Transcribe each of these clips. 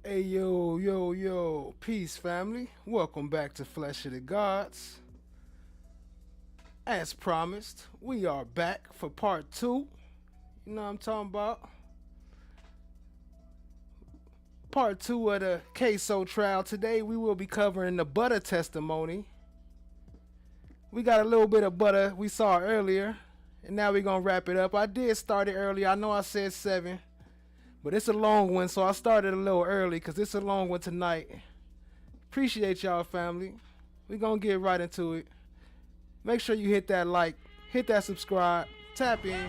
Hey yo, peace family. Welcome back to Flesh of the Gods. As promised, we are back for part two. You know what I'm talking about? Part two of the KSOO trial. Today we will be covering the butter testimony. We got a little bit of butter we saw earlier, and now we're gonna wrap it up. I did start it earlier. I know I said 7, but it's a long one, so I started a little early because it's a long one tonight. Appreciate y'all, family. We're gonna get right into it. Make sure you hit that like, hit that subscribe, tap in.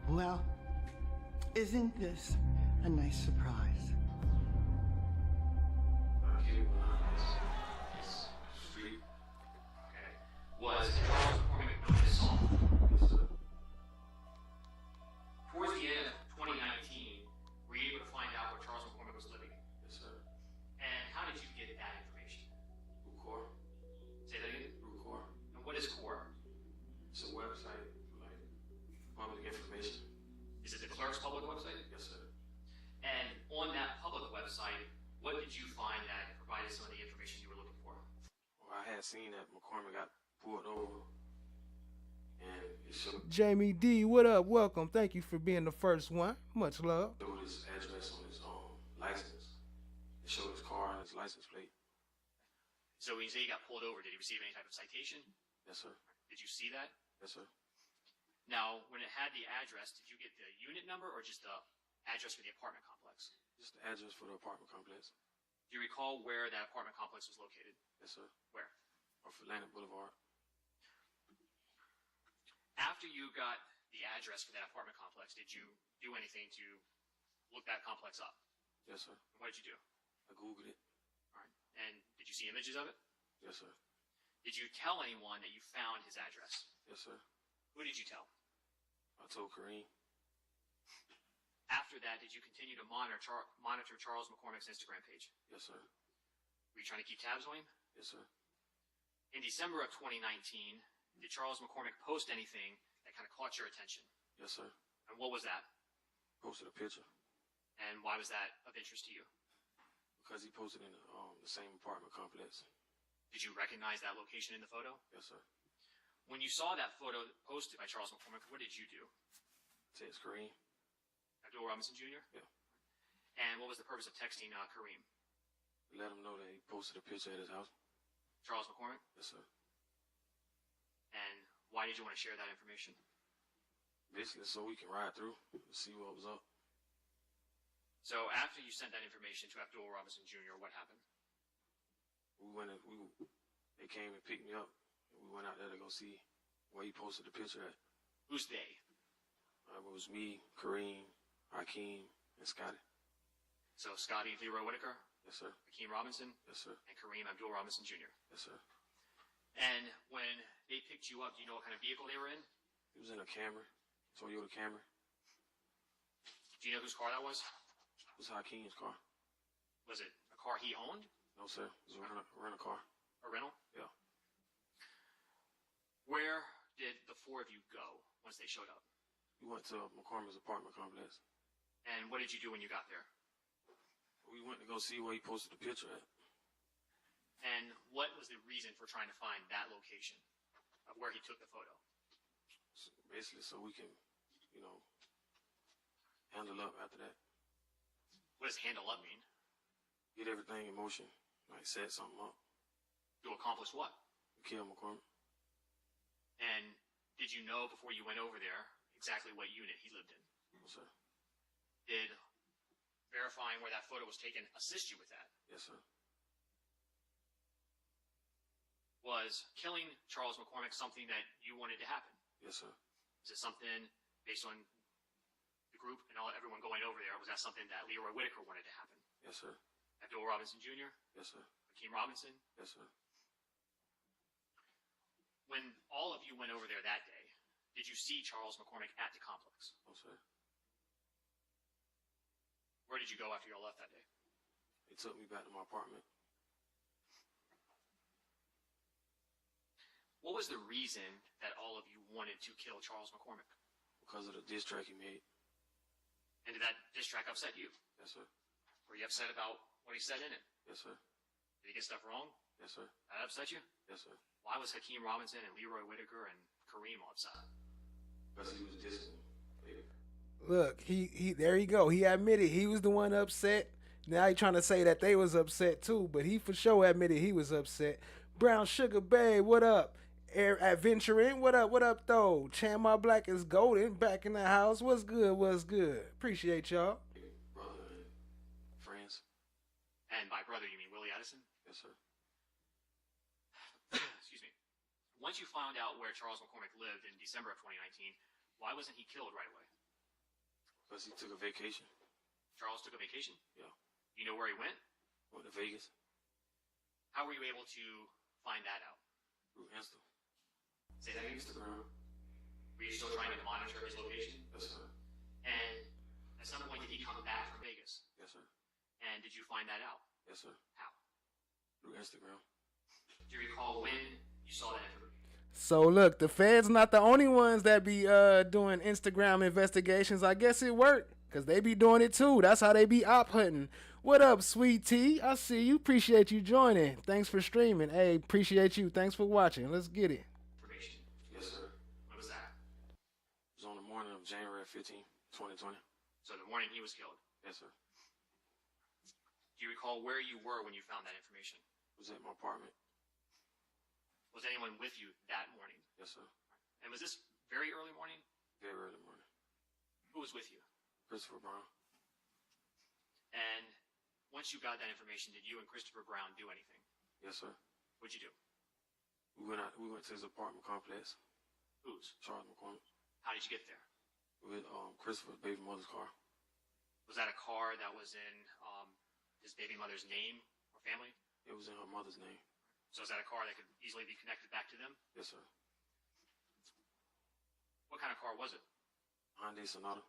Well, isn't this a nice surprise? Okay, street. Okay. Was Charles McCormick known as Saul? Yes, sir. Towards the end of 2019, were you able to find out where Charles McCormick was living? Yes, sir. And how did you get that information? Core. Say that again? Core. And what is CORE? It's a website, like public information. Is it the clerk's public website? Yes, sir. And on that public website, what did you find that provided some of the information you were looking for? Well, I had seen that McCormick got pulled over, and it showed Jamie D, what up? Welcome. Thank you for being the first one. Much love. his address on his license. It showed his car and his license plate. So when you say he got pulled over, did he receive any type of citation? Yes, sir. Did you see that? Yes, sir. Now, when it had the address, did you get the unit number or just the address for the apartment complex? Just the address for the apartment complex. Do you recall where that apartment complex was located? Yes, sir. Where? Off Atlantic Boulevard. After you got the address for that apartment complex, did you do anything to look that complex up? Yes, sir. And what did you do? I Googled it. All right. And did you see images of it? Yes, sir. Did you tell anyone that you found his address? Yes, sir. Who did you tell? I told Kareem. After that, did you continue to monitor Charles McCormick's Instagram page? Yes, sir. Were you trying to keep tabs on him? Yes, sir. In December of 2019, did Charles McCormick post anything that kind of caught your attention? Yes, sir. And what was that? Posted a picture And why was that of interest to you? because he posted in the same apartment complex. Did you recognize that location in the photo? Yes, sir. When you saw that photo posted by Charles McCormick, what did you do? Text Kareem. Abdul Robinson Jr.? Yeah. And what was the purpose of texting Kareem? Let him know that he posted a picture at his house. Charles McCormick? Yes, sir. And why did you want to share that information? Basically, so we can ride through and see what was up. So after you sent that information to Abdul Robinson Jr., what happened? They came and picked me up, and we went out there to go see where he posted the picture at. Who's they? It was me, Kareem, Hakeem, and Scotty. So Scotty Leroy Whitaker, Yes, sir. Hakeem Robinson, Yes, sir. and Kareem Abdul Robinson Jr. Yes, sir. And when they picked you up, do you know what kind of vehicle they were in? He was in a Camry, Toyota Camry. Do you know whose car that was? It was Hakeem's car. Was it a car he owned? No, sir. It was a rental car. A rental? Yeah. Where did the four of you go once they showed up? We went to McCormick's apartment complex. And what did you do when you got there? We went to go see where he posted the picture at. And what was the reason for trying to find that location of where he took the photo? So basically, so we can, handle up after that. What does handle up mean? Get everything in motion, like set something up. To accomplish what? Kill McCormick. And did you know before you went over there exactly what unit he lived in? Yes, sir. Did verifying where that photo was taken assist you with that? Yes, sir. Was killing Charles McCormick something that you wanted to happen? Yes, sir. Is it something based on the group and everyone going over there? Was that something that Leroy Whitaker wanted to happen? Yes, sir. Abdul Robinson Jr.? Yes, sir. Hakeem Robinson? Yes, sir. When all of you went over there that day, did you see Charles McCormick at the complex? No, sir. Where did you go after you all left that day? They took me back to my apartment. What was the reason that all of you wanted to kill Charles McCormick? Because of the diss track he made. And did that diss track upset you? Yes, sir. Were you upset about what he said in it? Yes, sir. Did he get stuff wrong? Yes, sir. That upset you? Yes, sir. Why was Hakeem Robinson and Leroy Whitaker and Kareem all upset? Because he was dissing me. Look, he there you go. He admitted he was the one upset. Now he trying to say that they was upset too, but he for sure admitted he was upset. Brown Sugar Babe, what up? Air Adventuring, what up? What up though? Chan Black is golden, back in the house. What's good? What's good? Appreciate y'all. Brother and friends. And by brother, you mean Willie Addison? Yes, sir. Excuse me. Once you found out where Charles McCormick lived in December of 2019, why wasn't he killed right away? Because he took a vacation. Charles took a vacation? Yeah. You know where he went? Went to Vegas. How were you able to find that out? Through Insta. Say that again? Instagram. Were you still trying to monitor his location? Yes, sir. And at some point, did he come back from Vegas? Yes, sir. And did you find that out? Yes, sir. How? Through Instagram. Do you recall when you saw that information? So look, the feds not the only ones that be doing Instagram investigations. I guess it worked, cause they be doing it too. That's how they be op hunting. What up, Sweet Tea? I see you. Appreciate you joining. Thanks for streaming. Hey, appreciate you. Thanks for watching. Let's get it. Information. Yes, sir. When was that? It was on the morning of January 15, 2020. So the morning he was killed. Yes, sir. Do you recall where you were when you found that information? It was at my apartment. Was anyone with you that morning? Yes, sir. And was this very early morning? Very early morning. Who was with you? Christopher Brown. And once you got that information, did you and Christopher Brown do anything? Yes, sir. What'd you do? We went to his apartment complex. Whose? Charles McCormick. How did you get there? With Christopher's baby mother's car. Was that a car that was in his baby mother's name or family? It was in her mother's name. So is that a car that could easily be connected back to them? Yes, sir. What kind of car was it? Hyundai Sonata.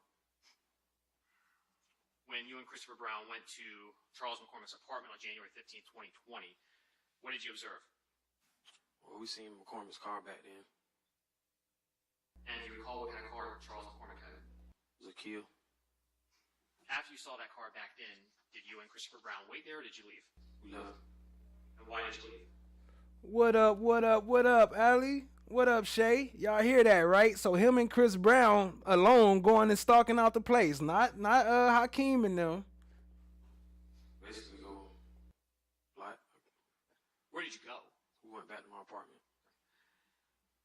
When you and Christopher Brown went to Charles McCormick's apartment on January 15, 2020, what did you observe? Well, we seen McCormick's car back then. And do you recall what kind of car Charles McCormick had? It was a Kia. After you saw that car back then, did you and Christopher Brown wait there or did you leave? We left. And why did you leave? What up, what up, what up, Ali? What up, Shay? Y'all hear that, right? So him and Chris Brown alone going and stalking out the place. Not Hakeem and them. Basically go like Where did you go? we went back to my apartment.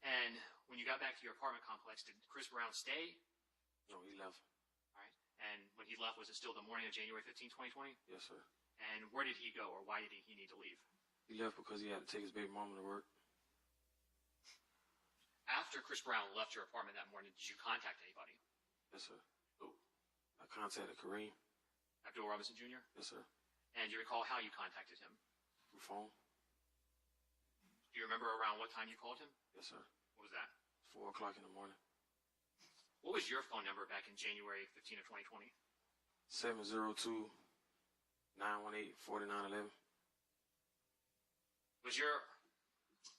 And when you got back to your apartment complex, did Chris Brown stay? No, he left. All right. And when he left, was it still the morning of January 15, 2020? Yes, sir. And where did he go or why did he need to leave? He left because he had to take his baby mama to work. After Chris Brown left your apartment that morning, did you contact anybody? Yes, sir. Who? I contacted Kareem. Abdul Robinson Jr.? Yes, sir. And do you recall how you contacted him? Through phone. Do you remember around what time you called him? Yes, sir. What was that? 4 o'clock in the morning. What was your phone number back in January 15 of 2020? 702-918-4911. Was your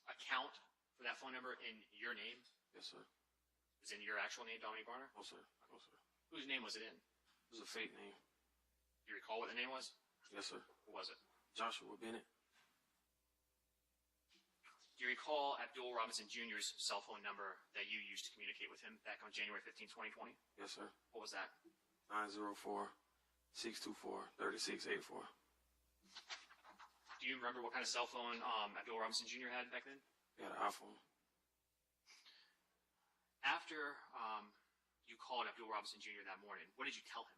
account for that phone number in your name? Yes, sir. Was it in your actual name, Dominique Barner? No, sir. No, sir. Whose name was it in? It was a fake name. Do you recall what the name was? Yes, sir. What was it? Joshua Bennett. Do you recall Abdul Robinson Jr.'s cell phone number that you used to communicate with him back on January 15, 2020? Yes, sir. What was that? 904-624-3684. Do you remember what kind of cell phone Abdul Robinson Jr. had back then? He had an iPhone. After you called Abdul Robinson Jr. that morning, what did you tell him?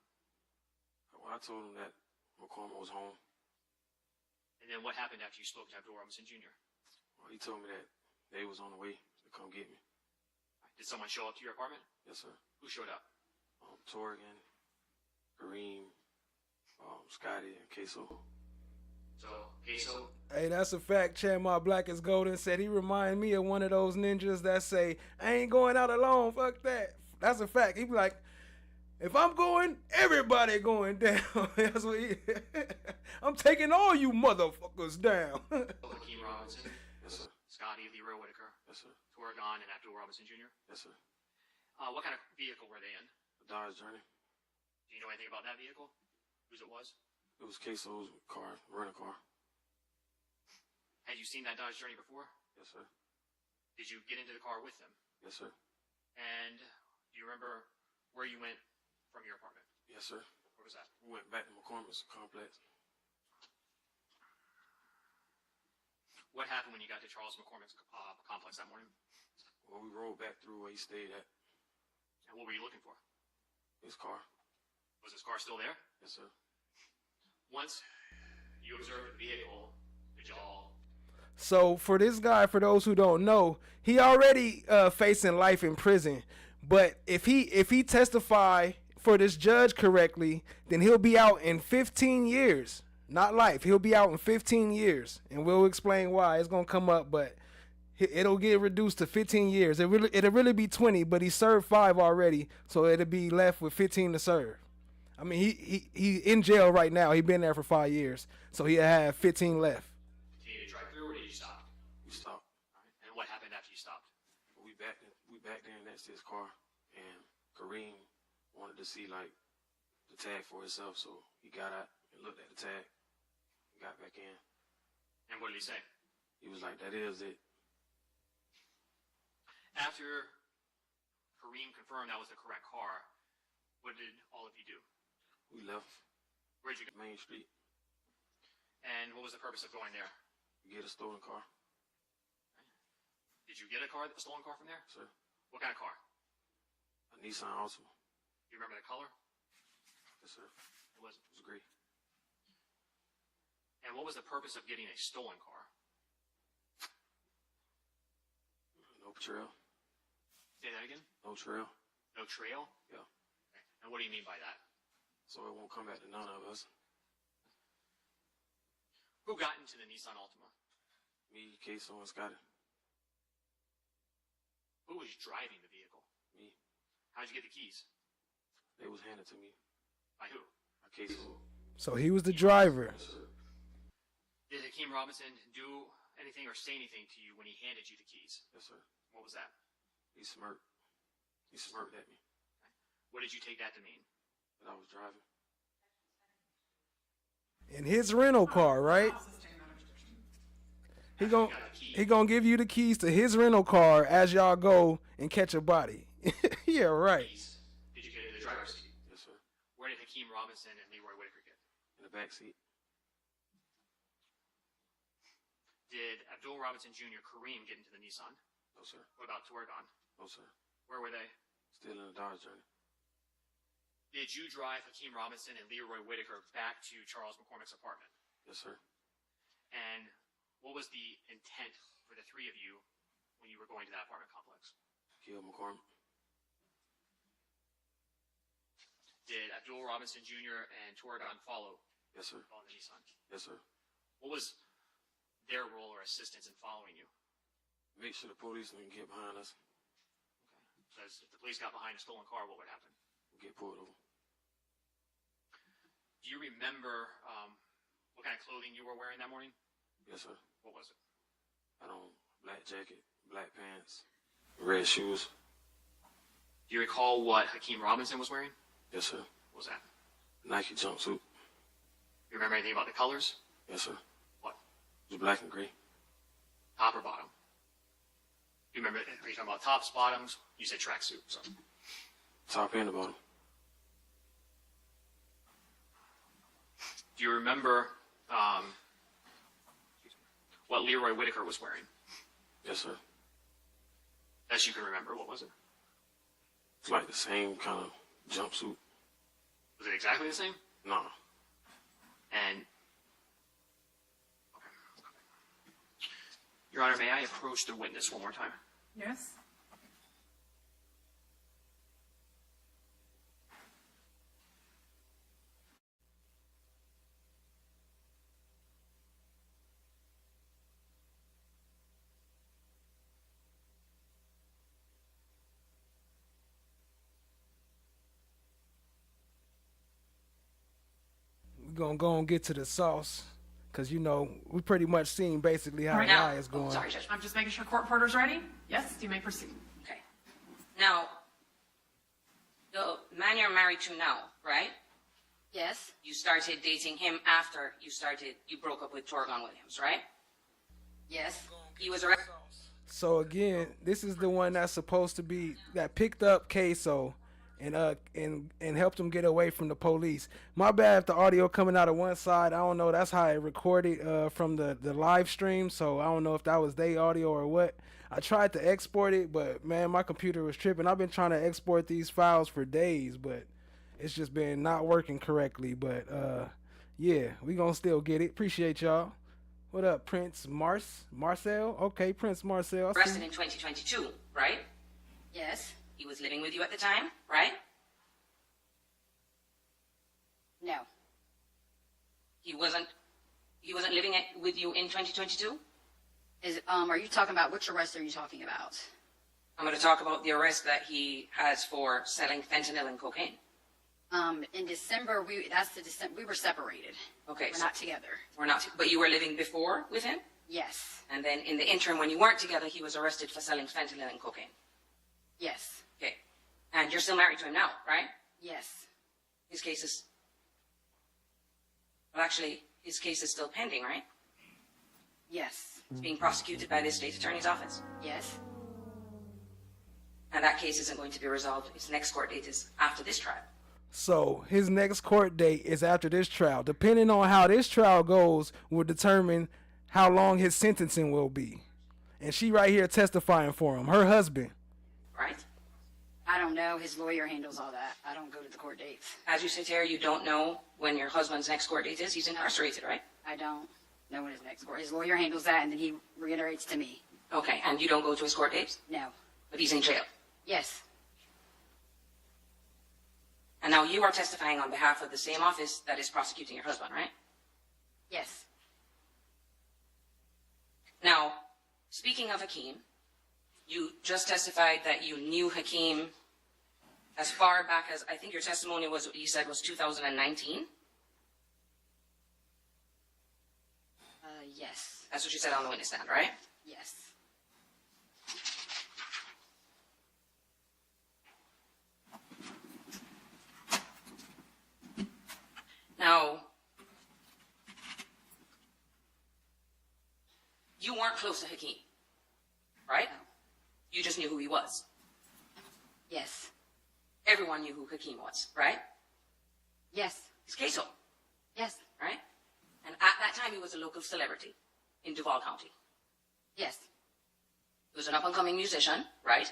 Well, I told him that McCormick was home. And then what happened after you spoke to Abdul Robinson Jr.? Well, he told me that they was on the way to come get me. Did someone show up to your apartment? Yes, sir. Who showed up? Torrigan, Kareem, Scotty, and KSOO. So, KSOO? Hey, that's a fact. Chan Black is golden said he remind me of one of those ninjas that say, I ain't going out alone, fuck that. That's a fact. He be like, if I'm going, everybody going down. That's what he I'm taking all you motherfuckers down. Hakeem Robinson, Yes, sir. Scotty, Leroy Whitaker, Yes, sir. Torrigan, and Abdul Robinson Jr. Yes, sir. What kind of vehicle were they in? A Dodge Journey. Do you know anything about that vehicle? Whose it was? It was KSOO's car, rental car. Had you seen that Dodge Journey before? Yes, sir. Did you get into the car with them? Yes, sir. And do you remember where you went from your apartment? Yes, sir. Where was that? We went back to McCormick's complex. What happened when you got to Charles McCormick's complex that morning? Well, we rolled back through where he stayed at. And what were you looking for? His car. Was his car still there? Yes, sir. Once you observed the vehicle, did y'all... So for this guy, for those who don't know, he already facing life in prison. But if he testify for this judge correctly, then he'll be out in 15 years. Not life. He'll be out in 15 years. And we'll explain why. It's going to come up, but it'll get reduced to 15 years. It'll really be 20, but he served 5 already, so it'll be left with 15 to serve. I mean, he in jail right now. He been there for 5 years, so he'll have 15 left. Did you drive through or did you stop? We stopped. All right. And what happened after you stopped? We back there next to his car, and Kareem wanted to see like the tag for himself, so he got out and looked at the tag, and got back in. And what did he say? He was like, "That is it." After Kareem confirmed that was the correct car, what did all of you do? We left Where'd you go? Main Street And what was the purpose of going there? to get a stolen car. Did you get a stolen car from there? Sir, What kind of car? a Nissan Altima. Do you remember the color? Yes, sir. It was. It was great. And what was the purpose of getting a stolen car? No trail. Say that again? No trail. No trail? Yeah. Okay. And what do you mean by that? So it won't come back to none of us. Who got into the Nissan Altima? Me, KSOO, and Scotty. Who was driving the vehicle? Me. How'd you get the keys? They was handed to me By who? by KSOO. So he was the driver. Yes, sir. Did Hakeem Robinson do anything or say anything to you when he handed you the keys? Yes, sir. What was that? He smirked. He smirked at me What did you take that to mean? that I was driving. In his rental car, right? He After you gon' got the key, he gonna give you the keys to his rental car as y'all go and catch a body. Yeah, right. keys, did you get in the driver's seat? Yes, sir. Where did Hakeem Robinson and Leroy Whitaker get? In the back seat. Did Abdul Robinson Jr., Kareem, get into the Nissan? No, sir. What about Torgon? No, sir. Where were they? Still in the Dodge Journey. Did you drive Hakeem Robinson and Leroy Whitaker back to Charles McCormick's apartment? Yes, sir. And what was the intent for the three of you when you were going to that apartment complex? Kill McCormick. Did Abdul Robinson Jr. and Torgon follow Yes, sir. the Nissan? Yes, sir. What was their role or assistance in following you? Make sure the police don't get behind us. Okay. Because if the police got behind a stolen car, what would happen? We get pulled over. Do you remember what kind of clothing you were wearing that morning? Yes, sir. What was it? I don't black jacket, black pants, red shoes. Do you recall what Hakeem Robinson was wearing? Yes, sir. What was that? Nike jumpsuit. You remember anything about the colors? Yes, sir. What? It was black and gray. Top or bottom? Do you remember? Are you talking about tops, bottoms? You said tracksuit. So. Top and the bottom. Do you remember what Leroy Whitaker was wearing? Yes, sir. Best you can remember, what was it? It's like the same kind of jumpsuit. Was it exactly the same? Nah. And okay. Your Honor, may I approach the witness one more time? Yes. We're gonna go and get to the sauce. Cause you know, we pretty much seen basically how Right the now. lie is going. Sorry, Judge. I'm just making sure court reporter's ready. Yes, you may proceed. Okay. Now, The man you're married to now, right? Yes. You started dating him after you broke up with Torgon Williams, right? Yes. He was arrested. So again, this is the one that's supposed to be that picked up KSOO and helped him get away from the police. My bad if the audio coming out of one side. I don't know. That's how it recorded from the live stream. So I don't know if that was their audio or what. I tried to export it, but man, my computer was tripping. I've been trying to export these files for days, but it's just been not working correctly. But yeah, we gonna still get it. Appreciate y'all. What up, Prince Marcel? Okay, Prince Marcel. Arrested in 2022, right? Yes. He was living with you at the time, right? No. He wasn't living with you in 2022? Are you talking about, which arrest are you talking about? I'm going to talk about the arrest that he has for selling fentanyl and cocaine. In December, we were separated. Okay. We're not together. We're not, but you were living before with him? Yes. And then in the interim, when you weren't together, he was arrested for selling fentanyl and cocaine. Yes. Okay. And you're still married to him now, right? Yes. His case is, well, actually, his case is still pending, right? Yes. It's being prosecuted by the state attorney's office. Yes. And that case isn't going to be resolved. Its next court date is after this trial. So his next court date is after this trial. Depending on how this trial goes will determine how long his sentencing will be. And she right here testifying for him, her husband. Right? I don't know. His lawyer handles all that. I don't go to the court dates. As you sit here, you don't know when your husband's next court date is. He's incarcerated, right? I don't know when his next court. His lawyer handles that, and then he reiterates to me. Okay, and you don't go to his court dates? No. But he's in jail. Yes. And now you are testifying on behalf of the same office that is prosecuting your husband, right? Yes. Now, speaking of Hakeem, you just testified that you knew Hakeem as far back as, I think your testimony was, you said was 2019? Yes. That's what you said on the witness stand, right? Yes. Now, you weren't close to Hakeem, right? No. You just knew who he was. Yes. Everyone knew who Hakeem was, right? Yes. He's KSOO, Yes. right? And at that time, he was a local celebrity in Duval County. Yes. He was an up-and-coming musician, right?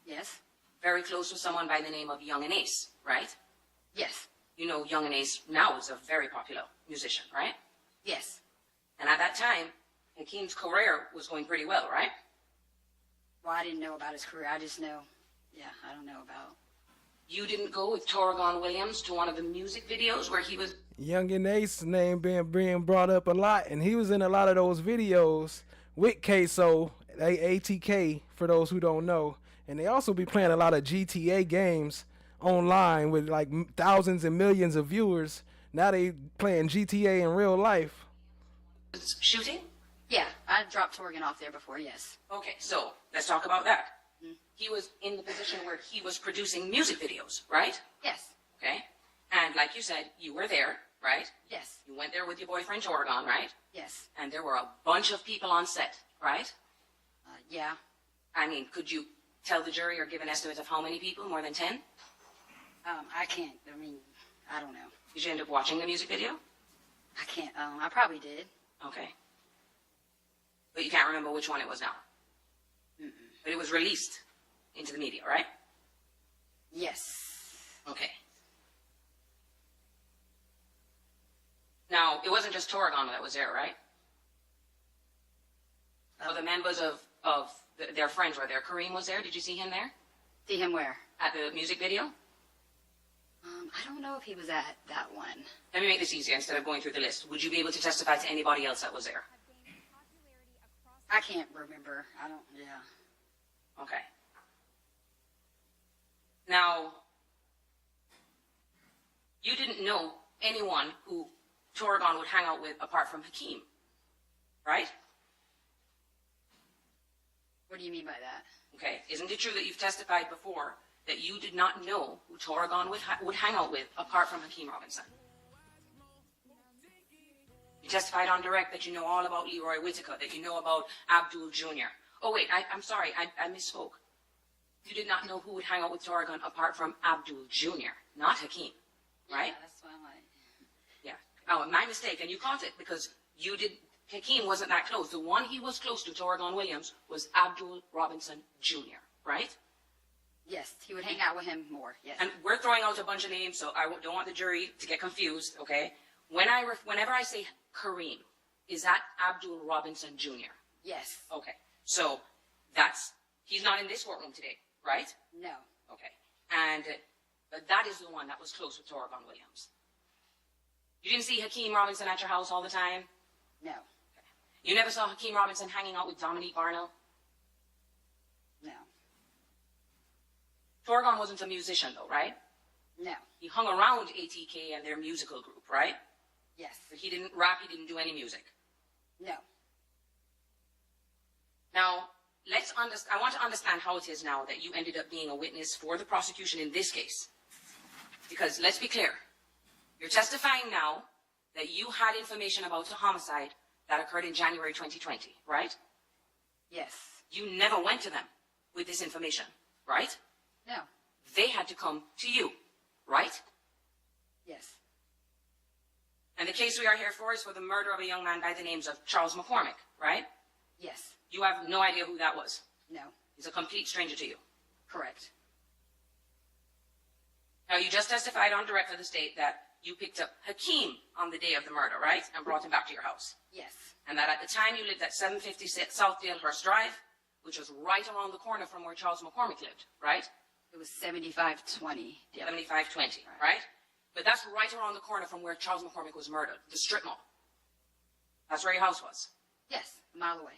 Yes. Very close with someone by the name of Young and Ace, right? Yes. You know Young and Ace now is a very popular musician, right? Yes. And at that time, Hakeem's career was going pretty well, right? Well, I didn't know about his career. I just know. Yeah, I don't know about. You didn't go with Torgon Williams to one of the music videos where he was... Young and Ace name being brought up a lot, and he was in a lot of those videos with KSOO, ATK, for those who don't know. And they also be playing a lot of GTA games online with like thousands and millions of viewers. Now they playing GTA in real life. Shooting? Yeah, I dropped Torgan off there before. Yes. Okay, so let's talk about that. He was in the position where he was producing music videos, right? Yes. Okay. And like you said, you were there, right? Yes. You went there with your boyfriend, Torgon, right? Yes. And there were a bunch of people on set, right? Yeah. I mean, could you tell the jury or give an estimate of how many people? More than 10? I can't. I mean, I don't know. Did you end up watching the music video? I can't. I probably did. Okay. But you can't remember which one it was now. Mm-mm. But it was released into the media, right? Yes. Okay. Now, it wasn't just Torgon that was there, right? The members of their friends were there. Kareem was there. Did you see him there? See him where? At the music video? I don't know if he was at that one. Let me make this easier instead of going through the list. Would you be able to testify to anybody else that was there? I can't remember. I don't. Yeah. Okay. Now, you didn't know anyone who Torgon would hang out with apart from Hakeem, right? What do you mean by that? Okay. Isn't it true that you've testified before that you did not know who Torrigon would hang out with apart from Hakeem Robinson. You testified on direct that you know all about Leroy Whitaker, that you know about Abdul Jr. Oh, wait, I'm sorry, I misspoke. You did not know who would hang out with Torrigon apart from Abdul Jr., not Hakeem, right? Yeah, that's why I'm like, Yeah. Oh, my mistake, and you caught it because Hakeem wasn't that close. The one he was close to, Torrigon Williams, was Abdul Robinson Jr., right? yes, he would hang out with him more, yes. And we're throwing out a bunch of names, so I don't want the jury to get confused, okay? Whenever I say Kareem, is that Abdul Robinson Jr.? Yes, Okay, so he's not in this courtroom today, right? no, Okay, and that is the one that was close with Torrigon Williams. You didn't see Hakeem Robinson at your house all the time? no, You never saw Hakeem Robinson hanging out with Dominique Barnell? no, Torrigon wasn't a musician though, right? no, He hung around ATK and their musical group, right? yes, But he didn't rap, he didn't do any music. no. Now, I want to understand how it is now that you ended up being a witness for the prosecution in this case. Because let's be clear. You're testifying now that you had information about a homicide that occurred in January 2020, right? Yes, You never went to them with this information, right? no, They had to come to you, right? yes, And the case we are here for is for the murder of a young man by the names of Charles McCormick, right? yes, You have no idea who that was. no, He's a complete stranger to you. correct. Now, you just testified on direct for the state that you picked up Hakeem on the day of the murder, right? And brought him back to your house. Yes, And that at the time you lived at 750 South Dalehurst Drive, which was right around the corner from where Charles McCormick lived, right? it was 7520. Yep. 7520, right? But that's right around the corner from where Charles McCormick was murdered, the strip mall. That's where your house was. Yes, a mile away.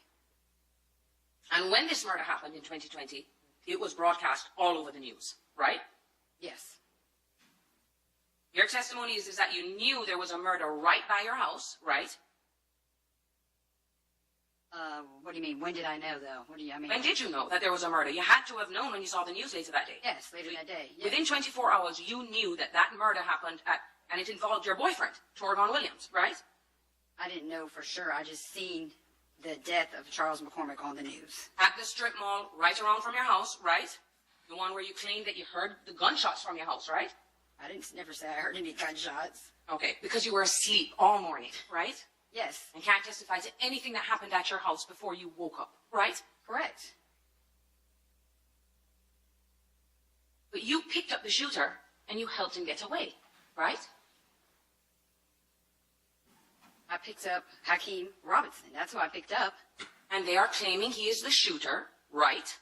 And when this murder happened in 2020, it was broadcast all over the news, right? Yes, Your testimony is that you knew there was a murder right by your house, right? what do you mean? When did I know, though? What do you, I mean? When did you know that there was a murder? You had to have known when you saw the news later that day. Yes, later that day. Yes. Within 24 hours, you knew that that murder happened and it involved your boyfriend, Torrigon Williams, right? I didn't know for sure. I just seen the death of Charles McCormick on the news. At the strip mall, right around from your house, right? The one where you claimed that you heard the gunshots from your house, right? I didn't never say I heard any gunshots. Okay, because you were asleep all morning, right? Yes, And can't testify to anything that happened at your house before you woke up, right? correct. But you picked up the shooter and you helped him get away, right? I picked up Hakeem Robinson. That's who I picked up. And they are claiming he is the shooter, right?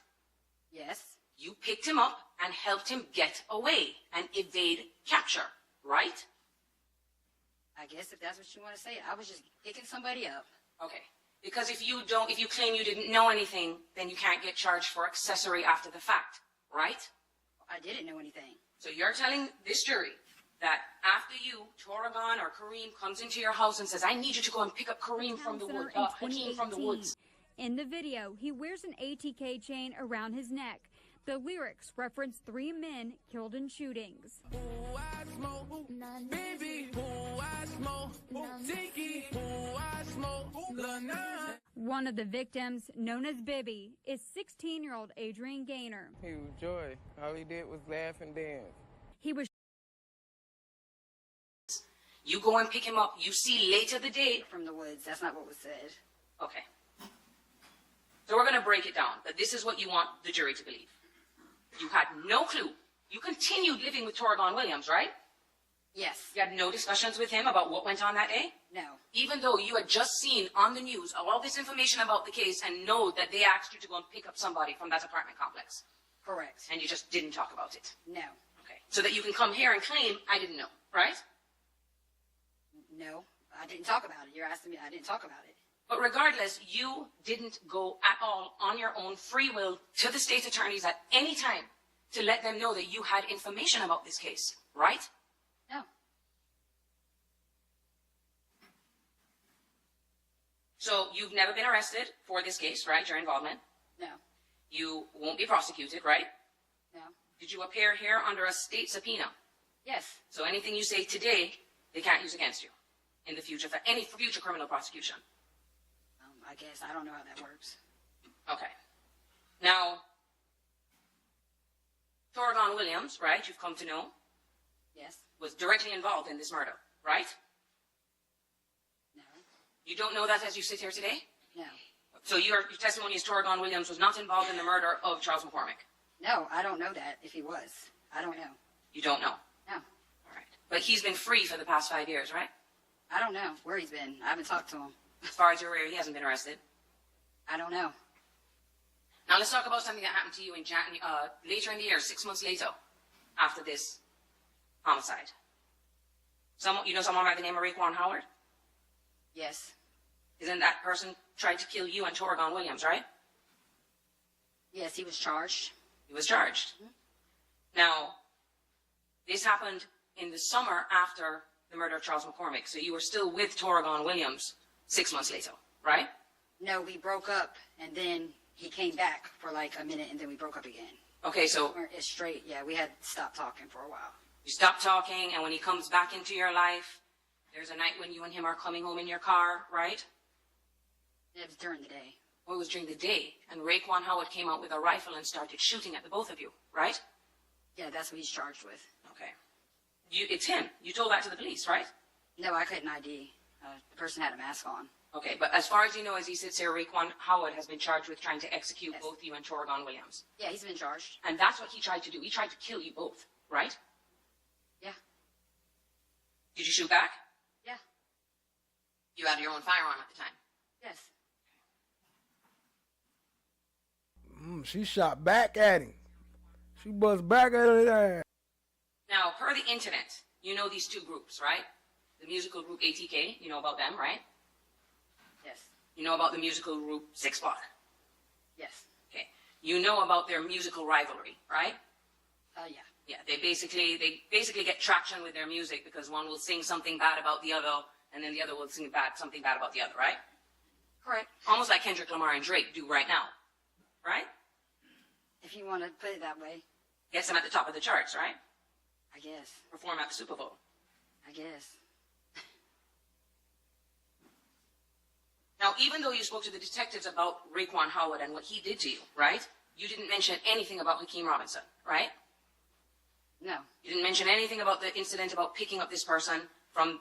Yes, You picked him up and helped him get away and evade capture, right? I guess if that's what you want to say. I was just picking somebody up. Okay. Because if you claim you didn't know anything, then you can't get charged for accessory after the fact, right? I didn't know anything. So you're telling this jury that after you, Torrigon or Kareem comes into your house and says, I need you to go and pick up Kareem from the Center woods, in Hakeem from the 2018. woods. In the video, he wears an ATK chain around his neck. The lyrics reference 3 men killed in shootings. One of the victims, known as Bibby, is 16-year-old Adrian Gaynor. He was joy. All he did was laugh and dance. He was You go and pick him up. You see later the day. From the woods. That's not what was said. Okay. So we're going to break it down. But this is what you want the jury to believe. You had no clue. You continued living with Torrigon Williams, right? Yes. You had no discussions with him about what went on that day? No. Even though you had just seen on the news all this information about the case and know that they asked you to go and pick up somebody from that apartment complex. Correct. And you just didn't talk about it. No. Okay. So that you can come here and claim, I didn't know, right? No. I didn't talk about it. You're asking me. I didn't talk about it. But regardless, you didn't go at all on your own free will to the state attorneys at any time to let them know that you had information about this case, right? No. So you've never been arrested for this case, right? Your involvement. No. You won't be prosecuted, right? No. Did you appear here under a state subpoena? Yes. So anything you say today, they can't use against you in the future for any future criminal prosecution. I guess. I don't know how that works. Okay. Now, Torgon Williams, right, you've come to know, Yes. was directly involved in this murder, right? No. You don't know that as you sit here today? No. So your testimony is Torgon Williams was not involved in the murder of Charles McCormick? No, I don't know that. If he was, I don't know. You don't know? No. All right. But he's been free for the past 5 years, right? I don't know where he's been. I haven't talked to him. As far as you're aware, he hasn't been arrested. I don't know. Now let's talk about something that happened to you in later in the year, 6 months later, after this homicide. You know someone by the name of Raekwon Howard? Yes. Isn't that person tried to kill you and Torgon Williams, right? Yes, he was charged. He was charged. Now, this happened in the summer after the murder of Charles McCormick, so you were still with Torgon Williams 6 months later, right? No, we broke up, and then he came back for like a minute, and then we broke up again. Okay, so We weren't as straight. Yeah, we had stopped talking for a while. you stop talking, and when he comes back into your life, there's a night when you and him are coming home in your car, right? It was during the day. Well, it was during the day, and Raekwon Howard came out with a rifle and started shooting at the both of you, right? Yeah, that's what he's charged with. Okay. It's him. You told that to the police, right? No, I couldn't ID. The person had a mask on. Okay, but as far as you know, as he sits here, Raekwon Howard has been charged with trying to execute Yes. both you and Torgon Williams. Yeah, he's been charged. And that's what he tried to do. He tried to kill you both, right? Yeah. Did you shoot back? Yeah. You had your own firearm at the time. Yes. She shot back at him. She buzzed back at his ass. Now, per the internet, you know these two groups, right? The musical group ATK, you know about them, right? Yes. You know about the musical group Six Block. Yes. Okay. You know about their musical rivalry, right? Yeah. Yeah, they basically get traction with their music because one will sing something bad about the other, and then the other will sing something bad about the other, right? Correct. Almost like Kendrick Lamar and Drake do right now, right? If you want to put it that way, Gets them at the top of the charts, right? I guess. Perform at the Super Bowl. I guess. Now, even though you spoke to the detectives about Raekwon Howard and what he did to you, right? You didn't mention anything about Hakeem Robinson, right? No. You didn't mention anything about the incident about picking up this person from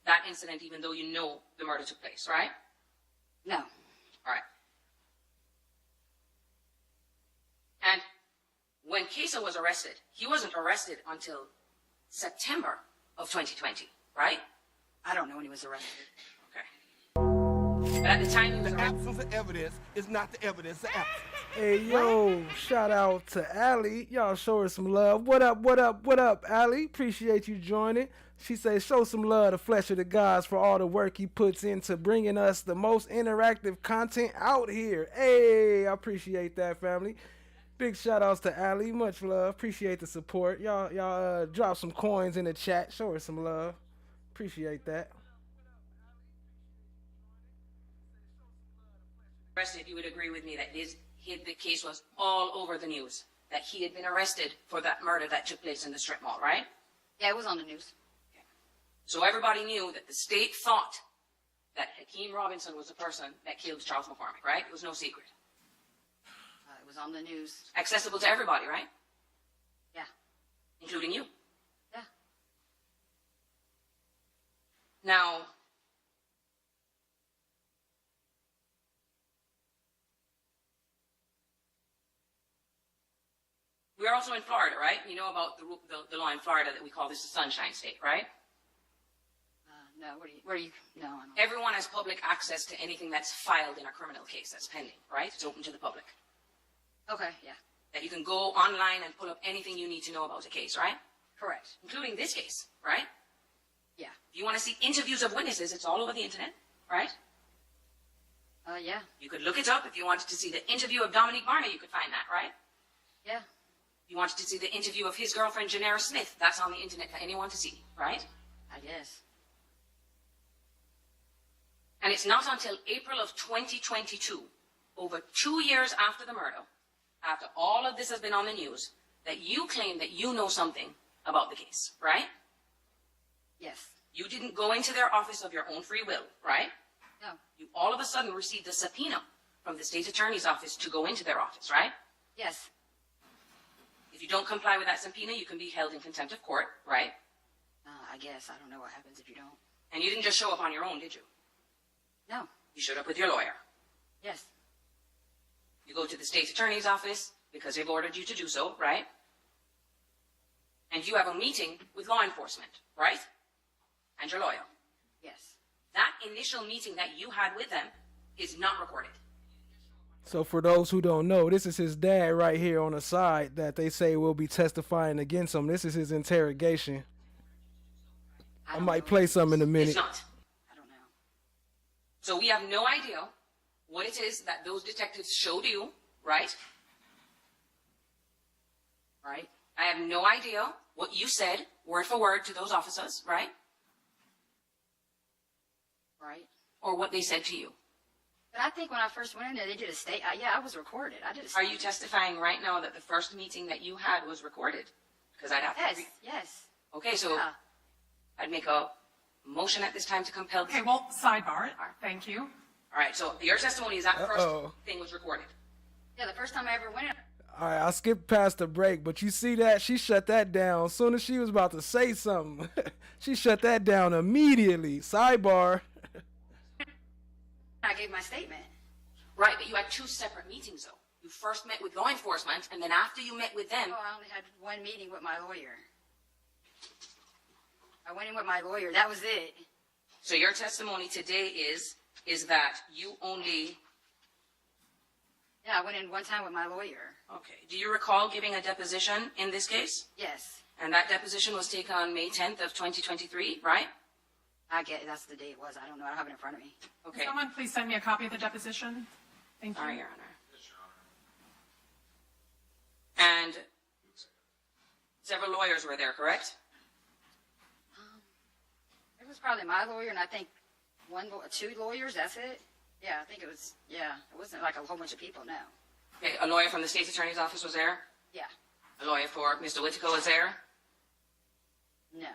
that incident, even though you know the murder took place, right? No. All right. And when KSOO was arrested, he wasn't arrested until September of 2020, right? I don't know when he was arrested. Okay. But at the time he was The arrested, absence of evidence is not the evidence of absence. Hey, yo, shout out to Allie. Y'all show her some love. What up, what up, what up, Allie? Appreciate you joining. She says, show some love to Flesh of the Gods for all the work he puts into bringing us the most interactive content out here. Hey, I appreciate that, family. Big shout outs to Allie. Much love. Appreciate the support. Y'all drop some coins in the chat. Show her some love. Appreciate that. arrested, you would agree with me that the case was all over the news, that he had been arrested for that murder that took place in the strip mall, right? Yeah, it was on the news. So everybody knew that the state thought that Hakeem Robinson was the person that killed Charles McCormick, right? It was no secret. It was on the news. Accessible to everybody, right? Yeah. Including you. Yeah. Now, we're also in Florida, right? You know about the law in Florida that we call this the Sunshine State, right? No, where are you? No, I don't. Everyone has public access to anything that's filed in a criminal case that's pending, right? It's open to the public. Okay, yeah. That you can go online and pull up anything you need to know about a case, right? Correct. Including this case, right? Yeah. If you want to see interviews of witnesses, it's all over the internet, right? Yeah. You could look it up. If you wanted to see the interview of Dominique Barney, you could find that, right? Yeah. If you wanted to see the interview of his girlfriend, Janera Smith, that's on the internet for anyone to see, right? I guess. And it's not until April of 2022, over 2 years after the murder, after all of this has been on the news, that you claim that you know something about the case, right? Yes. You didn't go into their office of your own free will, right? No. You all of a sudden received a subpoena from the state attorney's office to go into their office, right? Yes. If you don't comply with that subpoena, you can be held in contempt of court, right? I guess. I don't know what happens if you don't. And you didn't just show up on your own, did you? No. You showed up with your lawyer. Yes. You go to the state attorney's office because they've ordered you to do so, right? And you have a meeting with law enforcement, right? And your lawyer. Yes. That initial meeting that you had with them is not recorded. So for those who don't know, this is his dad right here on the side that they say will be testifying against him. This is his interrogation. I might play some in a minute. It's not. I don't know. So we have no idea what it is that those detectives showed you, right? Right? I have no idea what you said, word for word, to those officers, right? Right? Or what they said to you. But I think when I first went in there, they did a yeah, I was recorded. I did a Are you testifying right now that the first meeting that you had was recorded? Because I'd have Yes, to. yes. Okay, so Yeah. I'd make a motion at this time to compel. Okay, well, sidebar. Thank you. All right, so your testimony is that the first thing was recorded. Yeah, the first time I ever went in. All right, I skipped past the break, but you see that? She shut that down as soon as she was about to say something. She shut that down immediately. Sidebar. I gave my statement. Right, but you had two separate meetings, though. You first met with law enforcement, and then after you met with them. Oh, I only had one meeting with my lawyer. I went in with my lawyer. That was it. So your testimony today is that you only. Yeah, I went in one time with my lawyer. Okay. Do you recall giving a deposition in this case? Yes. And that deposition was taken on May 10th of 2023, right? I get that's the day it was. I don't know. I don't have it in front of me. Okay. Can someone please send me a copy of the deposition? Thank you. All right, Your Honor. And several lawyers were there, correct? It was probably my lawyer, and I think two lawyers. That's it. Yeah, I think it was. Yeah, it wasn't like a whole bunch of people. No. Okay, a lawyer from the state's attorney's office was there? Yeah. A lawyer for Mr. Whitaker was there? No.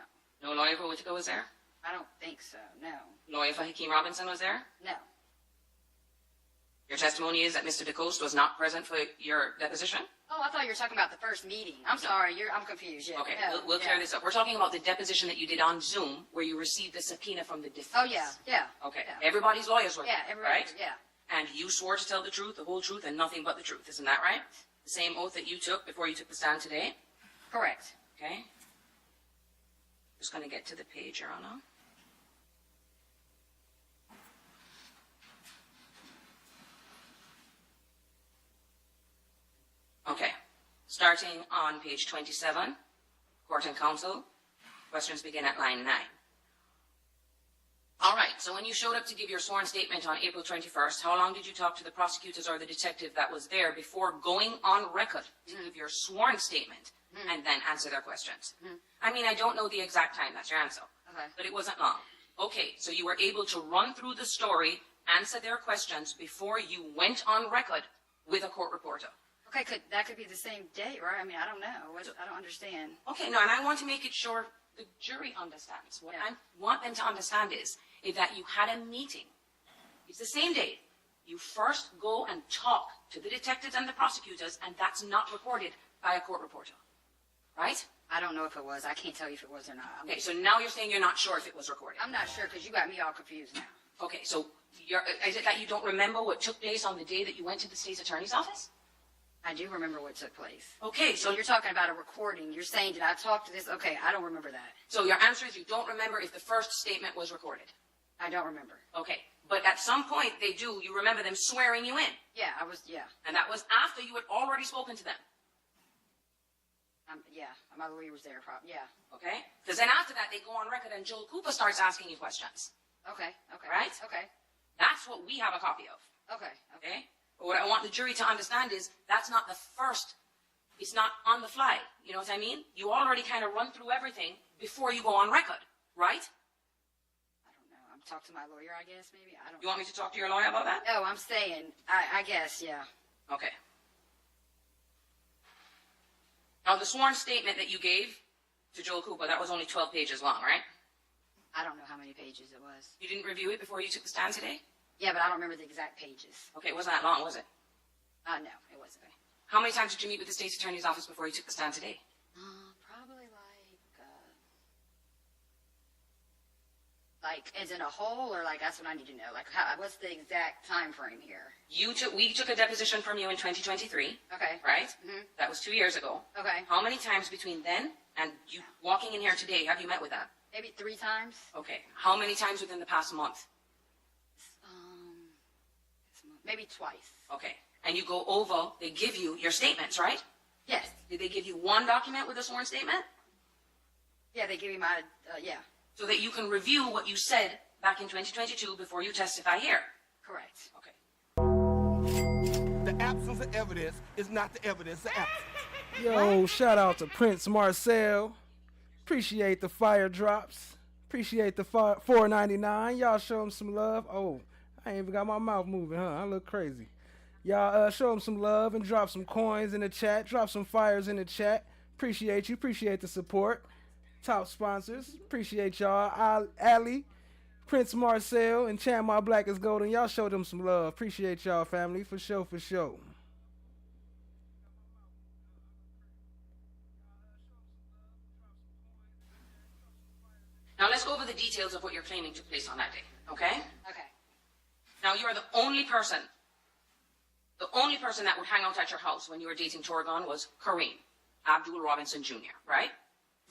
No lawyer for Whitaker was there? I don't think so. No. Lawyer for Hakeem Robinson was there? No. Your testimony is that Mr. DeCoste was not present for your deposition? Oh, I thought you were talking about the first meeting. I'm sorry. I'm confused. Yeah. Okay, No, we'll clear this up. We're talking about the deposition that you did on Zoom where you received the subpoena from the defense. Oh, yeah. Yeah. Okay, Yeah. everybody's lawyers were Yeah. there, Everybody. right? Yeah. And you swore to tell the truth, the whole truth, and nothing but the truth. Isn't that right? The same oath that you took before you took the stand today? Correct. Okay. Just going to get to the page, Your Honor. Okay. Starting on page 27, Court and Counsel, questions begin at line 9. All right, so when you showed up to give your sworn statement on April 21st, how long did you talk to the prosecutors or the detective that was there before going on record to give your sworn statement and then answer their questions? I mean, I don't know the exact time, that's your answer, Okay. but it wasn't long. Okay, so you were able to run through the story, answer their questions before you went on record with a court reporter. Okay. That could be the same date, right? I mean, I don't know. I don't understand. Okay, no, and I want to make it sure the jury understands. What I want them to understand is that you had a meeting. It's the same day. You first go and talk to the detectives and the prosecutors, and that's not recorded by a court reporter, right? I don't know if it was. I can't tell you if it was or not. Okay, so now you're saying you're not sure if it was recorded. I'm not sure because you got me all confused now. Okay, so is it that you don't remember what took place on the day that you went to the state's attorney's office? I do remember what took place. Okay, So you're talking about a recording. You're saying, did I talk to this? Okay, I don't remember that. So your answer is you don't remember if the first statement was recorded. I don't remember. Okay, but at some point they do. You remember them swearing you in, Yeah, and that was after you had already spoken to them. Yeah, my lawyer was there. Yeah. Okay? Because then after that, they go on record and Joel Cooper starts asking you questions. Okay. Right? Okay. That's what we have a copy of. Okay. Okay? But what I want the jury to understand is that's not the first, it's not on the fly. You know what I mean? You already kind of run through everything before you go on record, right? I don't know. I'm talking to my lawyer, I guess, maybe. I don't You want me to talk to your lawyer about that? No, I'm saying, I guess, yeah. Okay. Now, the sworn statement that you gave to Joel Cooper, that was only 12 pages long, right? I don't know how many pages it was. You didn't review it before you took the stand today? Yeah, but I don't remember the exact pages. Okay, it wasn't that long, was it? No, it wasn't. How many times did you meet with the state's attorney's office before you took the stand today? Probably like as in a whole, or like that's what I need to know. Like, what's the exact time frame here? We took a deposition from you in 2023. Okay. Right? Mm-hmm. That was 2 years ago. Okay. How many times between then and you walking in here today have you met with that? Maybe 3 times. Okay. How many times within the past month? Maybe twice. Okay. And you go over, they give you your statements, right? Yes. Did they give you one document with a sworn statement? Yeah, they give you my, yeah. So that you can review what you said back in 2022 before you testify here? Correct. Okay. The absence of evidence is not the evidence of absence. Yo, shout out to Prince Marcel. Appreciate the fire drops. Appreciate the $4.99. Y'all show him some love. Oh, I ain't even got my mouth moving, huh? I look crazy. Y'all show him some love and drop some coins in the chat. Drop some fires in the chat. Appreciate you. Appreciate the support. Top sponsors. Appreciate y'all. Ali, Prince Marcel, and Chan My Black is Golden. Y'all show them some love. Appreciate y'all, family. For sure, for sure. Now let's go over the details of what you're claiming took place on that day, okay? Okay. Now you are the only person that would hang out at your house when you were dating Torgon was Kareem Abdul Robinson Jr., right?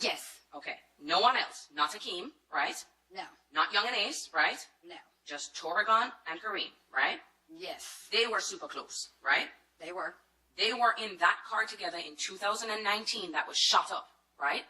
Yes. Okay. No one else. Not Hakeem, right? No. Not Young and Ace, right? No. Just Torgon and Kareem, right? Yes. They were super close, right? They were. They were in that car together in 2019 that was shot up, right?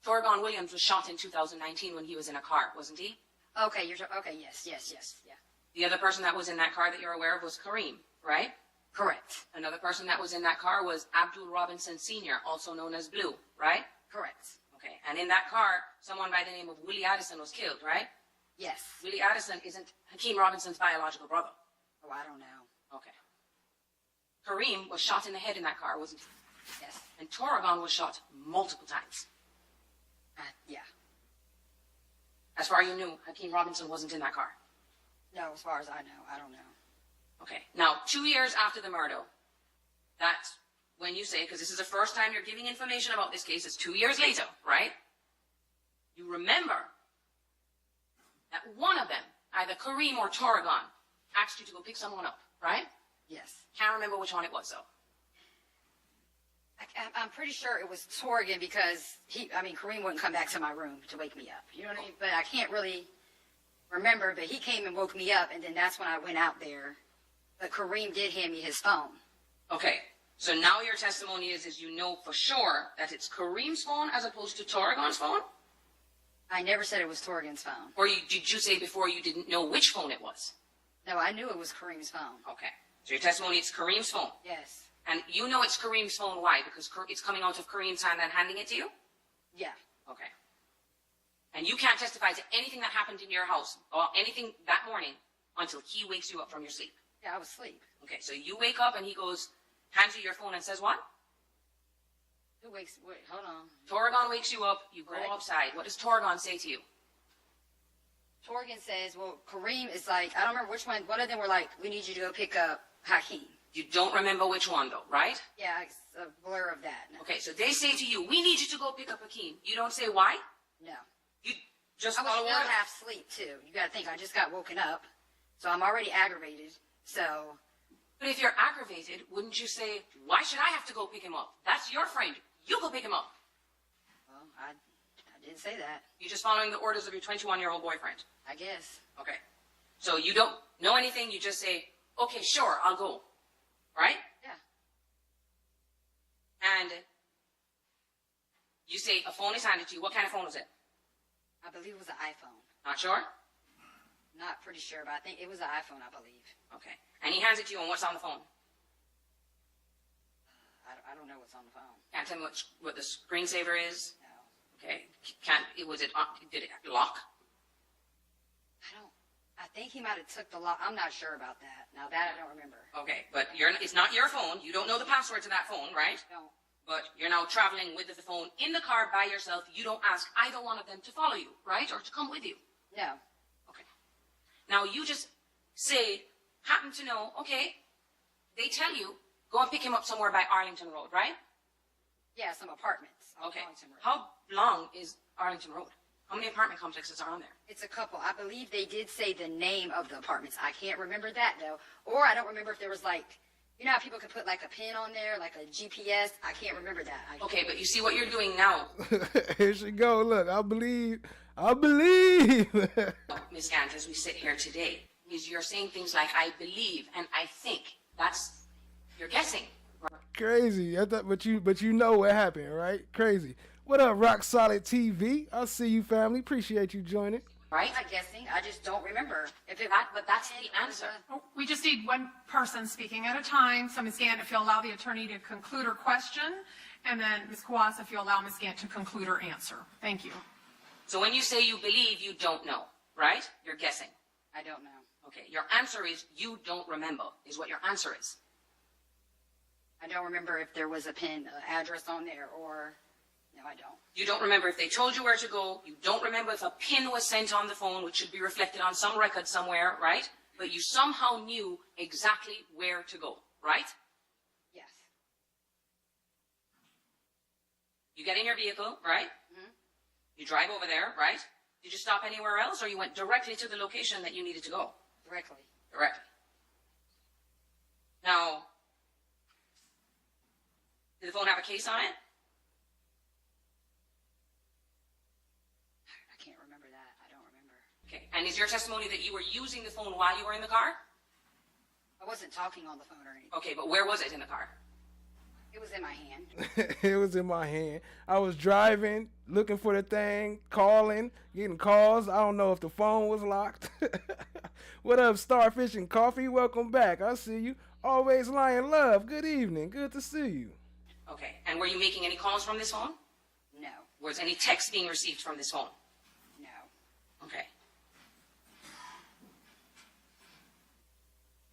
Torgon Williams was shot in 2019 when he was in a car, wasn't he? Okay, okay, yes, yeah. The other person that was in that car that you're aware of was Kareem, right? Correct. Another person that was in that car was Abdul Robinson Sr., also known as Blue, right? Correct. Okay, and in that car, someone by the name of Willie Addison was killed, right? Yes. Willie Addison isn't Hakeem Robinson's biological brother. Oh, I don't know. Okay. Kareem was shot in the head in that car, wasn't he? Yes. And Torgon was shot multiple times. Yeah. As far as you knew, Hakeem Robinson wasn't in that car. No, as far as I know, I don't know. Okay. Now, 2 years after the murder, that's when you say, because this is the first time you're giving information about this case, it's 2 years later, right? You remember that one of them, either Kareem or Torgon, asked you to go pick someone up, right? Yes. Can't remember which one it was, though. I'm pretty sure it was Torgan because Kareem wouldn't come back to my room to wake me up. You know what I mean? But I can't really remember, but he came and woke me up, and then that's when I went out there. But Kareem did hand me his phone. Okay. So now your testimony is you know for sure that it's Kareem's phone as opposed to Torgon's phone? I never said it was Torgan's phone. Or did you say before you didn't know which phone it was? No, I knew it was Kareem's phone. Okay. So your testimony, it's Kareem's phone? Yes. And you know it's Kareem's phone, why? Because it's coming out of Kareem's hand and handing it to you? Yeah. Okay. And you can't testify to anything that happened in your house or anything that morning until he wakes you up from your sleep. Yeah, I was asleep. Okay, so you wake up and he hands you your phone and says what? Wait, hold on. Torgon wakes you up, you go outside. What does Torgon say to you? Torgan says, well, Kareem is like, I don't remember which one of them were like, we need you to go pick up Hakeem. You don't remember which one though, right? Yeah, it's a blur of that. No. Okay, so they say to you, we need you to go pick up Hakeem. You don't say why? No. You just I was follow still orders. half asleep too. You gotta think, I just got woken up. So I'm already aggravated. So. But if you're aggravated, wouldn't you say, why should I have to go pick him up? That's your friend. You go pick him up. Well, I didn't say that. You're just following the orders of your 21-year-old boyfriend. I guess. Okay. So you don't know anything, you just say, okay, sure, I'll go. Right? Yeah. And you say a phone is handed to you. What kind of phone was it? I believe it was an iPhone. Not sure? Not pretty sure, but I think it was an iPhone, I believe. Okay. And he hands it to you, and what's on the phone? I don't know what's on the phone. Can't tell me what the screensaver is? No. Okay. Did it lock? I think he might have took the lock. I'm not sure about that. Now that I don't remember. Okay, but it's not your phone. You don't know the password to that phone, right? No. But you're now traveling with the phone in the car by yourself. You don't ask either one of them to follow you, right? Or to come with you. No. Okay. Now you just happen to know, okay, they tell you, go and pick him up somewhere by Arlington Road, right? Yeah, some apartments. On Okay. Arlington Road. How long is Arlington Road? How many apartment complexes are on there? It's a couple. I believe they did say the name of the apartments. I can't remember that though. Or I don't remember if there was like, you know how people can put like a pin on there, like a GPS? I can't remember that. Okay, but you see what you're doing now, Here she go. Look, I believe. Ms. Gant, as we sit here today, is you're saying things like, I believe and I think. You're guessing. Crazy. But you know what happened, right? Crazy. What up, Rock Solid TV? I'll see you, family. Appreciate you joining. Right? I'm not guessing. I just don't remember. But that's the answer. Oh, we just need one person speaking at a time. So Ms. Gant, if you'll allow the attorney to conclude her question, and then Ms. Kwas, if you'll allow Ms. Gant to conclude her answer. Thank you. So when you say you believe, you don't know, right? You're guessing. I don't know. Okay, your answer is you don't remember, is what your answer is. I don't remember if there was a pin address on there or, no, I don't. You don't remember if they told you where to go. You don't remember if a pin was sent on the phone, which should be reflected on some record somewhere, right? But you somehow knew exactly where to go, right? Yes. You get in your vehicle, right? Mm-hmm. You drive over there, right? Did you stop anywhere else, or you went directly to the location that you needed to go? Directly. Directly. Now, did the phone have a case on it? I can't remember that. I don't remember. Okay. And is your testimony that you were using the phone while you were in the car? I wasn't talking on the phone or anything. Okay, but where was it in the car? It was in my hand. It was in my hand. I was driving, looking for the thing, calling, getting calls. I don't know if the phone was locked. What up, Starfish and Coffee? Welcome back. I see you. Always Lion Love. Good evening. Good to see you. Okay. And were you making any calls from this phone? No. Was any text being received from this phone? No. Okay.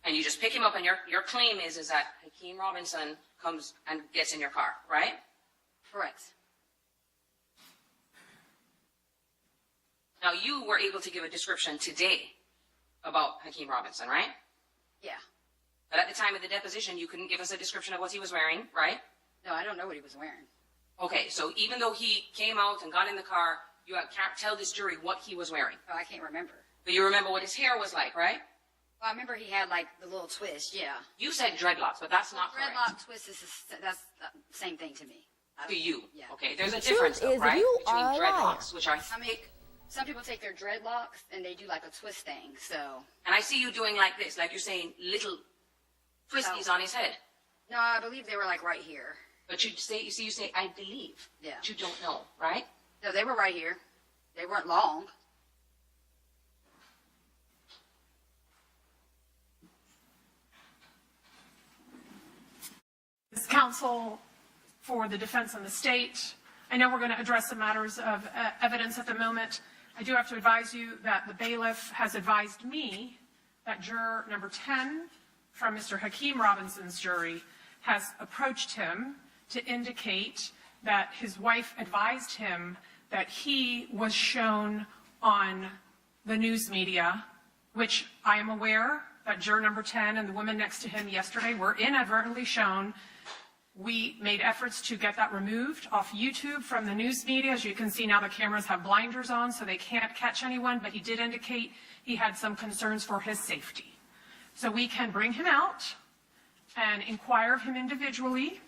And you just pick him up, and your claim is that Hakeem Robinson comes and gets in your car, right? Correct. Now, you were able to give a description today about Hakeem Robinson, right? Yeah. But at the time of the deposition, you couldn't give us a description of what he was wearing, right? No, I don't know what he was wearing. Okay, so even though he came out and got in the car, you can't tell this jury what he was wearing. Oh, I can't remember. But you remember what his hair was like, right? Well, I remember he had like the little twist, yeah. You said dreadlocks, but that's not correct. Dreadlock twist that's the same thing to me. To you. Yeah. Okay, there's a difference, though, right? Between dreadlocks, which are thick. Some people take their dreadlocks and they do like a twist thing, so. And I see you doing like this, like you're saying little twisties on his head. No, I believe they were like right here. But you say, I believe. Yeah. But you don't know, right? No, they were right here. They weren't long. As counsel for the defense and the state, I know we're going to address some matters of evidence at the moment. I do have to advise you that the bailiff has advised me that juror number 10 from Mr. Hakeem Robinson's jury has approached him to indicate that his wife advised him that he was shown on the news media, which I am aware that juror number 10 and the woman next to him yesterday were inadvertently shown. We made efforts to get that removed off YouTube from the news media. As you can see now, the cameras have blinders on, so they can't catch anyone, but he did indicate he had some concerns for his safety. So we can bring him out and inquire of him individually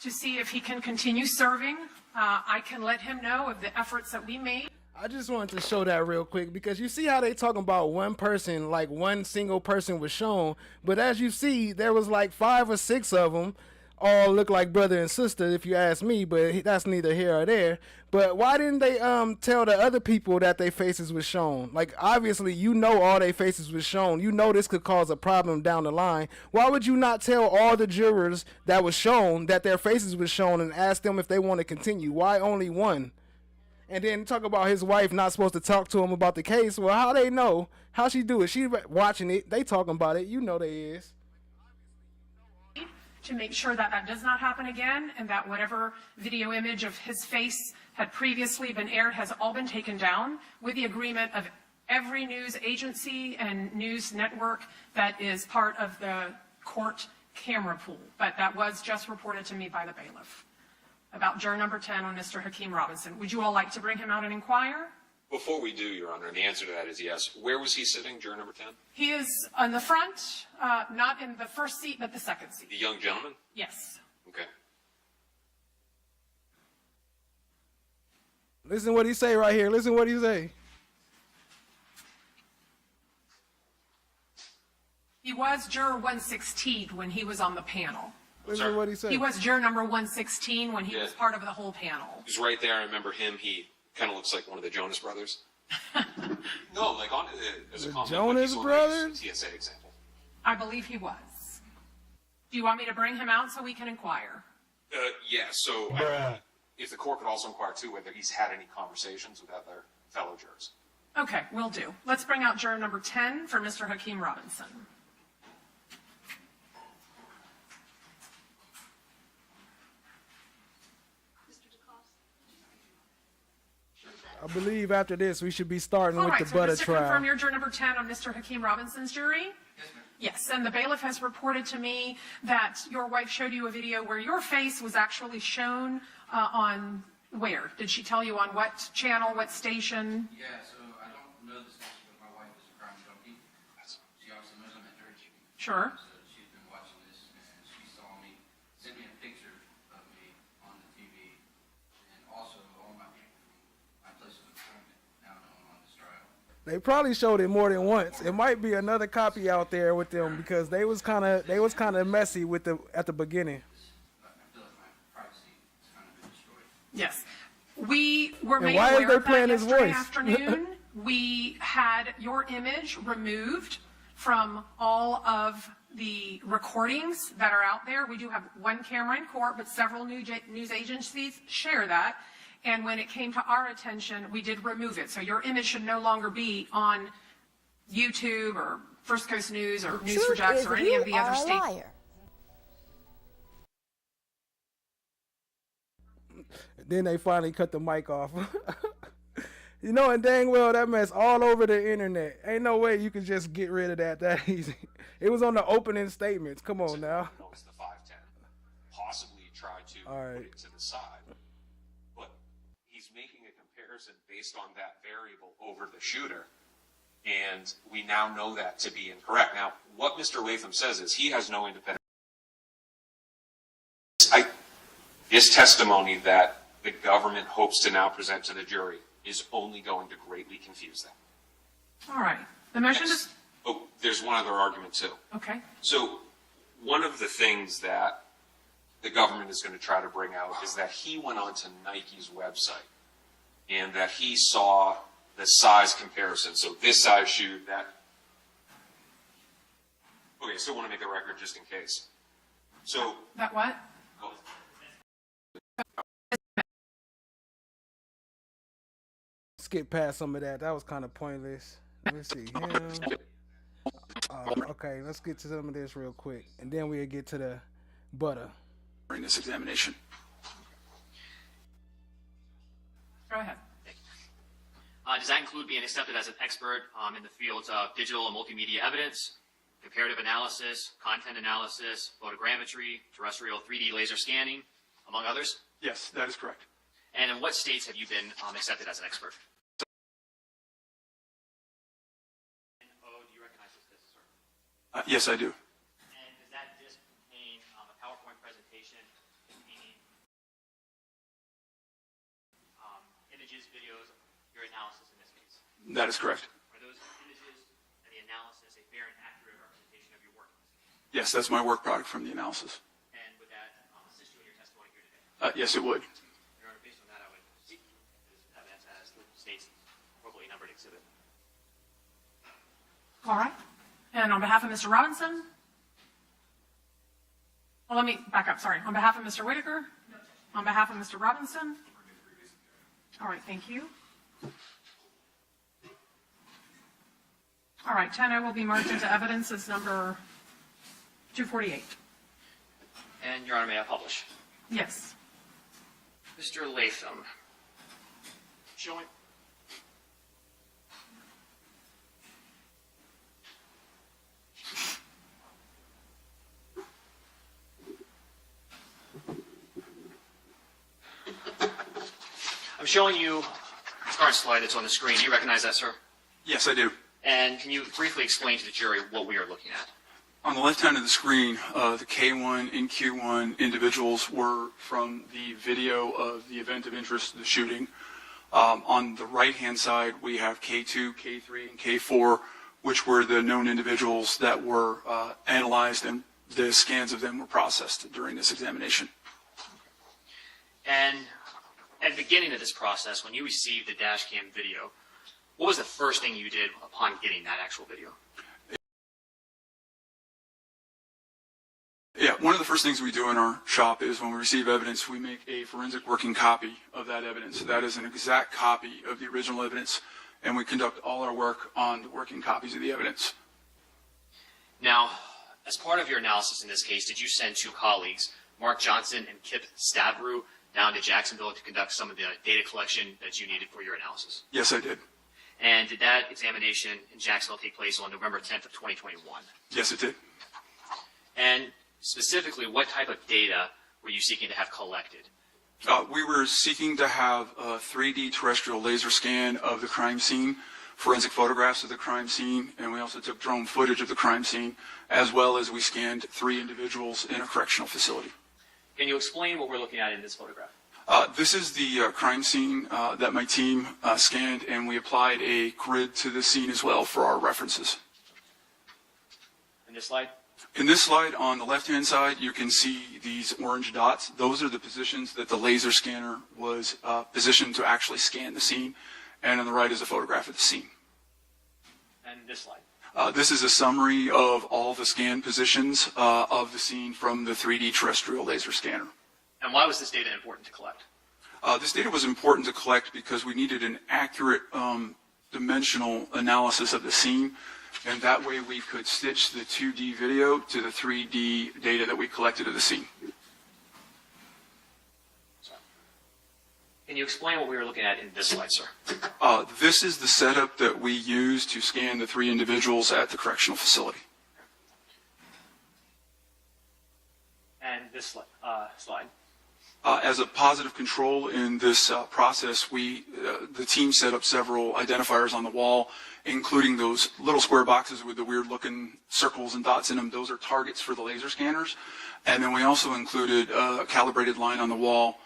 to see if he can continue serving. I can let him know of the efforts that we made. I just wanted to show that real quick because you see how they talking about one person, like one single person was shown, but as you see, there was like 5 or 6 of them. All look like brother and sister, if you ask me, but that's neither here or there. But why didn't they tell the other people that their faces was shown? Like, obviously, you know all their faces was shown. You know this could cause a problem down the line. Why would you not tell all the jurors that was shown that their faces was shown and ask them if they want to continue? Why only one? And then talk about his wife not supposed to talk to him about the case. Well, how they know? How she do it? She watching it. They talking about it. You know they is. To make sure that that does not happen again, and that whatever video image of his face had previously been aired has all been taken down, with the agreement of every news agency and news network that is part of the court camera pool. But that was just reported to me by the bailiff about juror number 10 on Mr. Hakeem Robinson. Would you all like to bring him out and inquire? Before we do, Your Honor, and the answer to that is yes. Where was he sitting, juror number 10? He is on the front, not in the first seat, but the second seat. The young gentleman? Yes. Okay. Listen what he say right here. Listen what he say. He was juror 116 when he was on the panel. Listen what he say. He was juror number 116 when he was part of the whole panel. He's right there. I remember him. He kind of looks like one of the Jonas Brothers. No, like on as a comment. Jonas Brothers? TSA example. I believe he was. Do you want me to bring him out so we can inquire? Yeah, so if the court could also inquire, too, whether he's had any conversations with other fellow jurors. Okay, will do. Let's bring out juror number 10 for Mr. Hakeem Robinson. I believe after this we should be starting All with right, the so butter just to trial. confirm, you're juror number 10 on Mr. Hakeem Robinson's jury? Yes, and the bailiff has reported to me that your wife showed you a video where your face was actually shown on where? Did she tell you on what channel, what station? Yeah, so I don't know the station, but my wife is a crime junkie. She obviously knows I'm at jury duty. Sure. So she's been watching this, and she saw me, sent me a picture of me on the TV, and also all my people from my place of employment now know I'm on this trial. They probably showed it more than once. It might be another copy out there with them because they was kind of messy with the at the beginning. Yes. We were And made why is aware they of that playing his yesterday voice? afternoon. We had your image removed from all of the recordings that are out there. We do have one camera in court, but several news agencies share that. And when it came to our attention, we did remove it. So your image should no longer be on YouTube or First Coast News or News4Jax or any of the other state. Then they finally cut the mic off. You know, and dang well that mess all over the internet. Ain't no way you could just get rid of that easy. It was on the opening statements. Come on now. Notice the 510. Possibly try to put it to the side. But he's making a comparison based on that variable over the shooter. And we now know that to be incorrect. Now, what Mr. Latham says is he has no independent... This testimony that the government hopes to now present to the jury is only going to greatly confuse them. All right. The motion is... Oh, there's one other argument, too. Okay. So one of the things that the government is going to try to bring out is that he went onto Nike's website and that he saw the size comparison. So this size shoe, that... Okay, I still want to make the record just in case. So... That what? Oh. Skip past some of that. That was kind of pointless. Let's see. Okay, let's get to some of this real quick, and then we'll get to the butter. During this examination. Go ahead. Does that include being accepted as an expert in the fields of digital and multimedia evidence, comparative analysis, content analysis, photogrammetry, terrestrial 3D laser scanning, among others? Yes, that is correct. And in what states have you been accepted as an expert? Do you recognize this disc, sir? Yes, I do. And does that disc contain a PowerPoint presentation containing images, videos, your analysis in this case? That is correct. Are those images and the analysis a fair and accurate representation of your work? Yes, that's my work product from the analysis. And would that assist you in your testimony here today? Yes, it would. Your Honor, based on that, I would seek this evidence as the state's appropriately numbered exhibit. All right. And on behalf of Mr. Robinson, well, let me back up. Sorry. On behalf of Mr. Whitaker, on behalf of Mr. Robinson, All right, thank you. All right, 10-0 will be marked into evidence as number 248. And, Your Honor, may I publish? Yes. Mr. Latham. Showing. I'm showing you the current slide that's on the screen. Do you recognize that, sir? Yes, I do. And can you briefly explain to the jury what we are looking at? On the left hand of the screen, the K1 and Q1 individuals were from the video of the event of interest, the shooting. On the right-hand side, we have K2, K3, and K4, which were the known individuals that were analyzed, and the scans of them were processed during this examination. And at the beginning of this process, when you received the dash cam video, what was the first thing you did upon getting that actual video? Yeah, one of the first things we do in our shop is when we receive evidence, we make a forensic working copy of that evidence. That is an exact copy of the original evidence, and we conduct all our work on the working copies of the evidence. Now, as part of your analysis in this case, did you send two colleagues, Mark Johnson and Kip Stavru, down to Jacksonville to conduct some of the data collection that you needed for your analysis? Yes, I did. And did that examination in Jacksonville take place on November 10th of 2021? Yes, it did. And specifically, what type of data were you seeking to have collected? We were seeking to have a 3D terrestrial laser scan of the crime scene, forensic photographs of the crime scene, and we also took drone footage of the crime scene, as well as we scanned 3 individuals in a correctional facility. Can you explain what we're looking at in this photograph? This is the crime scene that my team scanned, and we applied a grid to the scene as well for our references. In this slide? In this slide, on the left-hand side, you can see these orange dots. Those are the positions that the laser scanner was positioned to actually scan the scene. And on the right is a photograph of the scene. And this slide? This is a summary of all the scan positions of the scene from the 3D terrestrial laser scanner. And why was this data important to collect? This data was important to collect because we needed an accurate dimensional analysis of the scene, and that way we could stitch the 2D video to the 3D data that we collected of the scene. Can you explain what we were looking at in this slide, sir? This is the setup that we use to scan the 3 individuals at the correctional facility. And this slide? As a positive control in this process, the team set up several identifiers on the wall, including those little square boxes with the weird-looking circles and dots in them. Those are targets for the laser scanners. And then we also included a calibrated line on the wall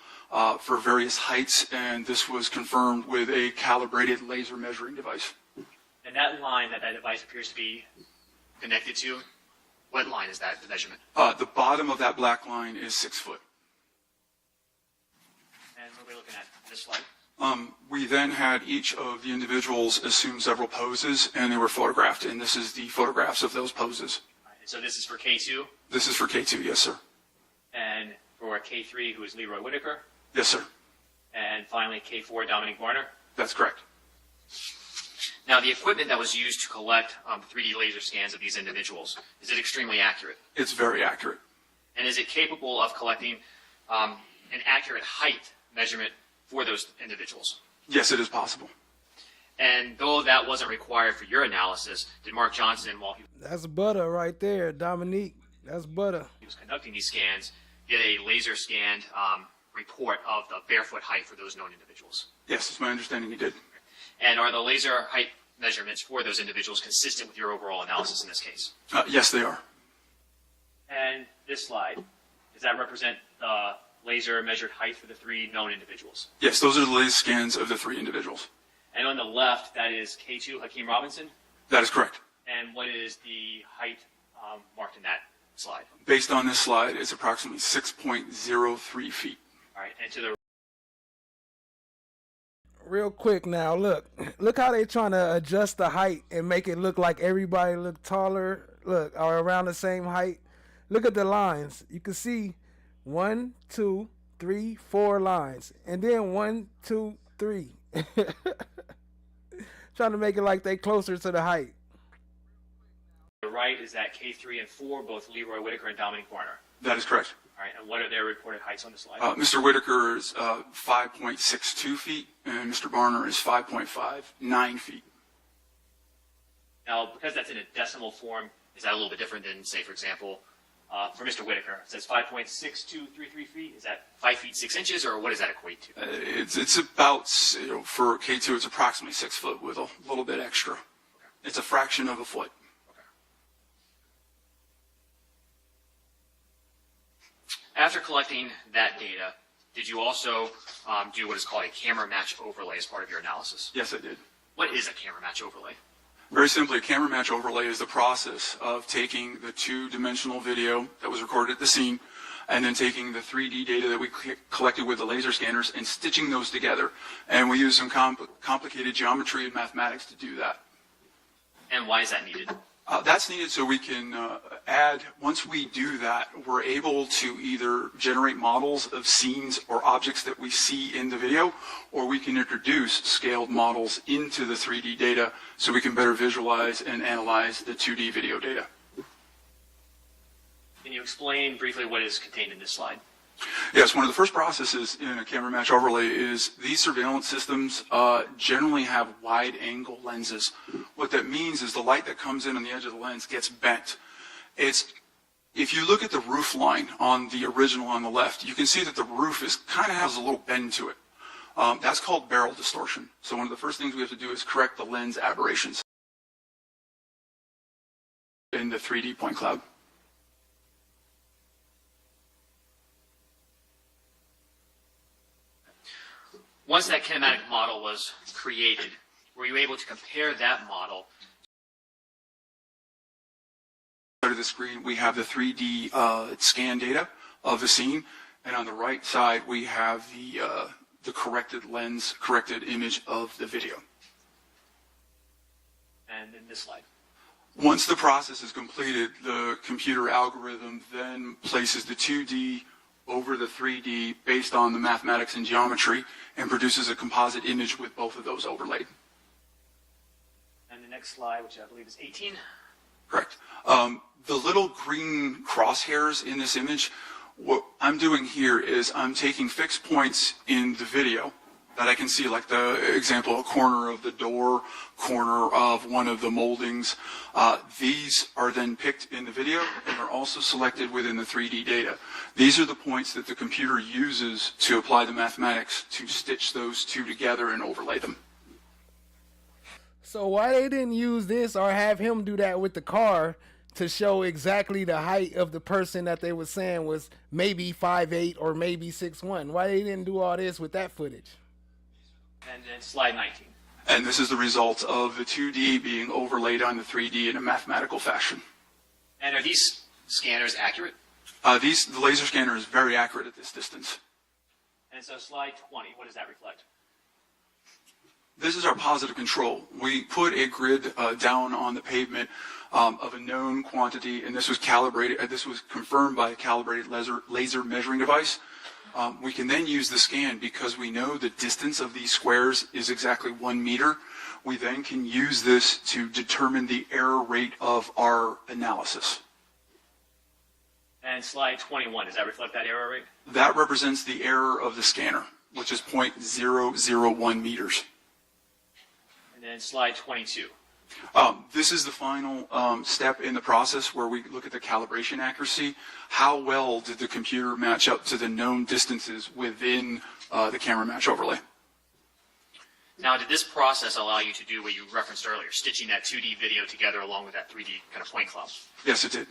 for various heights, and this was confirmed with a calibrated laser measuring device. And that line that device appears to be connected to, what line is that, the measurement? The bottom of that black line is 6 foot. And what are we looking at in this slide? We then had each of the individuals assume several poses, and they were photographed, and this is the photographs of those poses. Right, and so this is for K2? This is for K2, yes, sir. And for K3, who is Leroy Whitaker? Yes, sir. And finally, K4, Dominique Varner? That's correct. Now, the equipment that was used to collect 3D laser scans of these individuals, is it extremely accurate? It's very accurate. And is it capable of collecting an accurate height measurement for those individuals? Yes, it is possible. And though that wasn't required for your analysis, did Mark Johnson, while That's butter right there, Dominique. That's butter. he was conducting these scans, get a laser scanned report of the barefoot height for those known individuals? Yes, it's my understanding he did. And are the laser height measurements for those individuals consistent with your overall analysis in this case? Yes, they are. And this slide, does that represent the laser measured height for the 3 known individuals? Yes, those are the laser scans of the 3 individuals. And on the left, that is K2, Hakeem Robinson? That is correct. And what is the height marked in that slide? Based on this slide, it's approximately 6.03 feet. All right, and to the Real quick now, look how they trying to adjust the height and make it look like everybody look taller, look, or around the same height. Look at the lines. You can see 1, 2, 3, 4 lines, and then 1, 2, 3. Trying to make it like they closer to the height. The right is that K3 and 4, both Leroy Whitaker and Dominic Warner. That is correct. All right, and what are their reported heights on the slide? Mr. Whitaker is 5.62 feet, and Mr. Barner is 5.59 feet. Now, because that's in a decimal form, is that a little bit different than, say, for example, for Mr. Whitaker? It says 5.6233 feet. Is that 5 feet 6 inches, or what does that equate to? It's about, for K2, it's approximately 6 foot with a little bit extra. Okay. It's a fraction of a foot. After collecting that data, did you also do what is called a camera match overlay as part of your analysis? Yes, I did. What is a camera match overlay? Very simply, a camera match overlay is the process of taking the 2-dimensional video that was recorded at the scene and then taking the 3D data that we collected with the laser scanners and stitching those together. And we use some complicated geometry and mathematics to do that. And why is that needed? That's needed so we can add, once we do that, we're able to either generate models of scenes or objects that we see in the video, or we can introduce scaled models into the 3D data so we can better visualize and analyze the 2D video data. Can you explain briefly what is contained in this slide? Yes, one of the first processes in a camera match overlay is these surveillance systems generally have wide angle lenses. What that means is the light that comes in on the edge of the lens gets bent. If you look at the roof line on the original on the left, you can see that the roof kind of has a little bend to it. That's called barrel distortion. So one of the first things we have to do is correct the lens aberrations in the 3D point cloud. Once that kinematic model was created, were you able to compare that model? Under the screen, we have the 3D scan data of the scene, and on the right side, we have the corrected lens, corrected image of the video. And in this slide. Once the process is completed, the computer algorithm then places the 2D over the 3D based on the mathematics and geometry and produces a composite image with both of those overlaid. And the next slide, which I believe is 18. Correct. The little green crosshairs in this image, what I'm doing here is I'm taking fixed points in the video that I can see, like the example, a corner of the door, corner of one of the moldings. These are then picked in the video and are also selected within the 3D data. These are the points that the computer uses to apply the mathematics to stitch those two together and overlay them. So why they didn't use this or have him do that with the car to show exactly the height of the person that they were saying was maybe 5'8" or maybe 6'1"? Why they didn't do all this with that footage? And then slide 19. And this is the result of the 2D being overlaid on the 3D in a mathematical fashion. And are these scanners accurate? The laser scanner is very accurate at this distance. And so slide 20, what does that reflect? This is our positive control. We put a grid down on the pavement of a known quantity, and this was calibrated. This was confirmed by a calibrated laser measuring device. We can then use the scan because we know the distance of these squares is exactly 1 meter. We then can use this to determine the error rate of our analysis. And slide 21, does that reflect that error rate? That represents the error of the scanner, which is 0.001 meters. And then slide 22. This is the final step in the process where we look at the calibration accuracy. How well did the computer match up to the known distances within the camera match overlay? Now, did this process allow you to do what you referenced earlier, stitching that 2D video together along with that 3D kind of point cloud? Yes, it did.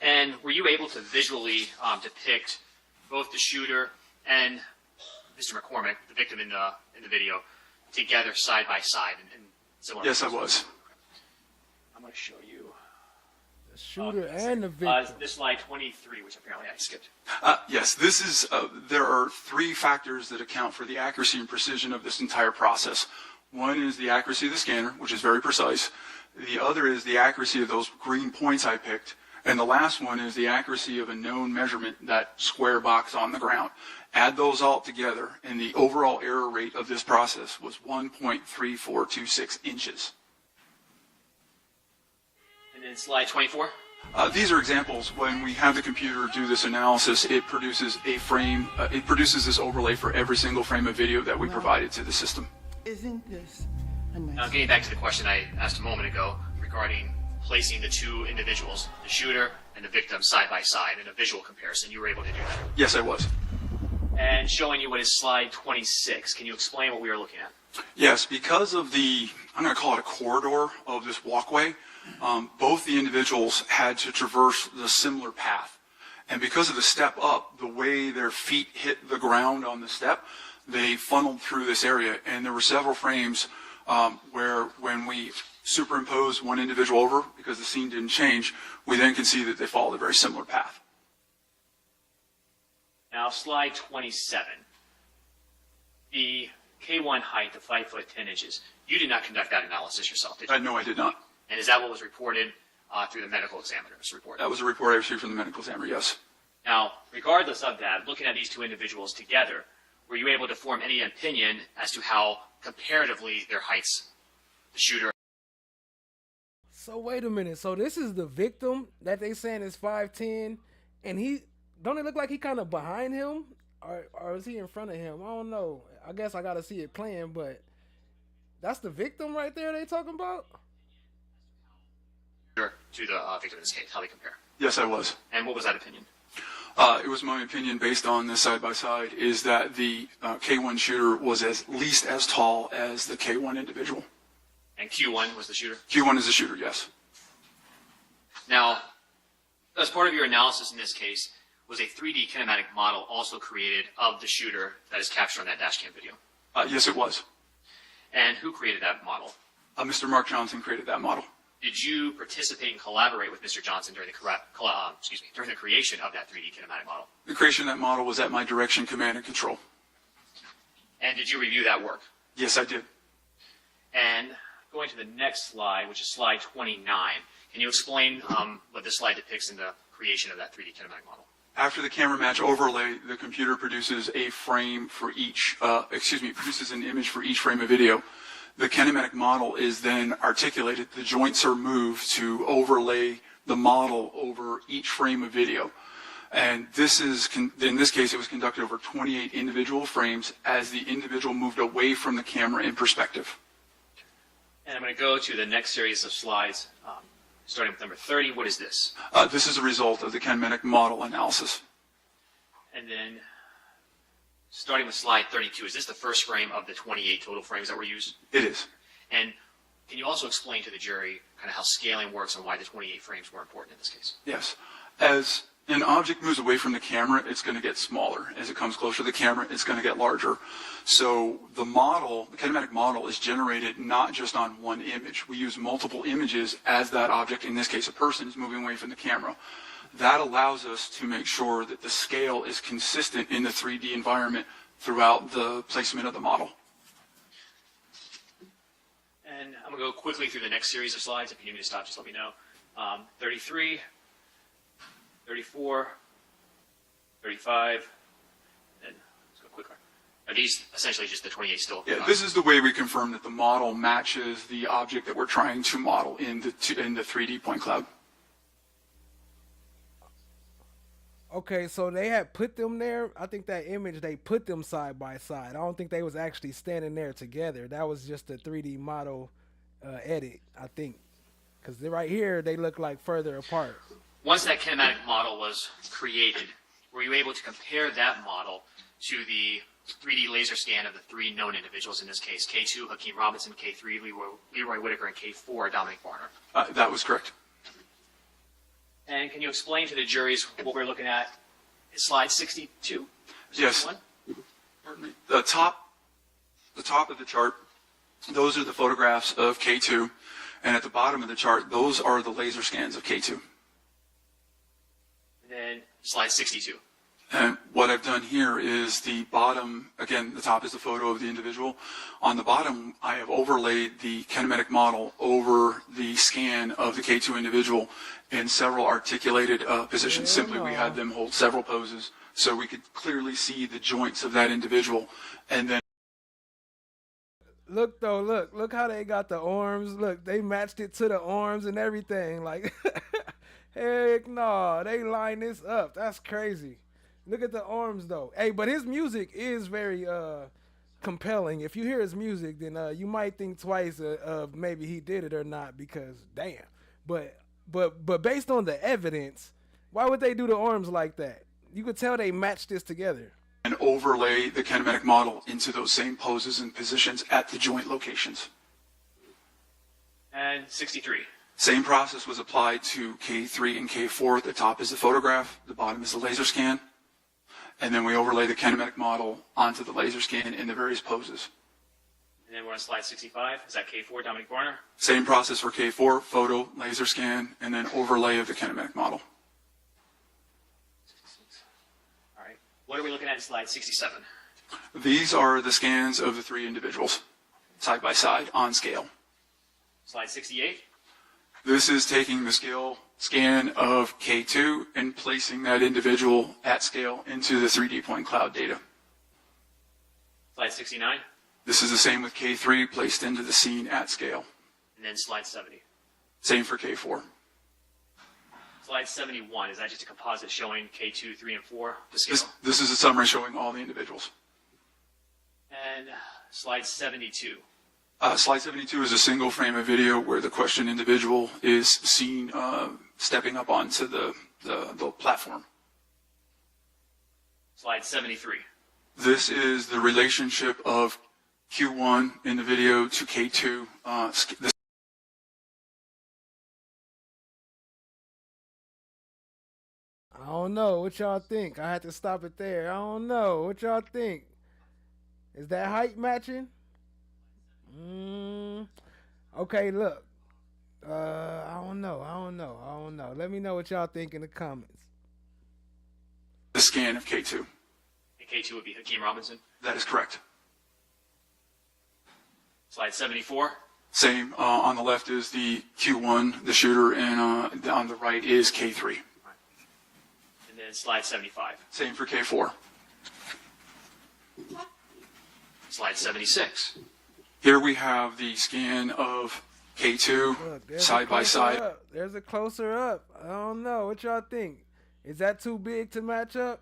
And were you able to visually depict both the shooter and Mr. McCormick, the victim in the video, together side by side? Yes, I was. I'm going to show you the shooter and the victim. This slide 23, which apparently I skipped. Yes, this is. There are 3 factors that account for the accuracy and precision of this entire process. One is the accuracy of the scanner, which is very precise. The other is the accuracy of those green points I picked. And the last one is the accuracy of a known measurement, that square box on the ground. Add those all together, and the overall error rate of this process was 1.3426 inches. And then slide 24. These are examples. When we have the computer do this analysis, it produces a frame, it produces this overlay for every single frame of video that we provided to the system. Isn't this a nice... Now, getting back to the question I asked a moment ago regarding placing the two individuals, the shooter and the victim, side by side in a visual comparison, you were able to do that. Yes, I was. And showing you what is slide 26, can you explain what we are looking at? Yes, because of the, I'm going to call it a corridor of this walkway, both the individuals had to traverse the similar path. And because of the step up, the way their feet hit the ground on the step, they funneled through this area. And there were several frames where when we superimpose one individual over, because the scene didn't change, we then can see that they followed a very similar path. Now, slide 27. The K1 height of 5 foot 10 inches. You did not conduct that analysis yourself, did you? No, I did not. And is that what was reported through the medical examiner's report? That was a report I received from the medical examiner, yes. Now, regardless of that, looking at these two individuals together, were you able to form any opinion as to how comparatively their heights, the shooter? So wait a minute. So this is the victim that they saying is 5'10", and he don't it look like he kind of behind him, or is he in front of him? I don't know. I guess I gotta see it playing, but that's the victim right there they talking about? To the victim in this case, how they compare. Yes, I was. And what was that opinion? It was my opinion, based on this side-by-side, is that the K1 shooter was at least as tall as the K1 individual. And Q1 was the shooter? Q1 is the shooter, yes. Now, as part of your analysis in this case, was a 3D kinematic model also created of the shooter that is captured on that dashcam video? Yes, it was. And who created that model? Mr. Mark Johnson created that model. Did you participate and collaborate with Mr. Johnson during the creation of that 3D kinematic model? The creation of that model was at my direction, command, and control. And did you review that work? Yes, I did. And going to the next slide, which is slide 29, can you explain what this slide depicts in the creation of that 3D kinematic model? After the camera match overlay, the computer produces a frame for each, produces an image for each frame of video. The kinematic model is then articulated. The joints are moved to overlay the model over each frame of video. And this is, in this case, it was conducted over 28 individual frames as the individual moved away from the camera in perspective. And I'm going to go to the next series of slides, starting with number 30. What is this? This is a result of the kinematic model analysis. And then starting with slide 32, is this the first frame of the 28 total frames that were used? It is. And can you also explain to the jury kind of how scaling works and why the 28 frames were important in this case? Yes. As an object moves away from the camera, it's going to get smaller. As it comes closer to the camera, it's going to get larger. So the model, the kinematic model, is generated not just on one image. We use multiple images as that object, in this case a person, is moving away from the camera. That allows us to make sure that the scale is consistent in the 3D environment throughout the placement of the model. And I'm going to go quickly through the next series of slides. If you need me to stop, just let me know. 33, 34, 35, and let's go quicker. Are these essentially just the 28 still? Yeah, this is the way we confirm that the model matches the object that we're trying to model in the 3D point cloud. Okay, so they had put them there. I think that image, they put them side by side. I don't think they was actually standing there together. That was just a 3D model edit, I think. Because right here, they look like further apart. Once that kinematic model was created, were you able to compare that model to the 3D laser scan of the three known individuals in this case, K2, Hakeem Robinson, K3, Leroy Whitaker, and K4, Dominic Varner? That was correct. And can you explain to the juries what we're looking at? Is slide 62? Yes. Pardon me. The top of the chart, those are the photographs of K2, and at the bottom of the chart, those are the laser scans of K2. And then slide 62. And what I've done here is the bottom, again, the top is the photo of the individual. On the bottom, I have overlaid the kinematic model over the scan of the K2 individual in several articulated positions. Simply, we had them hold several poses so we could clearly see the joints of that individual. And then look though, look how they got the arms. Look, they matched it to the arms and everything. Like, heck no, they line this up. That's crazy. Look at the arms though. Hey, but his music is very compelling. If you hear his music, then you might think twice of maybe he did it or not, because damn. But based on the evidence, why would they do the arms like that? You could tell they matched this together. And overlay the kinematic model into those same poses and positions at the joint locations. And 63. Same process was applied to K3 and K4. At the top is the photograph, the bottom is the laser scan. And then we overlay the kinematic model onto the laser scan in the various poses. And then we're on slide 65. Is that K4, Dominic Warner? Same process for K4, photo, laser scan, and then overlay of the kinematic model. 66. All right. What are we looking at in slide 67? These are the scans of the three individuals, side by side, on scale. Slide 68. This is taking the scan of K2 and placing that individual at scale into the 3D point cloud data. Slide 69. This is the same with K3, placed into the scene at scale. And then slide 70. Same for K4. Slide 71, is that just a composite showing K2, 3, and 4 to scale? This is a summary showing all the individuals. And slide 72. Slide 72 is a single frame of video where the questioned individual is seen stepping up onto the platform. Slide 73. This is the relationship of Q1 in the video to K2. I don't know. What y'all think? I had to stop it there. I don't know. What y'all think? Is that height matching? Okay, look. I don't know. Let me know what y'all think in the comments. The scan of K2. And K2 would be Hakeem Robinson. That is correct. Slide 74. Same. On the left is the Q1, the shooter, and on the right is K3. And then slide 75. Same for K4. Slide 76. Here we have the scan of K2 Look, side by side. There's a closer up. I don't know. What y'all think? Is that too big to match up?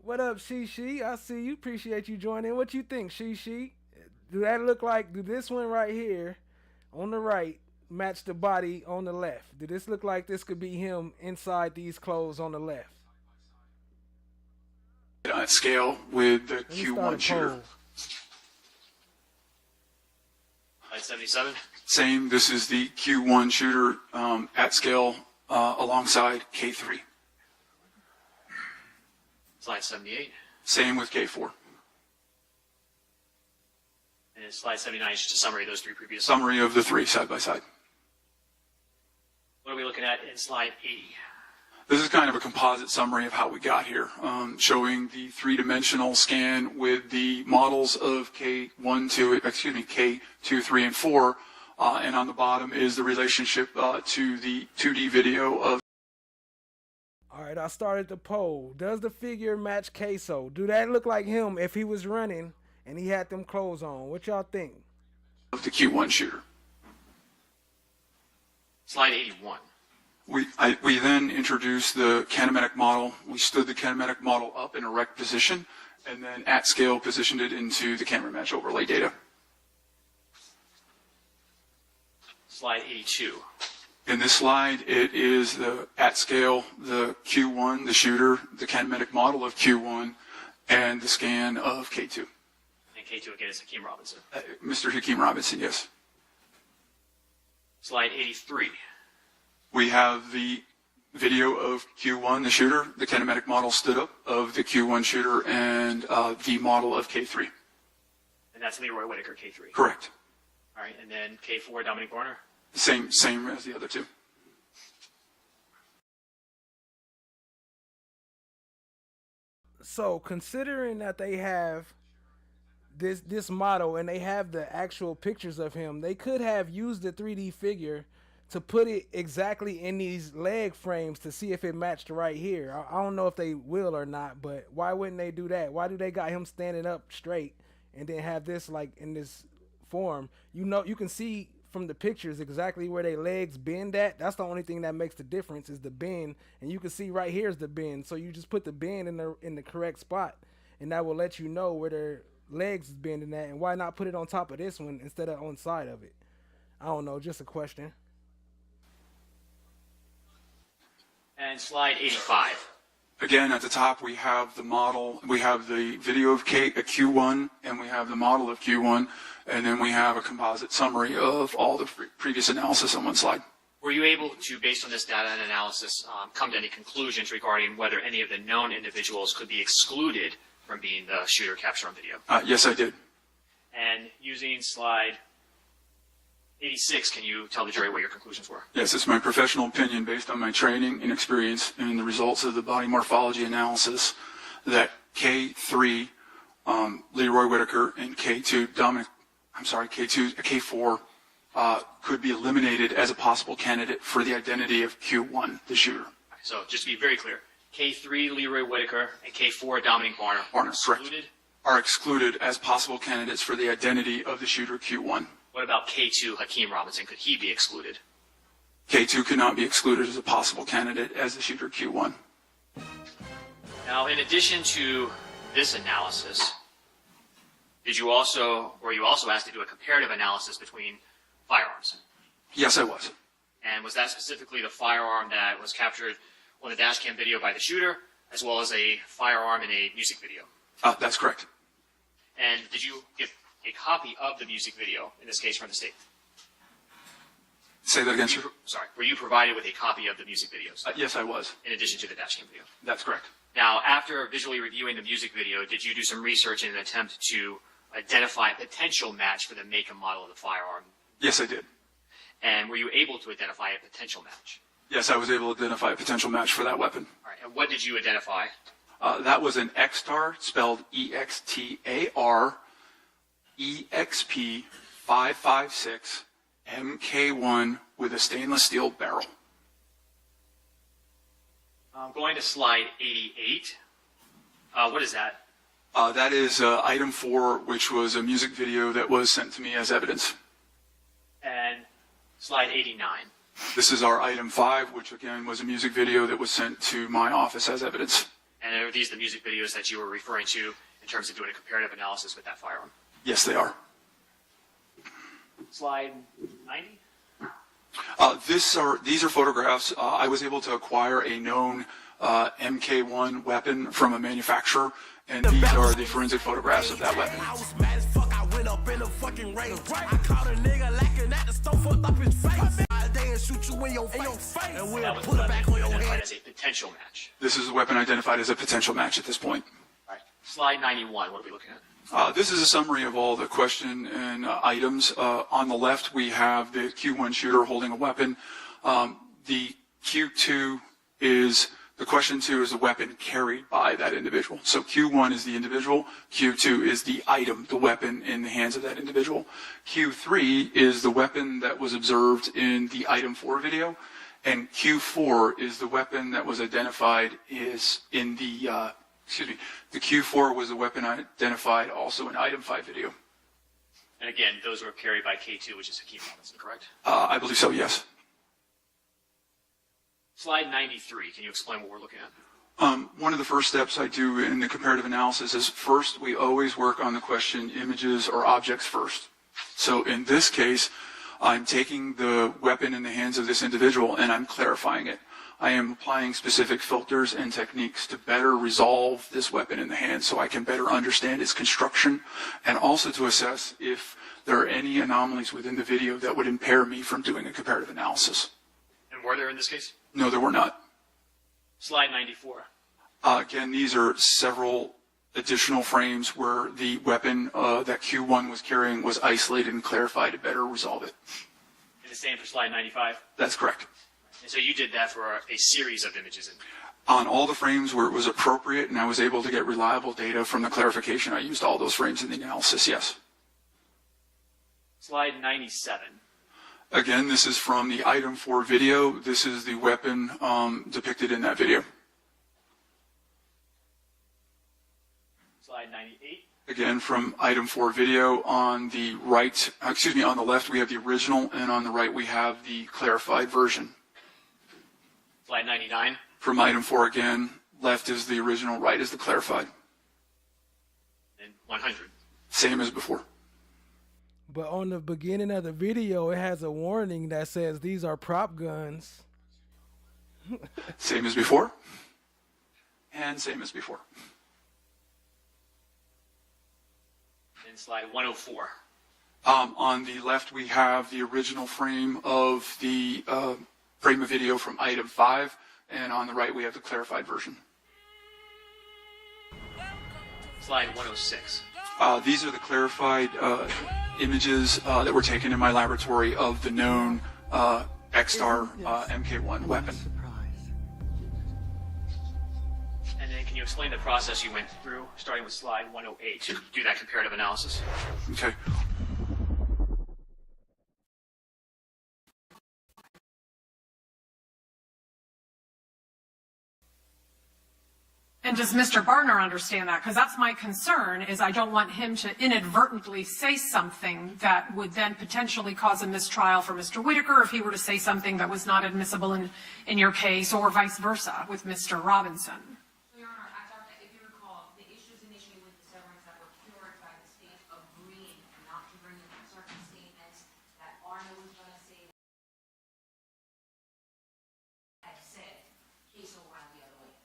What up, She? I see you. Appreciate you joining. What you think, She? Do that look like, do this one right here on the right match the body on the left? Do this look like this could be him inside these clothes on the left? At scale with the Q1 shooter. Slide 77. Same. This is the Q1 shooter at scale alongside K3. Slide 78. Same with K4. And slide 79 is just a summary of those three previous. Summary of the three side by side. What are we looking at in slide 80? This is kind of a composite summary of how we got here, showing the three-dimensional scan with the models of K2, 3, and 4, and on the bottom is the relationship to the 2D video of. All right, I started the poll. Does the figure match KSOO? Do that look like him if he was running and he had them clothes on? What y'all think? Of the Q1 shooter. Slide 81. We then introduced the kinematic model. We stood the kinematic model up in erect position, and then at scale positioned it into the camera match overlay data. Slide 82. In this slide, it is the at scale, the Q1, the shooter, the kinematic model of Q1, and the scan of K2. And K2 again is Hakeem Robinson. Mr. Hakeem Robinson, yes. Slide 83. We have the video of Q1, the shooter, the kinematic model stood up of the Q1 shooter, and the model of K3. And that's Leroy Whitaker, K3. Correct. All right, and then K4, Dominic Warner. Same as the other two. So considering that they have this model and they have the actual pictures of him, they could have used the 3D figure to put it exactly in these leg frames to see if it matched right here. I don't know if they will or not, but why wouldn't they do that? Why do they got him standing up straight and then have this like in this form? You know, you can see from the pictures exactly where their legs bend at. That's the only thing that makes the difference is the bend, and you can see right here is the bend. So you just put the bend in the correct spot, and that will let you know where their legs is bending at. And why not put it on top of this one instead of on side of it? I don't know, just a question. And slide 85. Again, at the top, we have the model, we have the video of Q1, and we have the model of Q1, and then we have a composite summary of all the previous analysis on one slide. Were you able to, based on this data and analysis, come to any conclusions regarding whether any of the known individuals could be excluded from being the shooter captured on video? Yes, I did. And using slide 86, can you tell the jury what your conclusions were? Yes, it's my professional opinion based on my training and experience and the results of the body morphology analysis that K3, Leroy Whitaker, and K4 could be eliminated as a possible candidate for the identity of Q1, the shooter. So just to be very clear, K3, Leroy Whitaker, and K4, Dominic Barner, are excluded as possible candidates for the identity of the shooter Q1. What about K2, Hakeem Robinson? Could he be excluded? K2 cannot be excluded as a possible candidate as the shooter Q1. Now, in addition to this analysis, were you also asked to do a comparative analysis between firearms? Yes, I was. And was that specifically the firearm that was captured on the dash cam video by the shooter, as well as a firearm in a music video? That's correct. And did you get a copy of the music video, in this case from the state? Say that again, sir. Sorry, were you provided with a copy of the music videos? Yes, I was. In addition to the dashcam video? That's correct. Now, after visually reviewing the music video, did you do some research in an attempt to identify a potential match for the make and model of the firearm? Yes, I did. And were you able to identify a potential match? Yes, I was able to identify a potential match for that weapon. All right, and what did you identify? That was an XTAR, spelled EXTAR, EXP 556 MK1 with a stainless steel barrel. Going to slide 88. What is that? That is item 4, which was a music video that was sent to me as evidence. And slide 89. This is our item 5, which again was a music video that was sent to my office as evidence. And are these the music videos that you were referring to in terms of doing a comparative analysis with that firearm? Yes, they are. Slide 90? These are photographs. I was able to acquire a known MK1 weapon from a manufacturer, and these are the forensic photographs of that weapon. I was mad as fuck, I went up in a fucking race. I caught a nigga lacking at the store, fucked up his face. They and shoot you in your face, and we'll put it back on your head. As a potential match. This is a weapon identified as a potential match at this point. All right. Slide 91, what are we looking at? This is a summary of all the question and items. On the left, we have the Q1 shooter holding a weapon. The Q2 is, the question 2 is a weapon carried by that individual. So Q1 is the individual. Q2 is the item, the weapon in the hands of that individual. Q3 is the weapon that was observed in the item 4 video. And Q4 is the weapon that was identified is in the, the Q4 was the weapon identified also in item 5 video. And again, those were carried by K2, which is Hakeem Robinson, correct? I believe so, yes. Slide 93, can you explain what we're looking at? One of the first steps I do in the comparative analysis is first we always work on the question images or objects first. So in this case, I'm taking the weapon in the hands of this individual and I'm clarifying it. I am applying specific filters and techniques to better resolve this weapon in the hand so I can better understand its construction and also to assess if there are any anomalies within the video that would impair me from doing a comparative analysis. And were there in this case? No, there were not. Slide 94. Again, these are several additional frames where the weapon that Q1 was carrying was isolated and clarified to better resolve it. And the same for slide 95? That's correct. And so you did that for a series of images. On all the frames where it was appropriate and I was able to get reliable data from the clarification, I used all those frames in the analysis, yes. Slide 97. Again, this is from the item 4 video. This is the weapon depicted in that video. Slide 98. Again, from item 4 video, on the right, on the left we have the original, and on the right we have the clarified version. Slide 99. From item 4 again, left is the original, right is the clarified. And 100. Same as before. But on the beginning of the video, it has a warning that says these are prop guns. Same as before. And same as before. And slide 104. On the left, we have the original frame of the frame of video from item 5, and on the right, we have the clarified version. Slide 106. These are the clarified images that were taken in my laboratory of the known X-Star MK1 weapon. And then can you explain the process you went through, starting with slide 108, to do that comparative analysis? Okay. And does Mr. Barner understand that? Because that's my concern, is I don't want him to inadvertently say something that would then potentially cause a mistrial for Mr. Whitaker if he were to say something that was not admissible in your case, or vice versa with Mr. Robinson. Your Honor, if you recall, the issues initially with the severance that were cured by the state agreeing not to bring in certain statements that Arno was going to say had said, KSOO ran the other way.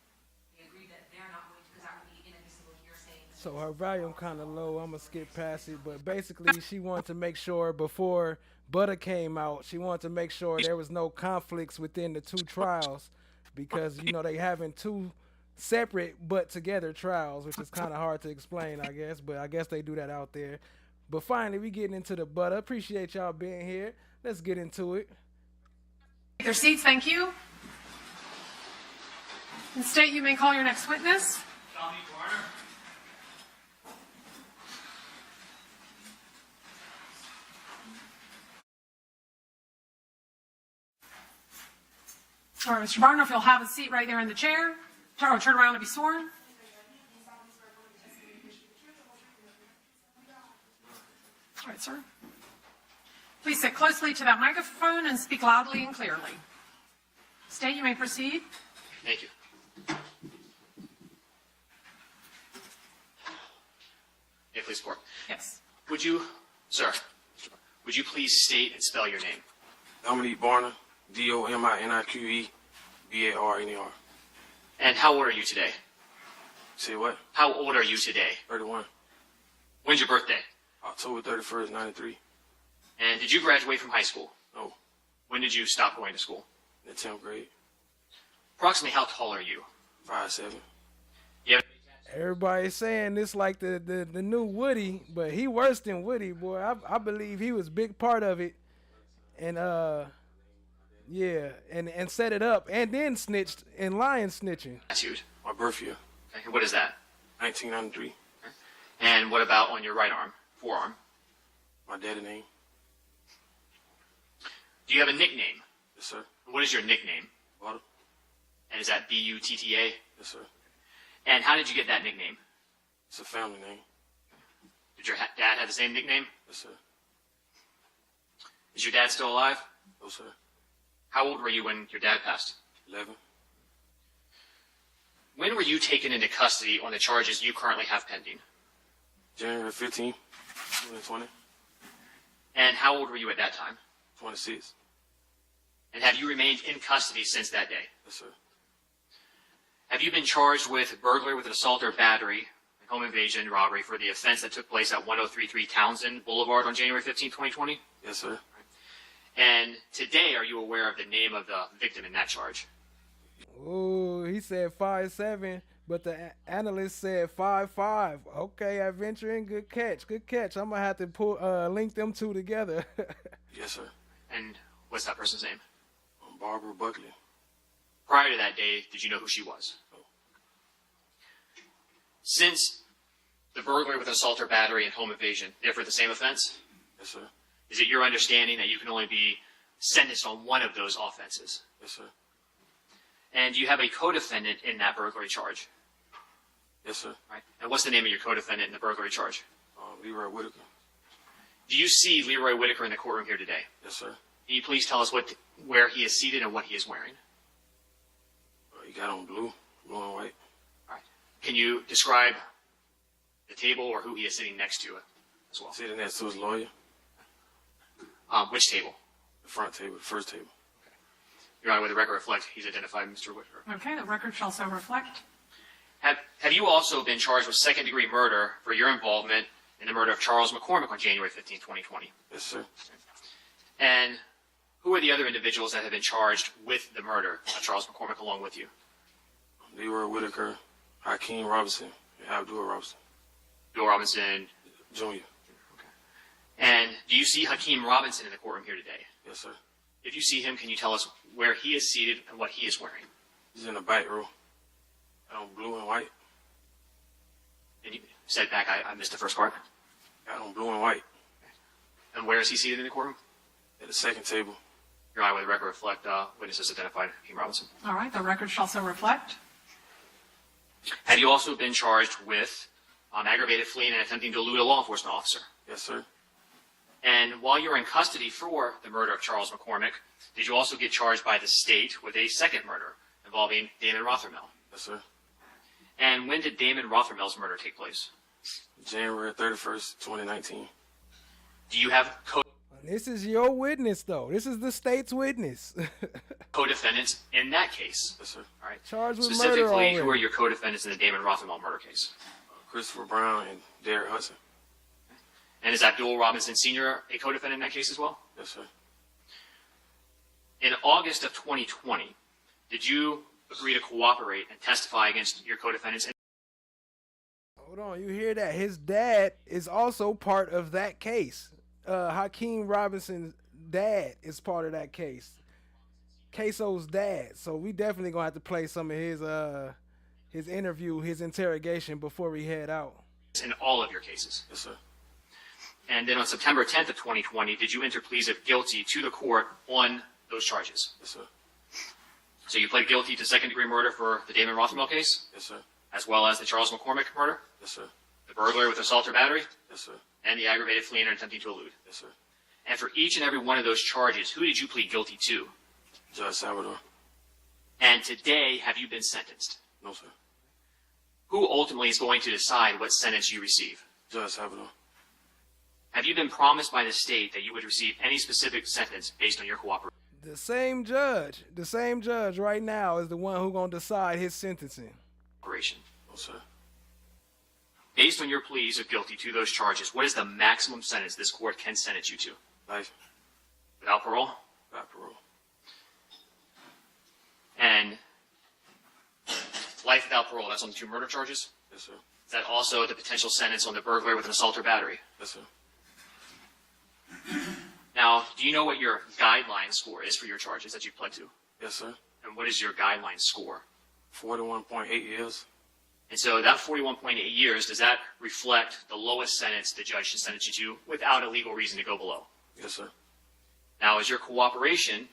They agreed that they're not going to, because that would be inadmissible hearsay. So her volume kind of low. I'm going to skip past it. But basically, she wanted to make sure before Butter came out, she wanted to make sure there was no conflicts within the two trials. Because, you know, they having two separate but together trials, which is kind of hard to explain, I guess. But I guess they do that out there. But finally, we getting into the Butter. Appreciate y'all being here. Let's get into it. Take your seats, thank you. And State, you may call your next witness. Dominique Warner. All right, Mr. Barner, if you'll have a seat right there in the chair. Turn around to be sworn. All right, sir. Please sit closely to that microphone and speak loudly and clearly. State, you may proceed. Thank you. Yeah, please, court. Yes. Would you, sir, would you please state and spell your name? Dominique Barner, D-O-M-I-N-I-Q-E-B-A-R-N-E-R. And how old are you today? Say what? How old are you today? 31. When's your birthday? October 31st, 93. And did you graduate from high school? No, When did you stop going to school? in the 10th grade. Approximately how tall are you? 5'7". You have Everybody's saying this like the new Woody, but he worse than Woody, boy. I believe he was a big part of it. And yeah, and set it up and then snitched and lion snitching. tattooed. My birth year, Okay, what is that? 1993. And what about on your right arm, forearm? My daddy name. Do you have a nickname? Yes, sir. What is your nickname? Butter. And is that B-U-T-T-A? Yes, sir. And how did you get that nickname? It's a family name. Did your dad have the same nickname? Yes, sir. Is your dad still alive? No, sir. How old were you when your dad passed? 11. When were you taken into custody on the charges you currently have pending? January 15, 2020. And how old were you at that time? 26. And have you remained in custody since that day? Yes, sir. Have you been charged with burglary with an assault or battery, home invasion, robbery for the offense that took place at 1033 Townsend Boulevard on January 15, 2020? Yes, sir. And today, are you aware of the name of the victim in that charge? Oh, he said 5'7", but the analyst said 5'5". Okay, adventuring, good catch, good catch. I'm gonna have to link them two together. Yes, sir. And what's that person's name? Barbara Buckley. Prior to that day, did you know who she was? No. Since the burglary with assault or battery and home invasion, they're for the same offense? Yes, sir. Is it your understanding that you can only be sentenced on one of those offenses? Yes, sir. And do you have a co-defendant in that burglary charge? Yes, sir. Right. And what's the name of your co-defendant in the burglary charge? Leroy Whitaker. Do you see Leroy Whitaker in the courtroom here today? Yes, sir. Can you please tell us where he is seated and what he is wearing? He got on blue and white. All right. Can you describe the table or who he is sitting next to as well? Sitting next to his lawyer. Which table? The front table, the first table. Okay. Your Honor, with the record reflect, he's identified Mr. Whitaker. Okay, the record shall so reflect. Have you also been charged with second-degree murder for your involvement in the murder of Charles McCormick on January 15, 2020? Yes, sir. And who are the other individuals that have been charged with the murder of Charles McCormick along with you? Leroy Whitaker, Hakeem Robinson, and Abdul Robinson. Bill Robinson Jr. Okay. And do you see Hakeem Robinson in the courtroom here today? Yes, sir. If you see him, can you tell us where he is seated and what he is wearing? He's in the back row. Got on blue and white. And you said back, I missed the first part. Got on blue and white. And where is he seated in the courtroom? At the second table. Your Honor, with the record reflect, witnesses identified Hakeem Robinson. All right, the record shall so reflect. Have you also been charged with aggravated fleeing and attempting to elude a law enforcement officer? Yes, sir. And while you were in custody for the murder of Charles McCormick, did you also get charged by the state with a second murder involving Damon Rothermel? Yes, sir. And when did Damon Rothermel's murder take place? January 31st, 2019. Do you have This is your witness, though. This is the state's witness. co-defendants in that case? Yes, sir. All right. Charged with murder Specifically, already. who are your co-defendants in the Damon Rothermel murder case? Christopher Brown and Derek Hudson. And is Abdul Robinson Sr. a co-defendant in that case as well? Yes, sir. In August of 2020, did you agree to cooperate and testify against your co-defendants? Hold on, you hear that? His dad is also part of that case. Hakeem Robinson's dad is part of that case. KSOO's dad. So we definitely gonna have to play some of his interview, his interrogation before we head out. In all of your cases? Yes, sir. And then on September 10th of 2020, did you enter pleas of guilty to the court on those charges? Yes, sir. So you pled guilty to second-degree murder for the Damon Rothermel case? Yes, sir. As well as the Charles McCormick murder? Yes, sir. The burglary with assault or battery? Yes, sir. And the aggravated fleeing and attempting to elude? Yes, sir. And for each and every one of those charges, who did you plead guilty to? Judge Salvador. And today, have you been sentenced? No, sir. Who ultimately is going to decide what sentence you receive? Judge Salvador. Have you been promised by the state that you would receive any specific sentence based on your cooperation? The same judge right now is the one who gonna decide his sentencing. No, sir. Based on your pleas of guilty to those charges, what is the maximum sentence this court can sentence you to? Life. Without parole? Without parole. And life without parole, that's on the 2 murder charges? Yes, sir. Is that also the potential sentence on the burglary with an assault or battery? Yes, sir. Now, do you know what your guideline score is for your charges that you pled to? Yes, sir. And what is your guideline score? 41.8 years. And so that 41.8 years, does that reflect the lowest sentence the judge should sentence you to without a legal reason to go below? Yes, sir. Now, is your cooperation,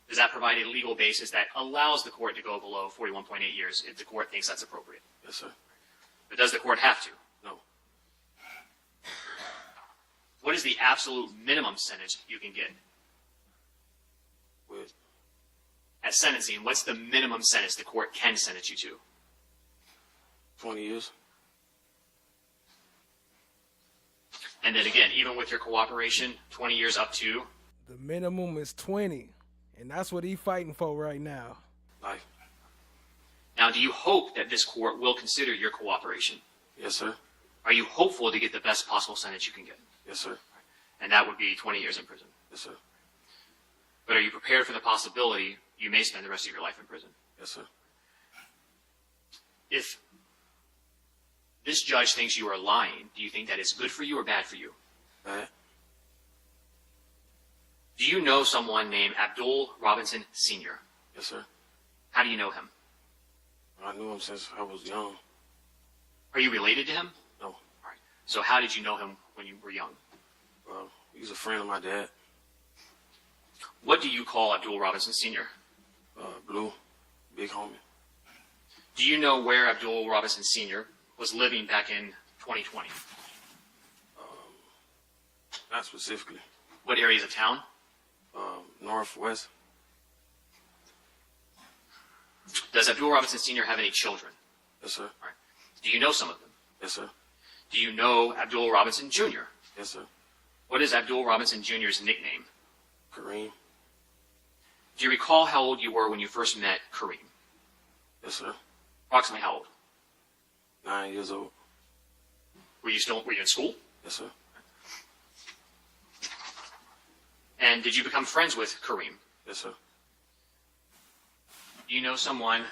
does that provide a legal basis that allows the court to go below 41.8 years if the court thinks that's appropriate? Yes, sir. But does the court have to? No. What is the absolute minimum sentence you can get? With At sentencing, what's the minimum sentence the court can sentence you to? 20 years. And then again, even with your cooperation, 20 years up to? The minimum is 20, and that's what he's fighting for right now. Life. Now, do you hope that this court will consider your cooperation? Yes, sir. Are you hopeful to get the best possible sentence you can get? Yes, sir. And that would be 20 years in prison. Yes, sir. But are you prepared for the possibility you may spend the rest of your life in prison? Yes, sir. If this judge thinks you are lying, do you think that is good for you or bad for you? Bad. Do you know someone named Abdul Robinson Sr.? Yes, sir. How do you know him? I knew him since I was young. Are you related to him? No. All right. So how did you know him when you were young? Well, he's a friend of my dad. What do you call Abdul Robinson Sr.? Blue, big homie. Do you know where Abdul Robinson Sr. was living back in 2020? Not specifically. What areas of town? Northwest. Does Abdul Robinson Sr. have any children? Yes, sir. All right. Do you know some of them? Yes, sir. Do you know Abdul Robinson Jr.? Yes, sir. What is Abdul Robinson Jr.'s nickname? Kareem. Do you recall how old you were when you first met Kareem? Yes, sir. Approximately how old? 9 years old. Were you in school? Yes, sir. And did you become friends with Kareem? Yes, sir. Do you know someone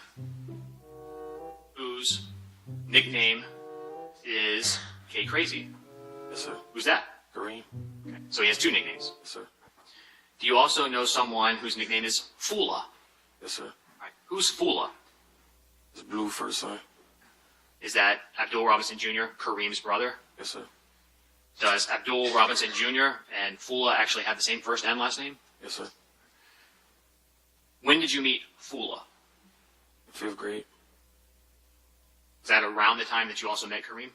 whose nickname is K Crazy? Yes, sir. Who's that? Kareem. Okay. So he has two nicknames. Yes, sir. Do you also know someone whose nickname is Fula? Yes, sir. All right. Who's Fula? It's Blue first son. Is that Abdul Robinson Jr., Kareem's brother? Yes, sir. Does Abdul Robinson Jr. and Fula actually have the same first and last name? Yes, sir. When did you meet Fula? 5th grade. Is that around the time that you also met Kareem?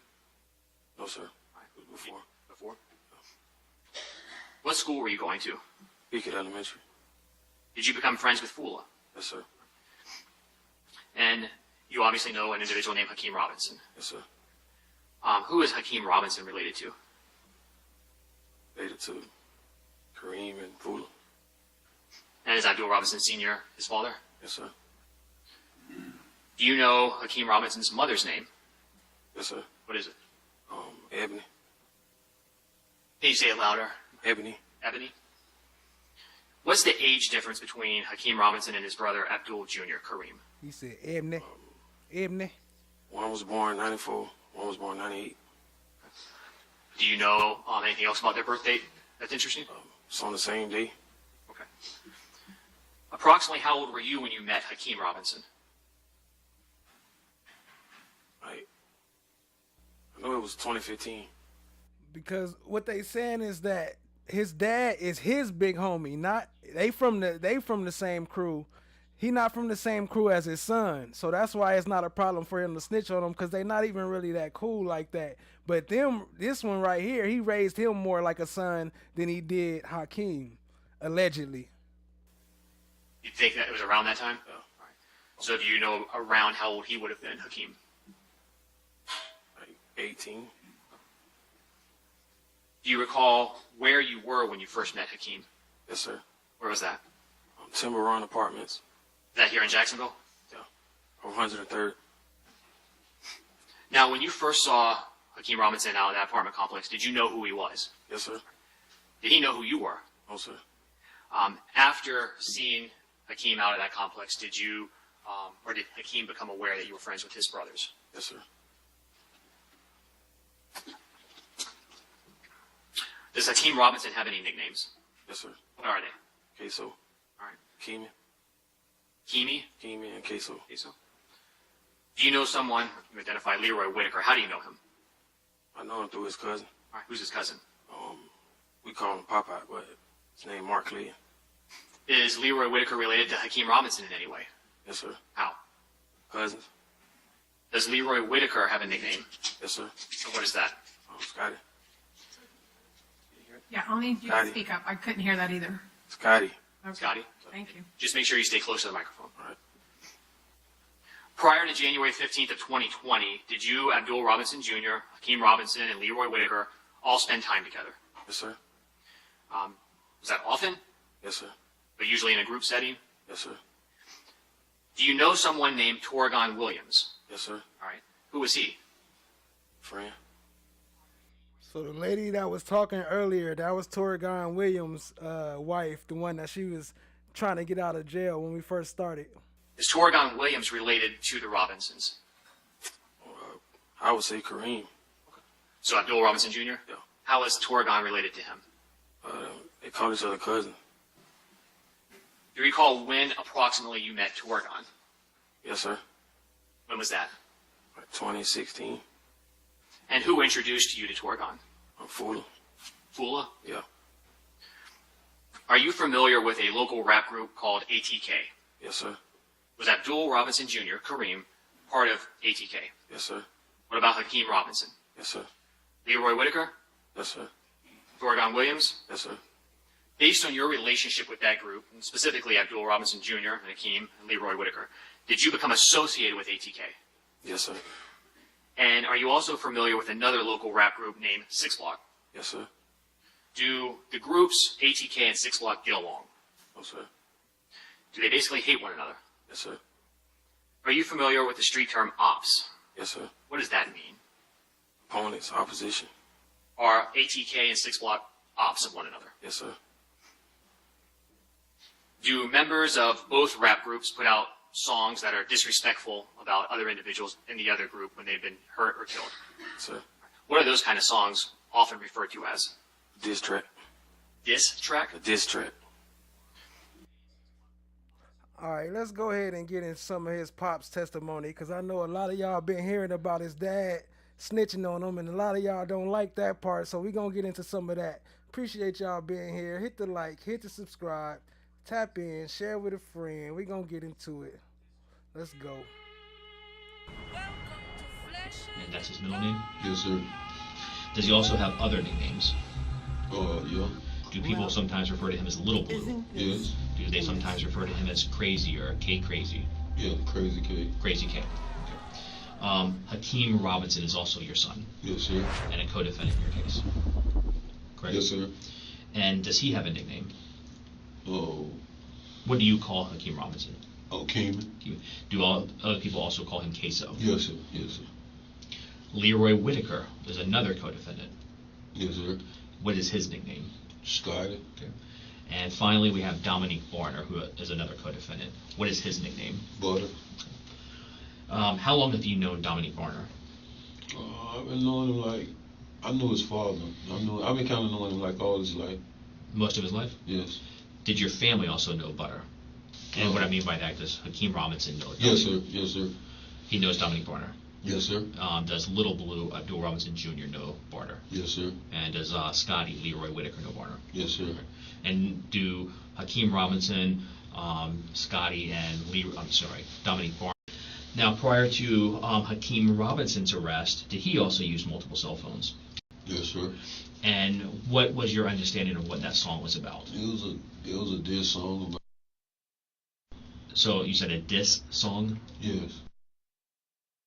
No, sir. All right. Before. Before? What school were you going to? Beacon Elementary. Did you become friends with Fula? Yes, sir. And you obviously know an individual named Hakeem Robinson. Yes, sir. Who is Hakeem Robinson related to? Related to Kareem and Fula. And is Abdul Robinson Sr. his father? Yes, sir. Do you know Hakeem Robinson's mother's name? Yes, sir. What is it? Ebony. Can you say it louder? Ebony. Ebony? What's the age difference between Hakeem Robinson and his brother Abdul Jr., Kareem? He said Ebony. Ebony. One was born 94. One was born 98. Do you know anything else about their birth date that's interesting? It's on the same day. Okay. Approximately how old were you when you met Hakeem Robinson? I know it was 2015. Because what they saying is that his dad is his big homie, not they from the same crew. He not from the same crew as his son, so that's why it's not a problem for him to snitch on him, because they not even really that cool like that. But this one right here, he raised him more like a son than he did Hakeem, allegedly. You think that it was around that time? Oh. All right. So do you know around how old he would have been, Hakeem? Like 18. Do you recall where you were when you first met Hakeem? Yes, sir. Where was that? Timber Run Apartments. Is that here in Jacksonville? Yeah. 103rd. Now, when you first saw Hakeem Robinson out of that apartment complex, did you know who he was? Yes, sir. Did he know who you were? No, sir. After seeing Hakeem out of that complex, did you, or did Hakeem become aware that you were friends with his brothers? Yes, sir. Does Hakeem Robinson have any nicknames? Yes, sir. What are they? KSOO. All right. Keemy. Keemy? Keemy and KSOO. KSOO. Do you know someone, you identify Leroy Whitaker, how do you know him? I know him through his cousin. All right. Who's his cousin? We call him Popeye, but his name Mark Clayton. Is Leroy Whitaker related to Hakeem Robinson in any way? Yes, sir. How? Cousins. Does Leroy Whitaker have a nickname? Yes, sir. And what is that? Scotty. Yeah, I'll need you to speak up. I couldn't hear that either. Scotty. Okay. Scotty? Thank you. Just make sure you stay close to the microphone. All right. Prior to January 15th of 2020, did you, Abdul Robinson Jr., Hakeem Robinson, and Leroy Whitaker all spend time together? Yes, sir. Was that often? Yes, sir. But usually in a group setting? Yes, sir. Do you know someone named Torgon Williams? Yes, sir. All right. Who was he? Friend. So the lady that was talking earlier, that was Torgon Williams' wife, the one that she was trying to get out of jail when we first started. Is Torgon Williams related to the Robinsons? I would say Kareem. Okay. So Abdul Robinson Jr.? Yeah. How is Torgon related to him? They call each other cousin. Do you recall when approximately you met Torgon? Yes, sir. When was that? Like 2016. And who introduced you to Torgon? Fula. Fula? Yeah. Are you familiar with a local rap group called ATK? Yes, sir. Was Abdul Robinson Jr., Kareem, part of ATK? Yes, sir. What about Hakeem Robinson? Yes, sir. Leroy Whitaker? Yes, sir. Thorgon Williams? Yes, sir. Based on your relationship with that group, and specifically Abdul Robinson Jr., and Hakeem, and Leroy Whitaker, did you become associated with ATK? Yes, sir. And are you also familiar with another local rap group named Six Block? Yes, sir. Do the groups ATK and Six Block get along? No, sir. Do they basically hate one another? Yes, sir. Are you familiar with the street term ops? Yes, sir. What does that mean? Opponents, opposition. Are ATK and Six Block ops of one another? Yes, sir. Do members of both rap groups put out songs that are disrespectful about other individuals in the other group when they've been hurt or killed? Yes, sir. What are those kind of songs often referred to as? Diss track. Diss track? A diss track. All right, let's go ahead and get in some of his pop's testimony, because I know a lot of y'all been hearing about his dad snitching on him, and a lot of y'all don't like that part, so we're going to get into some of that. Appreciate y'all being here. Hit the like, hit the subscribe, tap in, share with a friend. We're going to get into it. Let's go. And that's his middle name? Yes, sir. Does he also have other nicknames? Yeah. Do people sometimes refer to him as Little Blue? Yes. Do they sometimes refer to him as Crazy or K Crazy? Yeah, Crazy K. Crazy K. Okay. Hakeem Robinson is also your son? Yes, sir. And a co-defendant in your case? Correct? Yes, sir. And does he have a nickname? Oh. What do you call Hakeem Robinson? Oh, Keeman. Do all other people also call him KSOO? Yes, sir. Yes, sir. Leroy Whitaker is another co-defendant. Yes, sir. What is his nickname? Scotty. Okay. And finally, we have Dominique Barner, who is another co-defendant. What is his nickname? Butter. How long have you known Dominique Barner? I've been knowing him like, I knew his father. I've been kind of knowing him like all his life. Most of his life? Yes. Did your family also know Butter? And what I mean by that, does Hakeem Robinson know Dominique? Yes, sir. Yes, sir. He knows Dominique Barner? Yes, sir. Does Little Blue Abdul Robinson Jr. know Barner? Yes, sir. And does Scotty Leroy Whitaker know Barner? Yes, sir. And do Hakeem Robinson, Scotty, and Dominique Barner? Now, prior to Hakeem Robinson's arrest, did he also use multiple cell phones? Yes, sir. And what was your understanding of what that song was about? It was a diss song about. So you said a diss song? Yes.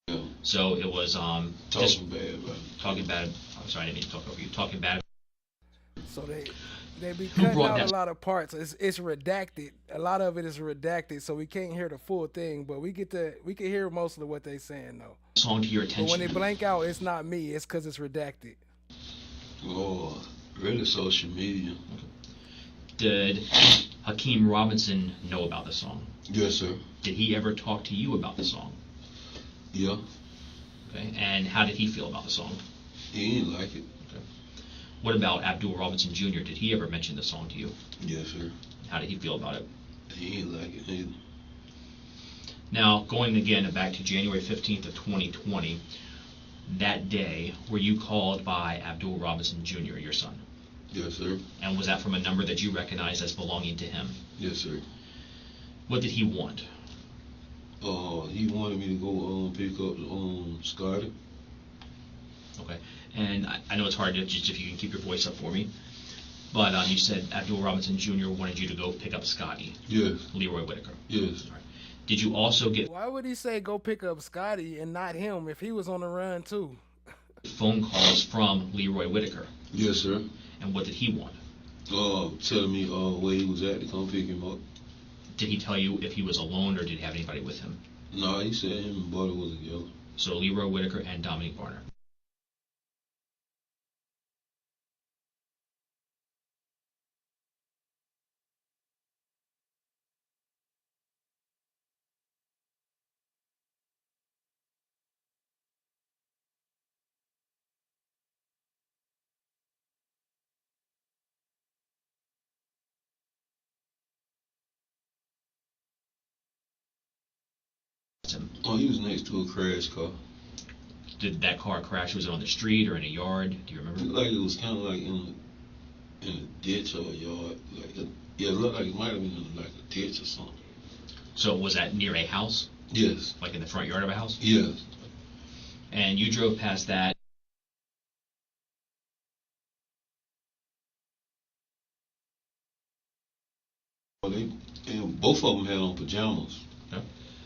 Yeah. So it was talking bad about it. Talking bad. I'm sorry, I didn't mean to talk over you. Talking bad. So they be cutting out a lot of parts. It's redacted. A lot of it is redacted, so we can't hear the full thing. But we can hear most of what they saying though. Song to your attention. But when they blank out, it's not me. It's because it's redacted. Oh, really? Social media. Okay. Did Hakeem Robinson know about the song? Yes, sir. Did he ever talk to you about the song? Yeah. Okay. And how did he feel about the song? He didn't like it. Okay. What about Abdul Robinson Jr.? Did he ever mention the song to you? Yes, sir. How did he feel about it? He didn't like it either. Now, going again back to January 15th of 2020, that day, were you called by Abdul Robinson Jr., your son? Yes, sir. And was that from a number that you recognized as belonging to him? Yes, sir. What did he want? He wanted me to go pick up Scotty. Okay. And I know it's hard to just if you can keep your voice up for me. But you said Abdul Robinson Jr. wanted you to go pick up Scotty. Yes. Leroy Whitaker. Yes. All right. Did you also get... Why would he say go pick up Scotty and not him if he was on the run too? phone calls from Leroy Whitaker? Yes, sir. And what did he want? Telling me where he was at to come pick him up. Did he tell you if he was alone or did he have anybody with him? No, he said him and Butter was together. So Leroy Whitaker and Dominique Barner. Oh, he was next to a crash car. Did that car crash? Was it on the street or in a yard? Do you remember? Like it was kind of like in a ditch or a yard. Yeah, it looked like it might have been in like a ditch or something. So was that near a house? Yes. Like in the front yard of a house? Yes. And you drove past that. And both of them had on pajamas. Yeah.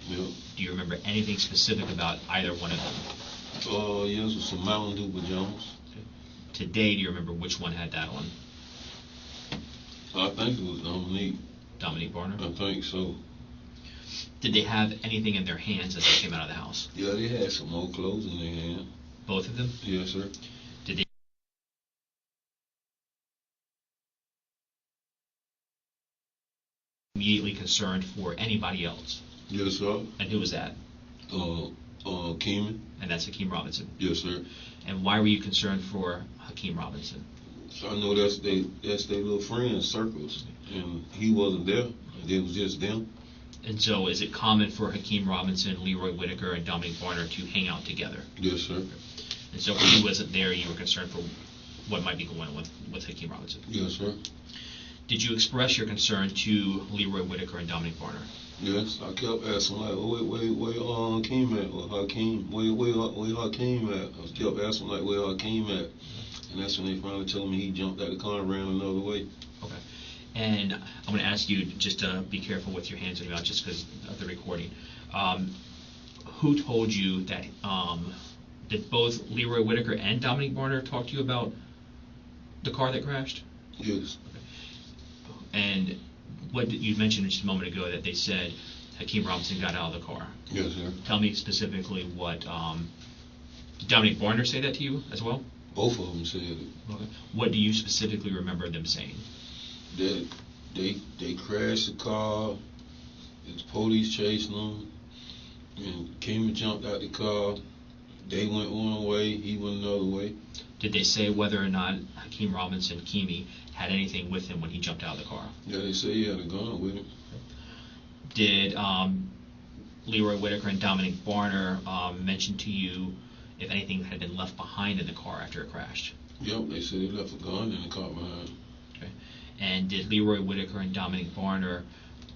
Yeah. Do you remember anything specific about either one of them? Yes, with some Mountain Dew pajamas. Okay. Today, do you remember which one had that on? I think it was Dominique. Dominique Barner? I think so. Did they have anything in their hands as they came out of the house? Yeah, they had some more clothes in their hand. Both of them? Yes, sir. Did they immediately concerned for anybody else? Yes, sir. And who was that? Hakeem. And that's Hakeem Robinson? Yes, sir. And why were you concerned for Hakeem Robinson? So I know that's their little friends circles, and he wasn't there. It was just them. And so is it common for Hakeem Robinson, Leroy Whitaker, and Dominique Barner to hang out together? Yes, sir. And so when he wasn't there, you were concerned for what might be going on with Hakeem Robinson? Yes, sir. Did you express your concern to Leroy Whitaker and Dominique Barner? Yes, I kept asking like, where Hakeem at? Or Hakeem, where Hakeem at? I kept asking like, where Hakeem at? And that's when they finally told me he jumped out the car and ran another way. Okay. And I'm going to ask you just to be careful with your hands and your mouth just because of the recording. Who told you that, did both Leroy Whitaker and Dominique Barner talk to you about the car that crashed? Yes. Okay. And what did you mentioned just a moment ago that they said Hakeem Robinson got out of the car? Yes, sir. Tell me specifically what, did Dominique Barner say that to you as well? Both of them said it. Okay. What do you specifically remember them saying? That they crashed the car, the police chasing them, and Hakeem jumped out the car. They went one way, he went another way. Did they say whether or not Hakeem Robinson, Keamy, had anything with him when he jumped out of the car? Yeah, they say he had a gun with him. Did Leroy Whitaker and Dominique Barner mention to you if anything had been left behind in the car after it crashed? Yep, they said they left a gun in the car behind. Okay. And did Leroy Whitaker and Dominique Barner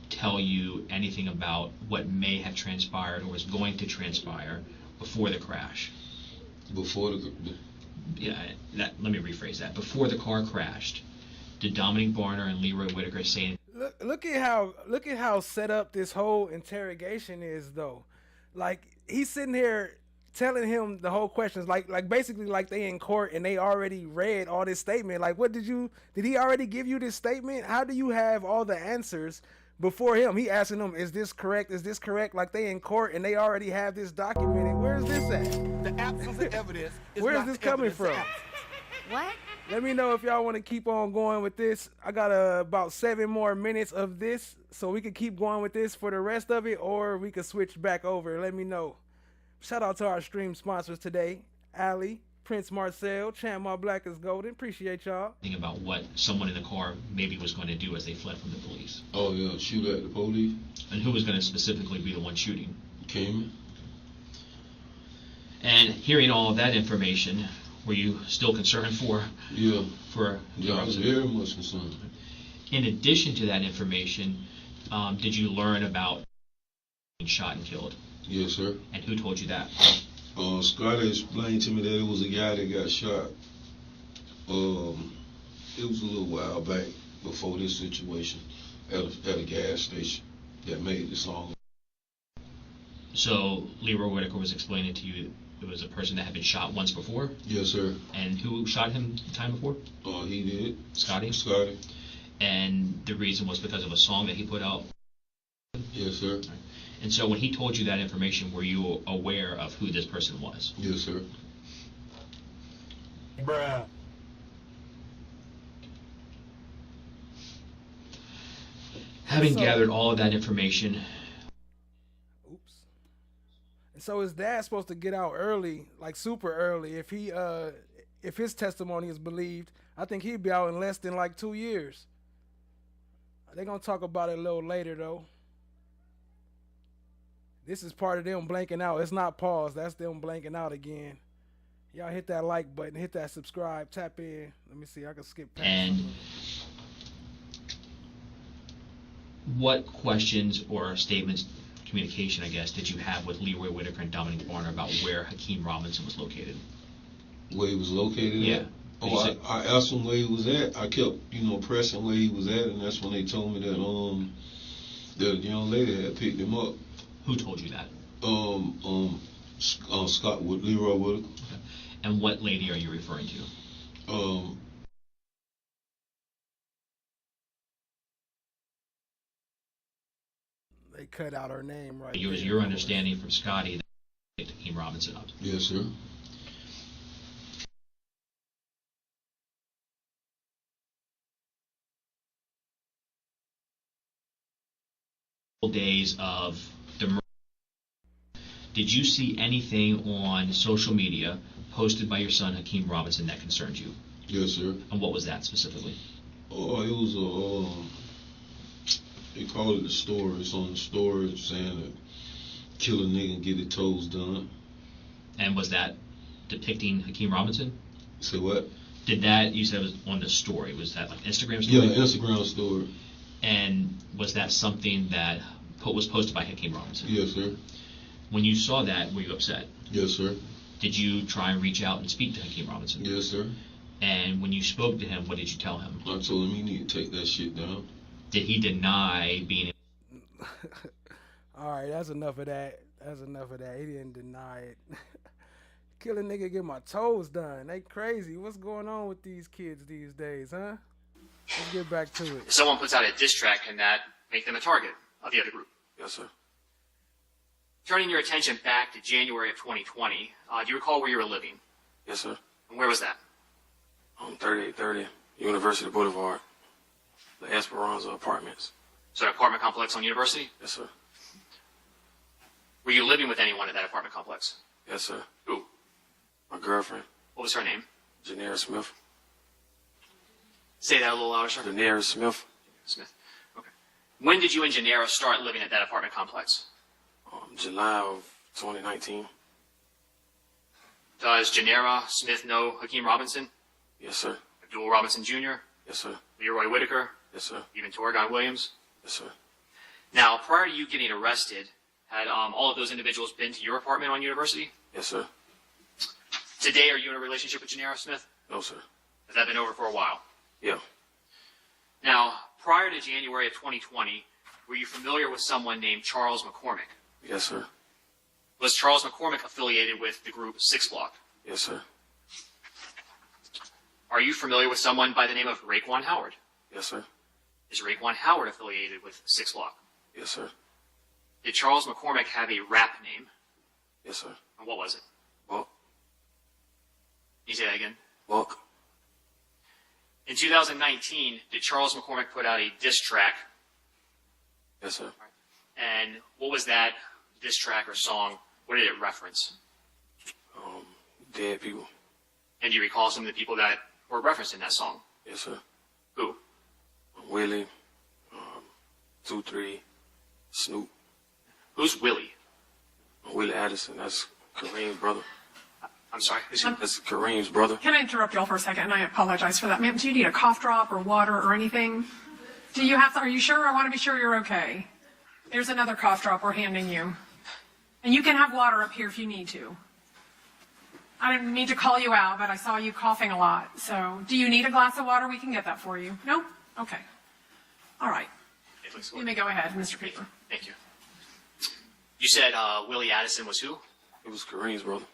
tell you anything about what may have transpired or was going to transpire before the crash? Before let me rephrase that. Before the car crashed, did Dominique Barner and Leroy Whitaker say? Look at how set up this whole interrogation is, though. Like, he's sitting here telling him the whole questions, like basically like they in court and they already read all this statement. Like, did he already give you this statement? How do you have all the answers before him? He asking them, is this correct? Is this correct? Like, they in court and they already have this documented. Where's this at? The absence of evidence is Where's not this the coming evidence. from? What? Let me know if y'all want to keep on going with this. I got about 7 more minutes of this, so we can keep going with this for the rest of it, or we can switch back over. Let me know. Shout out to our stream sponsors today: Ali, Prince Marcel, Chant My Black is Golden. Appreciate y'all. Think about what someone in the car maybe was going to do as they fled from the police. Oh yeah, shoot at the police. And who was going to specifically be the one shooting? Cayman. And hearing all of that information, were you still concerned for? Yeah. Yeah, I was very much concerned. In addition to that information, did you learn about being shot and killed? Yes, sir. And who told you that? Scotty explained to me that it was a guy that got shot. It was a little while back before this situation at a gas station that made the song. So Leroy Whitaker was explaining to you it was a person that had been shot once before? Yes, sir. And who shot him the time before? He did. Scotty? Scotty. And the reason was because of a song that he put out? Yes, sir. Right. And so when he told you that information, were you aware of who this person was? Yes, sir. Bruh. Having gathered all of that information. Oops. And so his dad's supposed to get out early, like super early. If his testimony is believed, I think he'd be out in less than like 2 years. They're gonna talk about it a little later though. This is part of them blanking out. It's not pause. That's them blanking out again. Y'all hit that like button. Hit that subscribe. Tap in. Let me see. I can skip past. And what questions or statements, communication, I guess, did you have with Leroy Whitaker and Dominique Barner about where Hakeem Robinson was located? Where he was located Yeah. at? Oh, I asked him where he was at. I kept, pressing where he was at, and that's when they told me that the young lady had picked him up. Who told you that? Scott with Leroy Whitaker. Okay. And what lady are you referring to? They cut out her name right. It was your understanding from Scotty that they picked Hakeem Robinson up. Yes, sir. Days of the murder. Did you see anything on social media posted by your son Hakeem Robinson that concerned you? Yes, sir. And what was that specifically? Oh, it was they call it the story. It's on the story saying that kill a nigga and get his toes done. And was that depicting Hakeem Robinson? Say what? Did that, you said it was on the story, was that like Instagram story? Yeah, Instagram story. And was that something that was posted by Hakeem Robinson? Yes, sir. When you saw that, were you upset? Yes, sir. Did you try and reach out and speak to Hakeem Robinson? Yes, sir. And when you spoke to him, what did you tell him? I told him he need to take that shit down. Did he deny being... All right, that's enough of that. He didn't deny it. Kill a nigga, get my toes done. They crazy. What's going on with these kids these days, huh? Let's get back to it. If someone puts out a diss track, can that make them a target of the other group? Yes, sir. Turning your attention back to January of 2020, do you recall where you were living? Yes, sir. And where was that? On 3830 University Boulevard, the Esperanza Apartments. So an apartment complex on University? Yes, sir. Were you living with anyone at that apartment complex? Yes, sir. Who? My girlfriend. What was her name? Janera Smith. Say that a little louder, sir. Janera Smith. Smith. Okay. When did you and Janera start living at that apartment complex? July of 2019. Does Janera Smith know Hakeem Robinson? Yes, sir. Abdul Robinson Jr.? Yes, sir. Leroy Whitaker? Yes, sir. Even Torgon Williams? Yes, sir. Now, prior to you getting arrested, had all of those individuals been to your apartment on University? Yes, sir. Today, are you in a relationship with Janera Smith? No, sir. Has that been over for a while? Yeah. Now, prior to January of 2020, were you familiar with someone named Charles McCormick? Yes, sir. Was Charles McCormick affiliated with the group 6 Block? Yes, sir. Are you familiar with someone by the name of Raekwon Howard? Yes, sir. Is Raekwon Howard affiliated with 6 Block? Yes, sir. Did Charles McCormick have a rap name? Yes, sir. And what was it? Buck. Can you say that again? Buck. In 2019, did Charles McCormick put out a diss track? Yes, sir. And what was that diss track or song? What did it reference? Dead people. And do you recall some of the people that were referenced in that song? Yes, sir. Who? Willie, 2-3, Snoop. Who's Willie? Willie Addison. That's Kareem's brother. I'm sorry? That's Kareem's brother. Can I interrupt you all for a second? And I apologize for that. Ma'am, do you need a cough drop or water or anything? Do you have to, are you sure? I want to be sure you're okay. There's another cough drop we're handing you. And you can have water up here if you need to. I didn't mean to call you out, but I saw you coughing a lot. So, do you need a glass of water? We can get that for you. No? Okay. All right. You may go ahead, Mr. Paper. Thank you. You said Willie Addison was who? It was Kareem's brother.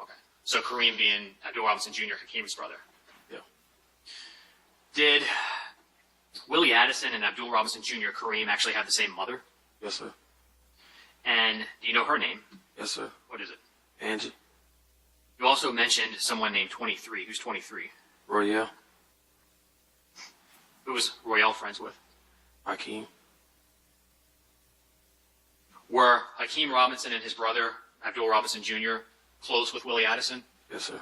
Okay. So Kareem being Abdul Robinson Jr., Hakeem's brother. Yeah. Did Willie Addison and Abdul Robinson Jr., Kareem, actually have the same mother? Yes, sir. And do you know her name? Yes, sir. What is it? Angie. You also mentioned someone named 23. Who's 23? Royale. Who was Royale friends with? Hakeem. Were Hakeem Robinson and his brother, Abdul Robinson Jr., close with Willie Addison? Yes, sir.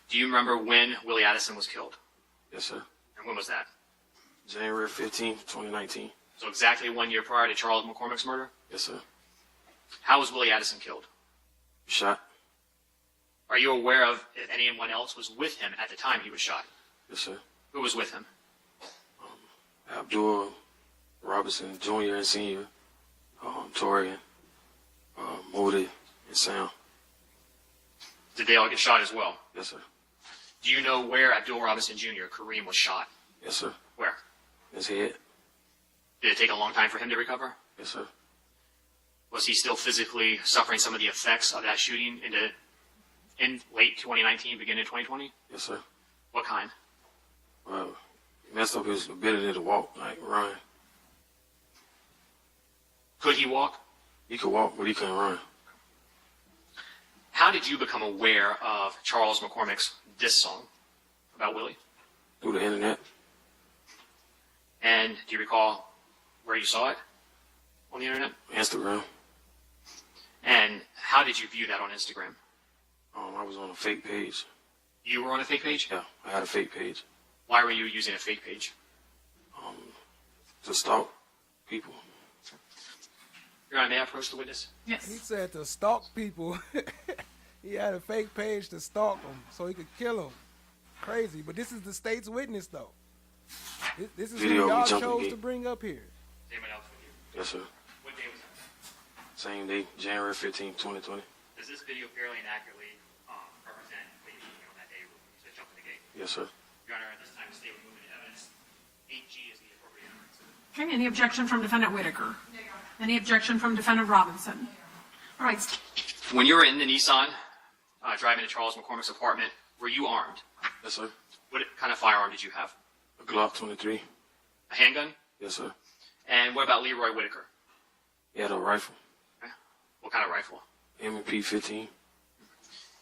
Do you remember when Willie Addison was killed? Yes, sir. And when was that? January 15th, 2019. So exactly 1 year prior to Charles McCormick's murder? Yes, sir. How was Willie Addison killed? Shot. Are you aware of if anyone else was with him at the time he was shot? Yes, sir. Who was with him? Abdul Robinson, Jr. and Sr., Torian, Moody, and Sam. Did they all get shot as well? Yes, sir. Do you know where Abdul Robinson Jr., Kareem, was shot? Yes, sir. Where? His head. Did it take a long time for him to recover? Yes, sir. Was he still physically suffering some of the effects of that shooting in late 2019, beginning of 2020? Yes, sir. What kind? Well, he messed up his ability to walk, like run. Could he walk? He could walk, but he couldn't run. How did you become aware of Charles McCormick's diss song about Willie? Through the internet. And do you recall where you saw it on the internet? Instagram. And how did you view that on Instagram? I was on a fake page. You were on a fake page? Yeah, I had a fake page. Why were you using a fake page? To stalk people. Your Honor, may I approach the witness? Yes. He said to stalk people. He had a fake page to stalk them so he could kill them. Crazy, but this is the state's witness, though. This is Video who y'all jumping chose gate. to bring up here. Anyone else with you? Yes, sir. What day was that? Same day, January 15, 2020. Does this video fairly and accurately represent the shooting on that day to jump in the gate? Yes, sir. Your Honor, at this time, the state will move into evidence. 8G is the appropriate evidence. Okay, any objection from Defendant Whitaker? Any objection from Defendant Robinson? All right. When you were in the Nissan, driving to Charles McCormick's apartment, were you armed? Yes, sir. What kind of firearm did you have? A Glock 23. A handgun? Yes, sir. And what about Leroy Whitaker? He had a rifle. Okay. What kind of rifle? M&P 15.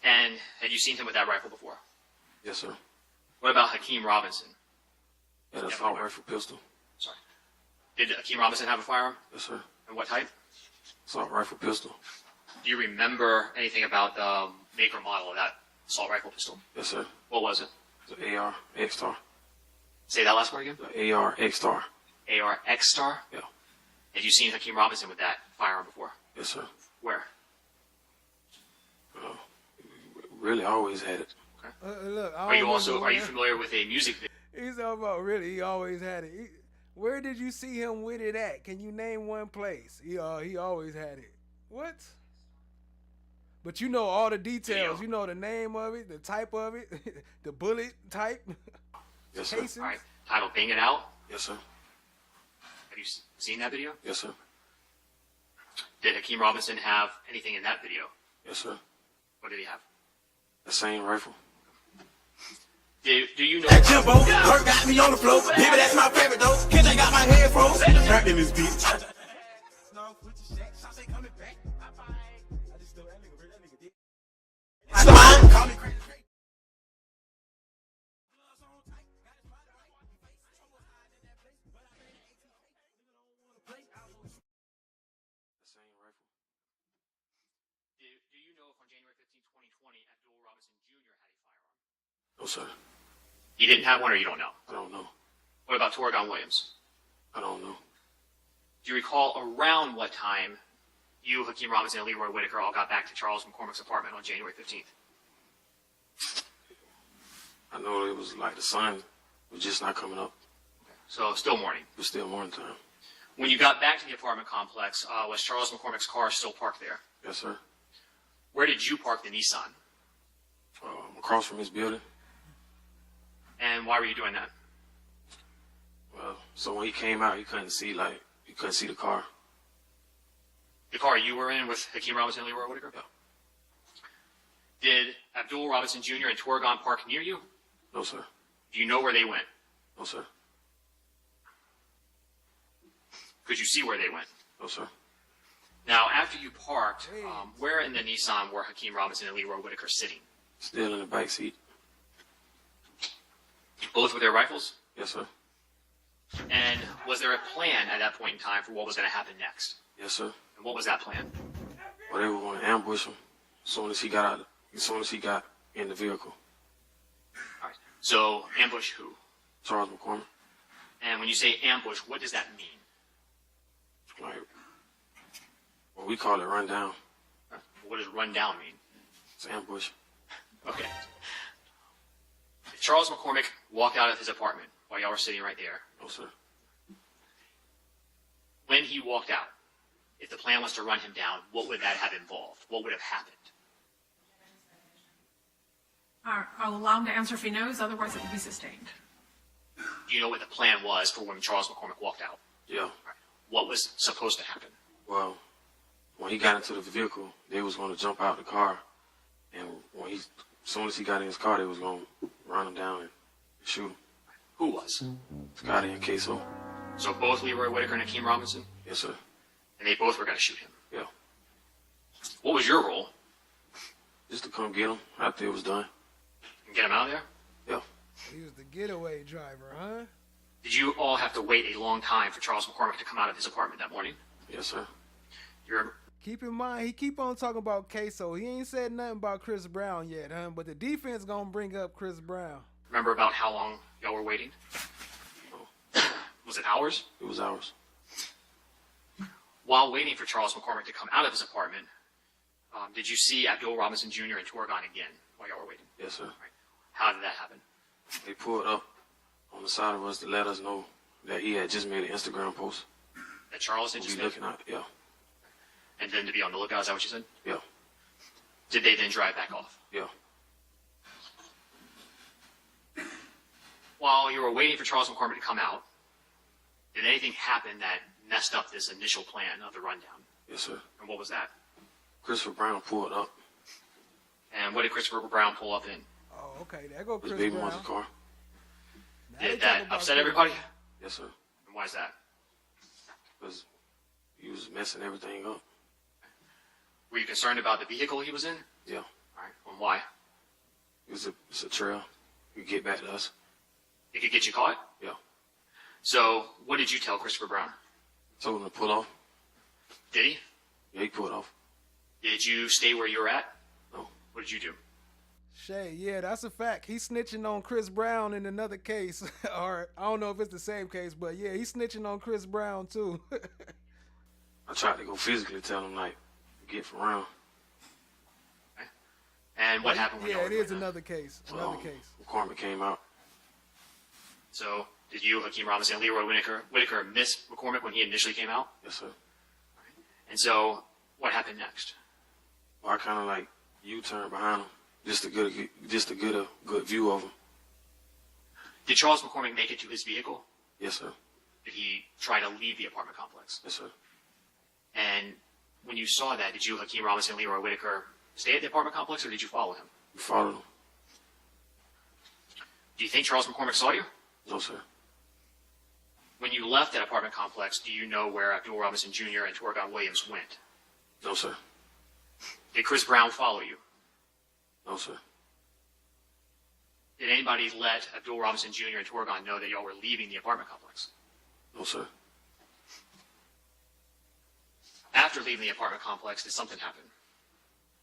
And had you seen him with that rifle before? Yes, sir. What about Hakeem Robinson? He had an assault rifle pistol. Sorry. Did Hakeem Robinson have a firearm? Yes, sir. And what type? Assault rifle pistol. Do you remember anything about the make or model of that assault rifle pistol? Yes, sir. What was it? The AR X-Star. Say that last part again? The AR X-Star. AR X-Star? Yeah. Have you seen Hakeem Robinson with that firearm before? Yes, sir. Where? Really always had it. Okay. Look, Are you familiar with a music video? He's talking about really, he always had it. Where did you see him with it at? Can you name one place? He always had it. What? But you know all the details. Video. You know the name of it, the type of it, the bullet type. Yes, sir. Casings. All right. Title Bang It Out. Yes, sir. Have you seen that video? Yes, sir. Did Hakeem Robinson have anything in that video? Yes, sir. What did he have? The same rifle. Do you know? That Jimbo, Kirk got me on the floor. Baby, that's my favorite though. Kid, I got my head froze. Trapped in this bitch. Do you know if on January 15, 2020, Abdul Robinson Jr. had a firearm? No, sir. He didn't have one, or you don't know? I don't know. What about Torgon Williams? I don't know. Do you recall around what time you, Hakeem Robinson, and Leroy Whitaker all got back to Charles McCormick's apartment on January 15th? I know it was like the sun was just not coming up. So still morning. It was still morning time. When you got back to the apartment complex, was Charles McCormick's car still parked there? Yes, sir. Where did you park the Nissan? Across from his building. And why were you doing that? Well, so when he came out, he couldn't see the car. The car you were in with Hakeem Robinson and Leroy Whitaker? Yeah. Did Abdul Robinson Jr. and Torgon park near you? No, sir. Do you know where they went? No, sir. Could you see where they went? No, sir. Now, after you parked, where in the Nissan were Hakeem Robinson and Leroy Whitaker sitting? Still in the back seat. Both with their rifles? Yes, sir. And was there a plan at that point in time for what was going to happen next? Yes, sir. And what was that plan? Well, they were going to ambush him as soon as he got in the vehicle. All right. So, ambush who? Charles McCormick. And when you say ambush, what does that mean? Like, We call it run down. What does run down mean? It's ambush. Okay. If Charles McCormick walked out of his apartment while y'all were sitting right there, No, sir. when he walked out, if the plan was to run him down, what would that have involved? What would have happened? I'll allow him to answer if he knows, otherwise it will be sustained. Do you know what the plan was for when Charles McCormick walked out? Yeah. What was supposed to happen? Well, when he got into the vehicle, they was going to jump out the car, and as soon as he got in his car, they was going to run him down and shoot him. Who was? Scotty and KSOO. So both Leroy Whitaker and Hakeem Robinson? Yes, sir. And they both were going to shoot him? Yeah. What was your role? Just to come get him after it was done. And get him out of there? Yeah. He was the getaway driver, huh? Did you all have to wait a long time for Charles McCormick to come out of his apartment that morning? Yes, sir. Keep in mind, he keep on talking about KSOO. He ain't said nothing about Chris Brown yet, huh? But the defense gonna bring up Chris Brown. Remember about how long y'all were waiting? Was it hours? It was hours. While waiting for Charles McCormick to come out of his apartment, did you see Abdul Robinson Jr. and Torgon again while y'all were waiting? Yes, sir. How did that happen? They pulled up on the side of us to let us know that he had just made an Instagram post. That Charles had We just looking at, yeah. And then to be on the lookout, is that what you said? Yeah. Did they then drive back off? Yeah. While you were waiting for Charles McCormick to come out, did anything happen that messed up this initial plan of the rundown? Yes, sir. And what was that? Christopher Brown pulled up. And what did Christopher Brown pull up in? Oh, okay. There go His Chris baby Brown. mother's car. Now they Did talking that about upset Chris everybody? Brown. Yes, sir. And why is that? Because he was messing everything up. Were you concerned about the vehicle he was in? Yeah. All right. And why? It's a trail. You get back to us. It could get you caught? Yeah. So, what did you tell Christopher Brown? Told him to pull off. Did he? Yeah, he pulled off. Did you stay where you were at? No. What did you do? Shay, yeah, that's a fact. He's snitching on Chris Brown in another case. Or I don't know if it's the same case, but yeah, he's snitching on Chris Brown too. I tried to go physically tell him, like, get from around. Okay. And what happened when yeah, y'all it were is doing that? another case. Another case. McCormick came out. So, did you, Hakeem Robinson, and Leroy Whitaker miss McCormick when he initially came out? Yes, sir. And so, what happened next? Well, I kind of like U-turned behind him just to get a good view of him. Did Charles McCormick make it to his vehicle? Yes, sir. Did he try to leave the apartment complex? Yes, sir. And when you saw that, did you, Hakeem Robinson, and Leroy Whitaker, stay at the apartment complex, or did you follow him? We followed him. Do you think Charles McCormick saw you? No, sir. When you left that apartment complex, do you know where Abdul Robinson Jr. and Torgon Williams went? No, sir. Did Chris Brown follow you? No, sir. Did anybody let Abdul Robinson Jr. and Torgon know that y'all were leaving the apartment complex? No, sir. After leaving the apartment complex, did something happen?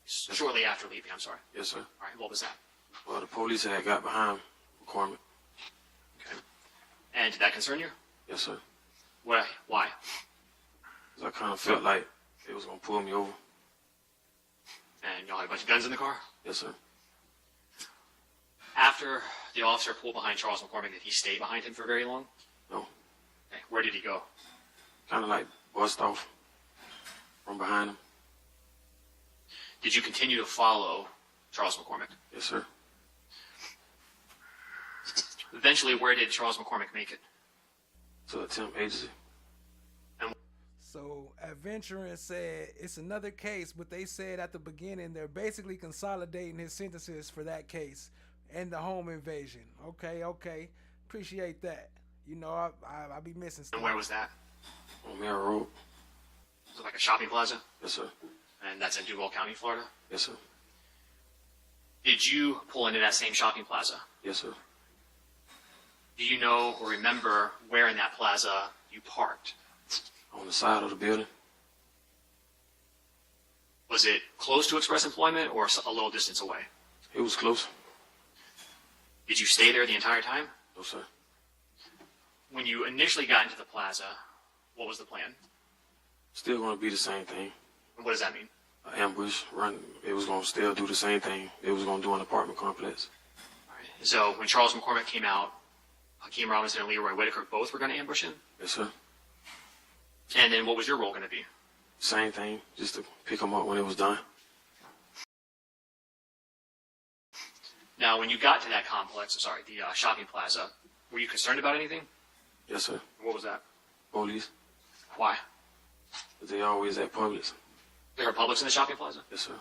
Shortly after leaving, I'm sorry. Yes, sir. All right, what was that? Well, the police had got behind McCormick. Okay. And did that concern you? Yes, sir. Why? 'Cause I kind of felt like they was going to pull me over. And y'all had a bunch of guns in the car? Yes, sir. After the officer pulled behind Charles McCormick, did he stay behind him for very long? No. Okay. Where did he go? Kind of like bust off from behind him. Did you continue to follow Charles McCormick? Yes, sir. Eventually, where did Charles McCormick make it? To a temp agency. So Adventuring said it's another case, but they said at the beginning they're basically consolidating his sentences for that case and the home invasion. Okay. Appreciate that. You know, I be missing stuff. And where was that? On Mare Road. Was it like a shopping plaza? Yes, sir. And that's in Duval County, Florida? Yes, sir. Did you pull into that same shopping plaza? Yes, sir. Do you know or remember where in that plaza you parked? On the side of the building. Was it close to Express Employment or a little distance away? It was close. Did you stay there the entire time? No, sir. When you initially got into the plaza, what was the plan? Still going to be the same thing. And what does that mean? An ambush, run. It was going to still do the same thing it was going to do in an apartment complex. All right. So when Charles McCormick came out, Hakeem Robinson and Leroy Whitaker both were going to ambush him? Yes, sir. And then what was your role going to be? Same thing, just to pick him up when it was done. Now, when you got to that complex, the shopping plaza, were you concerned about anything? Yes, sir. What was that? Police. Why? They always at Publix. There are Publix in the shopping plaza? Yes, sir.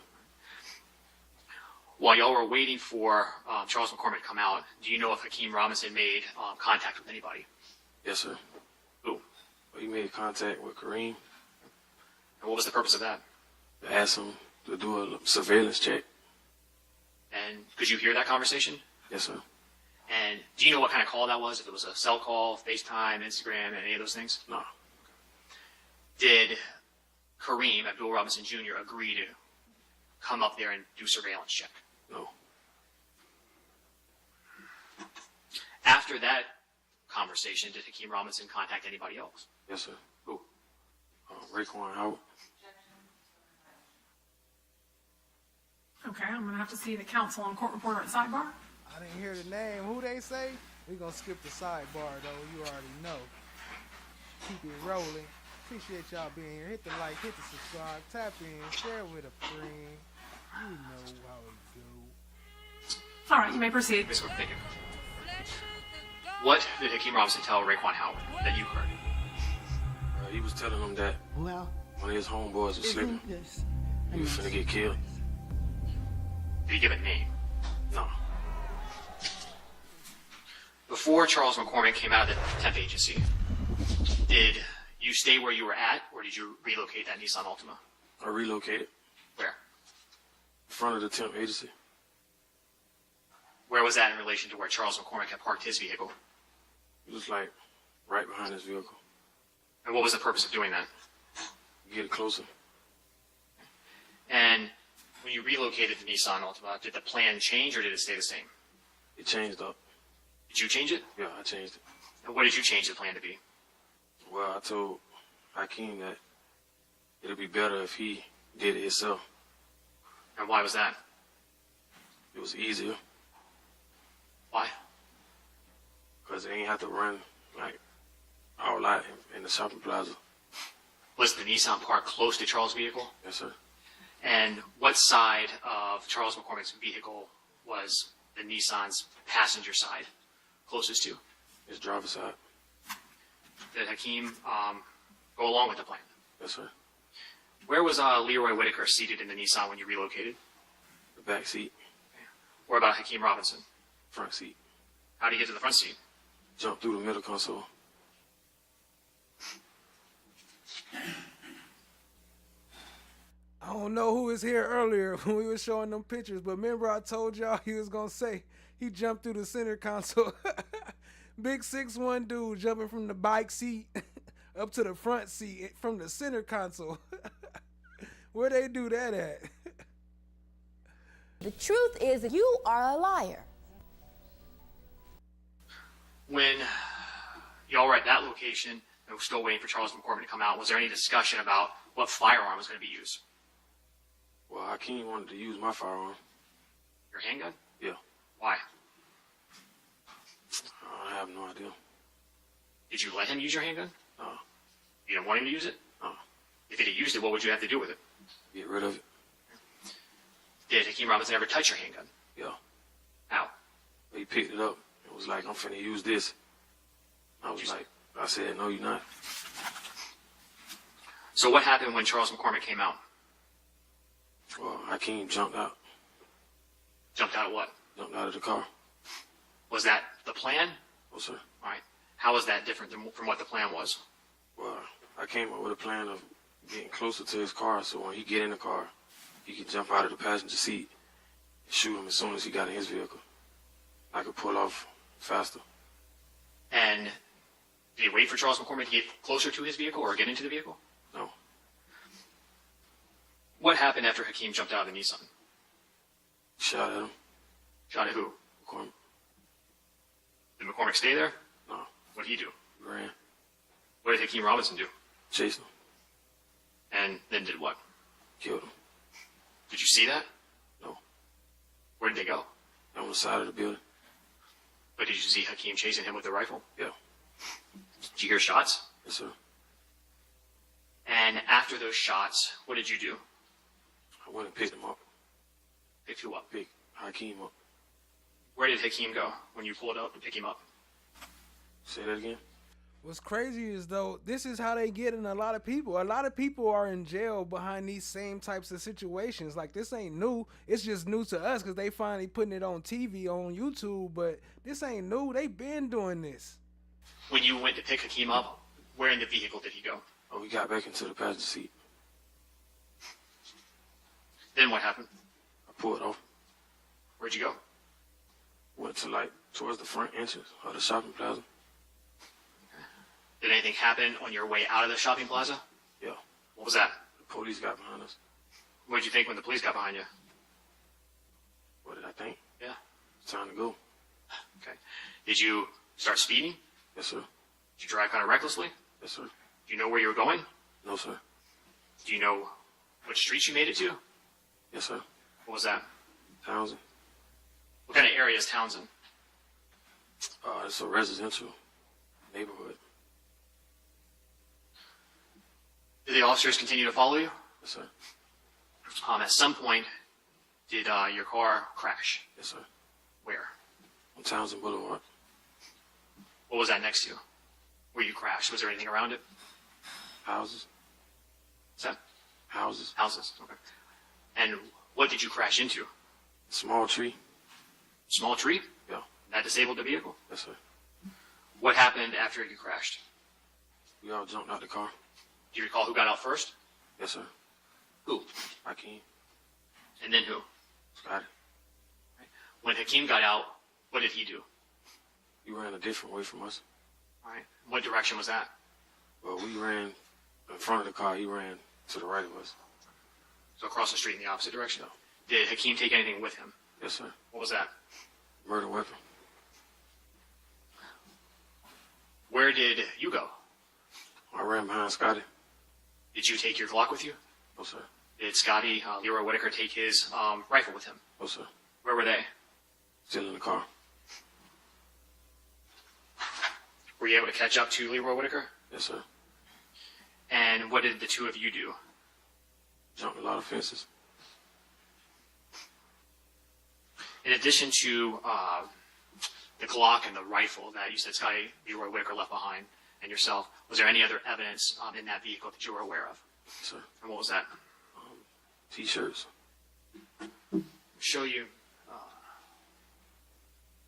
While y'all were waiting for Charles McCormick to come out, do you know if Hakeem Robinson made contact with anybody? Yes, sir. Who? He made contact with Kareem. And what was the purpose of that? To ask him to do a surveillance check. And could you hear that conversation? Yes, sir. And do you know what kind of call that was? If it was a cell call, FaceTime, Instagram, any of those things? No. Did Kareem Abdul Robinson Jr. agree to come up there and do surveillance check? No. After that conversation, did Hakeem Robinson contact anybody else? Yes, sir. Who? Raekwon Howard. Okay, I'm going to have to see the counsel and court reporter at sidebar. I didn't hear the name. Who they say? We're going to skip the sidebar, though. You already know. Keep it rolling. Appreciate y'all being here. Hit the like, hit the subscribe, tap in, share with a friend. You know how it goes. All right, you may proceed. Thank you. What did Hakeem Robinson tell Raekwon Howard that you heard? He was telling him that one of his homeboys was sleeping. He was finna get killed. Did he give a name? No. Before Charles McCormick came out of the temp agency, did you stay where you were at, or did you relocate that Nissan Altima? I relocated. Where? In front of the temp agency. Where was that in relation to where Charles McCormick had parked his vehicle? It was like right behind his vehicle. And what was the purpose of doing that? Get it closer. And when you relocated the Nissan Altima, did the plan change or did it stay the same? It changed up. Did you change it? Yeah, I changed it. And what did you change the plan to be? Well, I told Hakeem that it'd be better if he did it himself. And why was that? It was easier. Why? Because they ain't have to run like all lot in the shopping plaza. Was the Nissan parked close to Charles' vehicle? Yes, sir. And what side of Charles McCormick's vehicle was the Nissan's passenger side closest to? His driver's side. Did Hakeem go along with the plan? Yes, sir. Where was Leroy Whitaker seated in the Nissan when you relocated? The back seat. What about Hakeem Robinson? Front seat. How did he get to the front seat? Jumped through the middle console. I don't know who was here earlier when we were showing them pictures, but remember I told y'all he was going to say he jumped through the center console. Big 6'1" dude jumping from the bike seat up to the front seat from the center console. Where they do that at? The truth is that you are a liar. When y'all were at that location and were still waiting for Charles McCormick to come out, was there any discussion about what firearm was going to be used? Well, Hakeem wanted to use my firearm. Your handgun? Yeah. Why? I have no idea. Did you let him use your handgun? No. You didn't want him to use it? No. If he had used it, what would you have to do with it? Get rid of it. Did Hakeem Robinson ever touch your handgun? Yeah. How? He picked it up. It was like, I'm finna use this. I said, no, you're not. So what happened when Charles McCormick came out? Well, Hakeem jumped out. Jumped out of what? Jumped out of the car. Was that the plan? Oh, sir. All right. How was that different from what the plan was? Well, I came up with a plan of getting closer to his car so when he get in the car, he could jump out of the passenger seat and shoot him as soon as he got in his vehicle. I could pull off faster. And did he wait for Charles McCormick to get closer to his vehicle or get into the vehicle? No. What happened after Hakeem jumped out of the Nissan? Shot at him. Shot at who? McCormick. Did McCormick stay there? No. What did he do? Ran. What did Hakeem Robinson do? Chased him. And then did what? Killed him. Did you see that? No. Where did they go? On the side of the building. But did you see Hakeem chasing him with the rifle? Yeah. Did you hear shots? Yes, sir. And after those shots, what did you do? I went and picked him up. Picked who up? Picked Hakeem up. Where did Hakeem go when you pulled up to pick him up? Say that again? What's crazy is, though, this is how they get in a lot of people. A lot of people are in jail behind these same types of situations. Like, this ain't new. It's just new to us because they finally putting it on TV, on YouTube. But this ain't new. They been doing this. When you went to pick Hakeem up, where in the vehicle did he go? Oh, we got back into the passenger seat. Then what happened? I pulled off. Where'd you go? Went to, like, towards the front entrance of the shopping plaza. Did anything happen on your way out of the shopping plaza? Yeah. What was that? The police got behind us. What did you think when the police got behind you? What did I think? Yeah. It's time to go. Okay. Did you start speeding? Yes, sir. Did you drive kind of recklessly? Yes, sir. Do you know where you were going? No, sir. Do you know what streets you made it to? Yes, sir. What was that? Townsend. What kind of area is Townsend? It's a residential neighborhood. Did the officers continue to follow you? Yes, sir. At some point, did your car crash? Yes, sir. Where? On Townsend Boulevard. What was that next to? Where you crashed? Was there anything around it? Houses. What's that? Houses. Houses. Okay. And what did you crash into? Small tree. Small tree? Yeah. That disabled the vehicle? Yes, sir. What happened after you crashed? We all jumped out the car. Do you recall who got out first? Yes, sir. Who? Hakeem. And then who? Scotty. When Hakeem got out, what did he do? He ran a different way from us. All right. What direction was that? Well, we ran in front of the car. He ran to the right of us. So across the street in the opposite direction? Did Hakeem take anything with him? Yes, sir. What was that? Murder weapon. Where did you go? I ran behind Scotty. Did you take your Glock with you? No, sir. Did Scotty, Leroy Whitaker, take his rifle with him? No, sir. Where were they? Still in the car. Were you able to catch up to Leroy Whitaker? Yes, sir. And what did the two of you do? Jumped a lot of fences. In addition to the Glock and the rifle that you said Scotty Leroy Whitaker left behind and yourself, was there any other evidence in that vehicle that you were aware of? Yes, sir. And what was that? T-shirts. Show you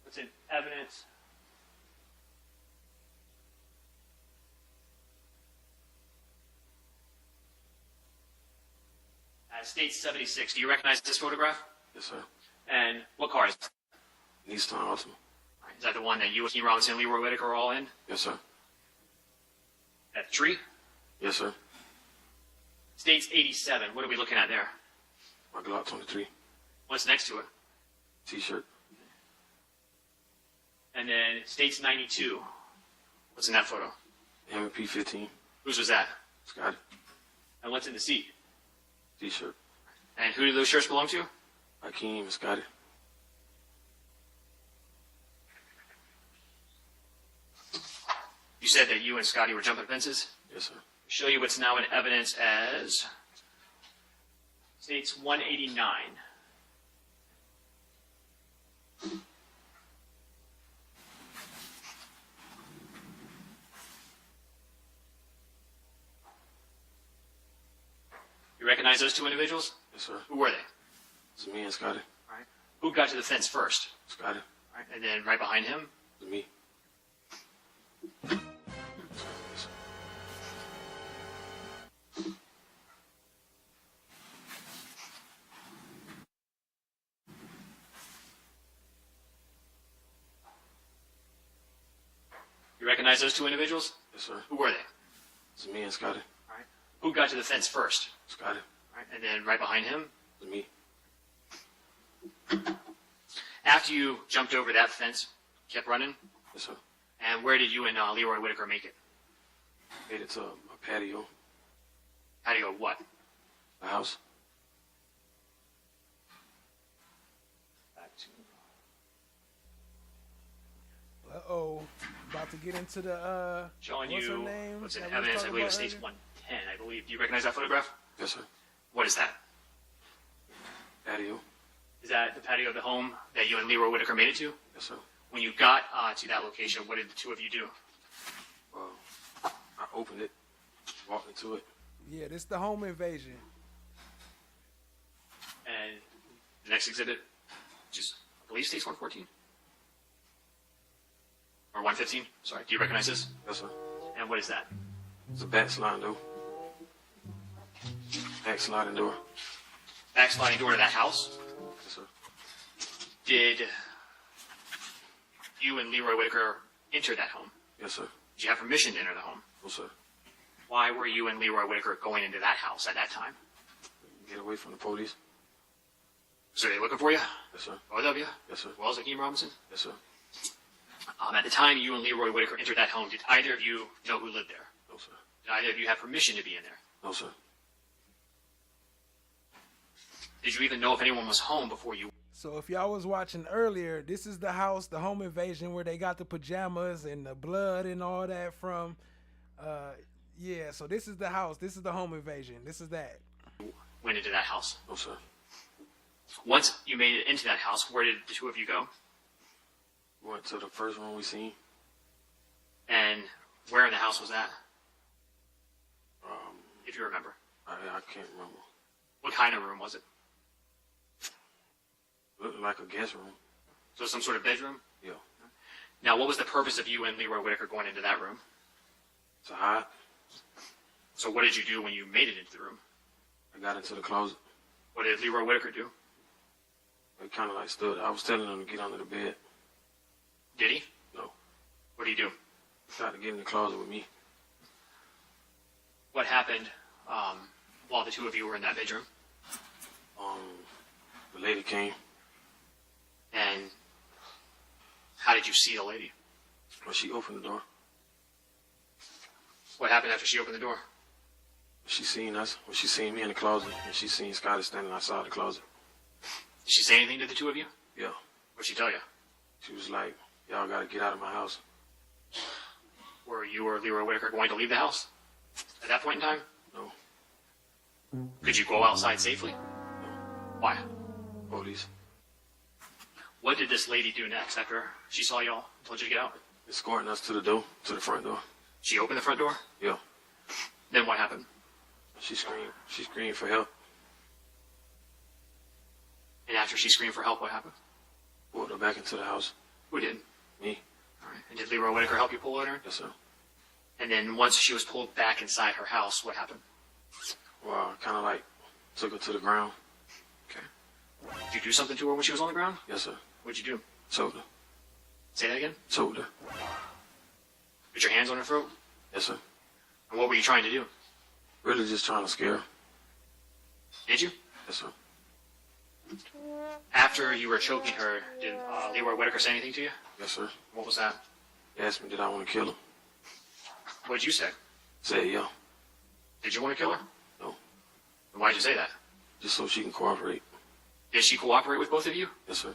what's in evidence. State 76. Do you recognize this photograph? Yes, sir. And what car is it? Nissan Altima. Is that the one that you, Hakeem Robinson, and Leroy Whitaker are all in? Yes, sir. That tree? Yes, sir. State's 87. What are we looking at there? My Glock 23. What's next to it? T-shirt. And then State's 92. What's in that photo? M&P 15. Whose was that? Scotty. And what's in the seat? T-shirt. And who do those shirts belong to? Hakeem and Scotty. You said that you and Scotty were jumping fences? Yes, sir. Show you what's now in evidence as State's 189. You recognize those two individuals? Yes, sir. Who were they? It's me and Scotty. All right. Who got to the fence first? Scotty. All right. And then right behind him? It's me. You recognize those two individuals? Yes, sir. Who were they? It's me and Scotty. All right. Who got to the fence first? Scotty. All right. And then right behind him? It's me. After you jumped over that fence, kept running? Yes, sir. And where did you and Leroy Whitaker make it? Made it to a patio. How do you go what? A house. Uh-oh. About to get into the, Showing what's her you name? what's in that we was evidence, I talking believe about it states earlier? 110, I believe. Do you recognize that photograph? Yes, sir. What is that? Patio. Is that the patio of the home that you and Leroy Whitaker made it to? Yes, sir. When you got to that location, what did the two of you do? Well, I opened it, walked into it. Yeah, this the home invasion. And the next exhibit, just I believe states 114 or 115. Sorry, do you recognize this? Yes, sir. And what is that? It's a back sliding door. Back sliding door. Backsliding door to that house. Yes, sir. Did you and Leroy Whitaker enter that home? Yes, sir. Did you have permission to enter the home? No, sir. Why were you and Leroy Whitaker going into that house at that time? Get away from the police. So they looking for you? Yes, sir. Both of you? Yes, sir. As well as Hakeem Robinson? Yes, sir. At the time you and Leroy Whitaker entered that home, did either of you know who lived there? No, sir. Did either of you have permission to be in there? No, sir. Did you even know if anyone was home before you? So if y'all was watching earlier, this is the house, the home invasion, where they got the pajamas and the blood and all that from. Yeah, so this is the house. This is the home invasion. This is that. Went into that house. No, sir. Once you made it into that house, where did the two of you go? We went to the first room we seen. And where in the house was that? If you remember. I can't remember. What kind of room was it? Looked like a guest room. So some sort of bedroom? Yeah. Now, what was the purpose of you and Leroy Whitaker going into that room? To hide. So what did you do when you made it into the room? I got into the closet. What did Leroy Whitaker do? He kind of like stood. I was telling him to get under the bed. Did he? No. What did he do? He tried to get in the closet with me. What happened while the two of you were in that bedroom? The lady came. And how did you see the lady? Well, she opened the door. What happened after she opened the door? She seen us. Well, she seen me in the closet, and she seen Scotty standing outside the closet. Did she say anything to the two of you? Yeah. What'd she tell you? She was like, y'all got to get out of my house. Were you or Leroy Whitaker going to leave the house at that point in time? No. Could you go outside safely? No. Why? Police. What did this lady do next after she saw y'all and told you to get out? Escorting us to the door, to the front door. She opened the front door? Yeah. Then what happened? She screamed. She screamed for help. And after she screamed for help, what happened? Pulled her back into the house. Who did? Me. All right. And did Leroy Whitaker help you pull her in? Yes, sir. And then once she was pulled back inside her house, what happened? Well, I kind of like took her to the ground. Okay. Did you do something to her when she was on the ground? Yes, sir. What'd you do? Choked her. Say that again? Choked her. Put your hands on her throat? Yes, sir. And what were you trying to do? Really just trying to scare her. Did you? Yes, sir. After you were choking her, did Leroy Whitaker say anything to you? Yes, sir. What was that? He asked me, did I want to kill her? What'd you say? Said, yeah. Did you want to kill her? No. And why'd you say that? Just so she can cooperate. Did she cooperate with both of you? Yes, sir.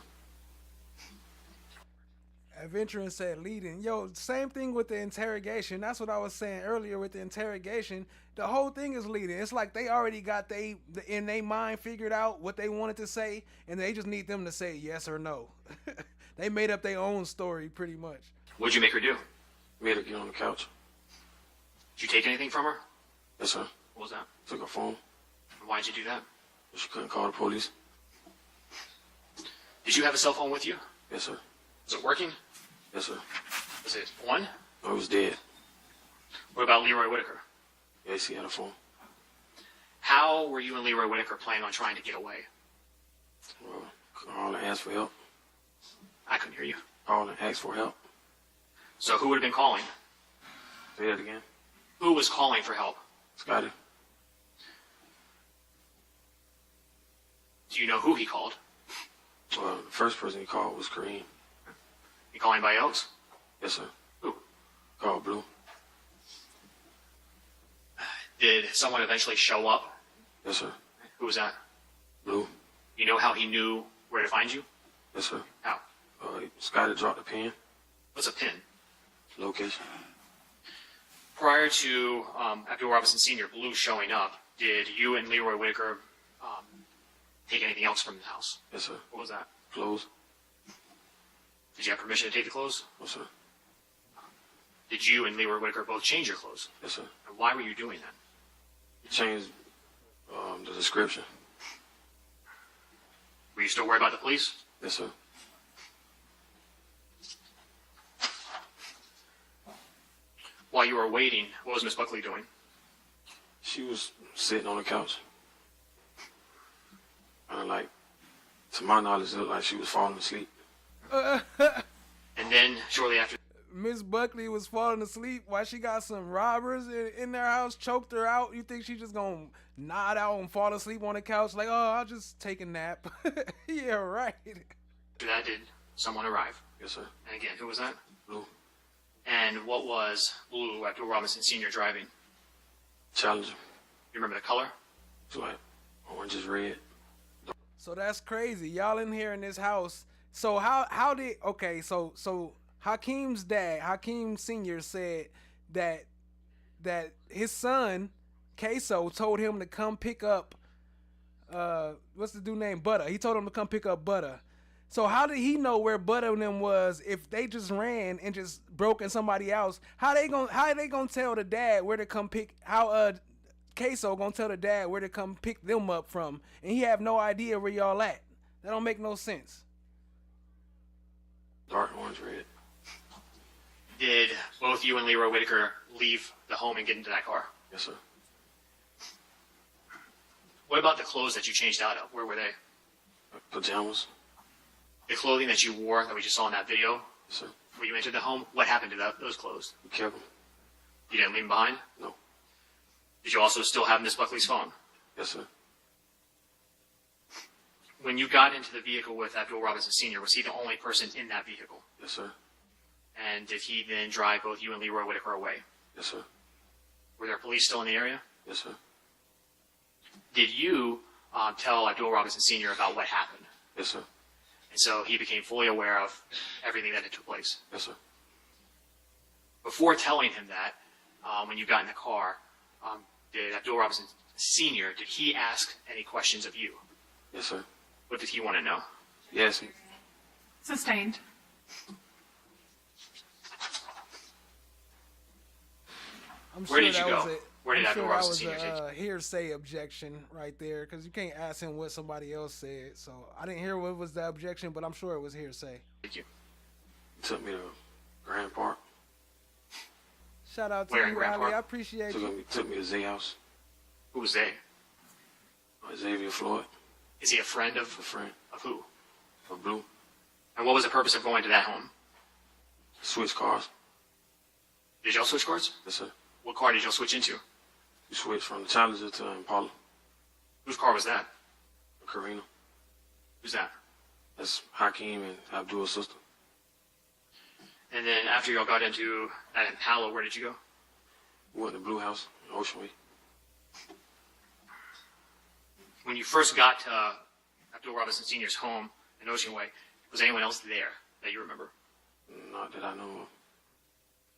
Adventuring said leading. Yo, same thing with the interrogation. That's what I was saying earlier with the interrogation. The whole thing is leading. It's like they already got in their mind figured out what they wanted to say, and they just need them to say yes or no. They made up their own story pretty much. What'd you make her do? Made her get on the couch. Did you take anything from her? Yes, sir. What was that? Took her phone. And why'd you do that? She couldn't call the police. Did you have a cell phone with you? Yes, sir. Was it working? Yes, sir. Was it on? No, it was dead. What about Leroy Whitaker? Yes, he had a phone. How were you and Leroy Whitaker planning on trying to get away? Well, call and ask for help. I couldn't hear you. Call and ask for help. So who would have been calling? Say that again. Who was calling for help? Scotty. Do you know who he called? Well, the first person he called was Kareem. You call anybody else? Yes, sir. Who? Called Blue. Did someone eventually show up? Yes, sir. Who was that? Blue. You know how he knew where to find you? Yes, sir. How? Scotty dropped the pin. What's a pin? Location. Prior to Abdul Robinson Sr., Blue, showing up, did you and Leroy Whitaker take anything else from the house? Yes, sir. What was that? Clothes. Did you have permission to take the clothes? Yes, sir. Did you and Leroy Whitaker both change your clothes? Yes, sir. And why were you doing that? You changed the description. Were you still worried about the police? Yes, sir. While you were waiting, what was Miss Buckley doing? She was sitting on the couch. And to my knowledge, it looked like she was falling asleep. And then, shortly after, Miss Buckley was falling asleep while she got some robbers in their house, choked her out. You think she just gonna nod out and fall asleep on the couch like, oh, I'll just take a nap? Yeah, right. after that, did someone arrive? Yes, sir. And again, who was that? Blue. And what was Blue, Abdul Robinson Sr., driving? Challenger. You remember the color? It's like orange is red. So that's crazy. Y'all in here in this house. So how did, okay, so Hakeem's dad, Hakeem Sr., said that his son, KSOO, told him to come pick up, what's the dude named Butter? He told him to come pick up Butter. So how did he know where Butter and them was if they just ran and just broke in somebody else? How they gonna tell the dad where to come pick, how KSOO gonna tell the dad where to come pick them up from, and he have no idea where y'all at? That don't make no sense. Dark orange red. Did both you and Leroy Whitaker leave the home and get into that car? Yes, sir. What about the clothes that you changed out of? Where were they? Pajamas. The clothing that you wore that we just saw in that video? Yes, sir. When you entered the home, what happened to those clothes? We kept them. You didn't leave them behind? No. Did you also still have Miss Buckley's phone? Yes, sir. When you got into the vehicle with Abdul Robinson Sr., was he the only person in that vehicle? Yes, sir. And did he then drive both you and Leroy Whitaker away? Yes, sir. Were there police still in the area? Yes, sir. Did you tell Abdul Robinson Sr. about what happened? Yes, sir. And so he became fully aware of everything that had took place? Yes, sir. Before telling him that, when you got in the car, did Abdul Robinson Sr., did he ask any questions of you? Yes, sir. What did he want to know? Yes. Sustained. Where did you go? Where did Abdul Robinson Sr. take take you? A hearsay objection right there, because you can't ask him what somebody else said. So I didn't hear what was the objection, but I'm sure it was hearsay. Thank you. He took me to Grand Park. Shout out to Where in you, Grand Ali. Park? I appreciate you. Took me to Zay House. Who was they? Xavier Floyd. Is he a friend of? A friend. Of who? Of Blue. And what was the purpose of going to that home? Switch cars. Did y'all switch cars? Yes, sir. What car did y'all switch into? We switched from the Challenger to Impala. Whose car was that? Karina. Who's that? That's Hakeem and Abdul's sister. And then after y'all got into that Impala, where did you go? We went to Blue House in Ocean Way. When you first got to Abdul Robinson Sr.'s home in Ocean Way, was anyone else there that you remember? Not that I know of.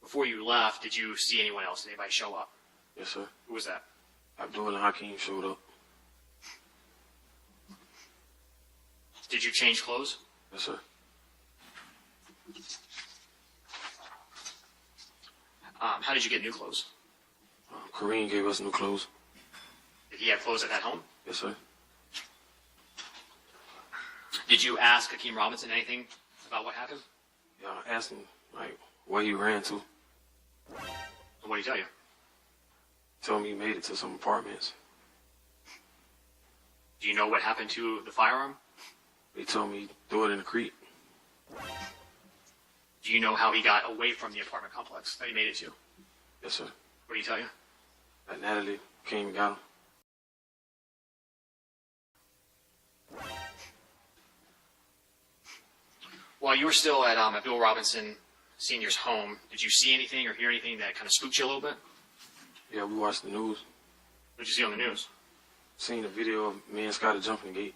Before you left, did you see anyone else? Did anybody show up? Yes, sir. Who was that? Abdul and Hakeem showed up. Did you change clothes? Yes, sir. How did you get new clothes? Kareem gave us new clothes. Did he have clothes at that home? Yes, sir. Did you ask Hakeem Robinson anything about what happened? Yeah, I asked him, where he ran to. And what did he tell you? He told me he made it to some apartments. Do you know what happened to the firearm? He told me he threw it in the creek. Do you know how he got away from the apartment complex that he made it to? Yes, sir. What did he tell you? That Natalie came and got him. While you were still at Abdul Robinson Sr.'s home, did you see anything or hear anything that kind of spooked you a little bit? Yeah, we watched the news. What did you see on the news? Seen a video of me and Scotty jumping the gate.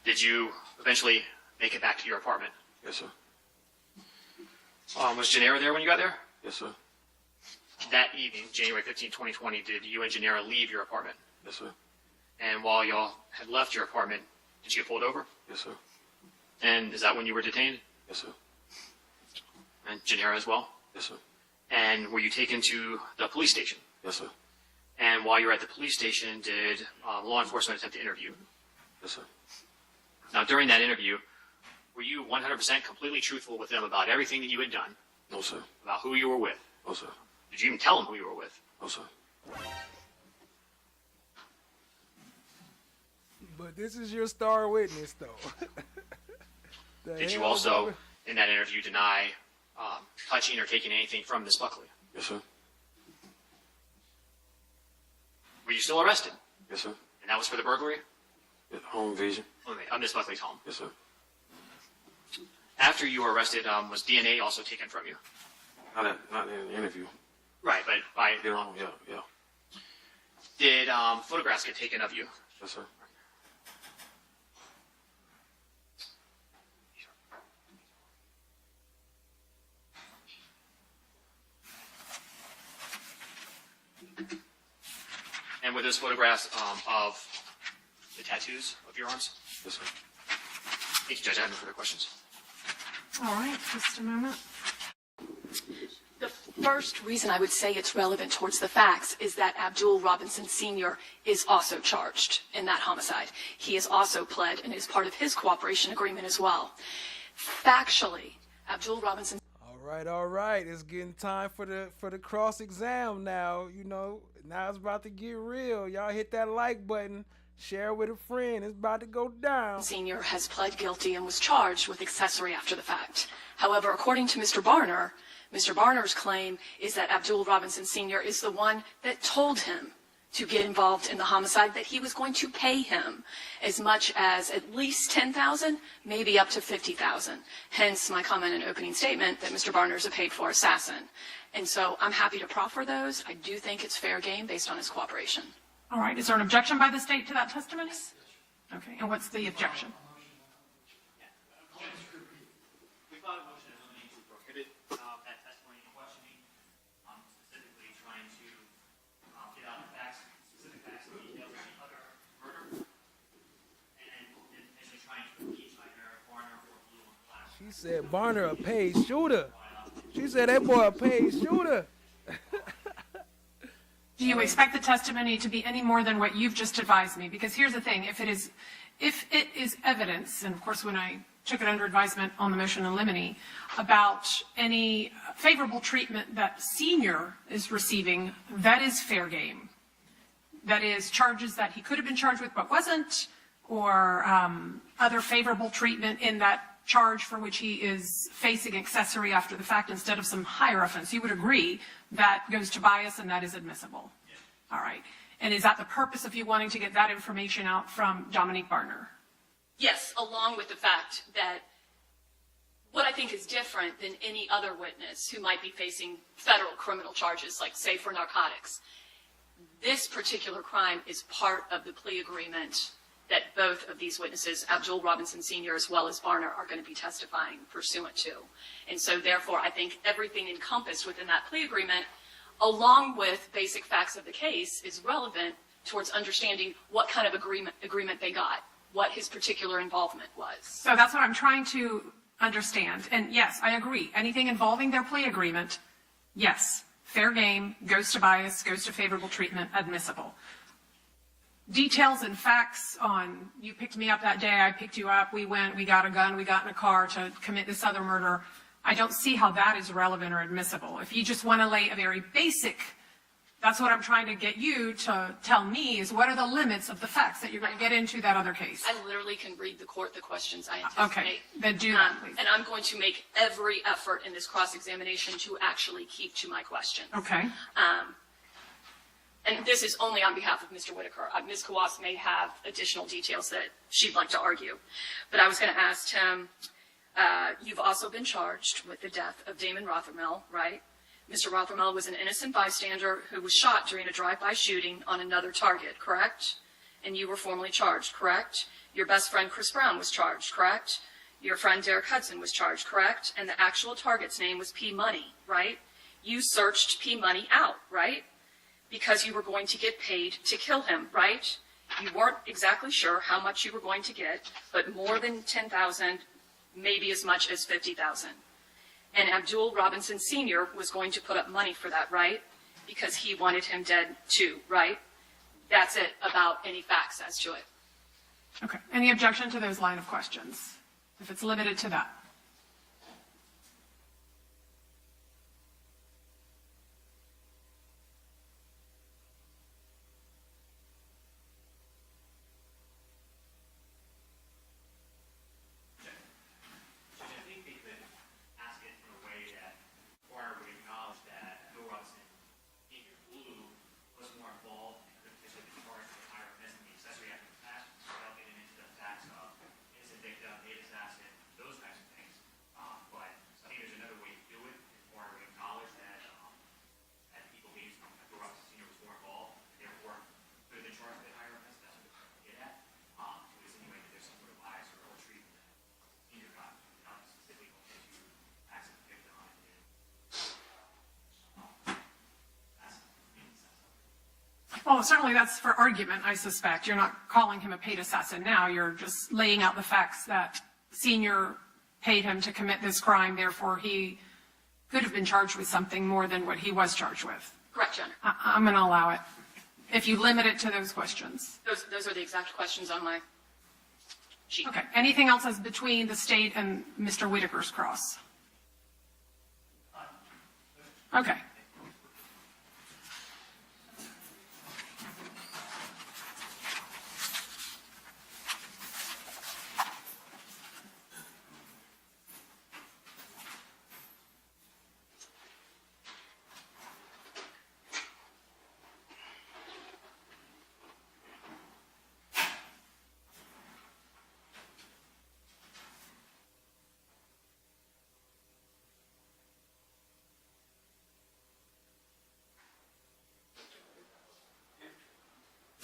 Did you eventually make it back to your apartment? Yes, sir. Was Gennaro there when you got there? Yes, sir. That evening, January 15, 2020, did you and Gennaro leave your apartment? Yes, sir. And while y'all had left your apartment, did you get pulled over? Yes, sir. And is that when you were detained? Yes, sir. And Gennaro as well? Yes, sir. And were you taken to the police station? Yes, sir. And while you were at the police station, did law enforcement attempt to interview? Yes, sir. Now, during that interview, were you 100% completely truthful with them about everything that you had done? No, sir. About who you were with? No, sir. Did you even tell them who you were with? No, sir. But this is your star witness, though. Did you also, in that interview, deny touching or taking anything from Miss Buckley? Yes, sir. Were you still arrested? Yes, sir. And that was for the burglary? Home invasion. Of Miss Buckley's home? Yes, sir. After you were arrested, was DNA also taken from you? Not in the interview. Right, but by... Yeah. Did photographs get taken of you? Yes, sir. And were those photographs of the tattoos of your arms? Yes, sir. Thank you, Judge. I have no further questions. All right, just a moment. The first reason I would say it's relevant towards the facts is that Abdul Robinson Sr. is also charged in that homicide. He is also pled and is part of his cooperation agreement as well. Factually, Abdul Robinson... All right. It's getting time for the cross exam now. You know, now it's about to get real. Y'all hit that like button. Share with a friend. It's about to go down. Sr. has pled guilty and was charged with accessory after the fact. However, according to Mr. Barner's claim is that Abdul Robinson Sr. is the one that told him to get involved in the homicide, that he was going to pay him as much as at least $10,000, maybe up to $50,000. Hence my comment and opening statement that Mr. Barner is a paid-for assassin. And so I'm happy to proffer those. I do think it's fair game based on his cooperation. All right, is there an objection by the state to that testimony? Okay, and what's the objection? We filed a motion to prohibit that testimony and questioning, specifically trying to get out the facts, specific facts and details of the other murder, and essentially trying to impeach either Barner or Blue on Black. She said Barner a paid shooter. She said that boy a paid shooter. Do you expect the testimony to be any more than what you've just advised me? Because here's the thing, if it is evidence, and of course when I took it under advisement on the motion in limine, about any favorable treatment that Senior is receiving, that is fair game. That is charges that he could have been charged with but wasn't, or other favorable treatment in that charge for which he is facing accessory after the fact instead of some higher offense. You would agree that goes to bias and that is admissible. Yes. All right. And is that the purpose of you wanting to get that information out from Dominique Barner? Yes, along with the fact that what I think is different than any other witness who might be facing federal criminal charges, like say for narcotics, this particular crime is part of the plea agreement that both of these witnesses, Abdul Robinson Sr. as well as Barner, are going to be testifying pursuant to. And so therefore, I think everything encompassed within that plea agreement, along with basic facts of the case, is relevant towards understanding what kind of agreement they got, what his particular involvement was. So that's what I'm trying to understand. And yes, I agree. Anything involving their plea agreement, yes, fair game, goes to bias, goes to favorable treatment, admissible. Details and facts on, you picked me up that day, I picked you up, we went, we got a gun, we got in a car to commit this other murder. I don't see how that is relevant or admissible. If you just want to lay a very basic, that's what I'm trying to get you to tell me, is what are the limits of the facts that you're going to get into that other case? I literally can read the court the questions I anticipate. Okay, then do that, please. And I'm going to make every effort in this cross-examination to actually keep to my questions. Okay. And this is only on behalf of Mr. Whitaker. Ms. Kawas may have additional details that she'd like to argue. But I was going to ask him, you've also been charged with the death of Damon Rothermel, right? Mr. Rothermel was an innocent bystander who was shot during a drive-by shooting on another target, correct? and you were formally charged, correct? Your best friend Chris Brown was charged, correct? Your friend Derek Hudson was charged, correct? And the actual target's name was P. Money, right? You searched P. Money out, right? Because you were going to get paid to kill him, right? You weren't exactly sure how much you were going to get, but more than $10,000, maybe as much as $50,000. And Abdul Robinson Sr. was going to put up money for that, right? Because he wanted him dead too, right? That's it about any facts as to it. Okay. Any objection to those line of questions? If it's limited to that. Well, certainly that's for argument, I suspect. You're not calling him a paid assassin now. You're just laying out the facts that Senior paid him to commit this crime, therefore he could have been charged with something more than what he was charged with. Correct, Your Honor. I'm going to allow it, if you limit it to those questions. Those are the exact questions on my sheet. Okay. Anything else as between the state and Mr. Whitaker's cross? Okay.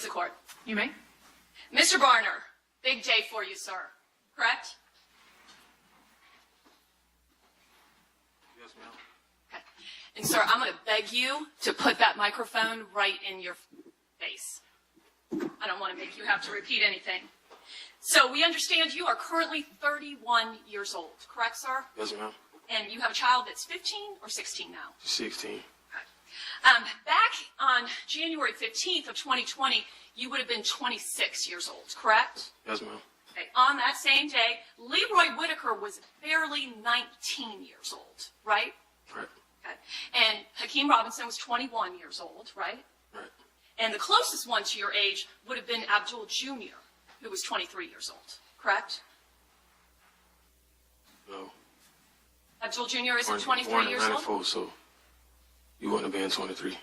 The court. You may. Mr. Barner, big day for you, sir. Correct? Yes, ma'am. Okay. And sir, I'm going to beg you to put that microphone right in your face. I don't want to make you have to repeat anything. So we understand you are currently 31 years old, correct, sir? Yes, ma'am. And you have a child that's 15 or 16 now? 16. Back on January 15th of 2020, you would have been 26 years old, correct? Yes, ma'am. Okay. On that same day, Leroy Whitaker was barely 19 years old, right? Right. Okay. And Hakeem Robinson was 21 years old, right? Right. And the closest one to your age would have been Abdul Jr., who was 23 years old, correct? No. Abdul Jr. isn't 23 born in years old? 94, so you wouldn't have been 23.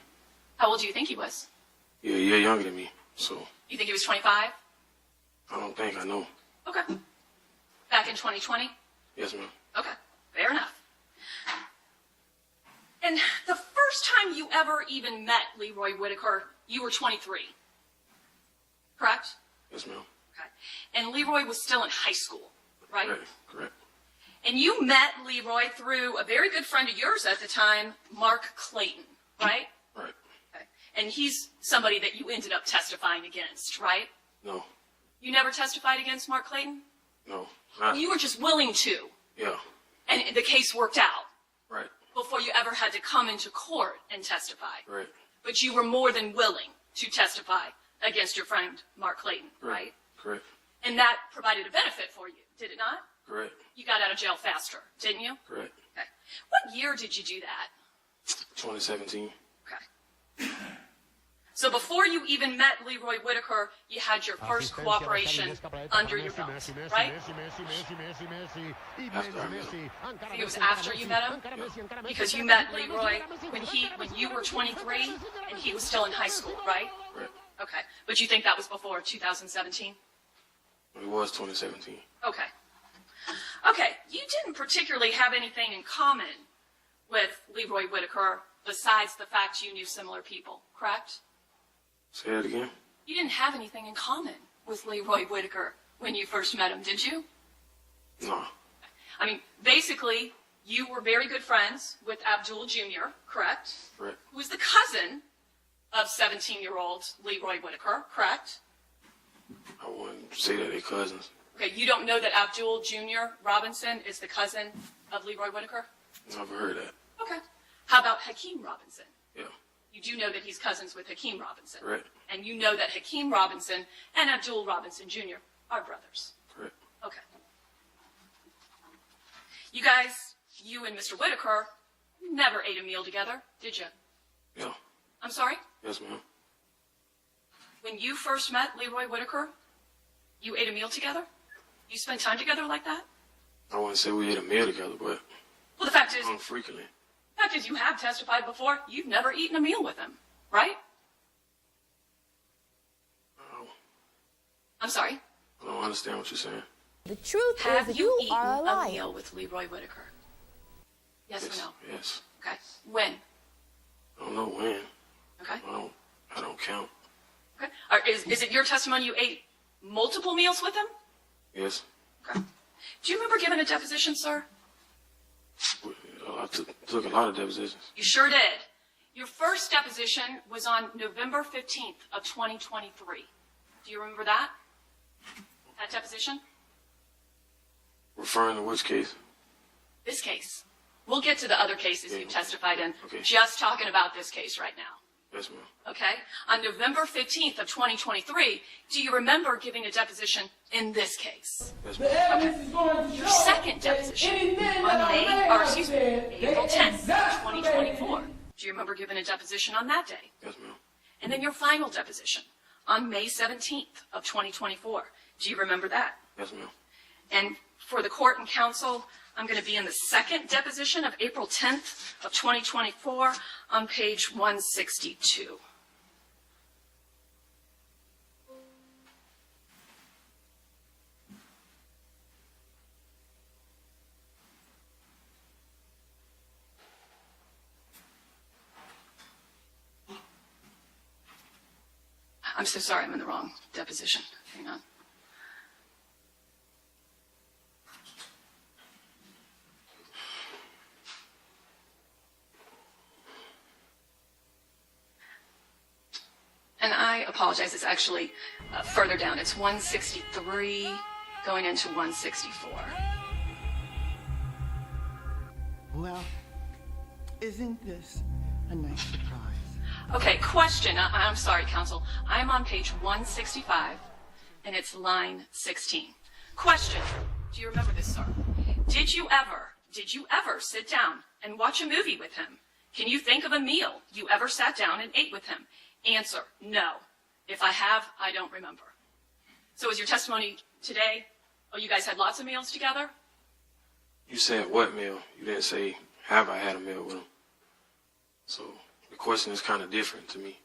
How old do you think he was? Yeah, you're younger than me, so You think he was 25? I don't think I know. Okay. Back in 2020? Yes, ma'am. Okay, fair enough. And the first time you ever even met Leroy Whitaker, you were 23, correct? Yes, ma'am. Okay. And Leroy was still in high school, right? Right, correct. And you met Leroy through a very good friend of yours at the time, Mark Clayton, right? Right. Okay. And he's somebody that you ended up testifying against, right? No, You never testified against Mark Clayton? no, not. You were just willing to, Yeah, and the case worked out right, before you ever had to come into court and testify. right, But you were more than willing to testify against your friend, Mark Clayton, right? correct, And that provided a benefit for you, did it not? correct, You got out of jail faster, didn't you? correct. Okay. What year did you do that? 2017. Okay. So before you even met Leroy Whitaker, you had your first cooperation under your belt, right? After I met him. I think it was after you met him? Because you met Leroy when you were 23 and he was still in high school, right? Right. Okay. But you think that was before 2017? It was 2017. Okay. Okay. You didn't particularly have anything in common with Leroy Whitaker besides the fact you knew similar people, correct? Say that again. You didn't have anything in common with Leroy Whitaker when you first met him, did you? No. I mean, basically, you were very good friends with Abdul Jr., correct? Correct. Who was the cousin of 17-year-old Leroy Whitaker, correct? I wouldn't say that they're cousins. Okay, you don't know that Abdul Jr. Robinson is the cousin of Leroy Whitaker? Never heard that. Okay. How about Hakeem Robinson? Yeah. You do know that he's cousins with Hakeem Robinson. Correct. And you know that Hakeem Robinson and Abdul Robinson Jr. are brothers. Correct. Okay. You guys, you and Mr. Whitaker, never ate a meal together, did you? Yeah. I'm sorry? Yes, ma'am. When you first met Leroy Whitaker, you ate a meal together? You spent time together like that? I wouldn't say we ate a meal together, but Well, the fact is, frequently. you have testified before, you've never eaten a meal with him, right? I'm sorry? I don't understand what you're saying. The truth Have is you you eaten are a a liar. meal with Leroy Whitaker? Yes or no? Yes. Okay. When? I don't know when. Okay. I don't count. Okay. Is it your testimony you ate multiple meals with him? Yes. Okay. Do you remember giving a deposition, sir? I took a lot of depositions. You sure did. Your first deposition was on November 15th of 2023. Do you remember that? That deposition? Referring to which case? This case. We'll get to the other cases you've testified in. Okay. Just talking about this case right now. Yes, ma'am. Okay? On November 15th of 2023, do you remember giving a deposition in this case? Yes, ma'am. Okay. Your second deposition on April 10th, 2024. Do you remember giving a deposition on that day? Yes, ma'am. And then your final deposition on May 17th of 2024. Do you remember that? Yes, ma'am. And for the court and counsel, I'm going to be in the second deposition of April 10th of 2024 on page 162. I'm so sorry, I'm in the wrong deposition. Hang on. And I apologize, it's actually further down. It's 163 going into 164. Well, isn't this a nice surprise? Okay, question. I'm sorry, counsel. I'm on page 165, and it's line 16. Question. Do you remember this, sir? Did you ever sit down and watch a movie with him? Can you think of a meal you ever sat down and ate with him? Answer, no. If I have, I don't remember. So is your testimony today, oh, you guys had lots of meals together? You said what meal? You didn't say, have I had a meal with him? So the question is kind of different to me.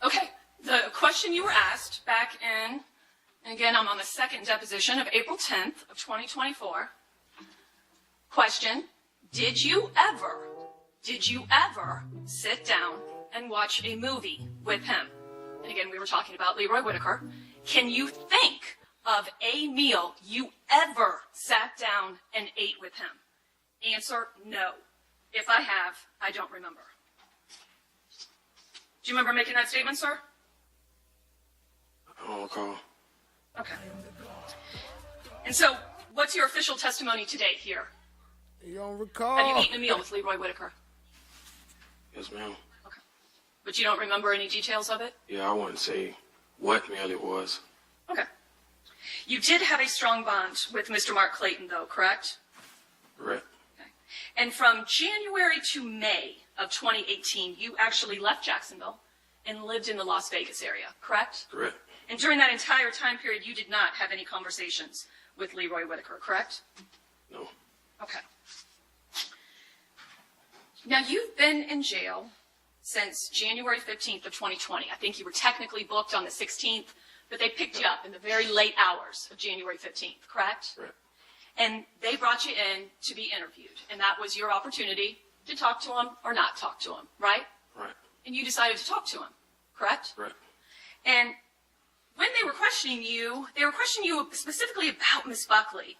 Okay, the question you were asked back in, and again, I'm on the second deposition of April 10th of 2024. Question, did you ever sit down and watch a movie with him? And again, we were talking about Leroy Whitaker. Can you think of a meal you ever sat down and ate with him? Answer, no. If I have, I don't remember. Do you remember making that statement, sir? I don't recall. Okay. And so, what's your official testimony today here? You don't recall? Have you eaten a meal with Leroy Whitaker? Yes, ma'am. But you don't remember any details of it? Yeah, I wouldn't say what meal it was. Okay. You did have a strong bond with Mr. Mark Clayton, though, correct? Correct. Okay. And from January to May of 2018, you actually left Jacksonville and lived in the Las Vegas area, correct? Correct. And during that entire time period, you did not have any conversations with Leroy Whitaker, correct? No. Okay. Now, you've been in jail since January 15th of 2020. I think you were technically booked on the 16th, but they picked you up in the very late hours of January 15th, correct? Correct. And they brought you in to be interviewed, and that was your opportunity to talk to him or not talk to him, right? Right. And you decided to talk to him, correct? Right. And when they were questioning you specifically about Miss Buckley.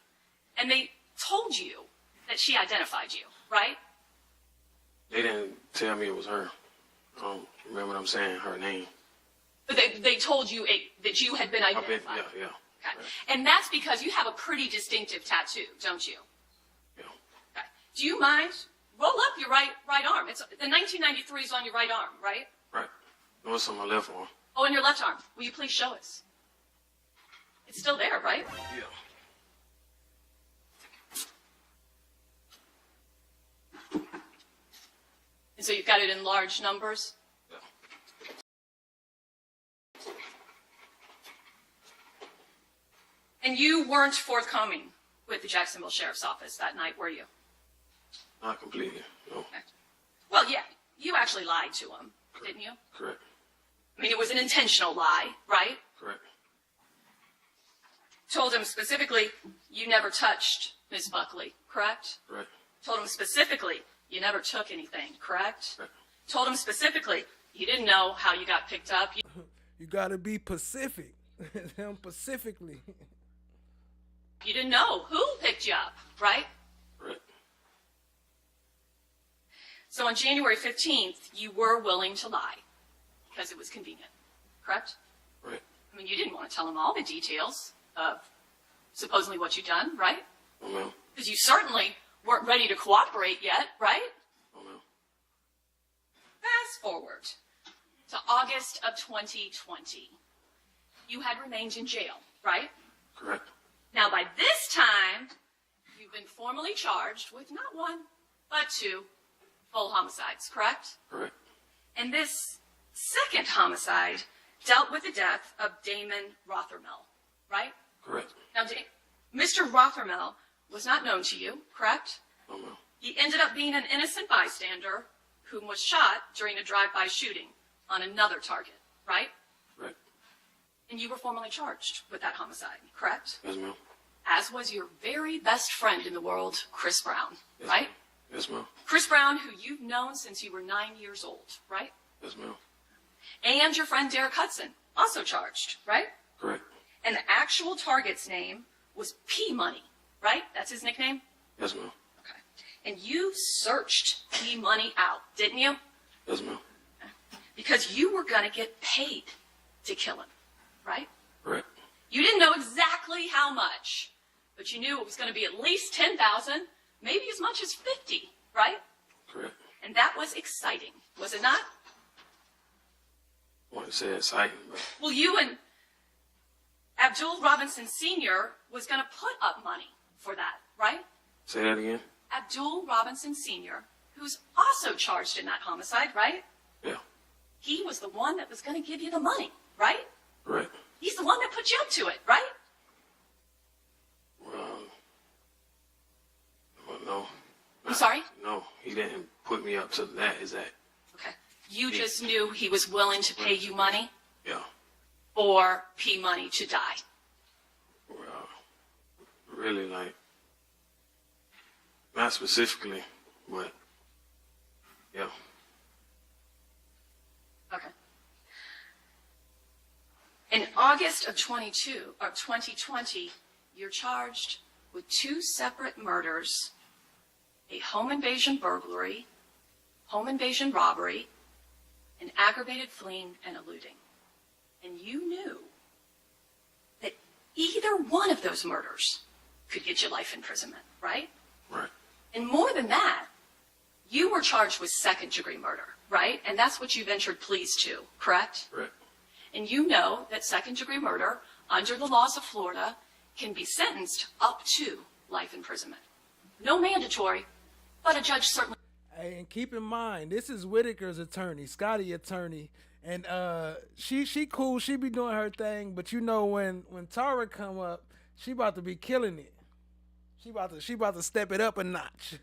And they told you that she identified you, right? They didn't tell me it was her. I don't remember them saying her name. But they told you that you had been identified. Yeah. Okay. And that's because you have a pretty distinctive tattoo, don't you? Yeah. Okay. Do you mind? Roll up your right arm. It's the 1993 is on your right arm, right? Right. No, it's on my left arm. Oh, and your left arm. Will you please show us? It's still there, right? Yeah. And so you've got it in large numbers? Yeah. And you weren't forthcoming with the Jacksonville Sheriff's Office that night, were you? Not completely, no. Okay. Well, yeah, you actually lied to him, didn't you? Correct. I mean, it was an intentional lie, right? Correct. Told him specifically you never touched Ms. Buckley, correct? Correct. Told him specifically you never took anything, correct? Correct. Told him specifically you didn't know how you got picked up. You gotta be Pacific. Them Pacifically. You didn't know who picked you up, right? Right. So on January 15th, you were willing to lie because it was convenient, correct? Right. I mean, you didn't want to tell him all the details of supposedly what you'd done, right? Oh, no. Because you certainly weren't ready to cooperate yet, right? Oh, no. Fast forward to August of 2020. You had remained in jail, right? Correct. Now, by this time, you've been formally charged with not one, but two full homicides, correct? Correct. And this second homicide dealt with the death of Damon Rothermel, right? Correct. Now, Mr. Rothermel was not known to you, correct? Oh, no. He ended up being an innocent bystander whom was shot during a drive-by shooting on another target, right? Right. And you were formally charged with that homicide, correct? Yes, ma'am. As was your very best friend in the world, Chris Brown, Yes, right? ma'am. Yes, ma'am. Chris Brown, who you've known since you were 9 years old, right? Yes, ma'am. And your friend Derek Hudson, also charged, right? Correct. And the actual target's name was P Money, right? That's his nickname? Yes, ma'am. Okay. And you searched P Money out, didn't you? Yes, ma'am. Because you were going to get paid to kill him, right? Correct. You didn't know exactly how much, but you knew it was going to be at least 10,000, maybe as much as 50, right? Correct. And that was exciting, was it not? I want to say exciting, but Well, you and Abdul Robinson Sr. was going to put up money for that, right? say that again. Abdul Robinson Sr., who's also charged in that homicide, right? Yeah. He was the one that was going to give you the money, right? Correct. He's the one that put you up to it, right? Well, no. I'm sorry? No, he didn't put me up to that exact. Okay. You just knew he was willing to pay you money Yeah. or P Money to die. Well, really, like, not specifically, but yeah. Okay. In August of 2020, you're charged with 2 separate murders, a home invasion burglary, home invasion robbery, and aggravated fleeing and eluding. And you knew that either one of those murders could get you life imprisonment, right? Right. And more than that, you were charged with second-degree murder, right? And that's what you've entered pleas to, correct? Right. And you know that second-degree murder, under the laws of Florida, can be sentenced up to life imprisonment. No mandatory, but a judge certainly... Hey, and keep in mind, this is Whitaker's attorney, Scotty attorney, and she cool, she be doing her thing, but you know when Tara come up, she about to be killing it. She about to step it up a notch.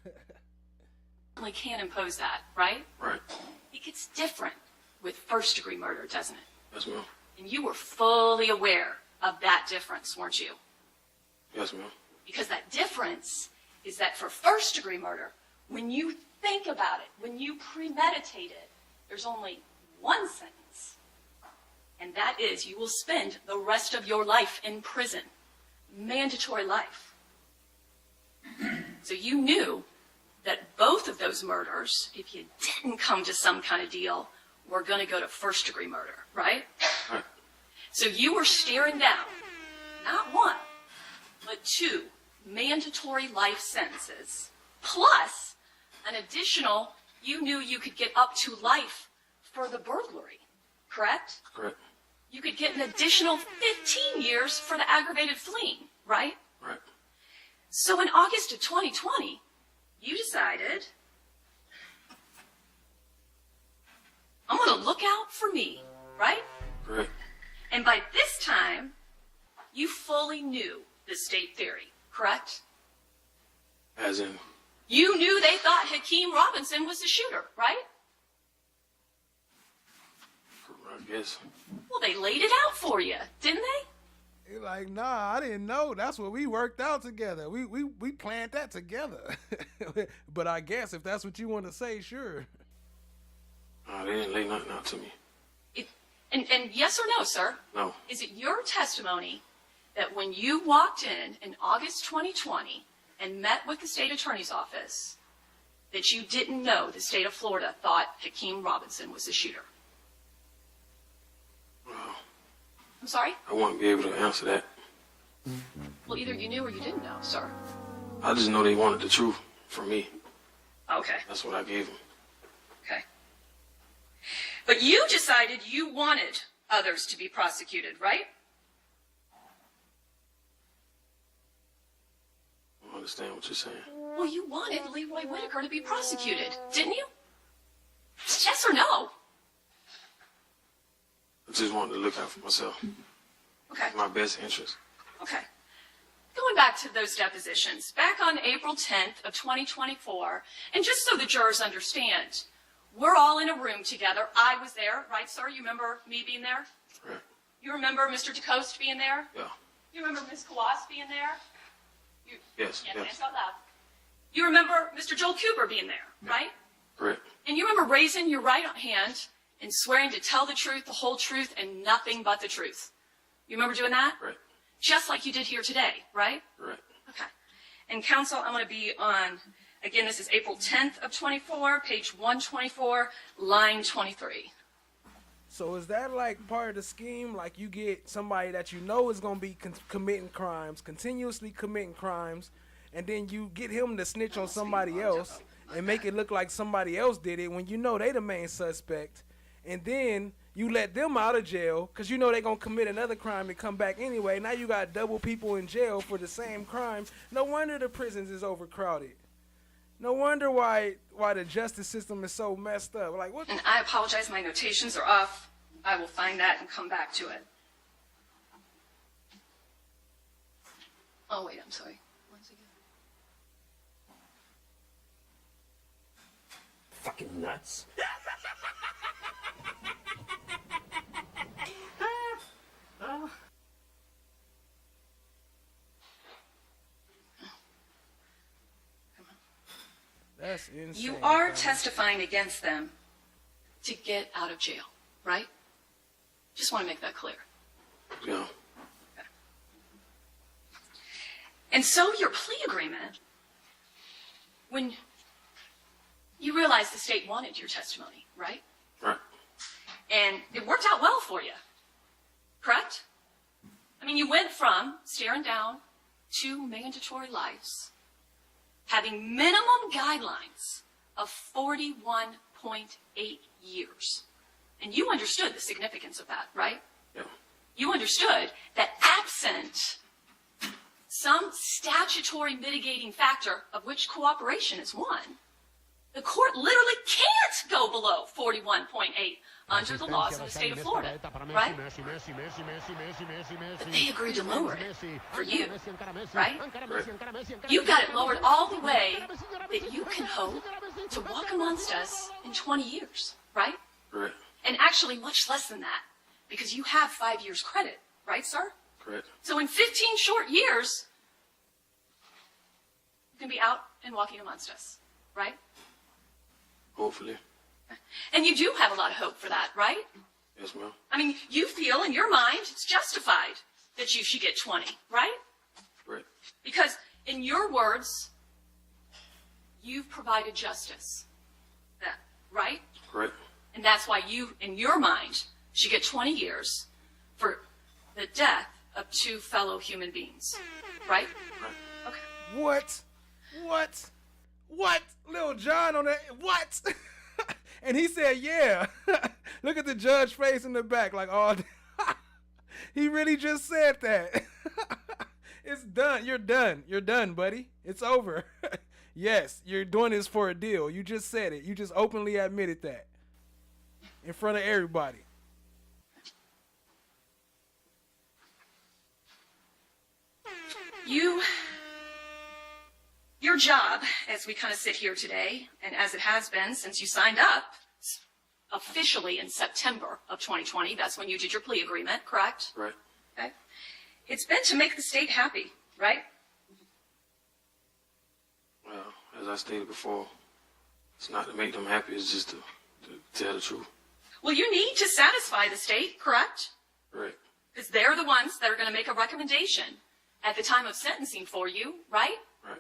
can't impose that, right? Right. It gets different with first-degree murder, doesn't it? Yes, ma'am. And you were fully aware of that difference, weren't you? Yes, ma'am. Because that difference is that for first-degree murder, when you think about it, when you premeditate it, there's only one sentence. And that is you will spend the rest of your life in prison. Mandatory life. So you knew that both of those murders, if you didn't come to some kind of deal, were going to go to first-degree murder, right? Right. So you were staring down, not one, but 2 mandatory life sentences, plus an additional, you knew you could get up to life for the burglary, correct? Correct. You could get an additional 15 years for the aggravated fleeing, right? Right. So in August of 2020, you decided, I'm going to look out for me, right? Correct. And by this time, you fully knew the state theory, correct? As in? You knew they thought Hakeem Robinson was the shooter, right? I guess. Well, they laid it out for you, didn't they? You're like, nah, I didn't know. That's what we worked out together. We planned that together. But I guess if that's what you want to say, sure. They didn't lay nothing out to me. And yes or no, sir? No. Is it your testimony that when you walked in August 2020 and met with the state attorney's office, that you didn't know the state of Florida thought Hakeem Robinson was the shooter? I'm sorry? I won't be able to answer that. Well, either you knew or you didn't know, sir. I just know they wanted the truth from me. Okay. That's what I gave them. Okay. But you decided you wanted others to be prosecuted, right? I don't understand what you're saying. Well, you wanted Leroy Whitaker to be prosecuted, didn't you? Yes or no? I just wanted to look out for myself. Okay. My best interest. Okay. Going back to those depositions, back on April 10th of 2024, and just so the jurors understand, we're all in a room together. I was there, right, sir? You remember me being there? Right. You remember Mr. DeCoste being there? Yeah. You remember Ms. Kawas being there? Yes. Yes. It's out loud. You remember Mr. Joel Cooper being there, right? Correct. And you remember raising your right hand and swearing to tell the truth, the whole truth, and nothing but the truth. You remember doing that? Right. Just like you did here today, right? Right. Okay. And counsel, I'm going to be on, again, this is April 10th of 24, page 124, line 23. So is that like part of the scheme? Like you get somebody that you know is going to be committing crimes, continuously committing crimes, and then you get him to snitch on somebody else and make it look like somebody else did it when you know they the main suspect. And then you let them out of jail because you know they're going to commit another crime and come back anyway. Now you got double people in jail for the same crime. No wonder the prisons is overcrowded. No wonder why the justice system is so messed up. Like what? And I apologize, my notations are off. I will find that and come back to it. Oh, wait, I'm sorry. Once again. Fucking nuts. That's insane. You are testifying against them to get out of jail, right? Just want to make that clear. Yeah. Okay. And so your plea agreement, when you realized the state wanted your testimony, right? Right. And it worked out well for you, correct? I mean, you went from staring down 2 mandatory lives, having minimum guidelines of 41.8 years. And you understood the significance of that, right? Yeah. You understood that absent some statutory mitigating factor, of which cooperation is one, the court literally can't go below 41.8 under the laws of the state of Florida, right? But they agreed to lower it for you, right? You got it lowered all the way that you can hope to walk amongst us in 20 years, right? Correct. And actually much less than that, because you have 5 years credit, right, sir? Correct. So in 15 short years, you can be out and walking amongst us, right? Hopefully. And you do have a lot of hope for that, right? Yes, ma'am. I mean, you feel in your mind it's justified that you should get 20, right? Right. Because in your words, you've provided justice. That, right? Right. And that's why you, in your mind, should get 20 years for the death of 2 fellow human beings. Right? Okay. What? Lil John on that? What? And he said, yeah. Look at the judge face in the back like, oh, he really just said that. It's done. You're done. You're done, buddy. It's over. Yes, you're doing this for a deal. You just said it. You just openly admitted that in front of everybody. Your job, as we kind of sit here today, and as it has been since you signed up, officially in September of 2020, that's when you did your plea agreement, correct? Right. Okay. It's been to make the state happy, right? Well, as I stated before, it's not to make them happy, it's just to tell the truth. Well, you need to satisfy the state, correct? Right. Because they're the ones that are going to make a recommendation at the time of sentencing for you, right? Right.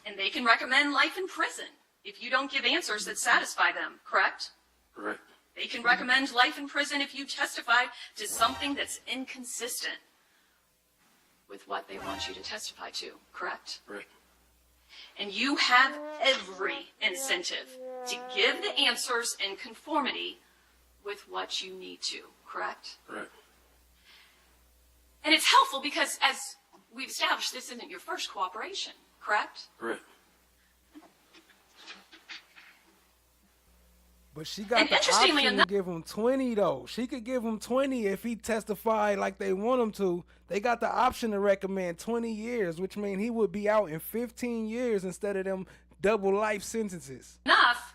And they can recommend life in prison if you don't give answers that satisfy them, correct? Correct. They can recommend life in prison if you testify to something that's inconsistent with what they want you to testify to, correct? Right. And you have every incentive to give the answers in conformity with what you need to, correct? Right. And it's helpful because, as we've established, this isn't your first cooperation, correct? Correct. But she got And the interestingly option enough- to give him 20, though. She could give him 20 if he testified like they want him to. They got the option to recommend 20 years, which means he would be out in 15 years instead of them double life sentences. Enough,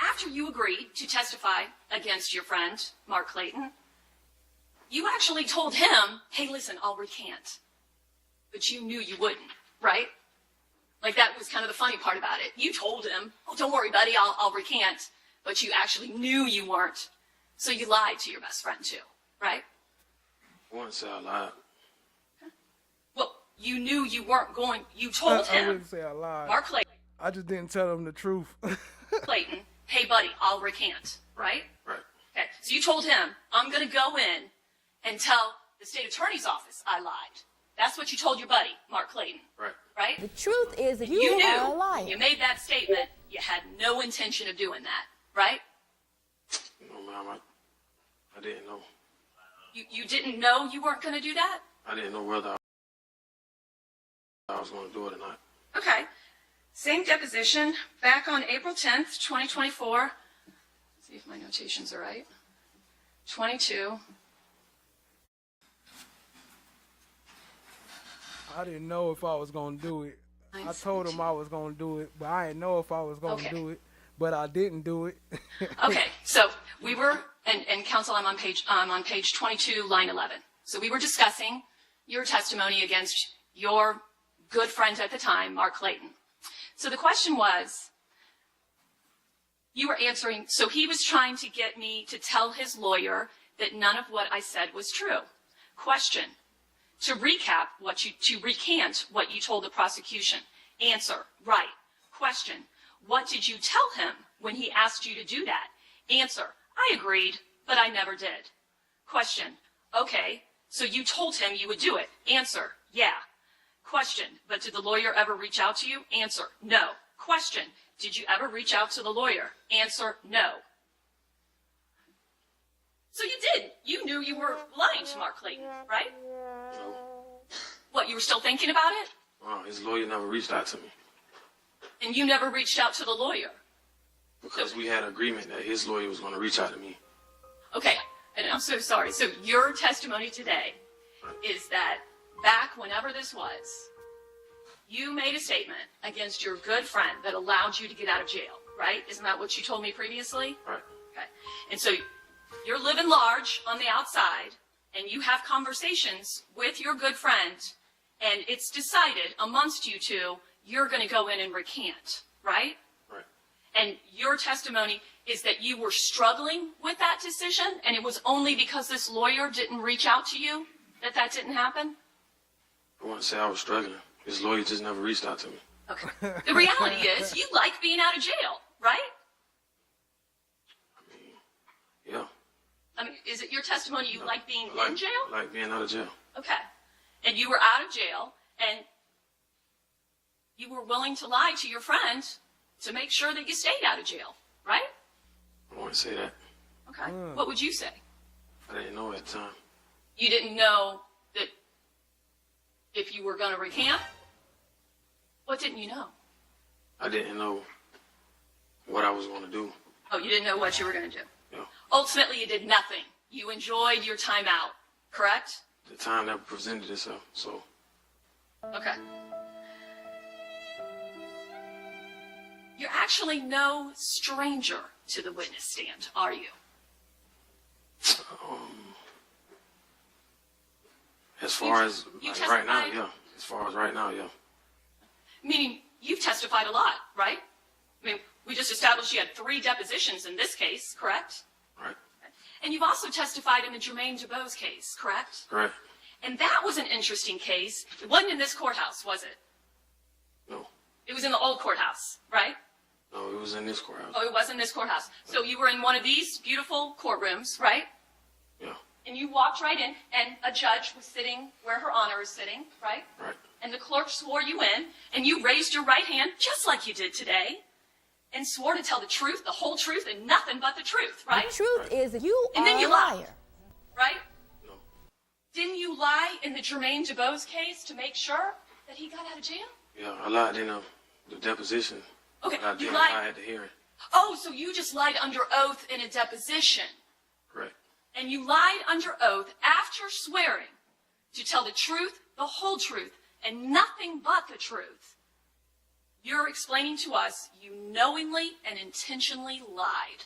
after you agreed to testify against your friend, Mark Clayton, you actually told him, hey, listen, I'll recant. But you knew you wouldn't, right? Like, that was kind of the funny part about it. You told him, oh, don't worry, buddy, I'll recant. But you actually knew you weren't. So you lied to your best friend, too, right? I wouldn't say I lied. Well, you knew you weren't going, you told I him, wouldn't say I lied. Mark Clayton, I just didn't tell him the truth. Clayton, hey, buddy, I'll recant, right? Right. Okay, so you told him, I'm going to go in and tell the state attorney's office I lied. That's what you told your buddy, Mark Clayton. Right. Right? The truth is that you You are a knew liar. you made that statement. You had no intention of doing that, right? No, ma'am, I didn't know. You didn't know you weren't going to do that? I didn't know whether I was going to do it or not. Okay. Same deposition, back on April 10th, 2024. Let's see if my notations are right. 22. I didn't know if I was going to do it. I told him I was going to do it, but I didn't know if I was going to do it. But I didn't do it. Okay, so we were, and counsel, I'm on page 22, line 11. So we were discussing your testimony against your good friend at the time, Mark Clayton. So the question was, you were answering, so he was trying to get me to tell his lawyer that none of what I said was true. Question, to recant what you told the prosecution. Answer, right. Question, what did you tell him when he asked you to do that? Answer, I agreed, but I never did. Question, okay, so you told him you would do it. Answer, yeah. Question, but did the lawyer ever reach out to you? Answer, no. Question, did you ever reach out to the lawyer? Answer, no. So you did. You knew you were lying to Mark Clayton, right? No. What, you were still thinking about it? His lawyer never reached out to me. And you never reached out to the lawyer? Because we had an agreement that his lawyer was going to reach out to me. Okay, and I'm so sorry. So your testimony today is that back whenever this was, you made a statement against your good friend that allowed you to get out of jail, right? Isn't that what you told me previously? Right. Okay. And so you're living large on the outside, and you have conversations with your good friend, and it's decided amongst you two, you're going to go in and recant, right? Right. And your testimony is that you were struggling with that decision, and it was only because this lawyer didn't reach out to you that that didn't happen? I want to say I was struggling. This lawyer just never reached out to me. Okay. The reality is you like being out of jail, right? Yeah. I mean, is it your testimony you like being in jail? I like being out of jail. Okay. And you were out of jail, and you were willing to lie to your friend to make sure that you stayed out of jail, right? I want to say that. Okay. What would you say? I didn't know at the time. You didn't know that if you were going to recant? What didn't you know? I didn't know what I was going to do. Oh, you didn't know what you were going to do? Yeah. Ultimately, you did nothing. You enjoyed your time out, correct? The time never presented itself, so. Okay. You're actually no stranger to the witness stand, are you? As far as you like, right now, testified? yeah. As far as right now, yeah. Meaning you've testified a lot, right? I mean, we just established you had 3 depositions in this case, correct? Right. And you've also testified in the Jermaine DuBose case, correct? Correct. And that was an interesting case. It wasn't in this courthouse, was it? No. It was in the old courthouse, right? No, it was in this courthouse. Oh, it was in this courthouse. So you were in one of these beautiful courtrooms, right? Yeah. And you walked right in, and a judge was sitting where her honor is sitting, right? Right. And the clerk swore you in, and you raised your right hand, just like you did today, and swore to tell the truth, the whole truth, and nothing but the truth, right? The truth is you And are then you a lied, liar. right? No. Didn't you lie in the Jermaine DuBose case to make sure that he got out of jail? Yeah, I lied in the deposition. Okay, I you didn't lied. lie at the hearing. Oh, so you just lied under oath in a deposition. Correct. And you lied under oath after swearing to tell the truth, the whole truth, and nothing but the truth. You're explaining to us you knowingly and intentionally lied.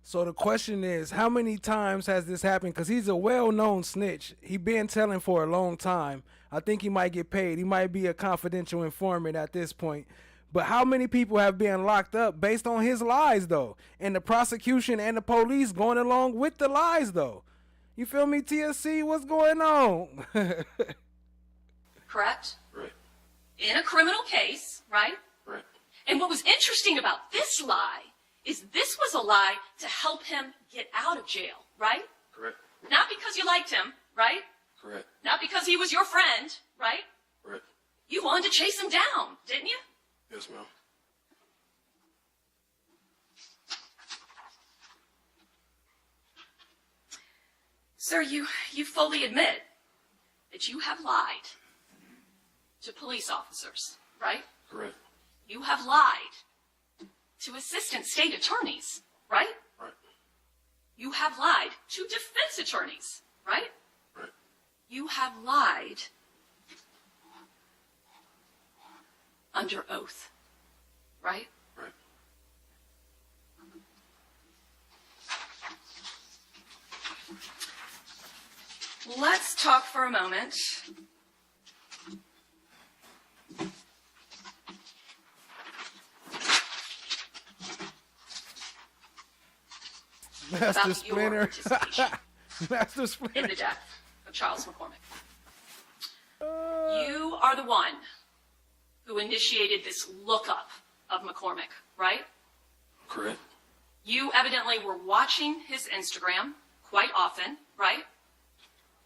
So the question is, how many times has this happened? Because he's a well-known snitch. He been telling for a long time. I think he might get paid. He might be a confidential informant at this point. But how many people have been locked up based on his lies, though? And the prosecution and the police going along with the lies, though. You feel me, TSC? What's going on? Correct? Right. In a criminal case, right? Right. And what was interesting about this lie is this was a lie to help him get out of jail, right? Correct. Not because you liked him, right? Correct. Not because he was your friend, right? Right. You wanted to chase him down, didn't you? Yes, ma'am. Sir, you fully admit that you have lied to police officers, right? Correct. You have lied to assistant state attorneys, right? Right. You have lied to defense attorneys, right? Right. You have lied under oath, right? Right. Let's talk for a moment Master about your Splinter. participation Master in Splinter. the death of Charles McCormick. You are the one who initiated this lookup of McCormick, right? Correct. You evidently were watching his Instagram quite often, right?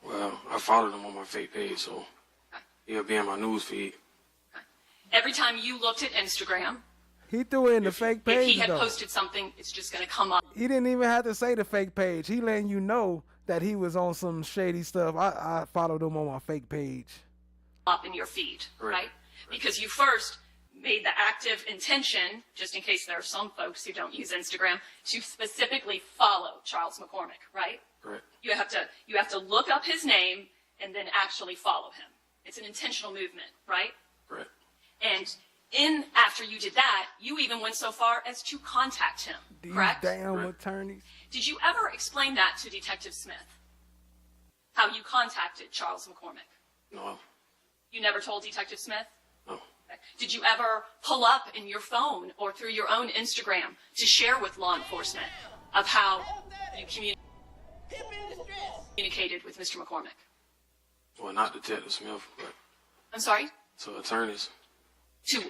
Well, I followed him on my fake page, so he'll be in my news feed. Every time you looked at Instagram, He threw in the fake if he page, had though. posted something, it's just going to come up. He didn't even have to say the fake page. He letting you know that he was on some shady stuff. I followed him on my fake page. Up in your feed, right? Because you first made the active intention, just in case there are some folks who don't use Instagram, to specifically follow Charles McCormick, right? Correct. You have to look up his name and then actually follow him. It's an intentional movement, right? Correct. And after you did that, you even went so far as to contact him, These correct? damn attorneys. Did you ever explain that to Detective Smith? How you contacted Charles McCormick? No. You never told Detective Smith? No. Okay. Did you ever pull up in your phone or through your own Instagram to share with law enforcement of how you communicated with Mr. McCormick? Well, not Detective Smith, but I'm sorry? to attorneys.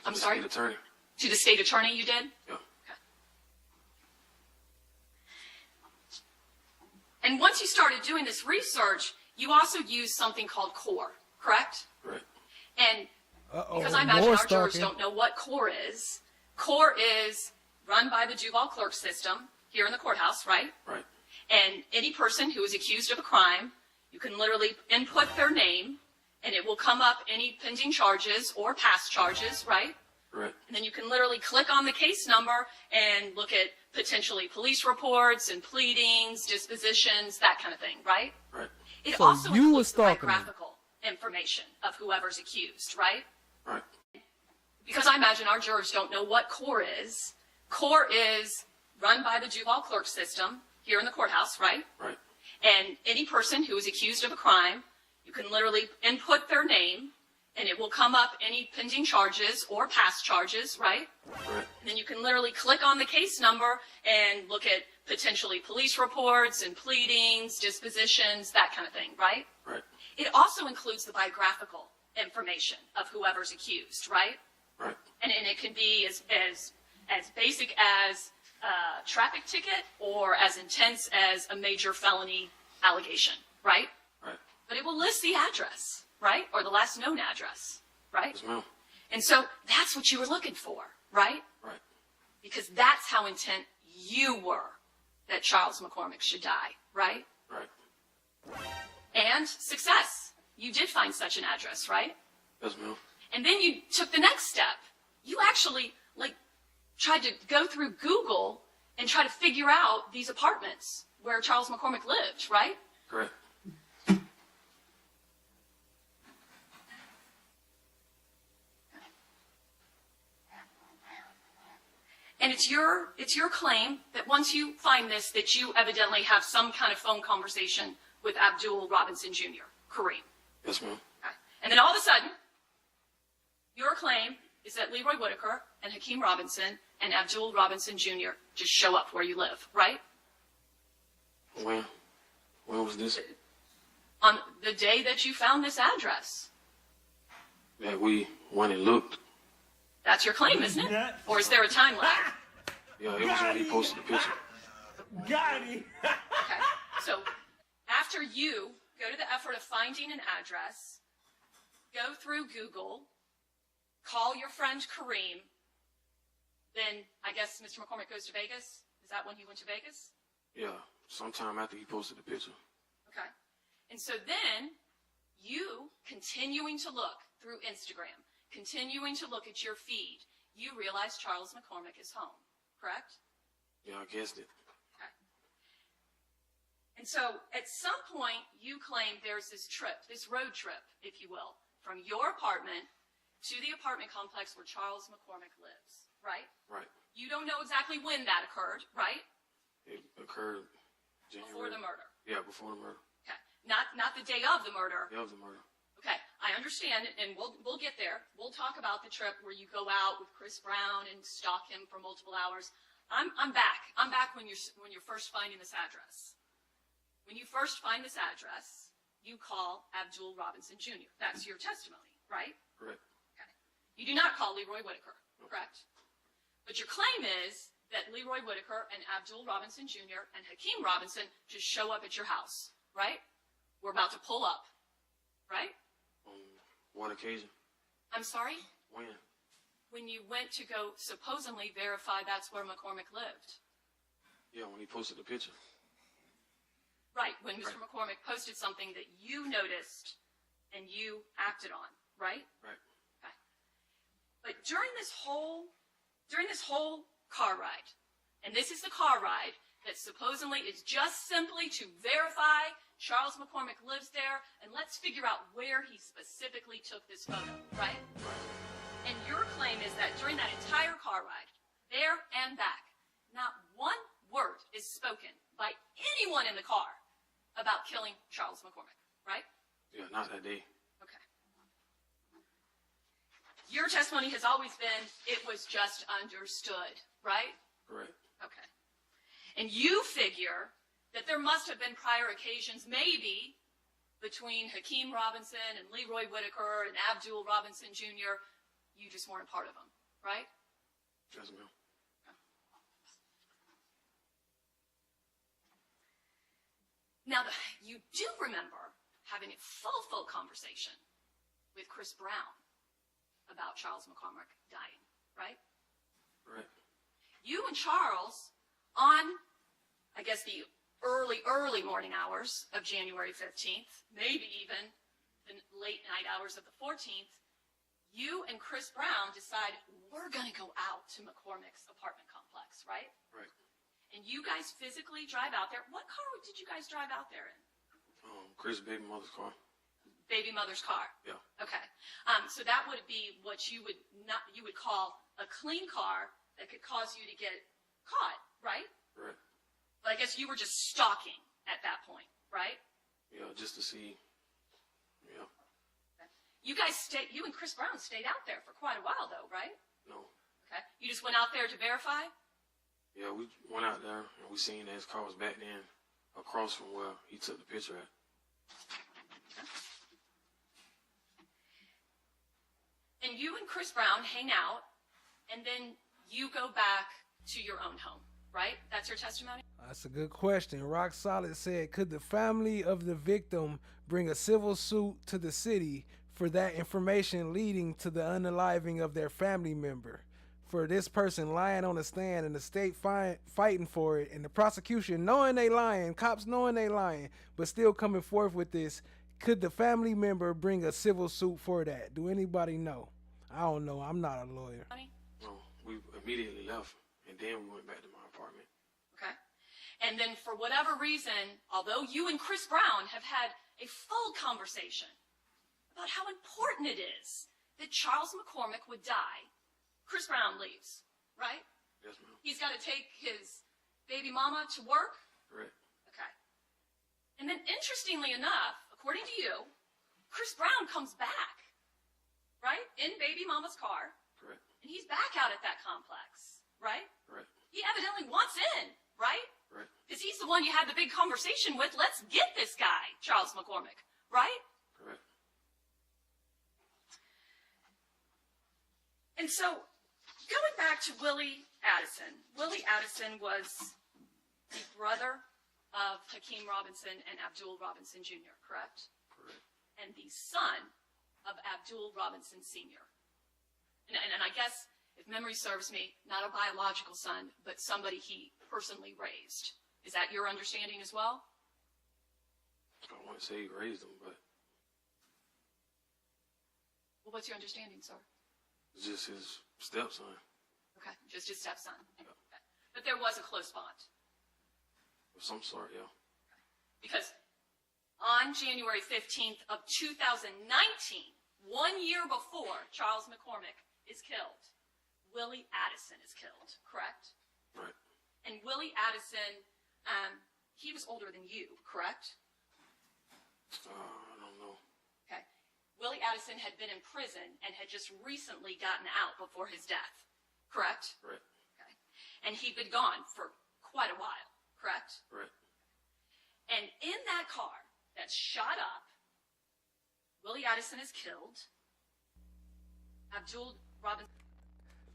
I'm sorry? State attorney. To the state attorney you did? Yeah. And once you started doing this research, you also used something called CORE, correct? Right. And because I imagine our jurors don't know what CORE is run by the Duval clerk system here in the courthouse, right? Right. And any person who is accused of a crime, you can literally input their name, and it will come up any pending charges or past charges, right? Right. And then you can literally click on the case number and look at potentially police reports and pleadings, dispositions, that kind of thing, right? Right. It So also you includes was the stalking him. biographical information of whoever's accused, right? Right. Because I imagine our jurors don't know what CORE is. CORE is run by the Duval clerk system here in the courthouse, right? Right. And any person who is accused of a crime, you can literally input their name, and it will come up any pending charges or past charges, right? Right. And then you can literally click on the case number and look at potentially police reports and pleadings, dispositions, that kind of thing, right? Right. It also includes the biographical information of whoever's accused, right? Right. And it can be as basic as a traffic ticket or as intense as a major felony allegation, right? Right. But it will list the address, right? Or the last known address, right? Yes, ma'am. And so that's what you were looking for, right? Right. Because that's how intent you were that Charles McCormick should die, right? Right. And success. You did find such an address, right? Yes, ma'am. And then you took the next step. You actually, tried to go through Google and try to figure out these apartments where Charles McCormick lived, right? Correct. And it's your claim that once you find this, that you evidently have some kind of phone conversation with Abdul Robinson Jr., Kareem. Yes, ma'am. Okay. And then all of a sudden, your claim is that Leroy Whitaker and Hakeem Robinson and Abdul Robinson Jr. just show up where you live, right? When? When was this? On the day that you found this address. That we went and looked. That's your claim, isn't it? Or is there a time lag? Yeah, it was when he posted the picture. Got him. Okay. So after you go to the effort of finding an address, go through Google, call your friend Kareem, then I guess Mr. McCormick goes to Vegas? Is that when he went to Vegas? Yeah, sometime after he posted the picture. Okay. And so then you, continuing to look through Instagram, continuing to look at your feed, you realize Charles McCormick is home, correct? Yeah, I guessed it. Okay. And so at some point you claim there's this trip, this road trip, if you will, from your apartment to the apartment complex where Charles McCormick lives, right? Right. You don't know exactly when that occurred, right? It occurred January. Before the murder. Yeah, before the murder. Okay. Not the day of the murder. That was the murder. Okay, I understand, and we'll get there. We'll talk about the trip where you go out with Chris Brown and stalk him for multiple hours. I'm back. I'm back when you're first finding this address. When you first find this address, you call Abdul Robinson Jr. That's your testimony, right? Correct. Okay. You do not call Leroy Whitaker, correct? But your claim is that Leroy Whitaker and Abdul Robinson Jr. and Hakeem Robinson just show up at your house, right? We're about to pull up, right? On what occasion? I'm sorry? When? When you went to go supposedly verify that's where McCormick lived. Yeah, when he posted the picture. Right, when Mr. McCormick posted something that you noticed and you acted on, right? Right. Okay. But during this whole car ride, and this is the car ride that supposedly is just simply to verify Charles McCormick lives there, and let's figure out where he specifically took this photo, right? And your claim is that during that entire car ride, there and back, not one word is spoken by anyone in the car about killing Charles McCormick, right? Yeah, not that day. Okay. your testimony has always been it was just understood, right? Correct. Okay. And you figure that there must have been prior occasions, maybe, between Hakeem Robinson and Leroy Whitaker and Abdul Robinson Jr. You just weren't a part of them, right? Yes, ma'am. Now, you do remember having a full conversation with Chris Brown about Charles McCormick dying, right? Right. You and Charles, on, I guess, the early morning hours of January 15th, maybe even the late night hours of the 14th, you and Chris Brown decide, we're going to go out to McCormick's apartment complex, right? Right. And you guys physically drive out there. What car did you guys drive out there in? Chris' baby mother's car. Baby mother's car. Yeah. Okay. So that would be what you would call a clean car that could cause you to get caught, right? Right. But I guess you were just stalking at that point, right? Yeah, just to see. Yeah. You and Chris Brown stayed out there for quite a while, though, right? No. Okay. You just went out there to verify? Yeah, we went out there and we seen that his car was back then across from where he took the picture at. And you and Chris Brown hang out, and then you go back to your own home, right? That's your testimony? That's a good question. Rock Solid said, could the family of the victim bring a civil suit to the city for that information leading to the unaliving of their family member? For this person lying on the stand and the state fighting for it, and the prosecution knowing they lying, cops knowing they lying, but still coming forth with this, could the family member bring a civil suit for that? Do anybody know? I don't know. I'm not a lawyer. No, we immediately left, and then we went back to my apartment. Okay. And then for whatever reason, although you and Chris Brown have had a full conversation about how important it is that Charles McCormick would die, Chris Brown leaves, right? Yes, ma'am. He's got to take his baby mama to work? Correct. Okay. And then interestingly enough, according to you, Chris Brown comes back, right? In baby mama's car. Correct. And he's back out at that complex, right? Right. He evidently wants in, right? Right. Because he's the one you had the big conversation with. Let's get this guy, Charles McCormick, right? Correct. And so, going back to Willie Addison. Willie Addison was the brother of Hakeem Robinson and Abdul Robinson Jr., correct? Correct. And the son of Abdul Robinson Sr. And I guess, if memory serves me, not a biological son, but somebody he personally raised. Is that your understanding as well? I wouldn't say he raised him, but Well, what's your understanding, sir? it's just his stepson. Okay, just his stepson. Okay. But there was a close bond. Of some sort, yeah. Because on January 15th of 2019, 1 year before Charles McCormick is killed, Willie Addison is killed, correct? Right. And Willie Addison, he was older than you, correct? I don't know. Okay. Willie Addison had been in prison and had just recently gotten out before his death, correct? Right. Okay. And he'd been gone for quite a while, correct? Right. And in that car that's shot up, Willie Addison is killed. Abdul Robinson.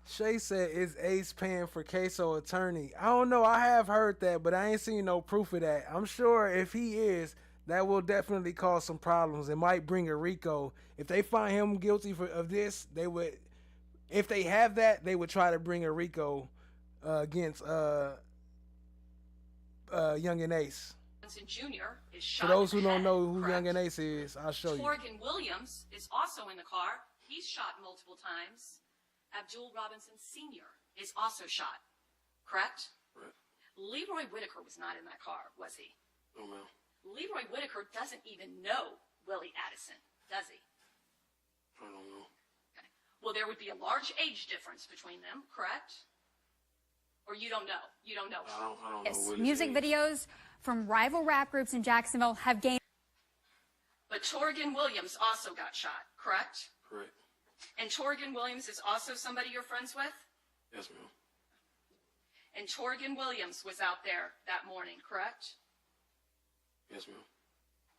Shay said, is Ace paying for KSOO attorney? I don't know. I have heard that, but I ain't seen no proof of that. I'm sure if he is, that will definitely cause some problems. It might bring a RICO. If they find him guilty of this, they would, if they have that, they would try to bring a RICO against Young and Ace. Jr. is shot. For those who in the don't head, know who correct? Young and Ace is, I'll show you. Torgan Williams is also in the car. He's shot multiple times. Abdul Robinson Sr. is also shot, correct? Right. Leroy Whitaker was not in that car, was he? No, ma'am. Leroy Whitaker doesn't even know Willie Addison, does he? I don't know. Okay. Well, there would be a large age difference between them, correct? Or you don't know? You don't know? I don't know. Yes, Willie's music age. videos from rival rap groups in Jacksonville have gained. But Torgan Williams also got shot, correct? Correct. And Torgan Williams is also somebody you're friends with? Yes, ma'am. And Torgan Williams was out there that morning, correct? Yes, ma'am.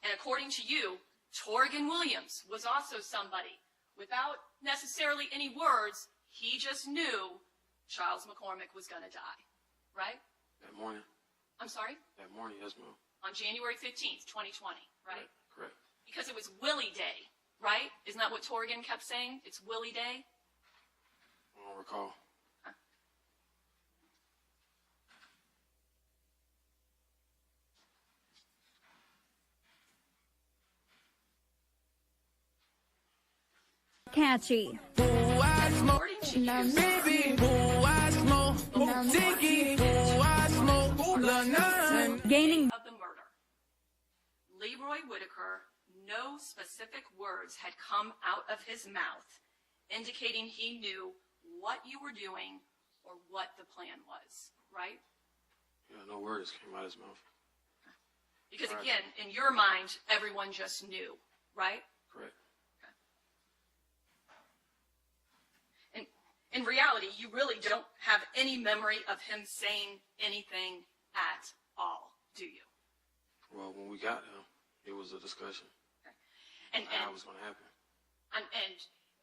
And according to you, Torgan Williams was also somebody, without necessarily any words, he just knew Charles McCormick was going to die, right? That morning. I'm sorry? That morning, yes, ma'am. On January 15th, 2020, right? Correct. Because it was Willie Day, right? Isn't that what Torgan kept saying? It's Willie Day? I don't recall. Catchy. According to you, Gaining of the murder, Leroy Whitaker, no specific words had come out of his mouth indicating he knew what you were doing or what the plan was, right? Yeah, no words came out of his mouth. Because Right. again, in your mind, everyone just knew, right? Correct. And in reality, you really don't have any memory of him saying anything at all, do you? Well, when we got him, it was a discussion. And How it was going to happen.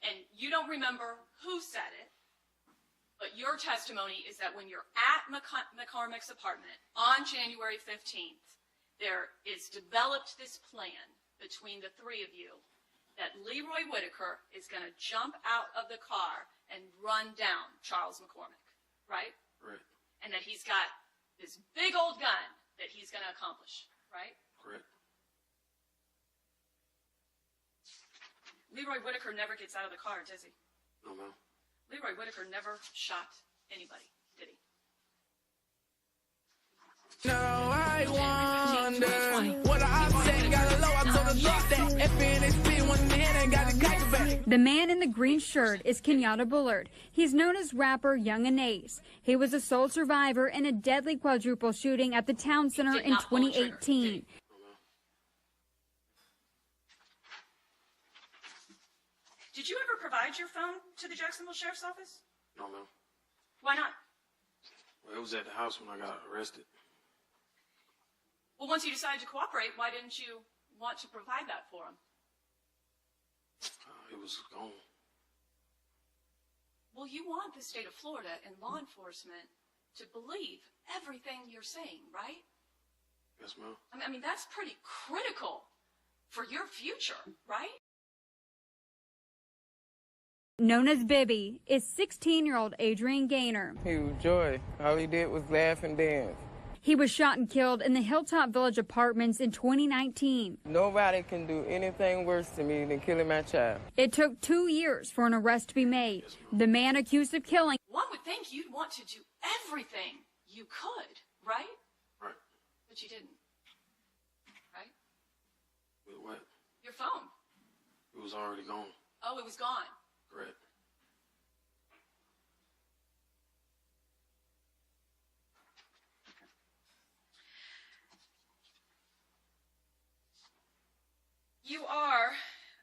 and you don't remember who said it, but your testimony is that when you're at McCormick's apartment on January 15th, there is developed this plan between the three of you that Leroy Whitaker is going to jump out of the car and run down Charles McCormick, right? Right. And that he's got this big old gun that he's going to accomplish, right? Correct. Leroy Whitaker never gets out of the car, does he? No, ma'am. Leroy Whitaker never shot anybody, did he? Now I wonder what I said, got a low, I told the Lord that FNSP went in the head and got the kicker back. The man in the green shirt is Kenyatta Bullard. He's known as rapper Young and Ace. He was a sole survivor in a deadly quadruple shooting at the town center in 2018. Did you ever provide your phone to the Jacksonville Sheriff's Office? No, ma'am. Why not? Well, it was at the house when I got arrested. Well, once you decided to cooperate, why didn't you want to provide that for him? It was gone. Well, you want the state of Florida and law enforcement to believe everything you're saying, right? Yes, ma'am. I mean, that's pretty critical for your future, right? Known as Bibby is 16-year-old Adrian Gaynor. He was joy. All he did was laugh and dance. He was shot and killed in the Hilltop Village apartments in 2019. Nobody can do anything worse to me than killing my child. It took 2 years for an arrest to be made. The man accused of killing One would think you'd want to do everything you could, right? Right. But you didn't, right? With what? Your phone. It was already gone. Oh, it was gone. Correct. You are,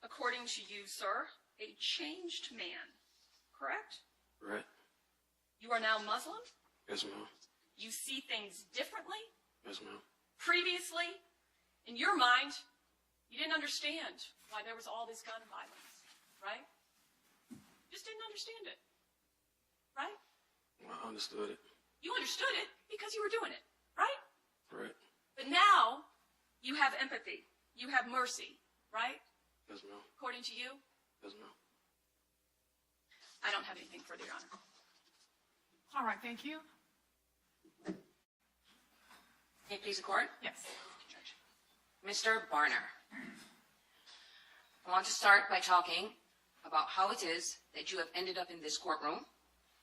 according to you, sir, a changed man, correct? Right. You are now Muslim? Yes, ma'am. You see things differently? Yes, ma'am. Previously, in your mind, you didn't understand why there was all this gun violence, right? Just didn't understand it, right? Well, I understood it. You understood it because you were doing it, right? Right. But now, you have empathy. You have mercy, right? Yes, ma'am. According to you? Yes, ma'am. I don't have anything further, Your Honor. All right, thank you. May it please the court? Yes. Mr. Barner, I want to start by talking about how it is that you have ended up in this courtroom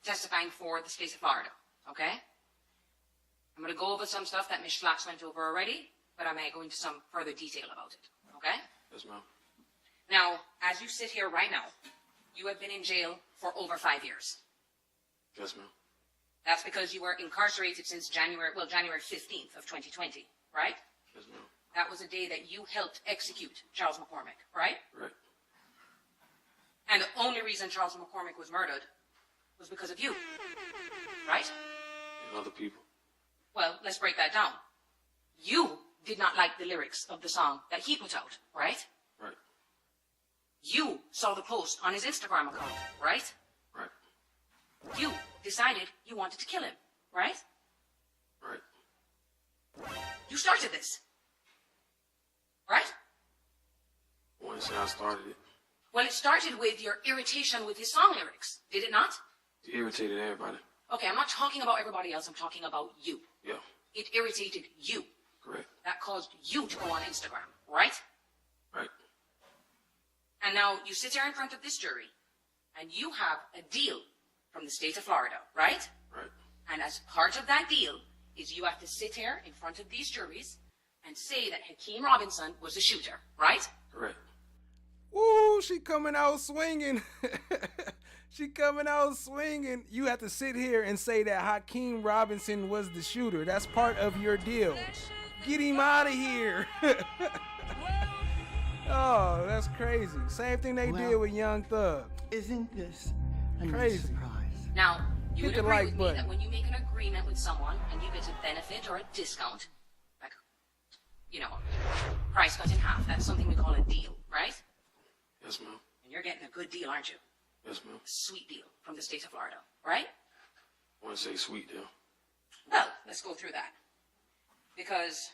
testifying for the state of Florida, okay? I'm going to go over some stuff that Ms. Schlacks went over already, but I may go into some further detail about it, okay? Yes, ma'am. Now, as you sit here right now, you have been in jail for over 5 years. Yes, ma'am. That's because you were incarcerated since January 15th of 2020, right? Yes, ma'am. That was the day that you helped execute Charles McCormick, right? Right. And the only reason reason Charles McCormick was murdered was because of you, right? And other people. Well, let's break that down. You did not like the lyrics of the song that he put out, right? Right. You saw the post on his Instagram account, right? Right. You decided you wanted to kill him, right? Right. You started this, right? I want to say I started it. Well, it started with your irritation with his song lyrics, did it not? It irritated everybody. Okay, I'm not talking about everybody else, I'm talking about you. Yeah. It irritated you. Correct. That caused you to go on Instagram, right? Right. And now you sit here in front of this jury, and you have a deal from the state of Florida, right? Right. And as part of that deal is you have to sit here in front of these juries and say that Hakeem Robinson was the shooter, right? Correct. Woo, she coming out swinging. She coming out swinging. You have to sit here and say that Hakeem Robinson was the shooter. That's part of your deal. Get him out of here. Oh, that's crazy. Same thing they did with Young Thug. Isn't this a nice Crazy. surprise? Now, you Hit would the agree like with me button. that when you make an agreement with someone and you get a benefit or a discount, like, you know, price cut in half, that's something we call a deal, right? Yes, ma'am. And you're getting a good deal, aren't you? Yes, ma'am. A sweet deal from the state of Florida, right? I want to say sweet deal. Well, let's go through that. Because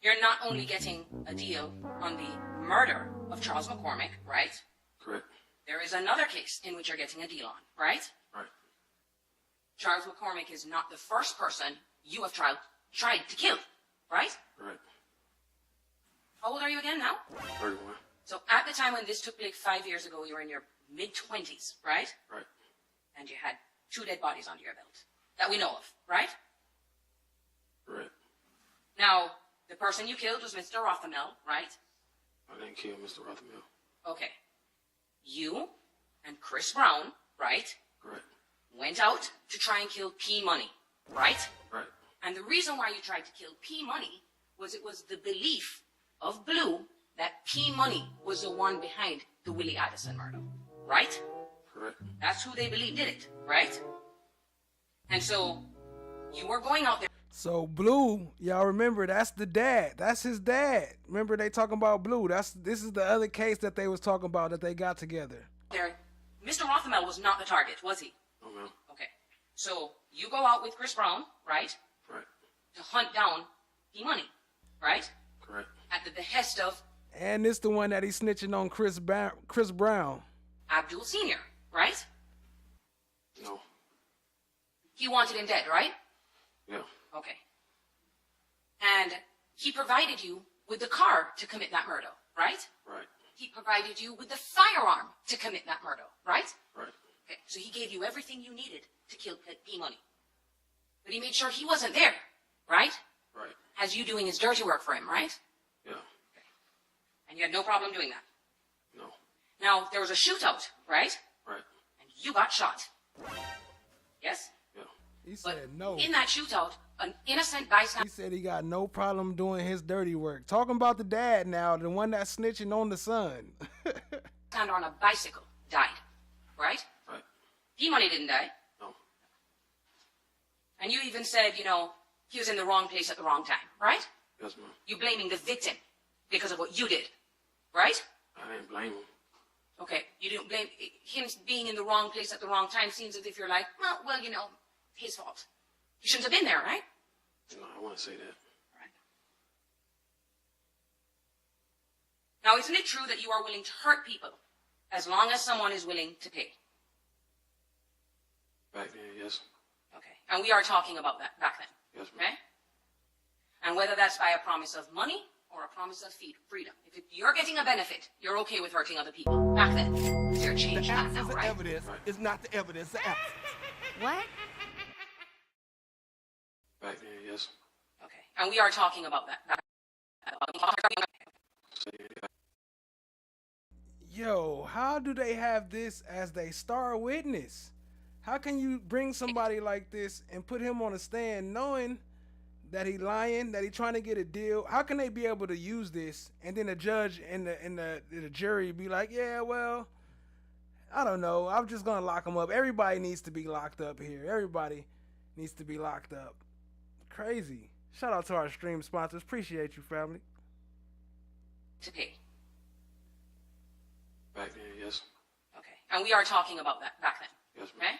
you're not only getting a deal on the murder of Charles McCormick, right? Correct. There is another case in which you're getting a deal on, right? Right. Charles McCormick is not the first person you have tried to kill, right? Right. How old are you again now? 31. So at the time when this took place 5 years ago, you were in your mid-20s, right? Right. And you had 2 dead bodies under your belt that we know of, right? Right. Now, the person you killed was Mr. Rothamel, right? I didn't kill Mr. Rothamel. Okay. You and Chris Brown, right, Correct. went out to try and kill P Money, right? Right. And the reason why you tried to kill P Money was it was the belief of Blue that P Money was the one behind the Willie Addison murder, right? Correct. That's who they believed did it, right? And so you were going out there. So Blue, y'all remember, that's the dad. That's his dad. Remember they talking about Blue. This is the other case that they was talking about that they got together. Mr. Rothamel was not the target, was he? Oh, no. Okay. So you go out with Chris Brown, right? Right. To hunt down P Money, right? Correct. At the behest of And this the one that he's snitching on Chris Brown. Abdul Sr., right? No. He wanted him dead, right? Yeah. Okay. And he provided you with the car to commit that murder, right? Right. He provided you with the firearm to commit that murder, right? Right. Okay, so he gave you everything you needed to kill P Money. But he made sure he wasn't there, right? Right. As you doing his dirty work for him, right? Yeah. And you had no problem doing that. No. Now, there was a shootout, right? Right. And you got shot. Yes? Yeah. He said no. In that shootout, an innocent bystander. He said he got no problem doing his dirty work. Talking about the dad now, the one that's snitching on the son. On a bicycle died, right? Right. P Money didn't die. No. And you even said, you know, he was in the wrong place at the wrong time, right? Yes, ma'am. You blaming the victim because of what you did, right? I didn't blame him. Okay, you didn't blame him being in the wrong place at the wrong time. Seems as if you're like, well, you know, his fault. He shouldn't have been there, right? No, I wouldn't say that. Now, isn't it true that you are willing to hurt people as long as someone is willing to pay? Back then, yes. Okay, and we are talking about that back then. Yes, ma'am. Okay? And whether that's by a promise of money or a promise of freedom. If you're getting a benefit, you're okay with hurting other people. Back then. You're changed now, right? Evidence is not the evidence of absence. What? Back then, yes. Okay, and we are talking about that. Yo, how do they have this as their star witness? How can you bring somebody like this and put him on a stand knowing that he lying, that he trying to get a deal? How can they be able to use this and then the judge and the jury be like, yeah, well, I don't know. I'm just gonna lock him up. Everybody needs to be locked up here. Everybody needs to be locked up. Crazy. Shout out to our stream sponsors. Appreciate you, family. To pay. Back then, yes. Okay. And we are talking about that back then. Yes, ma'am. Okay?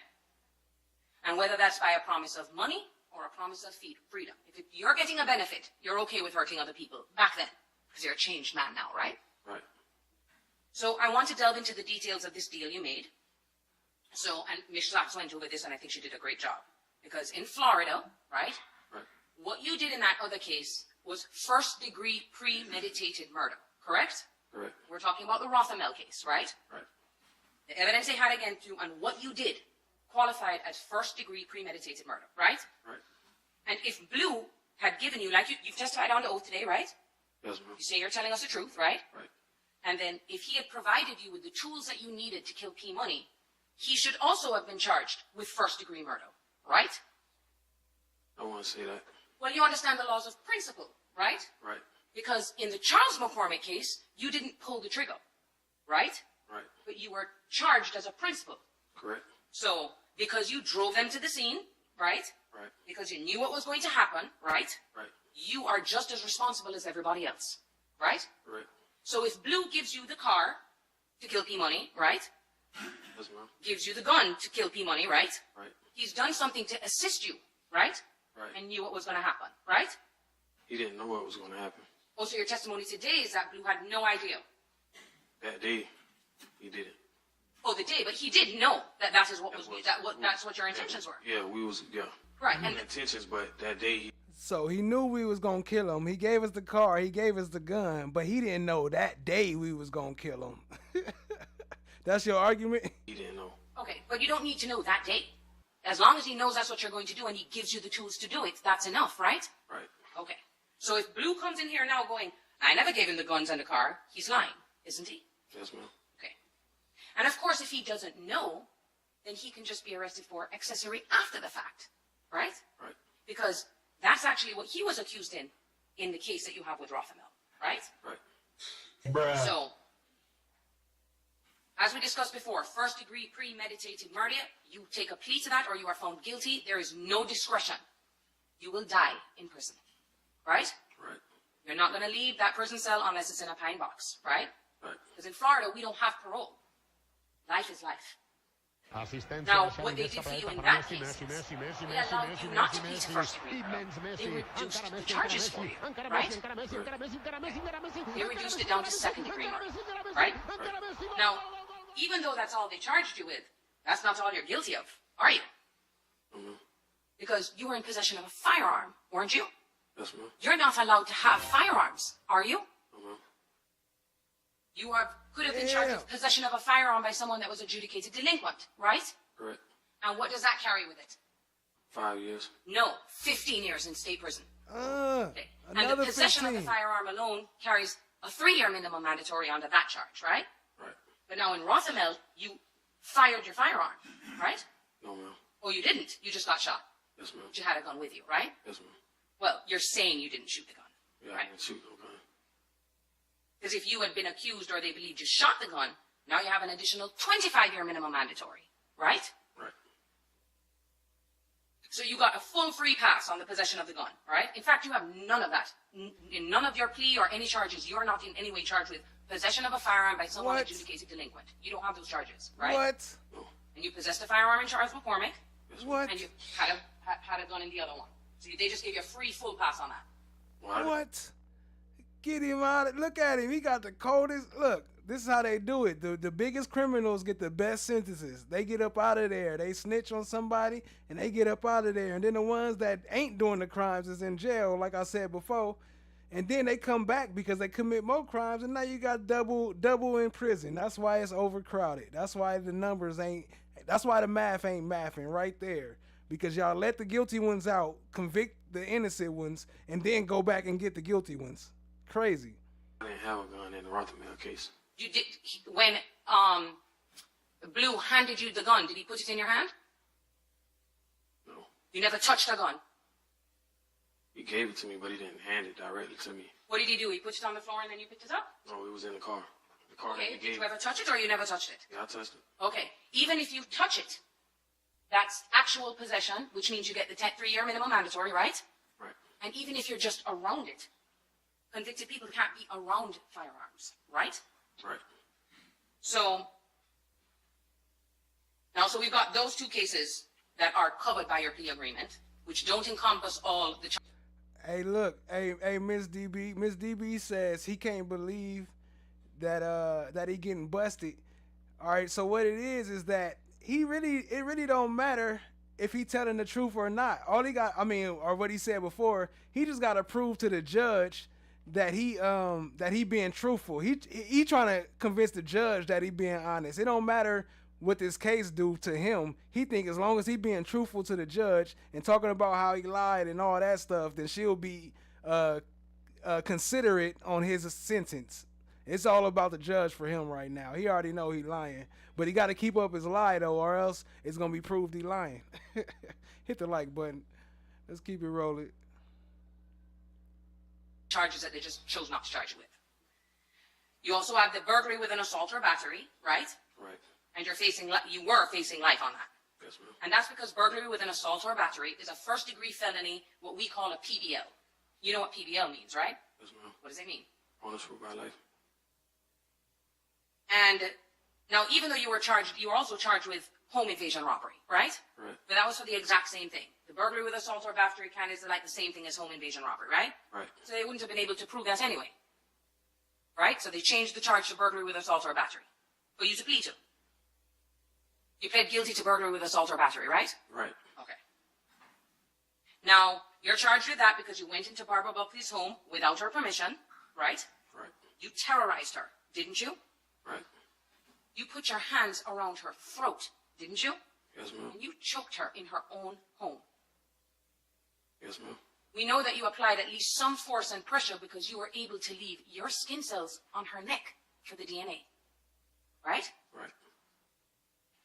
And whether that's by a promise of money or a promise of freedom. If you're getting a benefit, you're okay with hurting other people back then. Because you're a changed man now, right? Right. So I want to delve into the details of this deal you made. So, and Ms. Schlaps went over this, and I think she did a great job. Because in Florida, right? Right. What you did in that other case was first-degree premeditated murder, correct? Correct. We're talking about the Rothamel case, right? Right. The evidence they had against you and what you did qualified as first-degree premeditated murder, right? Right. And if Blue had given you, like you've testified on the oath today, right? Yes, ma'am. You say you're telling us the truth, right? Right. And then if he had provided you with the tools that you needed to kill P Money, he should also have been charged with first-degree murder, right? I want to say that. Well, you understand the laws of principle, right? Right. Because in the Charles McCormick case, you didn't pull the trigger, right? Right. But you were charged as a principal. Correct. So, because you drove them to the scene, right? Right. Because you knew what was going to happen, right? Right. You are just as responsible as everybody else, right? Right. So if Blue gives you the car to kill P Money, right? Yes, ma'am. Gives you the gun to kill P Money, right? Right. He's done something to assist you, right? Right. And knew what was going to happen, right? He didn't know what was going to happen. Also, your testimony today is that Blue had no idea. That day, he didn't. Oh, the day, but he did know that that is what was that's what your intentions were. Yeah, we was, yeah. Right. And intentions, but that day, he So he knew we was gonna kill him. He gave us the car. He gave us the gun, but he didn't know that day we was gonna kill him. That's your argument? He didn't know. Okay, but you don't need to know that day. As long as he knows that's what you're going to do and he gives you the tools to do it, that's enough, right? Right. Okay. So if Blue comes in here now going, I never gave him the guns and the car, he's lying, isn't he? Yes, ma'am. Okay. And of course, if he doesn't know, then he can just be arrested for accessory after the fact, right? Right. Because that's actually what he was accused in the case that you have with Rothamel, right? Right. Bruh. So, as we discussed before, first-degree premeditated murder, you take a plea to that or you are found guilty, there is no discretion. You will die in prison, right? Right. You're not going to leave that prison cell unless it's in a pine box, right? Right. Because in Florida, we don't have parole. Life is life. Now, what they did for you in that case is they allowed you not to plead to first-degree murder. They reduced the charges for you, right? They reduced it down to second-degree murder, right? Now, even though that's all they charged you with, that's not all you're guilty of, are you? Mm-hmm. Because you were in possession of a firearm, weren't you? Yes, ma'am. You're not allowed to have firearms, are you? Mm-hmm. You could have been charged with possession of a firearm by someone that was adjudicated delinquent, right? Correct. And what does that carry with it? 5 years. No, 15 years in state prison. Okay. And the possession of the firearm alone carries a 3-year minimum mandatory under that charge, right? Right. But now in Rothamel, you fired your firearm, right? No, ma'am. Oh, you didn't. You just got shot. Yes, ma'am. But you had a gun with you, right? Yes, ma'am. Well, you're saying you didn't shoot the gun. Yeah, right? I didn't shoot no gun. Because if you had been accused or they believed you shot the gun, now you have an additional 25-year minimum mandatory, right? Right. So you got a full free pass on the possession of the gun, right? In fact, you have none of that. In none of your plea or any charges, you're not in any way charged with possession of a firearm by someone adjudicated delinquent. You don't have those charges, right? What? And you possessed a firearm in Charles McCormick. What? And you had a gun in the other one. So they just gave you a free full pass on that. What? Get him out. Look at him. He got the coldest. Look, this is how they do it. The biggest criminals get the best sentences. They get up out of there. They snitch on somebody, and they get up out of there. And then the ones that ain't doing the crimes is in jail, like I said before. And then they come back because they commit more crimes, and now you got double in prison. That's why it's overcrowded. That's why the numbers ain't. That's why the math ain't mathing right there. Because y'all let the guilty ones out, convict the innocent ones, and then go back and get the guilty ones. Crazy. I didn't have a gun in the Rothamel case. You did when Blue handed you the gun. Did he put it in your hand? No. You never touched a gun. He gave it to me, but he didn't hand it directly to me. What did he do? He put it on the floor and then you picked it up. No, it was in the car. The car Okay, that he did gave you me. ever touch it or you never touched it? Yeah, I touched it. Okay, even if you touch it, that's actual possession, which means you get the 3-year minimum mandatory, right? Right. And even if you're just around it, convicted people can't be around firearms, right? Right. So, now, so we've got those 2 cases that are covered by your plea agreement, which don't encompass all the Hey, look, hey, Miss DB. Miss DB says he can't believe that he getting busted. All right, so what it is that it really don't matter if he telling the truth or not. All he got, or what he said before, he just got to prove to the judge that he being truthful. He trying to convince the judge that he being honest. It don't matter what this case do to him. He think as long as he being truthful to the judge and talking about how he lied and all that stuff, then she'll be considerate on his sentence. It's all about the judge for him right now. He already know he lying, but he got to keep up his lie though, or else it's gonna be proved he lying. Hit the like button. Let's keep it rolling. charges that they just chose not to charge you with. You also have the burglary with an assault or battery, right? Right. And you were facing life on that. Yes, ma'am. And that's because burglary with an assault or battery is a first-degree felony, what we call a PBL. You know what PBL means, right? Yes, ma'am. What does it mean? Punishable by life. And now, even though you were also charged with home invasion robbery, right? Right. But that was for the exact same thing. The burglary with assault or battery kind of is like the same thing as home invasion robbery, right? Right. So they wouldn't have been able to prove that anyway. Right? So they changed the charge to burglary with assault or battery for you to plead to. You pled guilty to burglary with assault or battery, right? Right. Okay. Now, you're charged with that because you went into Barbara Buckley's home without her permission, right? Right. You terrorized her, didn't you? Right. You put your hands around her throat, didn't you? Yes, ma'am. And you choked her in her own home. Yes, ma'am. We know that you applied at least some force and pressure because you were able to leave your skin cells on her neck for the DNA. Right? Right.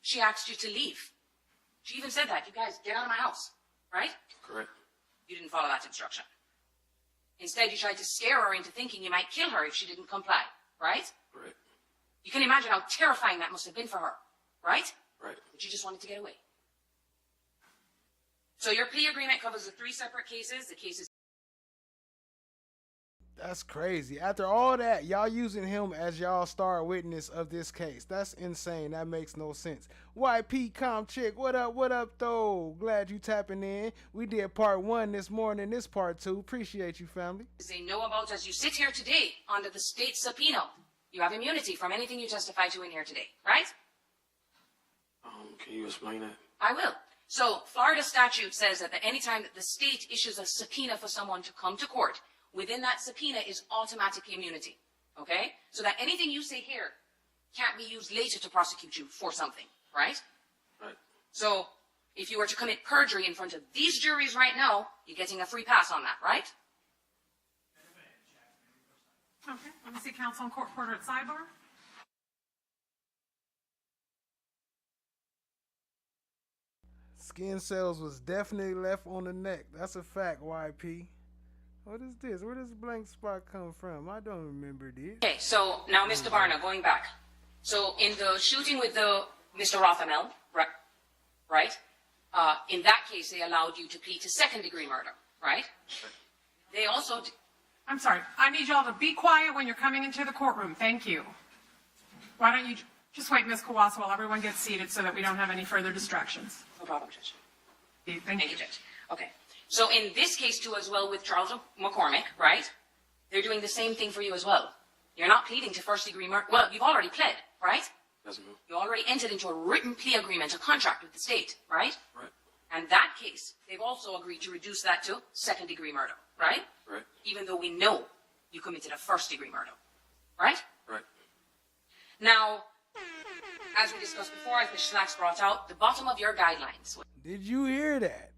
She asked you to leave. She even said that. You guys, get out of my house. Right? Correct. You didn't follow that instruction. Instead, you tried to scare her into thinking you might kill her if she didn't comply. Right? Right. You can imagine how terrifying that must have been for her. Right? Right. But you just wanted to get away. So your plea agreement covers the 3 separate cases. The cases. That's crazy. After all that, y'all using him as y'all star witness of this case. That's insane. That makes no sense. YP Com Chick, what up though? Glad you tapping in. We did part 1 this morning, this part 2. Appreciate you, family. They know about as you sit here today under the state subpoena. You have immunity from anything you testify to in here today, right? Can you explain that? I will. So, Florida statute says that any time that the state issues a subpoena for someone to come to court, within that subpoena is automatic immunity. Okay? So that anything you say here can't be used later to prosecute you for something, right? Right. So, if you were to commit perjury in front of these juries right now, you're getting a free pass on that, right? Okay, let me see counsel and court reporter at sidebar. Skin cells was definitely left on the neck. That's a fact, YP. What is this? Where does blank spot come from? I don't remember this. Okay, so now Mr. Barna, going back. So in the shooting with the Mr. Rothamel, right? In that case, they allowed you to plead to second-degree murder, right? They also... I'm sorry, I need y'all to be quiet when you're coming into the courtroom. Thank you. Why don't you just wait, Ms. Kawasa, while everyone gets seated so that we don't have any further distractions. No problem, Judge. Thank you. Judge. Okay. So in this case, too, as well, with Charles McCormick, right? They're doing the same thing for you as well. You're not pleading to first-degree murder. Well, you've already pled, right? Yes, ma'am. You already entered into a written plea agreement, a contract with the state, right? Right. And that case, they've also agreed to reduce that to second-degree murder, right? Right. Even though we know you committed a first-degree murder, right? Right. Now, as we discussed before, as Ms. Schlacks brought out, the bottom of your guidelines. Did you hear that?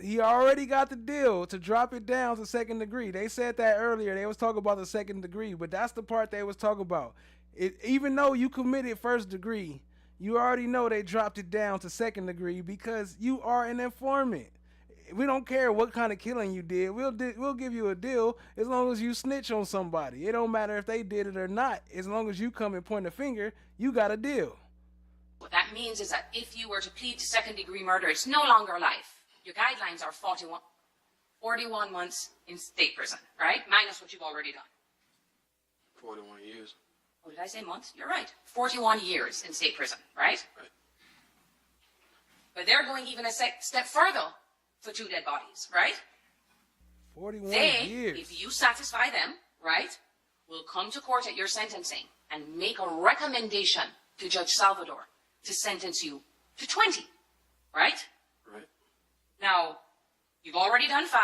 He already got the deal to drop it down to second degree. They said that earlier. They was talking about the second degree, but that's the part they was talking about. Even though you committed first degree, you already know they dropped it down to second degree because you are an informant. we don't care what kind of killing you did. We'll give you a deal as long as you snitch on somebody. It don't matter if they did it or not. As long as you come and point a finger, you got a deal. What that means is that if you were to plead to second-degree murder, it's no longer life. Your guidelines are 41 months in state prison, right? Minus what you've already done. 41 years. Oh, did I say months? You're right. 41 years in state prison, right? Right. But they're going even a step further for 2 dead bodies, right? 41 years. If you satisfy them, right, will come to court at your sentencing and make a recommendation to Judge Salvador to sentence you to 20, right? Right. Now, you've already done 5,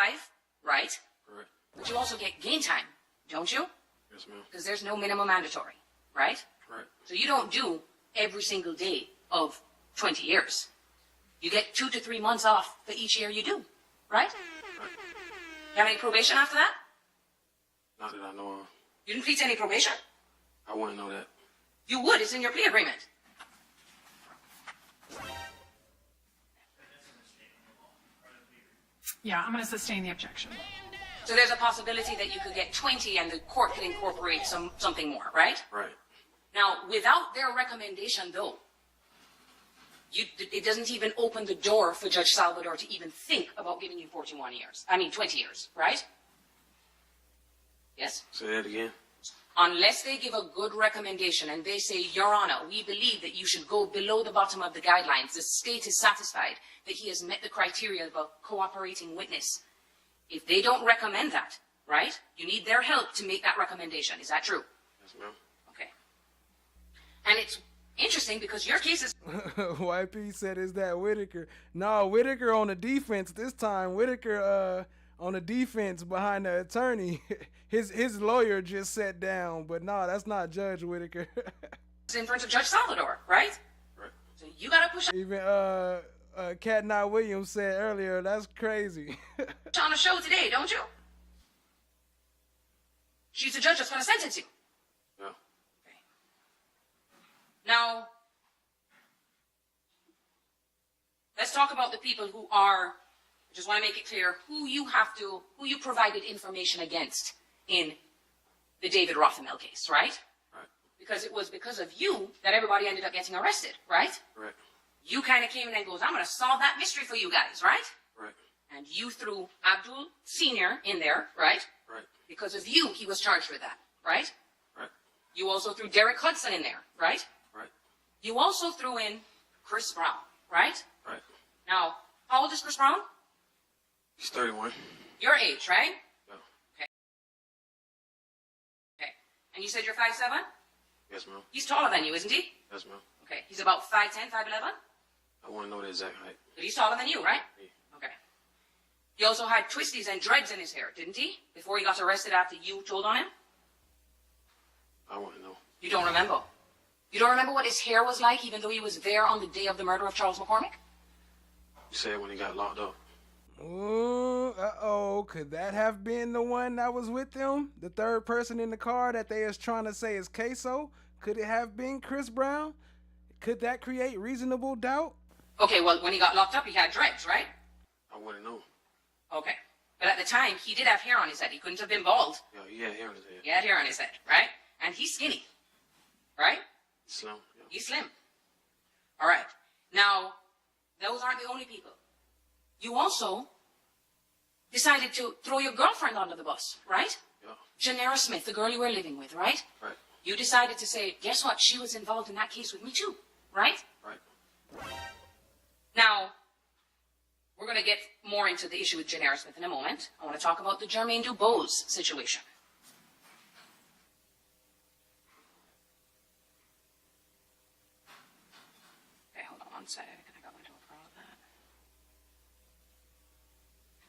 right? Right. But you also get gain time, don't you? Yes, ma'am. Because there's no minimum mandatory, right? Right. So you don't do every single day of 20 years. You get 2 to 3 months off for each year you do, right? Right. You have any probation after that? Not that I know of. You didn't plead to any probation? I wouldn't know that. You would. It's in your plea agreement. Yeah, I'm going to sustain the objection. So there's a possibility that you could get 20 and the court could incorporate something more, right? Right. Now, without their recommendation, though, it doesn't even open the door for Judge Salvador to even think about giving you 20 years, right? Yes? Say that again. Unless they give a good recommendation and they say, Your Honor, we believe that you should go below the bottom of the guidelines. The state is satisfied that he has met the criteria of a cooperating witness. If they don't recommend that, right, you need their help to make that recommendation. Is that true? Yes, ma'am. Okay. And it's interesting because your case is... YP said, is that Whitaker? No, Whitaker on the defense this time. Whitaker on the defense behind the attorney. His lawyer just sat down, but no, that's not Judge Whitaker. It's in front of Judge Salvador, right? Right. So you gotta push Even Cat Not Williams said earlier, that's crazy. on a show today, don't you? She's the judge that's gonna sentence you. No. Okay. Now, let's talk about the people who are, I just want to make it clear, who you provided information against in the David Rothamel case, right? Right. Because it was because of you that everybody ended up getting arrested, right? Right. You kind of came in and goes, I'm going to solve that mystery for you guys, right? Right. And you threw Abdul Sr. in there, right? Right. Because of you, he was charged with that, right? Right. You also threw Derek Hudson in there, right? Right. You also threw in Chris Brown, right? Right. Now, how old is Chris Brown? He's 31. Your age, right? No. Okay. Okay. And you said you're 5'7"? Yes, ma'am. He's taller than you, isn't he? Yes, ma'am. Okay. He's about 5'10", 5'11"? I want to know the exact height. But he's taller than you, right? Yeah. Okay. He also had twisties and dreads in his hair, didn't he? Before he got arrested after you told on him? I want to know. You don't remember? You don't remember what his hair was like, even though he was there on the day of the murder of Charles McCormick? You said when he got locked up. Ooh, could that have been the one that was with them? The third person in the car that they is trying to say is KSOO? Could it have been Chris Brown? Could that create reasonable doubt? Okay, well, when he got locked up, he had dreads, right? I want to know. Okay. But at the time, he did have hair on his head. He couldn't have been bald. Yeah, he had hair on his head. He had hair on his head, right? And he's skinny, right? Slim. Yeah. He's slim. All right. Now, those aren't the only people. You also decided to throw your girlfriend under the bus, right? Yeah. Janera Smith, the girl you were living with, right? Right. You decided to say, guess what? She was involved in that case with me too, right? Right. Now, we're going to get more into the issue with Janera Smith in a moment. I want to talk about the Jermaine Dubose situation. Okay, hold on one second. I got my note for all of that.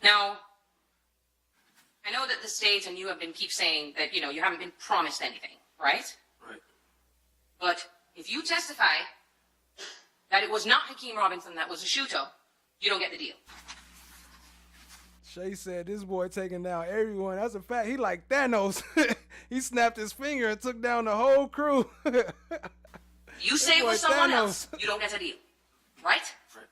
Now, I know that the state and you have been keep saying that, you haven't been promised anything, right? Right. But if you testify that it was not Hakeem Robinson that was the shooter, you don't get the deal. Shay said this boy taking down everyone. That's a fact. He like Thanos. He snapped his finger and took down the whole crew. You say it was someone else, you don't get a deal. Right? Right.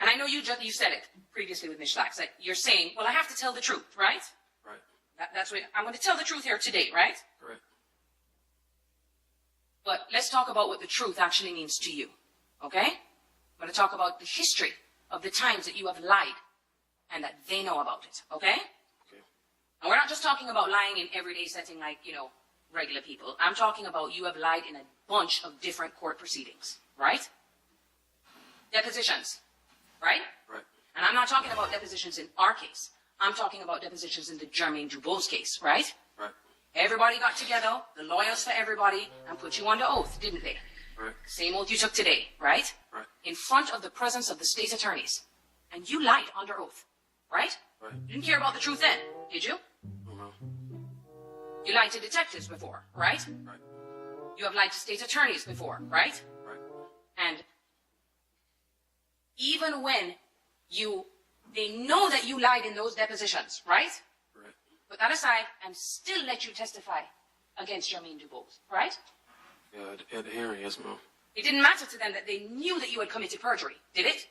And I know you said it previously with Ms. Schlack, that you're saying, well, I have to tell the truth, right? Right. That's what I'm going to tell the truth here today, right? Correct. But let's talk about what the truth actually means to you, okay? I'm going to talk about the history of the times that you have lied and that they know about it, okay? Okay. And we're not just talking about lying in everyday setting like, regular people. I'm talking about you have lied in a bunch of different court proceedings, right? Depositions, right? Right. And I'm not talking about depositions in our case. I'm talking about depositions in the Jermaine Dubose case, right? Right. Everybody got together, the lawyers for everybody, and put you under oath, didn't they? Right. Same oath you took today, right? Right. In front of the presence of the state attorneys. And you lied under oath, right? Right. You didn't care about the truth then, did you? No. You lied to detectives before, right? Right. You have lied to state attorneys before, right? Right. And even when they know that you lied in those depositions, right? Right. Put that aside and still let you testify against Jermaine Dubose, right? Yeah, at the hearing, yes, ma'am. It didn't matter to them that they knew that you had committed perjury, did it?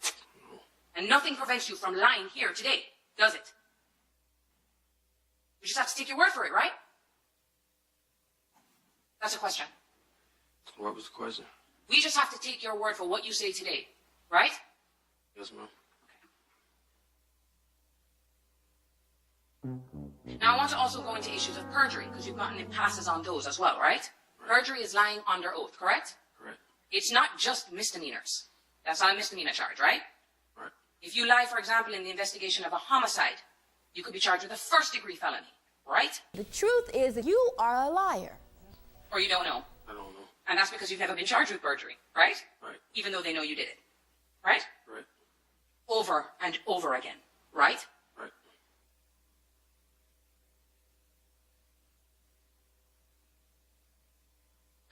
No. And nothing prevents you from lying here today, does it? You just have to take your word for it, right? That's a question. What was the question? We just have to take your word for what you say today, right? Yes, ma'am. Now, I want to also go into issues of perjury, because you've gotten passes on those as well, right? Perjury is lying under oath, correct? Correct. It's not just misdemeanors. That's not a misdemeanor charge, right? Right. If you lie, for example, in the investigation of a homicide, you could be charged with a first-degree felony, right? The truth is that you are a liar. Or you don't know. I don't know. And that's because you've never been charged with perjury, right? Right. Even though they know you did it, right? Right. Over and over again, right? Right.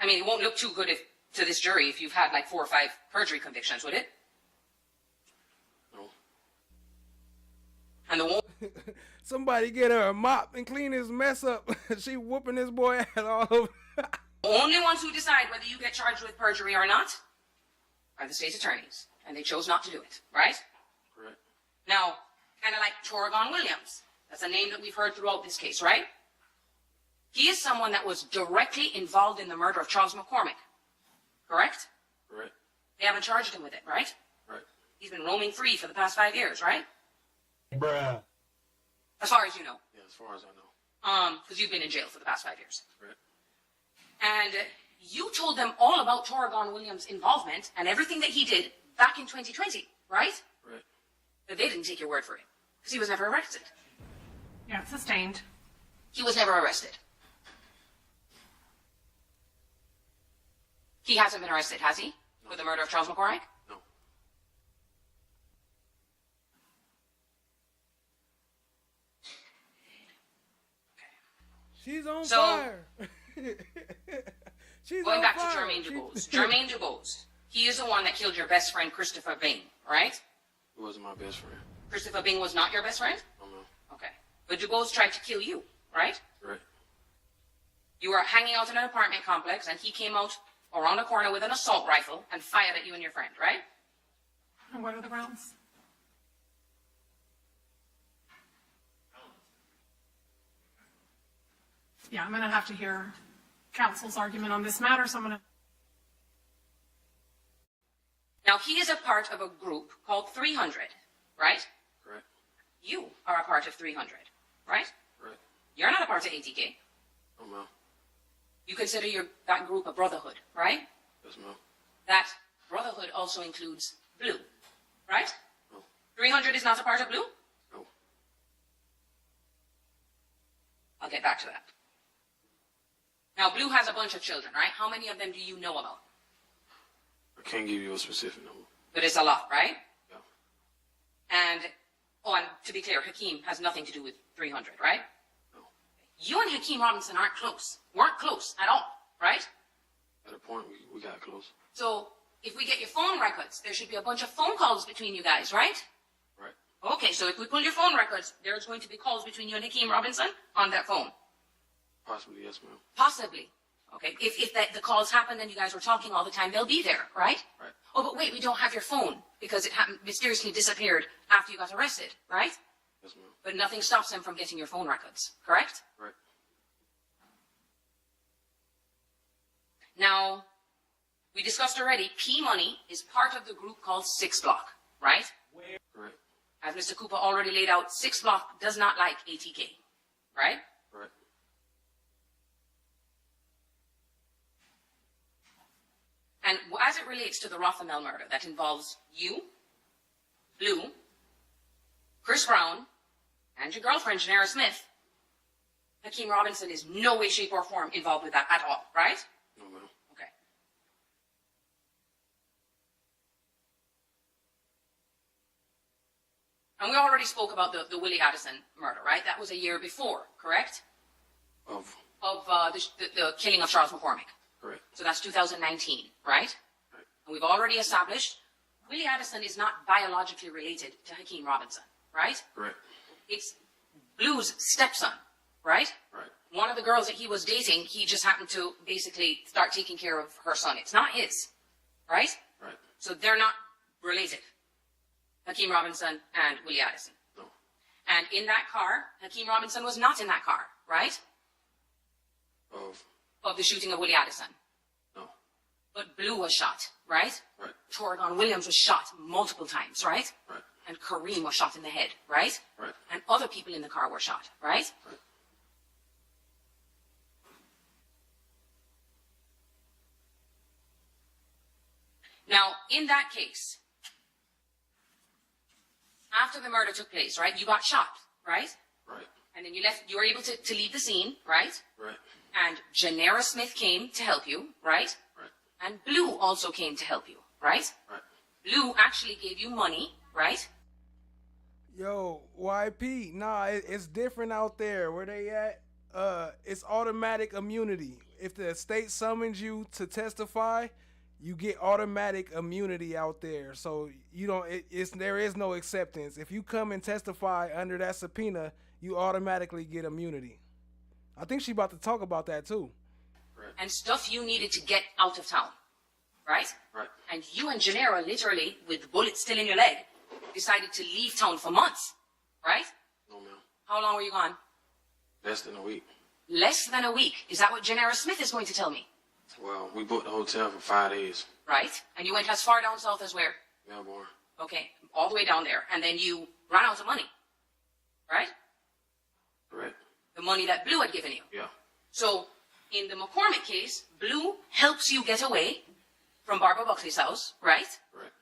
I mean, it won't look too good to this jury if you've had like 4 or 5 perjury convictions, would it? No. And the one... Somebody get her a mop and clean his mess up. She whooping this boy ass all over. The only ones who decide whether you get charged with perjury or not are the state attorneys. And they chose not to do it, right? Correct. Now, kind of like Torgon Williams. That's a name that we've heard throughout this case, right? He is someone that was directly involved in the murder of Charles McCormick. Correct? Right. They haven't charged him with it, right? Right. He's been roaming free for the past 5 years, right? Bruh. As far as you know. Yeah, as far as I know. Because you've been in jail for the past 5 years. Right. And you told them all about Torgon Williams' involvement and everything that he did back in 2020, right? Right. But they didn't take your word for it. Because he was never arrested. Yeah, sustained. He was never arrested. He hasn't been arrested, has he? No. For the murder of Charles McCormick? No. She's on So, fire. She's Going on back fire. to Jermaine Dubose. Jermaine Dubose. He is the one that killed your best friend, Christopher Bing, right? He wasn't my best friend. Christopher Bing was not your best friend? Oh, no. Okay. But Dubose tried to kill you, right? Right. You were hanging out in an apartment complex, and he came out around the corner with an assault rifle and fired at you and your friend, right? And what are the grounds? Yeah, I'm going to have to hear counsel's argument on this matter, so I'm going to... Now, he is a part of a group called 300, right? Correct. You are a part of 300, right? Right. You're not a part of ATK. Oh, no. You consider that group a brotherhood, right? Yes, ma'am. That brotherhood also includes Blue, right? No. 300 is not a part of Blue? No. I'll get back to that. Now, Blue has a bunch of children, right? How many of them do you know about? I can't give you a specific number. But it's a lot, right? Yeah. And to be clear, Hakeem has nothing to do with 300, right? No. You and Hakeem Robinson aren't close. Weren't close at all, right? At a point, we got close. So, if we get your phone records, there should be a bunch of phone calls between you guys, right? Right. Okay, so if we pull your phone records, there's going to be calls between you and Hakeem Robinson on that phone. Possibly, yes, ma'am. Possibly. Okay, if the calls happened and you guys were talking all the time, they'll be there, right? Right. Oh, but wait, we don't have your phone because it happened, mysteriously disappeared after you got arrested, right? Yes, ma'am. But nothing stops them from getting your phone records, correct? Right. Now, we discussed already, P Money is part of the group called 6 Block, right? Right. As Mr. Cooper already laid out, 6 Block does not like ATK, right? Right. And as it relates to the Rothamel murder that involves you, Blue, Chris Brown, and your girlfriend, Janera Smith, Hakeem Robinson is no way, shape, or form involved with that at all, right? No, ma'am. Okay. And we already spoke about the Willie Addison murder, right? That was a year before, correct? Of. Of the killing of Charles McCormick. Correct. So that's 2019, right? Right. And we've already established Willie Addison is not biologically related to Hakeem Robinson, right? Correct. It's Blue's stepson, right? Right. One of the girls that he was dating, he just happened to basically start taking care of her son. It's not his, right? Right. So they're not related, Hakeem Robinson and Willie Addison. No. And in that car, Hakeem Robinson was not in that car, right? Of the shooting of Willie Addison. No. But Blue was shot, right? Right. Torgon Williams was shot multiple times, right? Right. And Kareem was shot in the head, right? Right. And other people in the car were shot, right? Right. Now, in that case, after the murder took place, right, you got shot, right? Right. And then you were able to leave the scene, right? Right. And Janera Smith came to help you, right? Right. And Blue also came to help you, right? Right. Blue actually gave you money, right? Yo, YP, nah, it's different out there. Where they at? It's automatic immunity. If the state summons you to testify, you get automatic immunity out there. So you don't. There is no acceptance. If you come and testify under that subpoena, you automatically get immunity. I think she about to talk about that too. Right. And stuff you needed to get out of town, right? Right. And you and Janera literally, with the bullet still in your leg, decided to leave town for months, right? No, ma'am. How long were you gone? Less than a week. Less than a week. Is that what Janera Smith is going to tell me? Well, we booked the hotel for 5 days. Right? And you went as far down south as where? Melbourne. Okay, all the way down there. And then you ran out of money, right? Correct. The money that Blue had given you. Yeah. So, in the McCormick case, Blue helps you get away from Barbara Buckley's house, right? Right.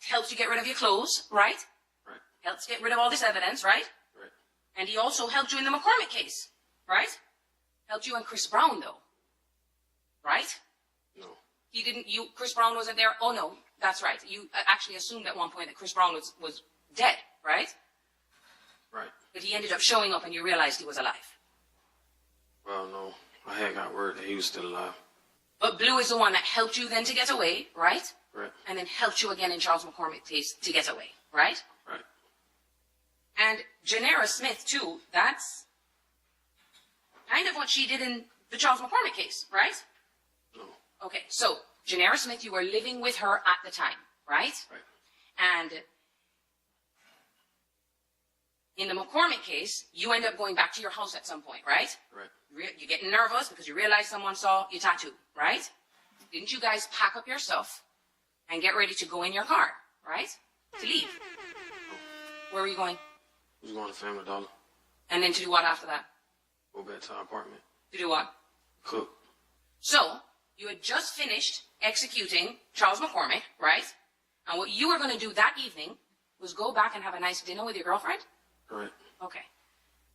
Helps you get rid of your clothes, right? Right. Helps get rid of all this evidence, right? Right. And he also helped you in the McCormick case, right? Helped you and Chris Brown, though. Right? No. He didn't, Chris Brown wasn't there? Oh, no, that's right. You actually assumed at one point that Chris Brown was dead, right? Right. But he ended up showing up and you realized he was alive. Well, no. I had got word that he was still alive. But Blue is the one that helped you then to get away, right? Right. And then helped you again in Charles McCormick's case to get away, right? Right. And Janera Smith, too, that's kind of what she did in the Charles McCormick case, right? No. Okay, so Janera Smith, you were living with her at the time, right? Right. And in the McCormick case, you end up going back to your house at some point, right? Right. You're getting nervous because you realize someone saw your tattoo, right? Didn't you guys pack up your stuff and get ready to go in your car, right? To leave. Where were you going? We was going to Family Dollar. And then to do what after that? Go back to our apartment. To do what? Cook. So, you had just finished executing Charles McCormick, right? And what you were going to do that evening was go back and have a nice dinner with your girlfriend? Right. Okay.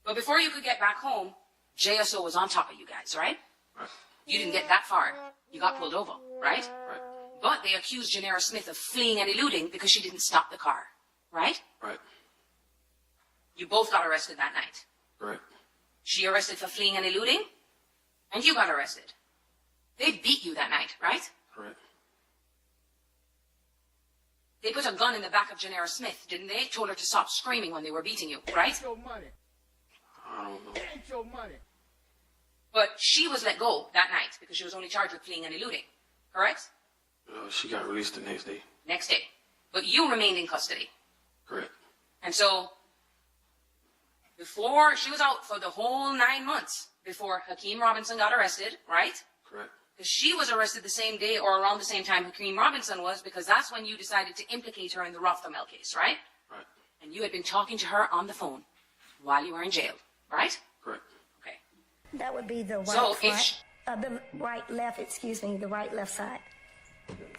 But before you could get back home, KSOO was on top of you guys, right? Right. You didn't get that far. You got pulled over, right? Right. But they accused Janera Smith of fleeing and eluding because she didn't stop the car, right? Right. You both got arrested that night. Right. She arrested for fleeing and eluding, and you got arrested. They beat you that night, right? Right. They put a gun in the back of Janera Smith, didn't they? Told her to stop screaming when they were beating you, right? Your money. I don't know. Ain't your money. But she was let go that night because she was only charged with fleeing and eluding. Correct? She got released the next day. Next day. But you remained in custody. Correct. And so, before she was out for the whole 9 months before Hakeem Robinson got arrested, right? Correct. Because she was arrested the same day or around the same time Hakeem Robinson was, because that's when you decided to implicate her in the Rothamel case, right? Right. And you had been talking to her on the phone while you were in jail, right? Correct. Okay. That would be the right So front. The right left, excuse me, the right left side.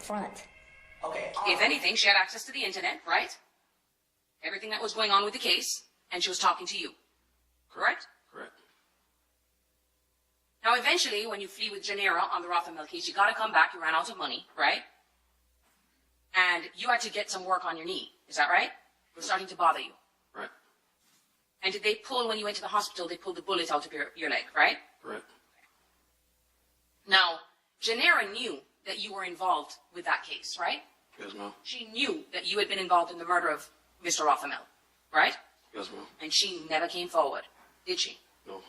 Front. Okay. If anything, she had access to the internet, right? Everything that was going on with the case, and she was talking to you. Correct? Correct. Now, eventually, when you flee with Janera on the Rothamel case, you got to come back. You ran out of money, right? And you had to get some work on your knee. Is that right? It was starting to bother you. Right. And did they pull, when you went to the hospital, they pulled the bullet out of your leg, right? Correct. Now, Janera knew that you were involved with that case, right? Yes, ma'am. She knew that you had been involved in the murder of Mr. Rothamel, right? Yes, ma'am. And she never came forward, did she? No.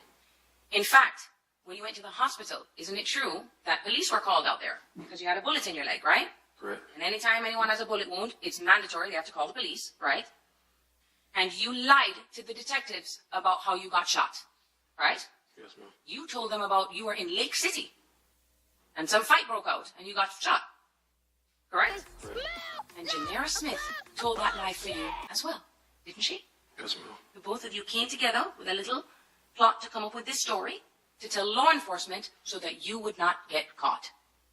In fact, when you went to the hospital, isn't it true that police were called out there because you had a bullet in your leg, right? Correct. And anytime anyone has a bullet wound, it's mandatory. They have to call the police, right? And you lied to the detectives about how you got shot, right? Yes, ma'am. You told them about you were in Lake City and some fight broke out and you got shot, correct? Correct. And Janera Smith told that lie for you as well, didn't she? Yes, ma'am. The both of you came together with a little plot to come up with this story to tell law enforcement so that you would not get caught,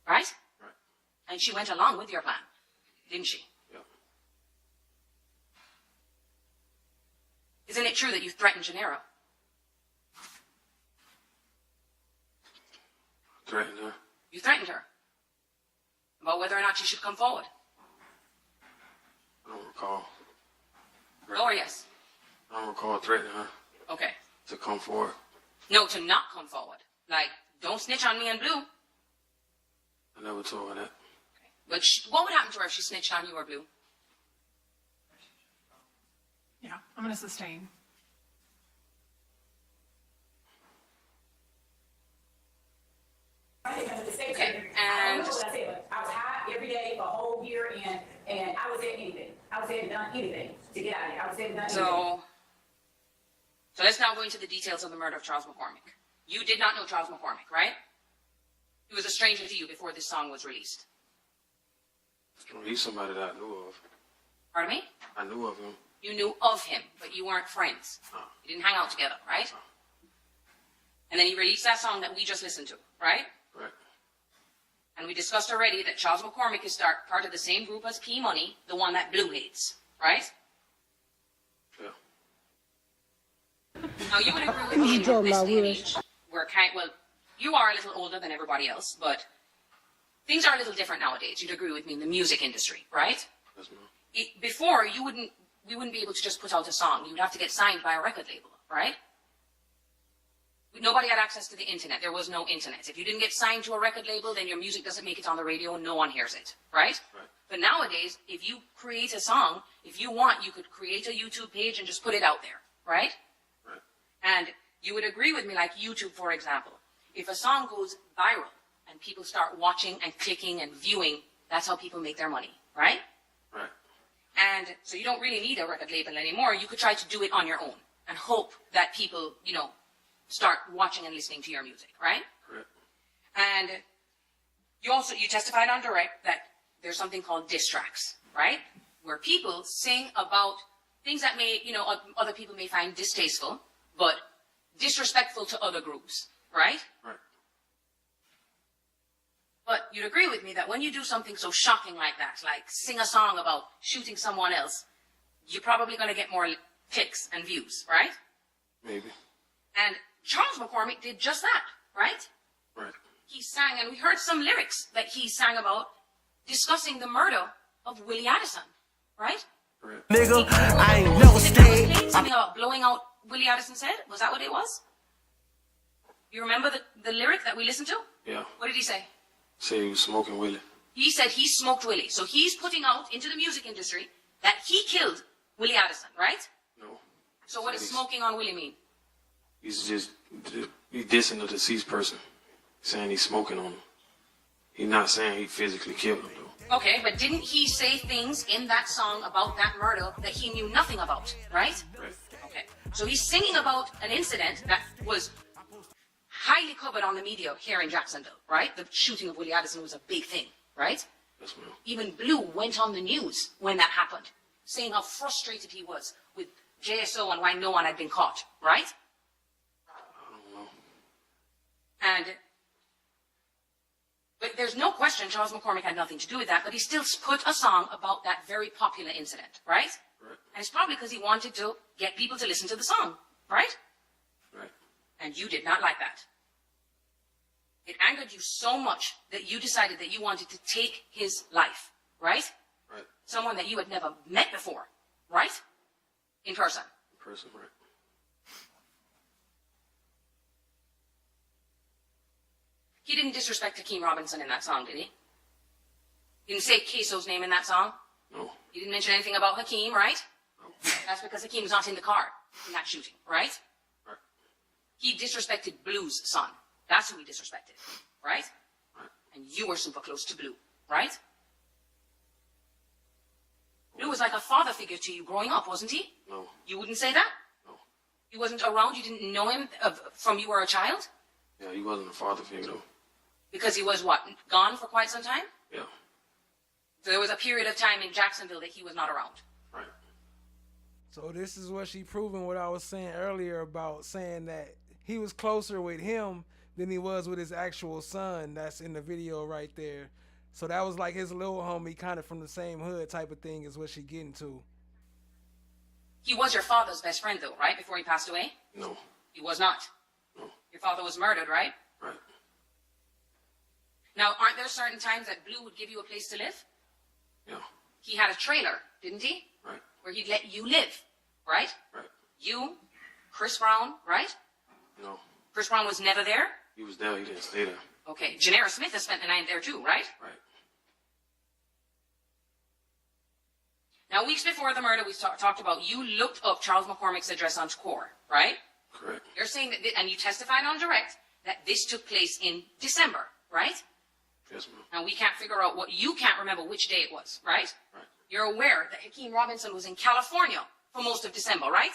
right? Right. And she went along with your plan, didn't she? Yep. Isn't it true that you threatened Janera? Threatened her. You threatened her about whether or not she should come forward. I don't recall. No or yes? I don't recall threatening her Okay. to come forward. No, to not come forward. Like, don't snitch on me and Blue. I never told her that. But what would happen to her if she snitched on you or Blue? Yeah, I'm going to sustain. Okay, and I was high every day for a whole year, and I was at anything. I was at done anything to get out of here. I was at done anything. So let's now go into the details of the murder of Charles McCormick. You did not know Charles McCormick, right? He was a stranger to you before this song was released. He's somebody that I knew of. Pardon me? I knew of him. You knew of him, but you weren't friends. No. You didn't hang out together, right? No. And then he released that song that we just listened to, right? Right. And we discussed already that Charles McCormick is part of the same group as P Money, the one that Blue hates, right? Yeah. Now you would agree with me in this day and age, where you are a little older than everybody else, but things are a little different nowadays. You'd agree with me in the music industry, right? Yes, ma'am. Before, we wouldn't be able to just put out a song. You would have to get signed by a record label, right? Nobody had access to the internet. There was no internet. If you didn't get signed to a record label, then your music doesn't make it on the radio and no one hears it, right? Right. But nowadays, if you create a song, if you want, you could create a YouTube page and just put it out there, right? Right. And you would agree with me, like YouTube, for example. If a song goes viral and people start watching and clicking and viewing, that's how people make their money, right? Right. And so you don't really need a record label anymore. You could try to do it on your own and hope that people, start watching and listening to your music, right? Correct. And you testified on direct that there's something called diss tracks, right? Where people sing about things that may, other people may find distasteful, but disrespectful to other groups, right? Right. But you'd agree with me that when you do something so shocking like that, like sing a song about shooting someone else, you're probably going to get more clicks and views, right? Maybe. And Charles McCormick did just that, right? Right. He sang, and we heard some lyrics that he sang about discussing the murder of Willie Addison, right? Right. Nigga, I ain't never stayed. Something about blowing out Willie Addison's head? Was that what it was? You remember the lyric that we listened to? Yeah. What did he say? Say he was smoking Willie. He said he smoked Willie. So he's putting out into the music industry that he killed Willie Addison, right? No. So what does smoking on Willie mean? He's just He dissing the deceased person, saying he's smoking on him. He's not saying he physically killed him, though. Okay, but didn't he say things in that song about that murder that he knew nothing about, right? Right. Okay. So he's singing about an incident that was highly covered on the media here in Jacksonville, right? The shooting of Willie Addison was a big thing, right? Yes, ma'am. Even Blue went on the news when that happened, saying how frustrated he was with KSOO and why no one had been caught, right? I don't know. And but there's no question Charles McCormick had nothing to do with that, but he still put a song about that very popular incident, right? Right. And it's probably because he wanted to get people to listen to the song, right? Right. And you did not like that. It angered you so much that you decided that you wanted to take his life, right? Right. Someone that you had never met before, right? In person. In person, right. He didn't disrespect Hakeem Robinson in that song, did he? He didn't say KSOO's name in that song? No. He didn't mention anything about Hakeem, right? No. That's because Hakeem's not in the car in that shooting, right? Right. He disrespected Blue's son. That's who he disrespected, right? Right. And you were super close to Blue, right? Blue was like a father figure to you growing up, wasn't he? No. You wouldn't say that? No. He wasn't around? You didn't know him from you were a child? Yeah, he wasn't a father figure, though. Because he was what? Gone for quite some time? Yeah. So there was a period of time in Jacksonville that he was not around. Right. So this is what she proving what I was saying earlier about saying that he was closer with him than he was with his actual son. That's in the video right there. So that was like his little homie, kind of from the same hood type of thing is what she getting to. He was your father's best friend, though, right? Before he passed away? No. He was not. No. Your father was murdered, right? Right. Now, aren't there certain times that Blue would give you a place to live? Yeah. He had a trailer, didn't he? Right. Where he'd let you live, right? Right. You, Chris Brown, right? No. Chris Brown was never there? He was there. He didn't stay there. Okay. Janera Smith has spent the night there too, right? Right. Now, weeks before the murder, we talked about you looked up Charles McCormick's address on Score, right? Correct. You're saying that, and you testified on direct, that this took place in December, right? Yes, ma'am. Now, we can't figure out you can't remember which day it was, right? Right. You're aware that Hakeem Robinson was in California for most of December, right?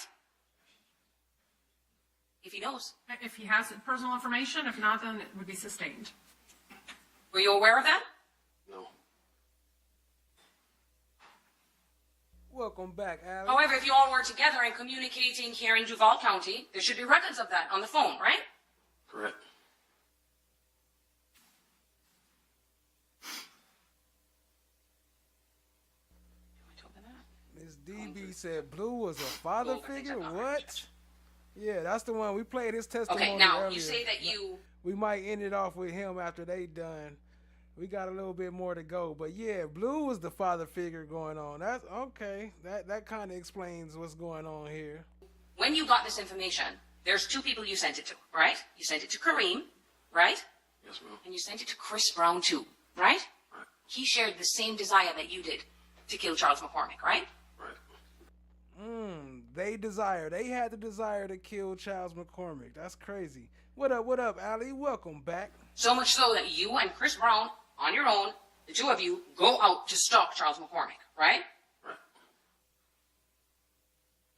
If he knows. If he has personal information, if not, then it would be sustained. Were you aware of that? No. Welcome back, Alex. However, if you all were together and communicating here in Duval County, there should be records of that on the phone, right? Correct. Miss DB said Blue was a father figure? What? Yeah, that's the one. We played his testimony Okay, now, earlier. you say that you... We might end it off with him after they done. We got a little bit more to go. But yeah, Blue was the father figure going on. That's okay. That kind of explains what's going on here. When you got this information, there's two people you sent it to, right? You sent it to Kareem, right? Yes, ma'am. And you sent it to Chris Brown too, right? Right. He shared the same desire that you did to kill Charles McCormick, right? They had the desire to kill Charles McCormick. That's crazy. What up, Allie? Welcome back. So much so that you and Chris Brown, on your own, the two of you, go out to stalk Charles McCormick, right? Right.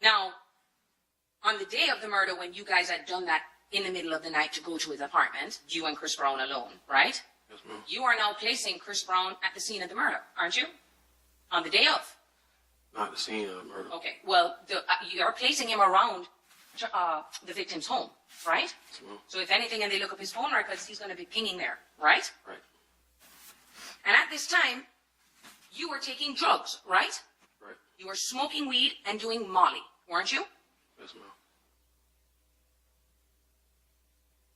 Now, on the day of the murder, when you guys had done that in the middle of the night to go to his apartment, you and Chris Brown alone, right? Yes, ma'am. You are now placing Chris Brown at the scene of the murder, aren't you? On the day of. Not the scene of the murder. Okay, well, you're placing him around the victim's home, right? Yes, ma'am. So if anything, and they look up his phone records, he's going to be pinging there, right? Right. And at this time, you were taking drugs, right? Right. You were smoking weed and doing Molly, weren't you? Yes, ma'am.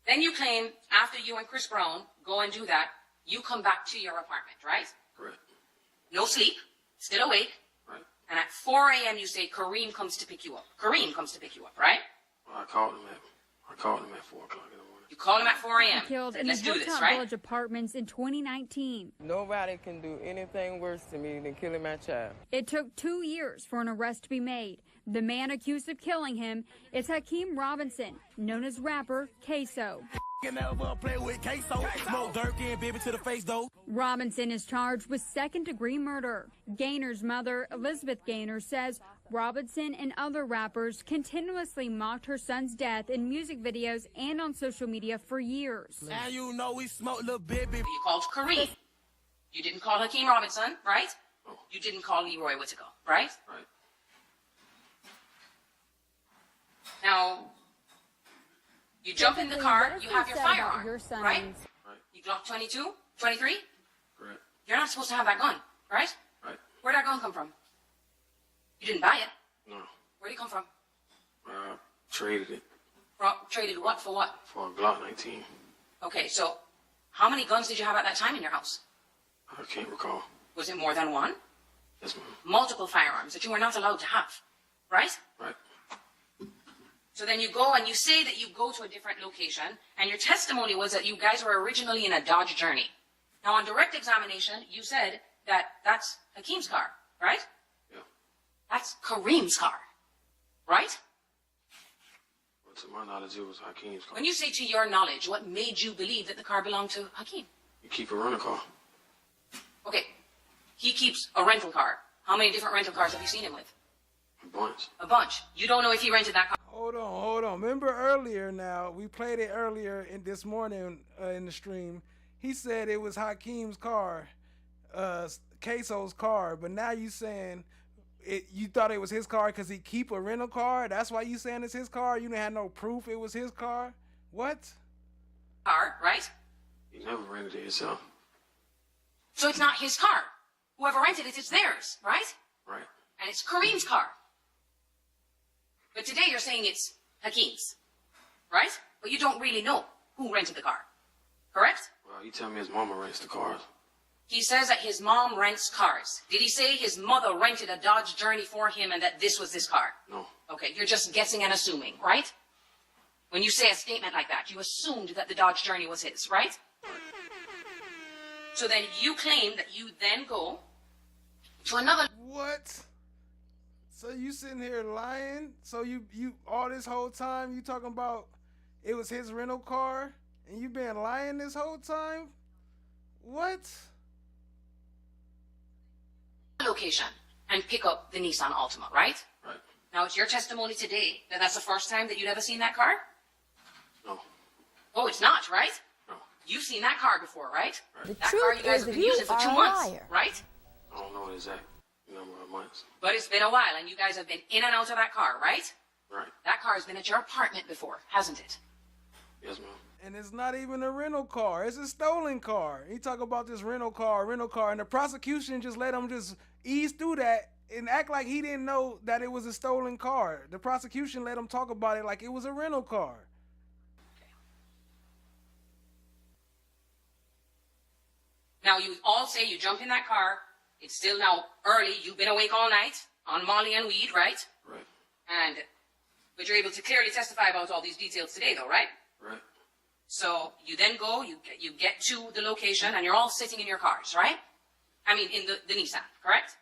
Then you claim, after you and Chris Brown go and do that, you come back to your apartment, right? Correct. No sleep, still awake. Right. And at 4 a.m. you say Kareem comes to pick you up. Kareem comes to pick you up, right? Well, I called him at 4 o'clock in the morning. You call him at 4 a.m. Killed in Let's the do this, Hilltop right? Village Apartments in 2019. Nobody can do anything worse to me than killing my child. It took 2 years for an arrest to be made. The man accused of killing him is Hakeem Robinson, known as rapper KSOO. Robinson is charged with second-degree murder. Gaynor's mother, Elizabeth Gaynor, says Robinson and other rappers continuously mocked her son's death in music videos and on social media for years. Now you know we smoke little baby. You called Kareem. You didn't call Hakeem Robinson, right? You didn't call Leroy Whittaker, right? Right. Now, you jump in the car, you have your firearm, right? You Glock 22, 23? Correct. You're not supposed to have that gun, right? Right. Where'd that gun come from? You didn't buy it. No. Where'd it come from? Traded it. Traded what for what? For a Glock 19. Okay, so how many guns did you have at that time in your house? I can't recall. Was it more than one? Yes, ma'am. Multiple firearms that you were not allowed to have, right? Right. So then you go and you say that you go to a different location, and your testimony was that you guys were originally in a Dodge Journey. Now, on direct examination, you said that that's Hakeem's car, right? Yeah. That's Kareem's car, right? But to my knowledge, it was Hakeem's car. When you say to your knowledge, what made you believe that the car belonged to Hakeem? You keep a rental car. Okay, he keeps a rental car. How many different rental cars have you seen him with? A bunch. A bunch. You don't know if he rented that car. Hold on. Remember earlier now, we played it earlier in this morning in the stream. He said it was Hakeem's car, KSOO's car, but now you saying you thought it was his car because he keep a rental car? That's why you saying it's his car? You didn't have no proof it was his car? What? Car, right? He never rented it himself. So it's not his car. Whoever rented it, it's theirs, right? Right. And it's Kareem's car. But today you're saying it's Hakeem's, right? But you don't really know who rented the car, correct? Well, he tell me his mama rents the cars. He says that his mom rents cars. Did he say his mother rented a Dodge Journey for him and that this was his car? No. Okay, you're just guessing and assuming, right? When you say a statement like that, you assumed that the Dodge Journey was his, right? So then you claim that you then go to another... What? So you sitting here lying? So you all this whole time you talking about it was his rental car and you been lying this whole time? What? Location and pick up the Nissan Altima, right? Right. Now it's your testimony today that that's the first time that you'd ever seen that car? No. Oh, it's not, right? No. You've seen that car before, right? The That car you guys have been using for 2 months, right? I don't know the exact number of months. But it's been a while, and you guys have been in and out of that car, right? Right. That car has been at your apartment before, hasn't it? Yes, ma'am. And it's not even a rental car. It's a stolen car. He talk about this rental car, and the prosecution just let him just ease through that and act like he didn't know that it was a stolen car. The prosecution let him talk about it like it was a rental car. Now you all say you jump in that car. It's still now early. You've been awake all night on Molly and weed, right? Right. But you're able to clearly testify about all these details today, though, right? Right. So you then go, you get to the location, and you're all sitting in your cars, right? I mean, in the Nissan, correct?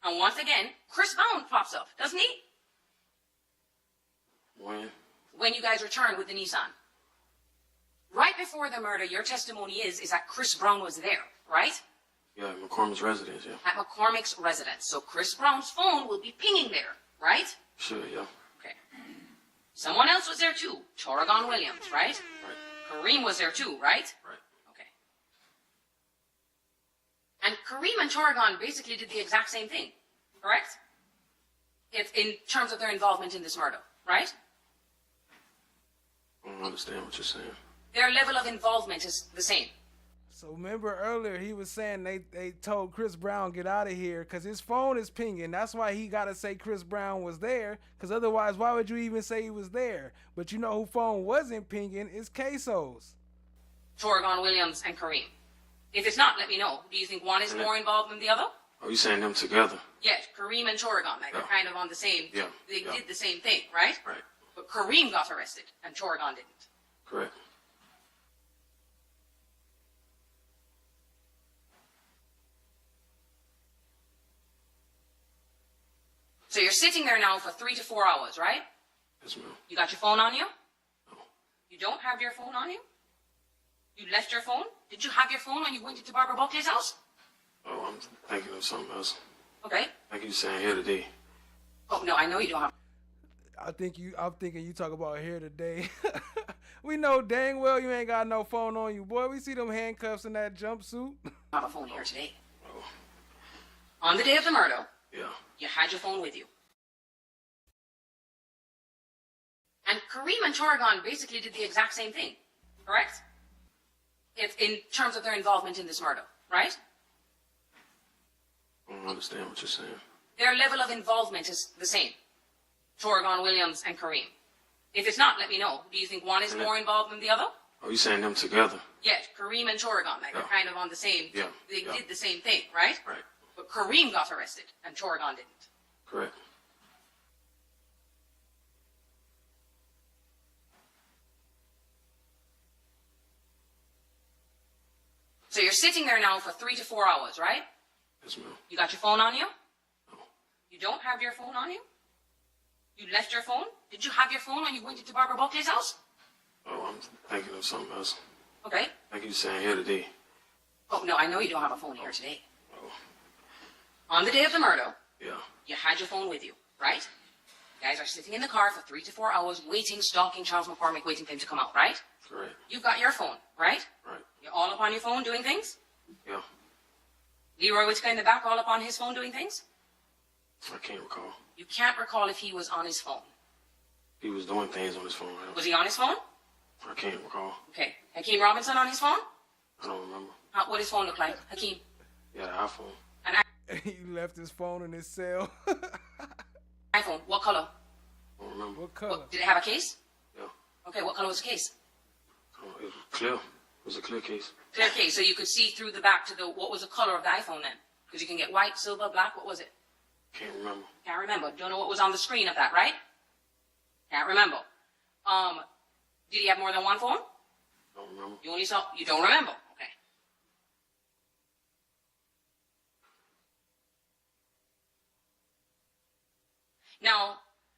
And once again, Chris Bound pops up, doesn't he? When? When you guys return with the Nissan. Right before the murder, your testimony is that Chris Brown was there, right? Yeah, at McCormick's residence, yeah. At McCormick's residence. So Chris Brown's phone will be pinging there, right? Sure, yeah. Okay. Someone else was there too. Torrigon Williams, right? Right. Kareem was there too, right? Right. Okay. And Kareem and Torrigon basically did the exact same thing, correct? If in terms of their involvement in this murder, right? I don't understand what you're saying. Their level of involvement is the same. So remember earlier he was saying they told Chris Brown get out of here because his phone is pinging. That's why he got to say Chris Brown was there, because otherwise why would you even say he was there? But you know who phone wasn't pinging? It's KSOO's. Torrigon Williams and Kareem. If it's not, let me know. Do you think one is more involved than the other? Are you saying them together? Yes, Kareem and Torrigon, like they're kind of on the same, they did the same thing, right? Right. But Kareem got arrested and Torrigon didn't. Correct. So you're sitting there now for 3 to 4 hours, right? Yes, ma'am. You got your phone on you? No. You don't have your phone on you? You left your phone? Did you have your phone when you went into Barbara Buckley's house? Oh, I'm thinking of something else. Okay. Like you saying here today. Oh, no, I know you don't have. I'm thinking you talk about here today. We know dang well you ain't got no phone on you, boy. We see them handcuffs in that jumpsuit. I have a phone here today. Oh. On the day of the murder, yeah, you had your phone with you. And Kareem and Torrigon basically did the exact same thing, correct? If in terms of their involvement in this murder, right? I don't understand what you're saying. Their level of involvement is the same. Torrigon, Williams, and Kareem. If it's not, let me know. Do you think one is more involved than the other? Oh, you saying them together? Yes, Kareem and Torrigon, like they're kind of on the same. Yeah. They did the same thing, right? Right. But Kareem got arrested and Torrigon didn't. Correct. So you're sitting there now for 3 to 4 hours, right? Yes, ma'am. You got your phone on you? No. You don't have your phone on you? You left your phone? Did you have your phone when you went into Barbara Buckley's house? Oh, I'm thinking of something else. Okay. Like you saying here today. Oh, no, I know you don't have a phone here today. Oh. On the day of the murder, yeah, you had your phone with you, right? You guys are sitting in the car for 3 to 4 hours waiting, stalking Charles McCormick, waiting for him to come out, right? Correct. You've got your phone, right? Right. You're all up on your phone doing things? Yeah. Leroy Whitaker in the back all up on his phone doing things? I can't recall. You can't recall if he was on his phone. He was doing things on his phone, right? Was he on his phone? I can't recall. Okay. Hakeem Robinson on his phone? I don't remember. What his phone look like? Hakeem? Yeah, the iPhone. He left his phone in his cell. iPhone. What color? I don't remember. What color? Did it have a case? Yeah. Okay, what color was the case? Oh, it was clear. It was a clear case. Clear case, so you could see through the back to the, what was the color of the iPhone then? Because you can get white, silver, black, what was it? Can't remember. Can't remember. Don't know what was on the screen of that, right? Can't remember. Did he have more than one phone? Don't remember. You only saw, you don't remember? Okay. Now,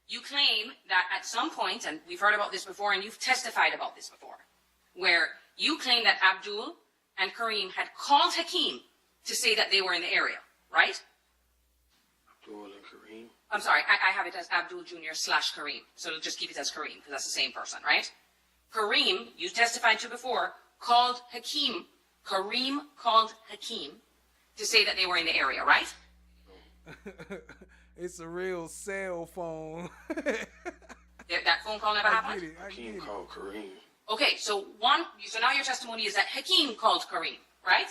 you claim that at some point, and we've heard about this before, and you've testified about this before, where you claim that Abdul and Kareem had called Hakeem to say that they were in the area, right? Abdul and Kareem? I'm sorry, I have it as Abdul Jr. / Kareem, so just keep it as Kareem, because that's the same person, right? Kareem, you testified to before, called Hakeem. Kareem called Hakeem to say that they were in the area, right? It's a real cell phone. That phone call never happened? Hakeem called Kareem. Okay, so now your testimony is that Hakeem called Kareem, right?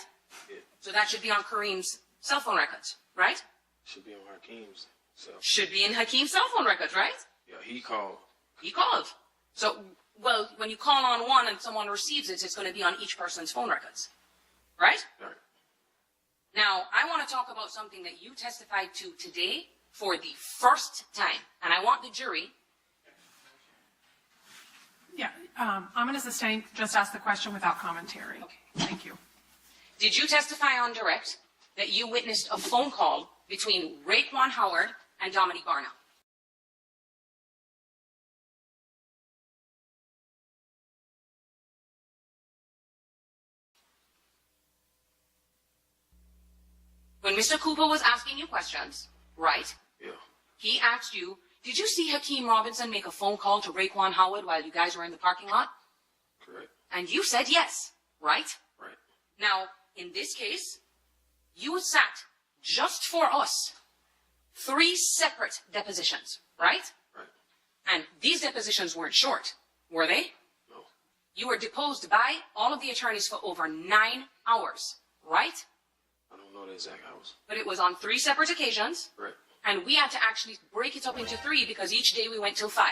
Yeah. So that should be on Kareem's cell phone records, right? Should be on Hakeem's cell. Should be in Hakeem's cell phone records, right? Yeah, he called. He called. So, well, when you call on one and someone receives it, it's going to be on each person's phone records, right? Right. Now, I want to talk about something that you testified to today for the first time, and I want the jury. Yeah, I'm going to sustain, just ask the question without commentary. Okay. Thank you. Did you testify on direct that you witnessed a phone call between Raekwon Howard and Dominique Barna? When Mr. Cooper was asking you questions, right? Yeah. He asked you, did you see Hakeem Robinson make a phone call to Raekwon Howard while you guys were in the parking lot? Correct. And you said yes, right? Right. Now, in this case, you sat just for us 3 separate depositions, right? Right. And these depositions weren't short, were they? No. You were deposed by all of the attorneys for over 9 hours, right? I don't know the exact hours. But it was on 3 separate occasions. Right. And we had to actually break it up into 3 because each day we went till 5,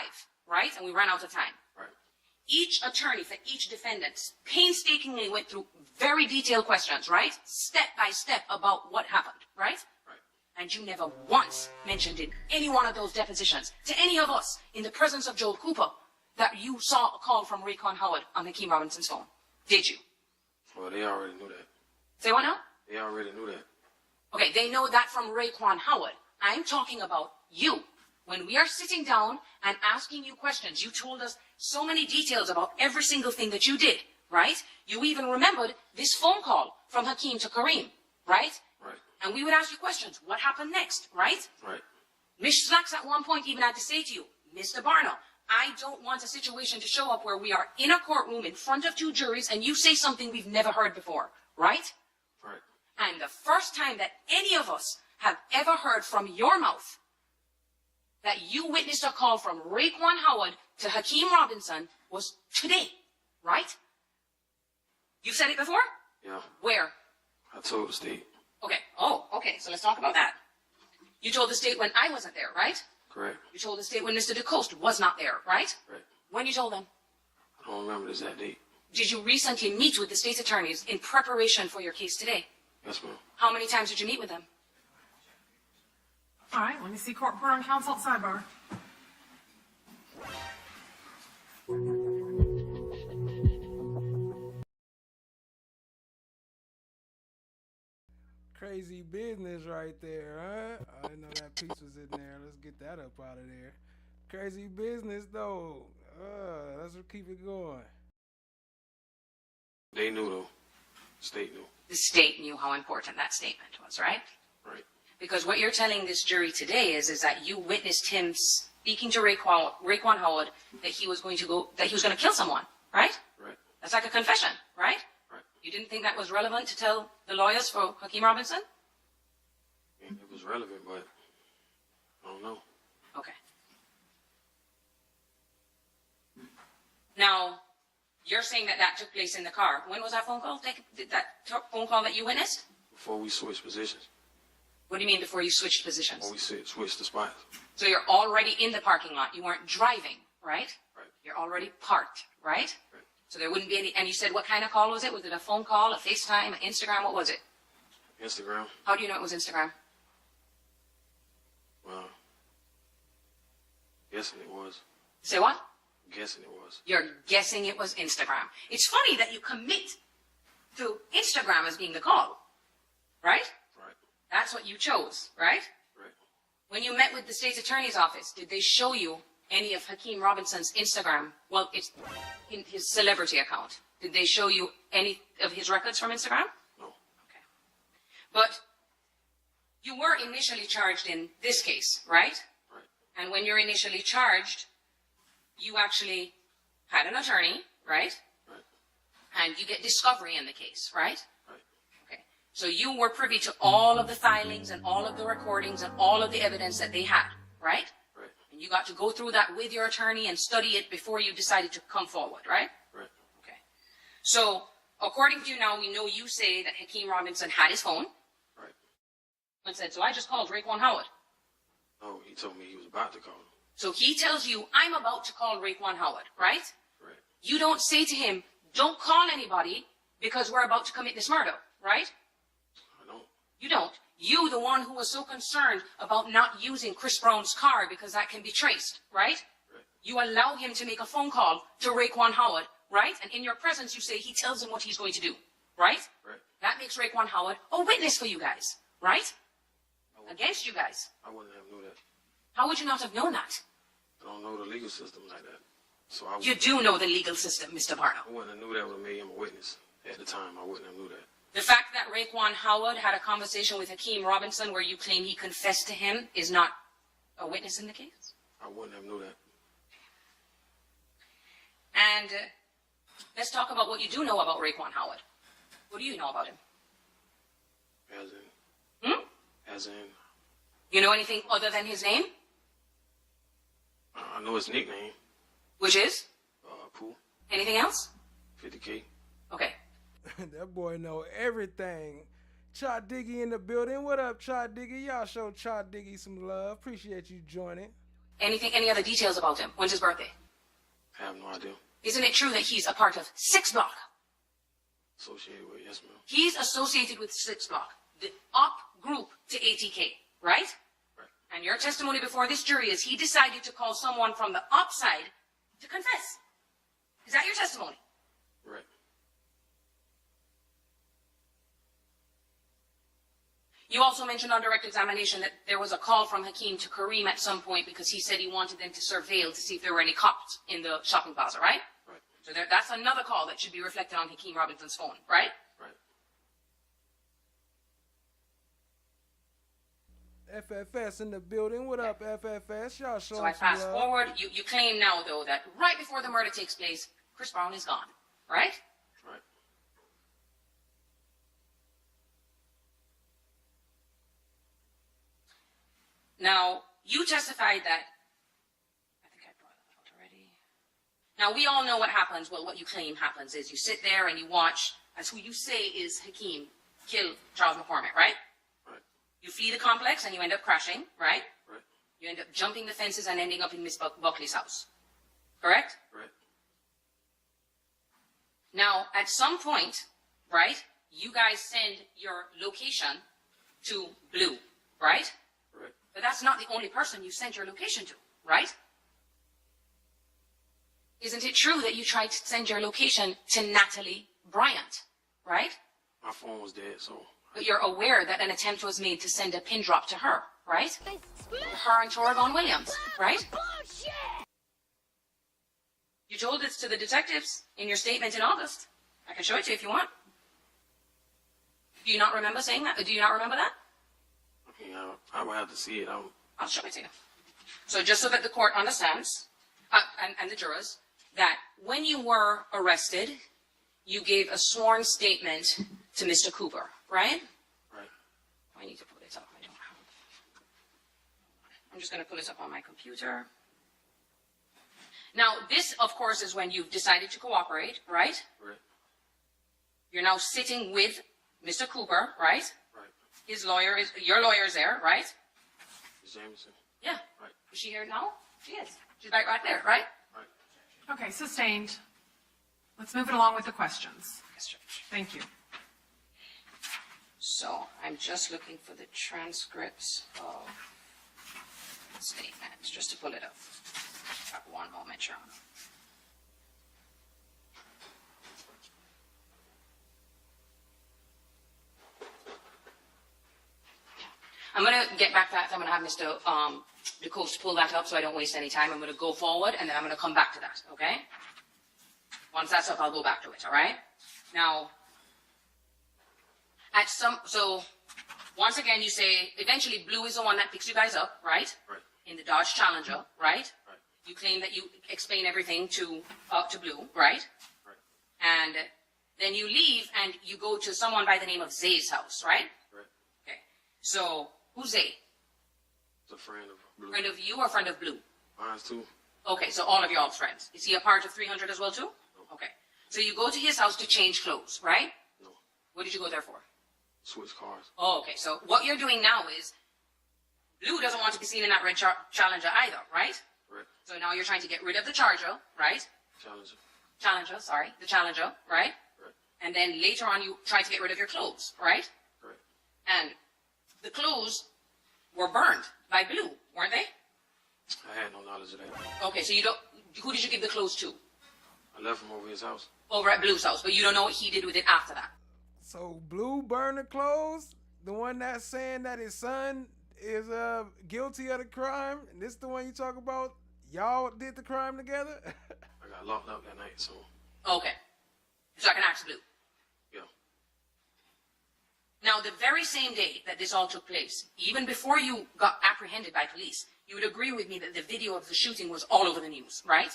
right? And we ran out of time. Right. Each attorney for each defendant painstakingly went through very detailed questions, right? Step by step about what happened, right? Right. And you never once mentioned in any one of those depositions to any of us in the presence of Joel Cooper that you saw a call from Raekwon Howard on Hakeem Robinson's phone. Did you? Well, they already knew that. Say what now? They already knew that. Okay, they know that from Raekwon Howard. I'm talking about you. When we are sitting down and asking you questions, you told us so many details about every single thing that you did, right? You even remembered this phone call from Hakeem to Kareem, right? Right. And we would ask you questions. What happened next, right? Right. Ms. Slacks at one point even had to say to you, Mr. Barno, I don't want a situation to show up where we are in a courtroom in front of two juries and you say something we've never heard before, right? Right. And the first time that any of us have ever heard from your mouth that you witnessed a call from Raekwon Howard to Hakeem Robinson was today, right? You said it before? Yeah. Where? I told the state. Okay. Oh, okay. So let's talk about that. You told the state when I wasn't there, right? Correct. You told the state when Mr. DeCoste was not there, right? Right. When you told them? I don't remember the exact date. Did you recently meet with the state's attorneys in preparation for your case today? Yes, ma'am. How many times did you meet with them? All right, let me see court report on counsel at sidebar. Crazy business right there, huh? I didn't know that piece was in there. Let's get that up out of there. Crazy business, though. Let's keep it going. They knew, though. State knew. The state knew how important that statement was, right? Right. Because what you're telling this jury today is that you witnessed him speaking to Raekwon Howard that he was going to kill someone, right? Right. That's like a confession, right? Right. You didn't think that was relevant to tell the lawyers for Hakeem Robinson? It was relevant, but I don't know. Okay. Now, you're saying that took place in the car. When was that phone call? That phone call that you witnessed? Before we switched positions. What do you mean before you switched positions? Before we switched the spots. So you're already in the parking lot. You weren't driving, right? Right. You're already parked, right? Right. So there wouldn't be any, and you said what kind of call was it? Was it a phone call, a FaceTime, an Instagram? What was it? Instagram. How do you know it was Instagram? Well, guessing it was. Say what? Guessing it was. You're guessing it was Instagram. It's funny that you commit to Instagram as being the call, right? Right. That's what you chose, right? Right. When you met with the state's attorney's office, did they show you any of Hakeem Robinson's Instagram? Well, it's in his celebrity account. Did they show you any of his records from Instagram? No. Okay. But you were initially charged in this case, right? Right. And when you're initially charged, you actually had an attorney, right? Right. And you get discovery in the case, right? Right. Okay. So you were privy to all of the filings and all of the recordings and all of the evidence that they had, right? Right. And you got to go through that with your attorney and study it before you decided to come forward, right? Right. Okay. So, according to you now, we know you say that Hakeem Robinson had his phone. Right. And said, so I just called Raekwon Howard. No, he told me he was about to call him. So he tells you, I'm about to call Raekwon Howard, right? Right. You don't say to him, don't call anybody because we're about to commit this murder, right? I don't. You don't. You, the one who was so concerned about not using Chris Brown's car because that can be traced, right? Right. You allow him to make a phone call to Raekwon Howard, right? And in your presence, you say he tells him what he's going to do, right? Right. That makes Raekwon Howard a witness for you guys, right? Against you guys. I wouldn't have knew that. How would you not have known that? I don't know the legal system like that. So You do know the legal system, Mr. Barno. I wouldn't have knew that would have made him a witness. At the time, I wouldn't have knew that. The fact that Raekwon Howard had a conversation with Hakeem Robinson where you claim he confessed to him is not a witness in the case? I wouldn't have knew that. And let's talk about what you do know about Raekwon Howard. What do you know about him? As in? As in? You know anything other than his name? I know his nickname. Which is? Pooh. Anything else? 50K. Okay. That boy know everything. Chot Diggy in the building. What up, Chot Diggy? Y'all show Chot Diggy some love. Appreciate you joining. Any other details about him? When's his birthday? I have no idea. Isn't it true that he's a part of 6 Block? Associated with, yes, ma'am. He's associated with 6 Block, the up group to ATK, right? Right. And your testimony before this jury is he decided to call someone from the up side to confess. Is that your testimony? Right. You also mentioned on direct examination that there was a call from Hakeem to Kareem at some point because he said he wanted them to surveil to see if there were any cops in the shopping plaza, right? Right. So that's another call that should be reflected on Hakeem Robinson's phone, right? FFS in the building. What up, FFS? Y'all showing So I some fast love. forward. You claim now, though, that right before the murder takes place, Chris Brown is gone, right? Right. Now, you testified that, I think I brought it out already. Now, we all know what happens. Well, what you claim happens is you sit there and you watch as who you say is Hakeem kill Charles McCormick, right? Right. You flee the complex and you end up crashing, right? Right. You end up jumping the fences and ending up in Miss Buckley's house, correct? Right. Now, at some point, right, you guys send your location to Blue, right? Right. But that's not the only person you sent your location to, right? Isn't it true that you tried to send your location to Natalie Bryant, right? My phone was dead, so. But you're aware that an attempt was made to send a pin drop to her, right? Her and Torgon Williams, right? You told this to the detectives in your statement in August. I can show it to you if you want. Do you not remember saying that? Do you not remember that? Yeah, I would have to see it. I'll show it to you. So just so that the court understands, and the jurors, that when you were arrested, you gave a sworn statement to Mr. Cooper, right? Right. I need to pull it up. I don't have. I'm just going to pull it up on my computer. Now, this, of course, is when you've decided to cooperate, right? Right. You're now sitting with Mr. Cooper, right? Right. Your lawyer is there, right? Ms. Jameson. Yeah. Right. Is she here now? She is. She's right there, right? Right. Okay, sustained. Let's move it along with the questions. Yes, Judge. Thank you. So, I'm just looking for the transcripts of the statement, just to pull it up. Got one moment, Your Honor. I'm going to get back to that. I'm going to have Mr. DeCoste pull that up so I don't waste any time. I'm going to go forward, and then I'm going to come back to that, okay? Once that's up, I'll go back to it, all right? Now, so once again, you say, eventually Blue is the one that picks you guys up, right? Right. In the Dodge Challenger, right? Right. You claim that you explain everything to Blue, right? Right. And then you leave and you go to someone by the name of Zay's house, right? Right. Okay. So, who's Zay? It's a friend of Blue. Friend of you or friend of Blue? Mine's too. Okay, so all of y'all's friends. Is he a part of 300 as well, too? No. Okay. So you go to his house to change clothes, right? No. What did you go there for? Switch cars. Oh, okay. So what you're doing now is Blue doesn't want to be seen in that red Challenger either, right? Right. So now you're trying to get rid of the Charger, right? Challenger. The Challenger, right? Right. And then later on you try to get rid of your clothes, right? Right. And the clothes were burned by Blue, weren't they? I had no knowledge of that. Okay, so who did you give the clothes to? I left him over his house. Over at Blue's house, but you don't know what he did with it after that. So Blue burned the clothes. The one that's saying that his son is guilty of the crime, and this the one you talk about. Y'all did the crime together. I got locked up that night, so. Okay, so I can ask Blue. Yeah. Now, the very same day that this all took place, even before you got apprehended by police, you would agree with me that the video of the shooting was all over the news, right?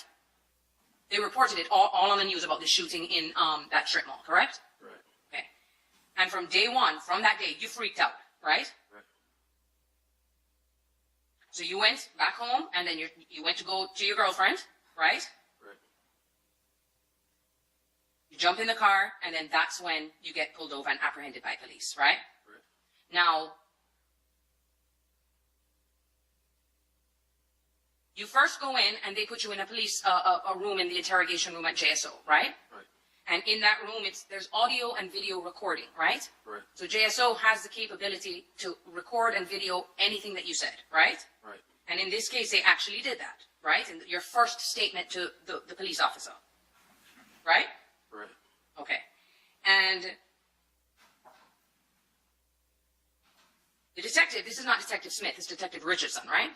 They reported it all on the news about the shooting in that strip mall, correct? Right. Okay. And from day one, from that day, you freaked out, right? Right. So you went back home, and then you went to go to your girlfriend, right? Right. You jump in the car, and then that's when you get pulled over and apprehended by police, right? Right. Now, you first go in, and they put you in a police a room in the interrogation room at JSO, right? Right. And in that room, there's audio and video recording, right? Right. So JSO has the capability to record and video anything that you said, right? Right. And in this case, they actually did that, right? In your first statement to the police officer, right? Right. Okay. And Detective Smith. It's Detective Richardson, right?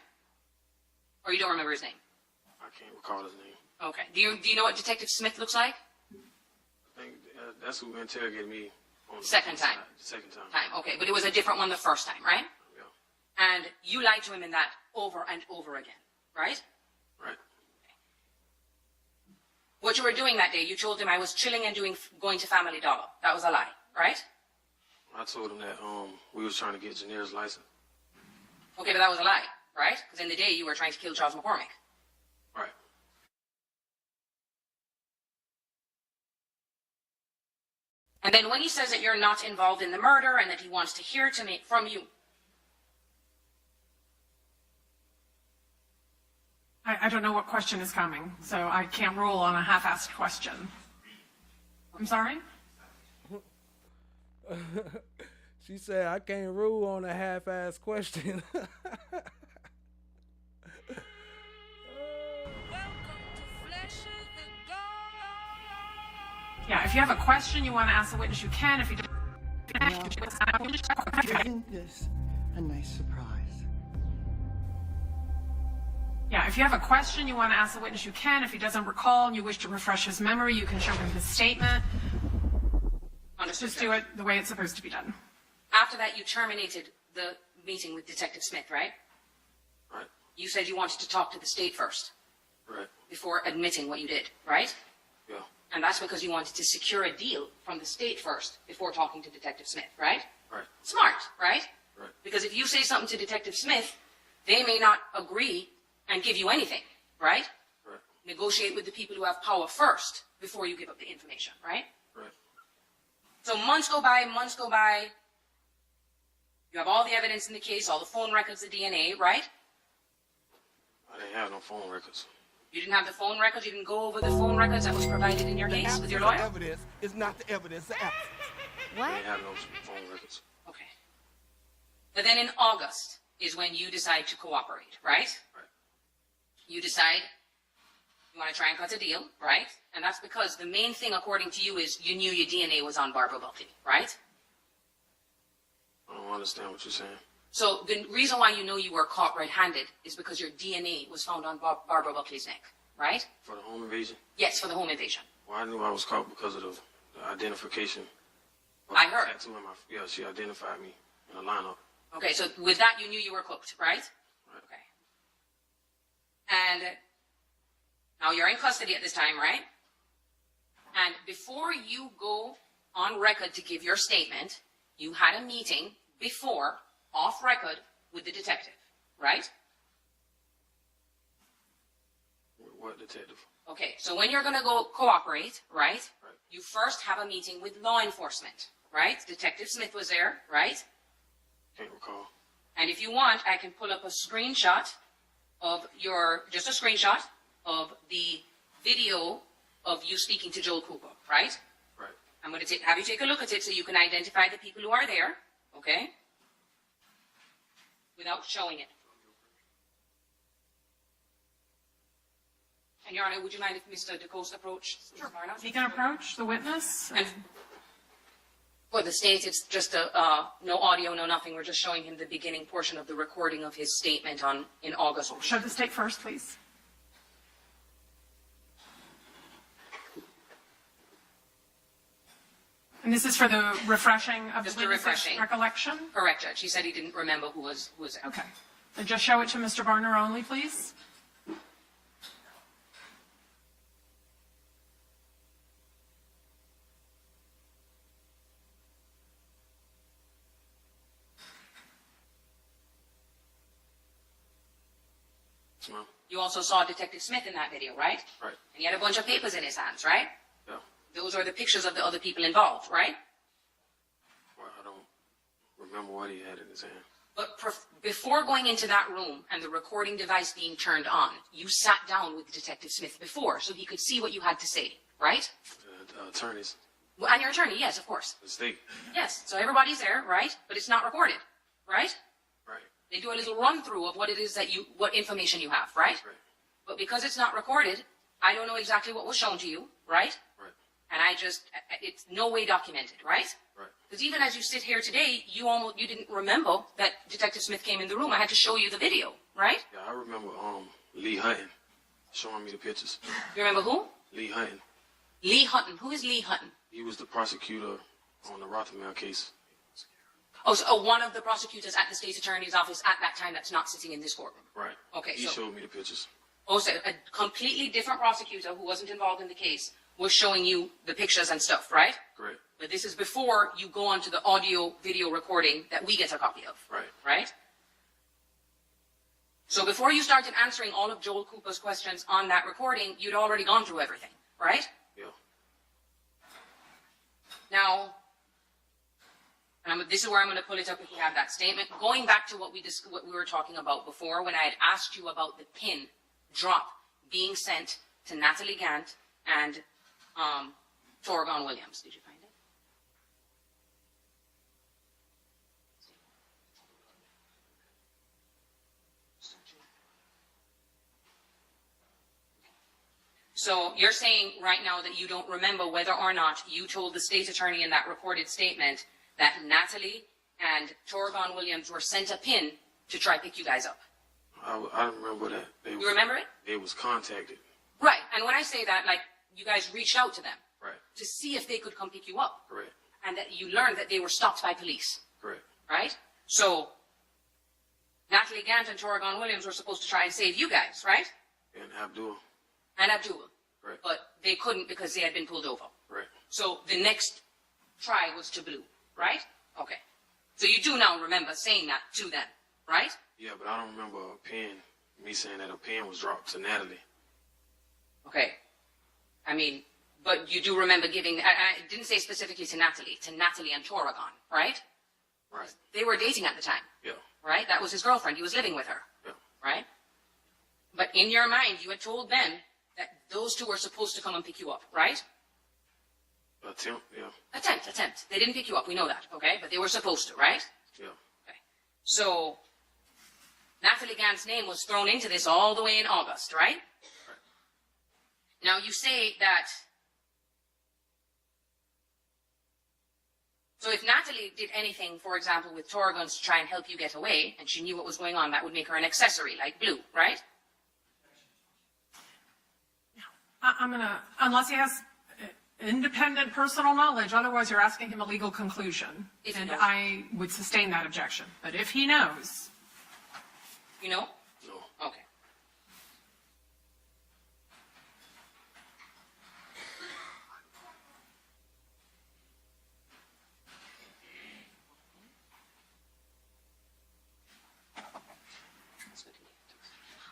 Or you don't remember his name? I can't recall his name. Okay. Do you know what Detective Smith looks like? I think that's who interrogated me on Second time. The second time. Okay, but it was a different one the first time, right? Yeah. And you lied to him in that over and over again, right? Right. What you were doing that day, you told him I was chilling and going to Family Dollar. That was a lie, right? I told him that we was trying to get Janier's license. Okay, but that was a lie, right? Because in the day you were trying to kill Charles McCormick. Right. And then when he says that you're not involved in the murder and that he wants to hear from you. I don't know what question is coming, so I can't rule on a half-assed question. I'm sorry? She said, I can't rule on a half-assed question. Yeah, if you have a question you want to ask the witness, you can. If you don't, Isn't this a nice surprise? yeah, if you have a question you want to ask the witness, you can. If he doesn't recall and you wish to refresh his memory, you can show him his statement. Just do it the way it's supposed to be done. After that, you terminated the meeting with Detective Smith, right? Right. You said you wanted to talk to the state first. Right. Before admitting what you did, right? Yeah. And that's because you wanted to secure a deal from the state first before talking to Detective Smith, right? Right. Smart, right? Right. Because if you say something to Detective Smith, they may not agree and give you anything, right? Right. Negotiate with the people who have power first before you give up the information, right? Right. So months go by, You have all the evidence in the case, all the phone records, the DNA, right? I didn't have no phone records. You didn't have the phone records? You didn't go over the phone records that was provided in your case with your lawyer? Evidence is not the evidence. The absence. What? I didn't have no phone records. Okay. But then in August is when you decide to cooperate, right? Right. You decide you want to try and cut a deal, right? And that's because the main thing, according to you, is you knew your DNA was on Barbara Buckley, right? I don't understand what you're saying. So the reason why you know you were caught red-handed is because your DNA was found on Barbara Buckley's neck, right? For the home invasion? Yes, for the home invasion. Well, I knew I was caught because of the identification. I heard. Tattoo in yeah, she identified me in a lineup. Okay, so with that you knew you were cooked, right? Right. Okay. And now you're in custody at this time, right? And before you go on record to give your statement, you had a meeting before, off record, with the detective, right? What detective? Okay, so when you're going to go cooperate, right? Right. You first have a meeting with law enforcement, right? Detective Smith was there, right? Can't recall. And if you want, I can pull up a screenshot of just a screenshot of the video of you speaking to Joel Cooper, right? Right. I'm going to have you take a look at it so you can identify the people who are there, okay? Without showing it. And Your Honor, would you mind if Mr. DeCoste approached? Sure. He can approach the witness. And for the state, it's just no audio, no nothing. We're just showing him the beginning portion of the recording of his statement in August. Show the state first, please. And this is for the refreshing of Just the a witness's refreshing. recollection? Correct, Judge. He said he didn't remember who was there. Okay. Then just show it to Mr. Barner only, please. Ma'am. You also saw Detective Smith in that video, right? Right. And he had a bunch of papers in his hands, right? Yeah. Those are the pictures of the other people involved, right? Well, I don't remember what he had in his hand. But before going into that room and the recording device being turned on, you sat down with Detective Smith before so he could see what you had to say, right? The attorneys. Well, and your attorney, yes, of course. The state. Yes, so everybody's there, right? But it's not recorded, right? Right. They do a little run through of what it is what information you have, right? Right. But because it's not recorded, I don't know exactly what was shown to you, right? Right. And it's no way documented, right? Right. Because even as you sit here today, you didn't remember that Detective Smith came in the room. I had to show you the video, right? Yeah, I remember Lee Hutton showing me the pictures. You remember who? Lee Hutton. Lee Hutton. Who is Lee Hutton? He was the prosecutor on the Rothermere case. Oh, so one of the prosecutors at the state's attorney's office at that time that's not sitting in this courtroom. Right. Okay, He showed me the pictures. Oh, so a completely different prosecutor who wasn't involved in the case was showing you the pictures and stuff, right? Correct. But this is before you go on to the audio video recording that we get a copy of. Right. Right? So before you started answering all of Joel Cooper's questions on that recording, you'd already gone through everything, right? Yeah. Now, this is where I'm going to pull it up if we have that statement. Going back to what we were talking about before, when I had asked you about the pin drop being sent to Natalie Gant and Torgon Williams. Did you find it? So you're saying right now that you don't remember whether or not you told the state attorney in that recorded statement that Natalie and Torgon Williams were sent a pin to try pick you guys up. I remember that. You remember it? They was contacted. Right. And when I say that, like, you guys reached out to them. Right. To see if they could come pick you up. Correct. And that you learned that they were stopped by police. Correct. Right? So, Natalie Gant and Torgon Williams were supposed to try and save you guys, right? And Abdul. And Abdul. Right. But they couldn't because they had been pulled over. Right. So the next try was to Blue, right? Okay. So you do now remember saying that to them, right? Yeah, but I don't remember me saying that a pin was dropped to Natalie. Okay. I mean, but you do remember giving, I didn't say specifically to Natalie and Torgon, right? Right. They were dating at the time. Yeah. Right? That was his girlfriend. He was living with her. Yeah. Right? But in your mind, you had told them that those two were supposed to come and pick you up, right? Attempt, yeah. Attempt. They didn't pick you up, we know that, okay? But they were supposed to, right? Yeah. Okay. So, Natalie Gant's name was thrown into this all the way in August, right? Right. Now, you say that... So if Natalie did anything, for example, with Torgun's to try and help you get away, and she knew what was going on, that would make her an accessory, like Blue, right? I'm going to, unless he has independent personal knowledge, otherwise you're asking him a legal conclusion. And I would sustain that objection. But if he knows. You know? No. Okay.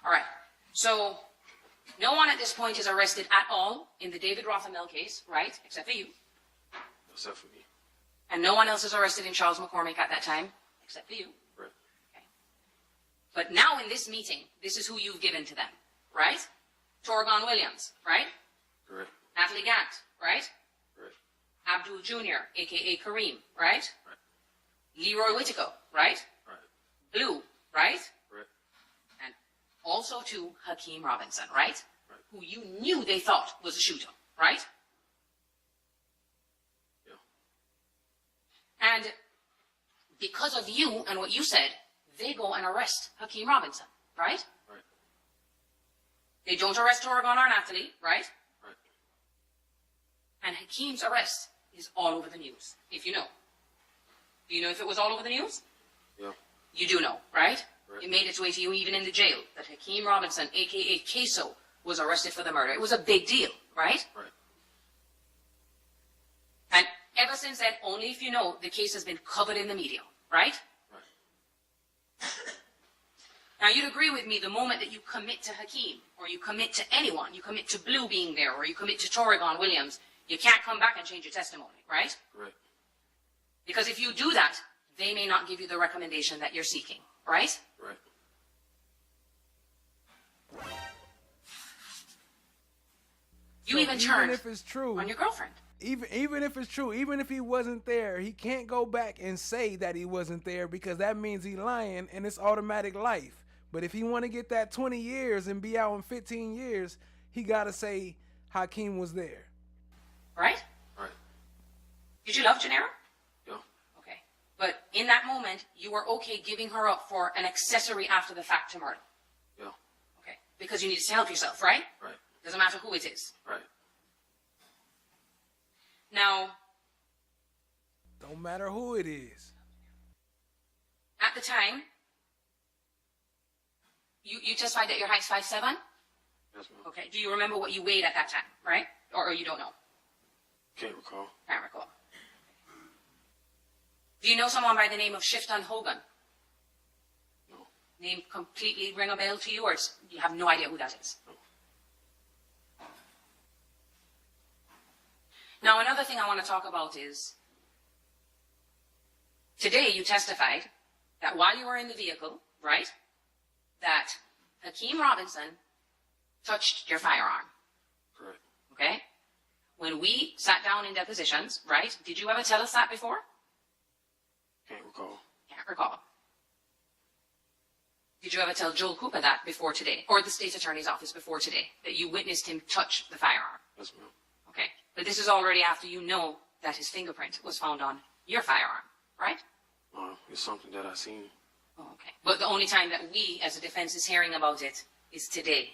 All right. So, no one at this point is arrested at all in the David Rothermel case, right? Except for you. Except for me. And no one else is arrested in Charles McCormick at that time, except for you. Right. Okay. But now in this meeting, this is who you've given to them, right? Torgon Williams, right? Correct. Natalie Gant, right? Right. Abdul Jr., a.k.a. Kareem, right? Right. Leroy Whitico, right? Right. Blue, right? Right. And also to Hakeem Robinson, right? Right. Who you knew they thought was a shooter, right? Yeah. And because of you and what you said, they go and arrest Hakeem Robinson, right? Right. They don't arrest Torgon or Natalie, right? Right. And Hakeem's arrest is all over the news, if you know. Do you know if it was all over the news? Yeah. You do know, right? Right. It made its way to you even in the jail, that Hakeem Robinson, a.k.a. KSOO, was arrested for the murder. It was a big deal, right? Right. And ever since then, only if you know, the case has been covered in the media, right? Right. Now, you'd agree with me, the moment that you commit to Hakeem, or you commit to anyone, you commit to Blue being there, or you commit to Torgon Williams, you can't come back and change your testimony, right? Right. Because if you do that, they may not give you the recommendation that you're seeking, right? Right. You even turned if it's true, on your girlfriend. Even if it's true, even if he wasn't there, he can't go back and say that he wasn't there, because that means he's lying and it's automatic life. But if he want to get that 20 years and be out in 15 years, he got to say Hakeem was there. right? Right. Did you love Gennaro? Yeah. Okay. But in that moment, you were okay giving her up for an accessory after the fact to murder? Yeah. Okay. Because you needed to help yourself, right? Right. Doesn't matter who it is. Right. Now, Don't matter who it is. at the time, you testified that your height's 5'7"? Yes, ma'am. Okay. Do you remember what you weighed at that time, right? Or you don't know? Can't recall. Can't recall. Do you know someone by the name of Shifton Hogan? No. Name completely ring a bell to you, or you have no idea who that is? No. Now, another thing I want to talk about is, today you testified that while you were in the vehicle, right, that Hakeem Robinson touched your firearm. Correct. Okay? When we sat down in depositions, right, did you ever tell us that before? Can't recall. Can't recall. Did you ever tell Joel Cooper that before today, or the state attorney's office before today, that you witnessed him touch the firearm? Yes, ma'am. Okay. But this is already after you know that his fingerprint was found on your firearm, right? It's something that I seen. Oh, okay. But the only time that we, as a defense, is hearing about it is today,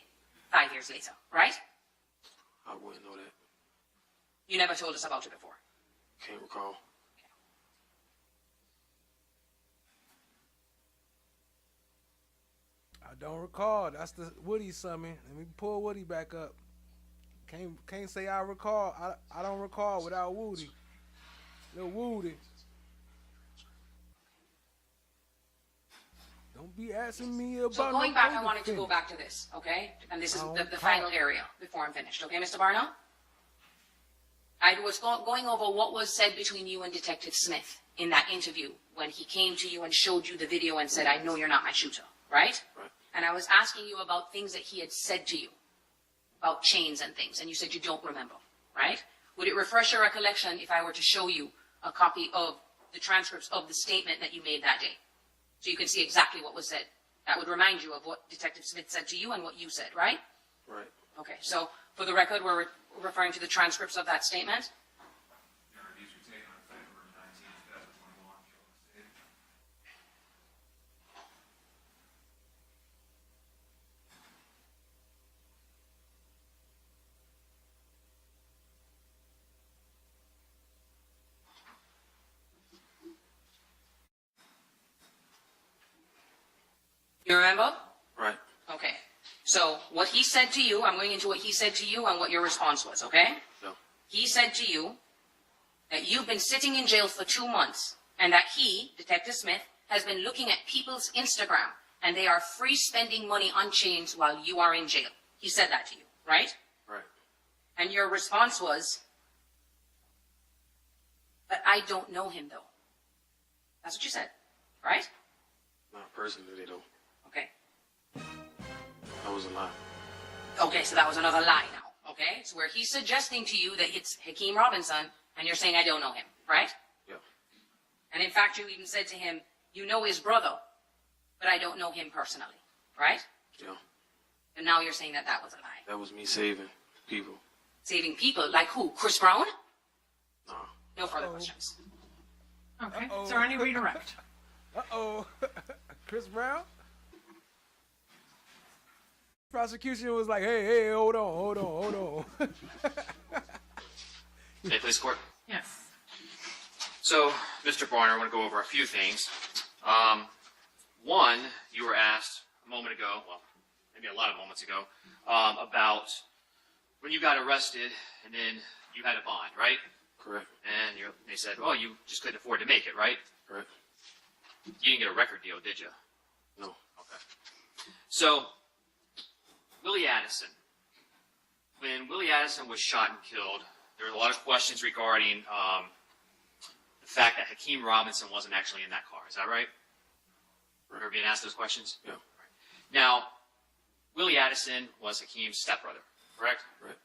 5 years later, right? I wouldn't know that. You never told us about it before. Can't recall. I don't recall. That's the Woody summon. Let me pull Woody back up. Can't say I recall. I don't recall without Woody. Little Woody. Don't be asking me about. So going back, I wanted to go back to this, okay? And this is the final area before I'm finished, okay, Mr. Barnell? I was going over what was said between you and Detective Smith in that interview when he came to you and showed you the video and said, "I know you're not my shooter," right? Right. And I was asking you about things that he had said to you, about chains and things, and you said you don't remember, right? Would it refresh your recollection if I were to show you a copy of the transcripts of the statement that you made that day? So you can see exactly what was said. That would remind you of what Detective Smith said to you and what you said, right? Right. Okay, so for the record, we're referring to the transcripts of that statement. You remember? Right. Okay. So what he said to you, I'm going into what he said to you and what your response was, okay? No. He said to you that you've been sitting in jail for 2 months and that he, Detective Smith, has been looking at people's Instagram and they are free spending money on chains while you are in jail. He said that to you, right? Right. And your response was, "But I don't know him though." That's what you said, right? Not personally, though. Okay. That was a lie. Okay, so that was another lie now, okay? So where he's suggesting to you that it's Hakeem Robinson, and you're saying, "I don't know him," right? Yeah. And in fact, you even said to him, "You know his brother, but I don't know him personally," right? Yeah. And now you're saying that that was a lie. That was me saving people. Saving people, like who? Chris Brown? No. No further questions. Okay, is there any redirect? Uh-oh. Chris Brown? Prosecution was like, hey, hold on. May it please the court? Yes. So, Mr. Barner, I want to go over a few things. One, you were asked a moment ago, well, maybe a lot of moments ago, about when you got arrested and then you had a bond, right? Correct. And they said, "Oh, you just couldn't afford to make it, right?" Correct. You didn't get a record deal, did you? No. Okay. So, Willie Addison. When Willie Addison was shot and killed, there were a lot of questions regarding the fact that Hakeem Robinson wasn't actually in that car. Is that right? Remember being asked those questions? Yeah. Now, Willie Addison was Hakeem's stepbrother, correct? Right.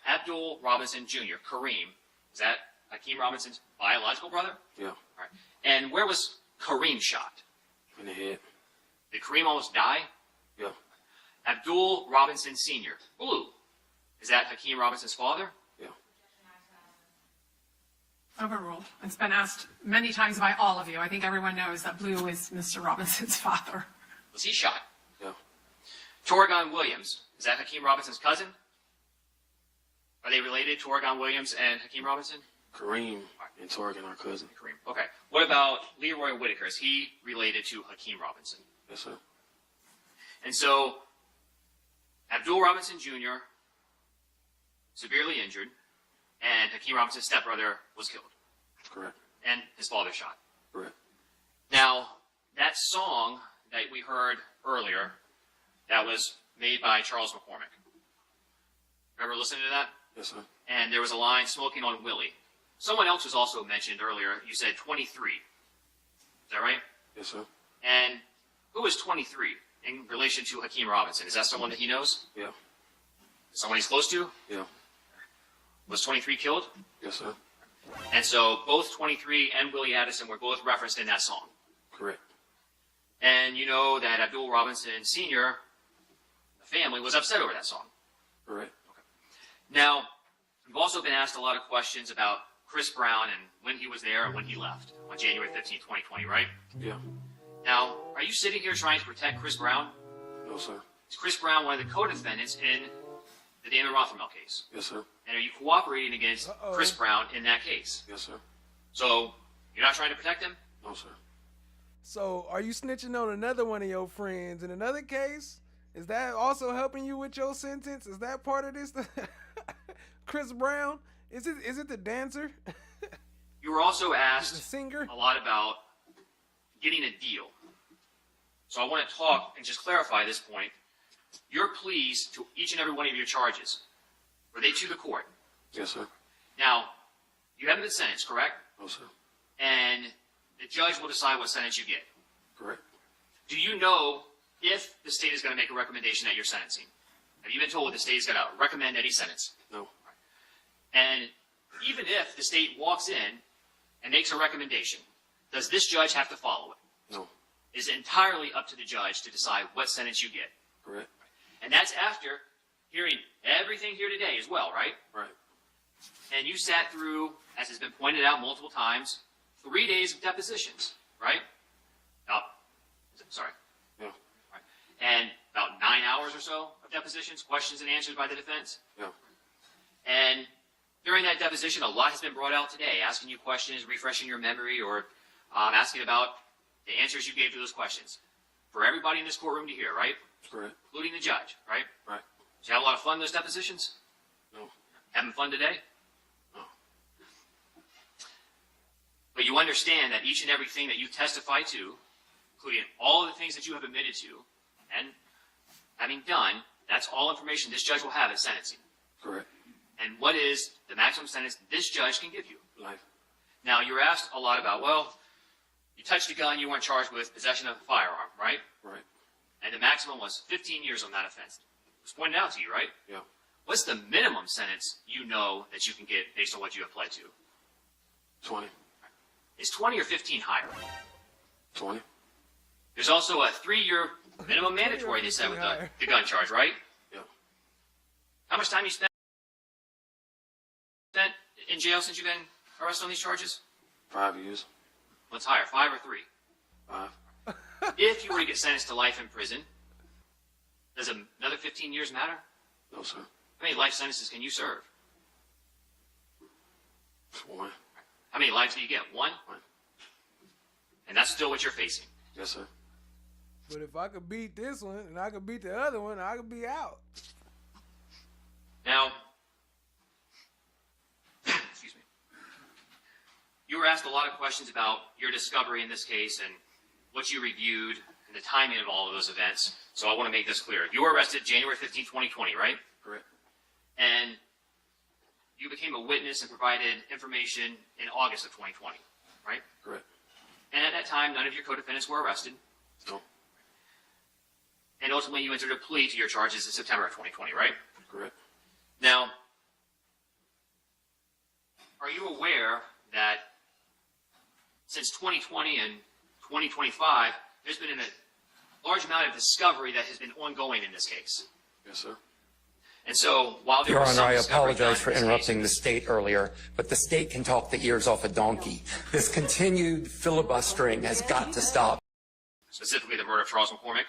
Abdul Robinson Jr., Kareem, is that Hakeem Robinson's biological brother? Yeah. All right. And where was Kareem shot? In the head. Did Kareem almost die? Yeah. Abdul Robinson Sr., Blue, Is that Hakeem Robinson's father? Yeah. Overruled. It's been asked many times by all of you. I think everyone knows that Blue is Mr. Robinson's father. Was he shot? Yeah. Torgon Williams, is that Hakeem Robinson's cousin? Are they related, Torgon Williams and Hakeem Robinson? Kareem and Torgan are cousins. Kareem. Okay. What about Leroy Whitaker? Is he related to Hakeem Robinson? Yes, sir. And so, Abdul Robinson Jr., severely injured, and Hakeem Robinson's stepbrother was killed. Correct. And his father shot. Correct. Now, that song that we heard earlier, that was made by Charles McCormick. Remember listening to that? Yes, sir. And there was a line, smoking on Willie. Someone else was also mentioned earlier. You said 23. Is that right? Yes, sir. And who is 23 in relation to Hakeem Robinson? Is that someone that he knows? Yeah. Someone he's close to? Yeah. Was 23 killed? Yes, sir. And so both 23 and Willie Addison were both referenced in that song. Correct. And you know that Abdul Robinson Sr., the family, was upset over that song. Correct. Now, we've also been asked a lot of questions about Chris Brown and when he was there and when he left on January 15, 2020, right? Yeah. Now, are you sitting here trying to protect Chris Brown? No, sir. Is Chris Brown one of the co-defendants in the Damon Rothermel case? Yes, sir. And are you cooperating against Chris Brown in that case? Yes, sir. So, you're not trying to protect him? No, sir. So, are you snitching on another one of your friends in another case? Is that also helping you with your sentence? Is that part of this? Chris Brown? Is it the dancer? You were also asked the singer? a lot about getting a deal. So I want to talk and just clarify this point. Your pleas to each and every one of your charges, were they to the court? Yes, sir. Now, you haven't been sentenced, correct? No, sir. And the judge will decide what sentence you get. Correct. Do you know if the state is going to make a recommendation at your sentencing? Have you been told the state is going to recommend any sentence? No. And even if the state walks in and makes a recommendation, does this judge have to follow it? No. It's entirely up to the judge to decide what sentence you get. Correct. And that's after hearing everything here today as well, right? Right. And you sat through, as has been pointed out multiple times, 3 days of depositions, right? Sorry. Yeah. Right. And about 9 hours or so of depositions, questions and answers by the defense. Yeah. And during that deposition, a lot has been brought out today, asking you questions, refreshing your memory, or asking about the answers you gave to those questions. For everybody in this courtroom to hear, right? Correct. Including the judge, right? Right. Did you have a lot of fun in those depositions? No. Having fun today? No. But you understand that each and everything that you testify to, including all of the things that you have admitted to, and having done, that's all information this judge will have at sentencing. Correct. And what is the maximum sentence this judge can give you? Life. Now, you're asked a lot about, well, you touched a gun, you weren't charged with possession of a firearm, right? Right. And the maximum was 15 years on that offense. It was pointed out to you, right? Yeah. What's the minimum sentence you know that you can get based on what you have pled to? 20. Is 20 or 15 higher? 20. There's also a 3-year minimum mandatory, they said, with the gun charge, right? Yeah. How much time you spent in jail since you've been arrested on these charges? 5 years. What's higher, 5 or 3? 5. If you were to get sentenced to life in prison, does another 15 years matter? No, sir. How many life sentences can you serve? 1. How many lives do you get? 1? 1. And that's still what you're facing. Yes, sir. But if I could beat this one and I could beat the other one, I could be out. Now, excuse me. You were asked a lot of questions about your discovery in this case and what you reviewed and the timing of all of those events. So I want to make this clear. You were arrested January 15, 2020, right? Correct. And you became a witness and provided information in August of 2020, right? Correct. And at that time, none of your co-defendants were arrested. No. And ultimately, you entered a plea to your charges in September of 2020, right? Correct. Now, are you aware that since 2020 and 2025, there's been a large amount of discovery that has been ongoing in this case? Yes, sir. And so while there Your was Honor, some I discovery apologize done for in this interrupting case, the state earlier, but the state can talk the ears off a donkey. This continued filibustering has got to stop. specifically the murder of Charles McCormick,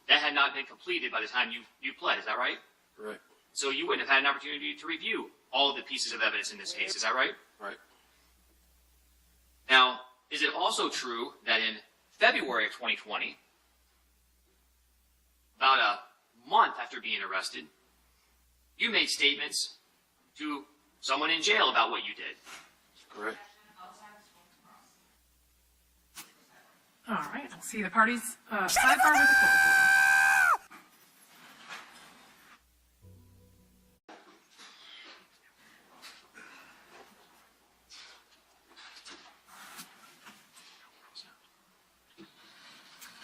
that had not been completed by the time you pled. Is that right? Correct. So you wouldn't have had an opportunity to review all of the pieces of evidence in this case. Is that right? Right. Now, is it also true that in February of 2020, about a month after being arrested, you made statements to someone in jail about what you did? Correct. All right, I'll see the parties sidebar with the court.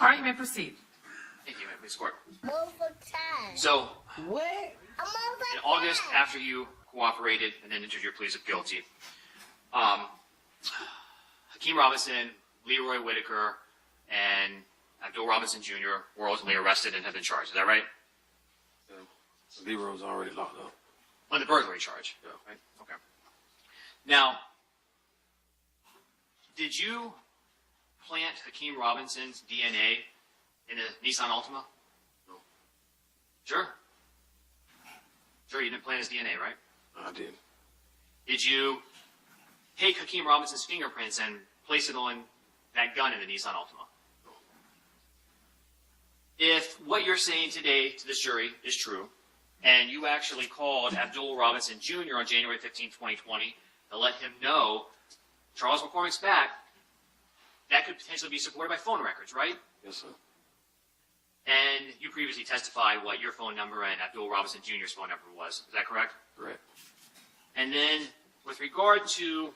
All right, you may proceed. Thank you, ma'am. Please court. Multiple times. So, What? in August, after you cooperated and then entered your pleas of guilty, Hakeem Robinson, Leroy Whitaker, and Abdul Robinson Jr. were ultimately arrested and have been charged. Is that right? Leroy was already locked up. On the burglary charge? Yeah. Right? Okay. Now, did you plant Hakeem Robinson's DNA in a Nissan Altima? No. Sure? Sure, you didn't plant his DNA, right? I did. Did you take Hakeem Robinson's fingerprints and place it on that gun in the Nissan Altima? No. If what you're saying today to this jury is true, and you actually called Abdul Robinson Jr. on January 15, 2020, to let him know Charles McCormick's back, that could potentially be supported by phone records, right? Yes, sir. And you previously testified what your phone number and Abdul Robinson Jr.'s phone number was. Is that correct? Correct. And then, with regard to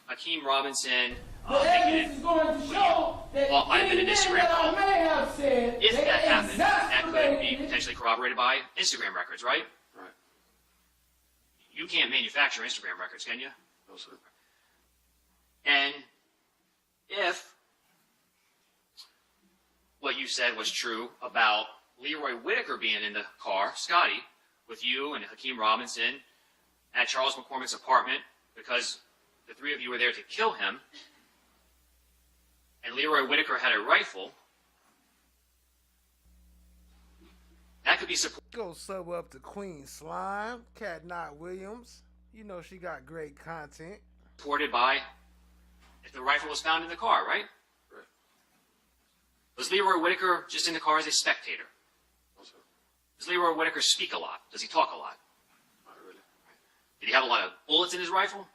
Hakeem Robinson, But evidence is going to show that anything that I may have said, if that happened, that could be exasperated. potentially corroborated by Instagram records, right? Right. You can't manufacture Instagram records, can you? No, sir. And if what you said was true about Leroy Whitaker being in the car, Scotty, with you and Hakeem Robinson at Charles McCormick's apartment because the three of you were there to kill him, and Leroy Whitaker had a rifle, that could be supported. Go sub up to Queen Slime, Cat Knott Williams. You know she got great content. Supported by if the rifle was found in the car, right? Right. Was Leroy Whitaker just in the car as a spectator? No, sir. Does Leroy Whitaker speak a lot? Does he talk a lot? Not really. Did he have a lot of bullets in his rifle?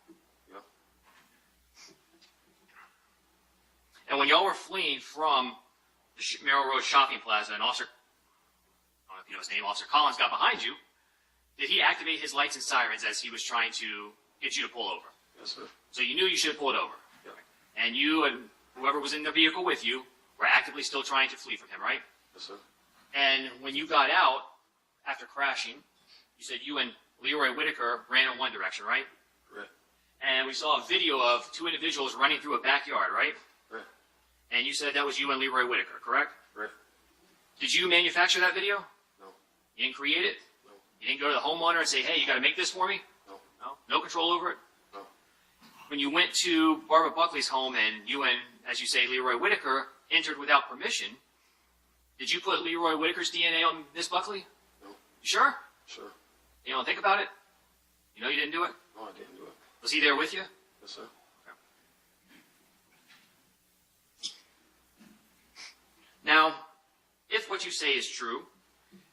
Yeah. And when y'all were fleeing from the Merrill Road Shopping Plaza and Officer, I don't know if you know his name, Officer Collins got behind you, did he activate his lights and sirens as he was trying to get you to pull over? Yes, sir. So you knew you should have pulled over. Yeah. And you and whoever was in the vehicle with you were actively still trying to flee from him, right? Yes, sir. And when you got out after crashing, you said you and Leroy Whitaker ran in one direction, right? Correct. And we saw a video of two individuals running through a backyard, right? Right. And you said that was you and Leroy Whitaker, correct? Right. Did you manufacture that video? No. You didn't create it? No. You didn't go to the homeowner and say, hey, you got to make this for me? No. No? No control over it? No. When you went to Barbara Buckley's home and you and, as you say, Leroy Whitaker entered without permission, did you put Leroy Whitaker's DNA on Miss Buckley? No. You sure? Sure. You don't think about it? You know you didn't do it? No, I didn't do it. Was he there with you? Yes, sir. Now, if what you say is true,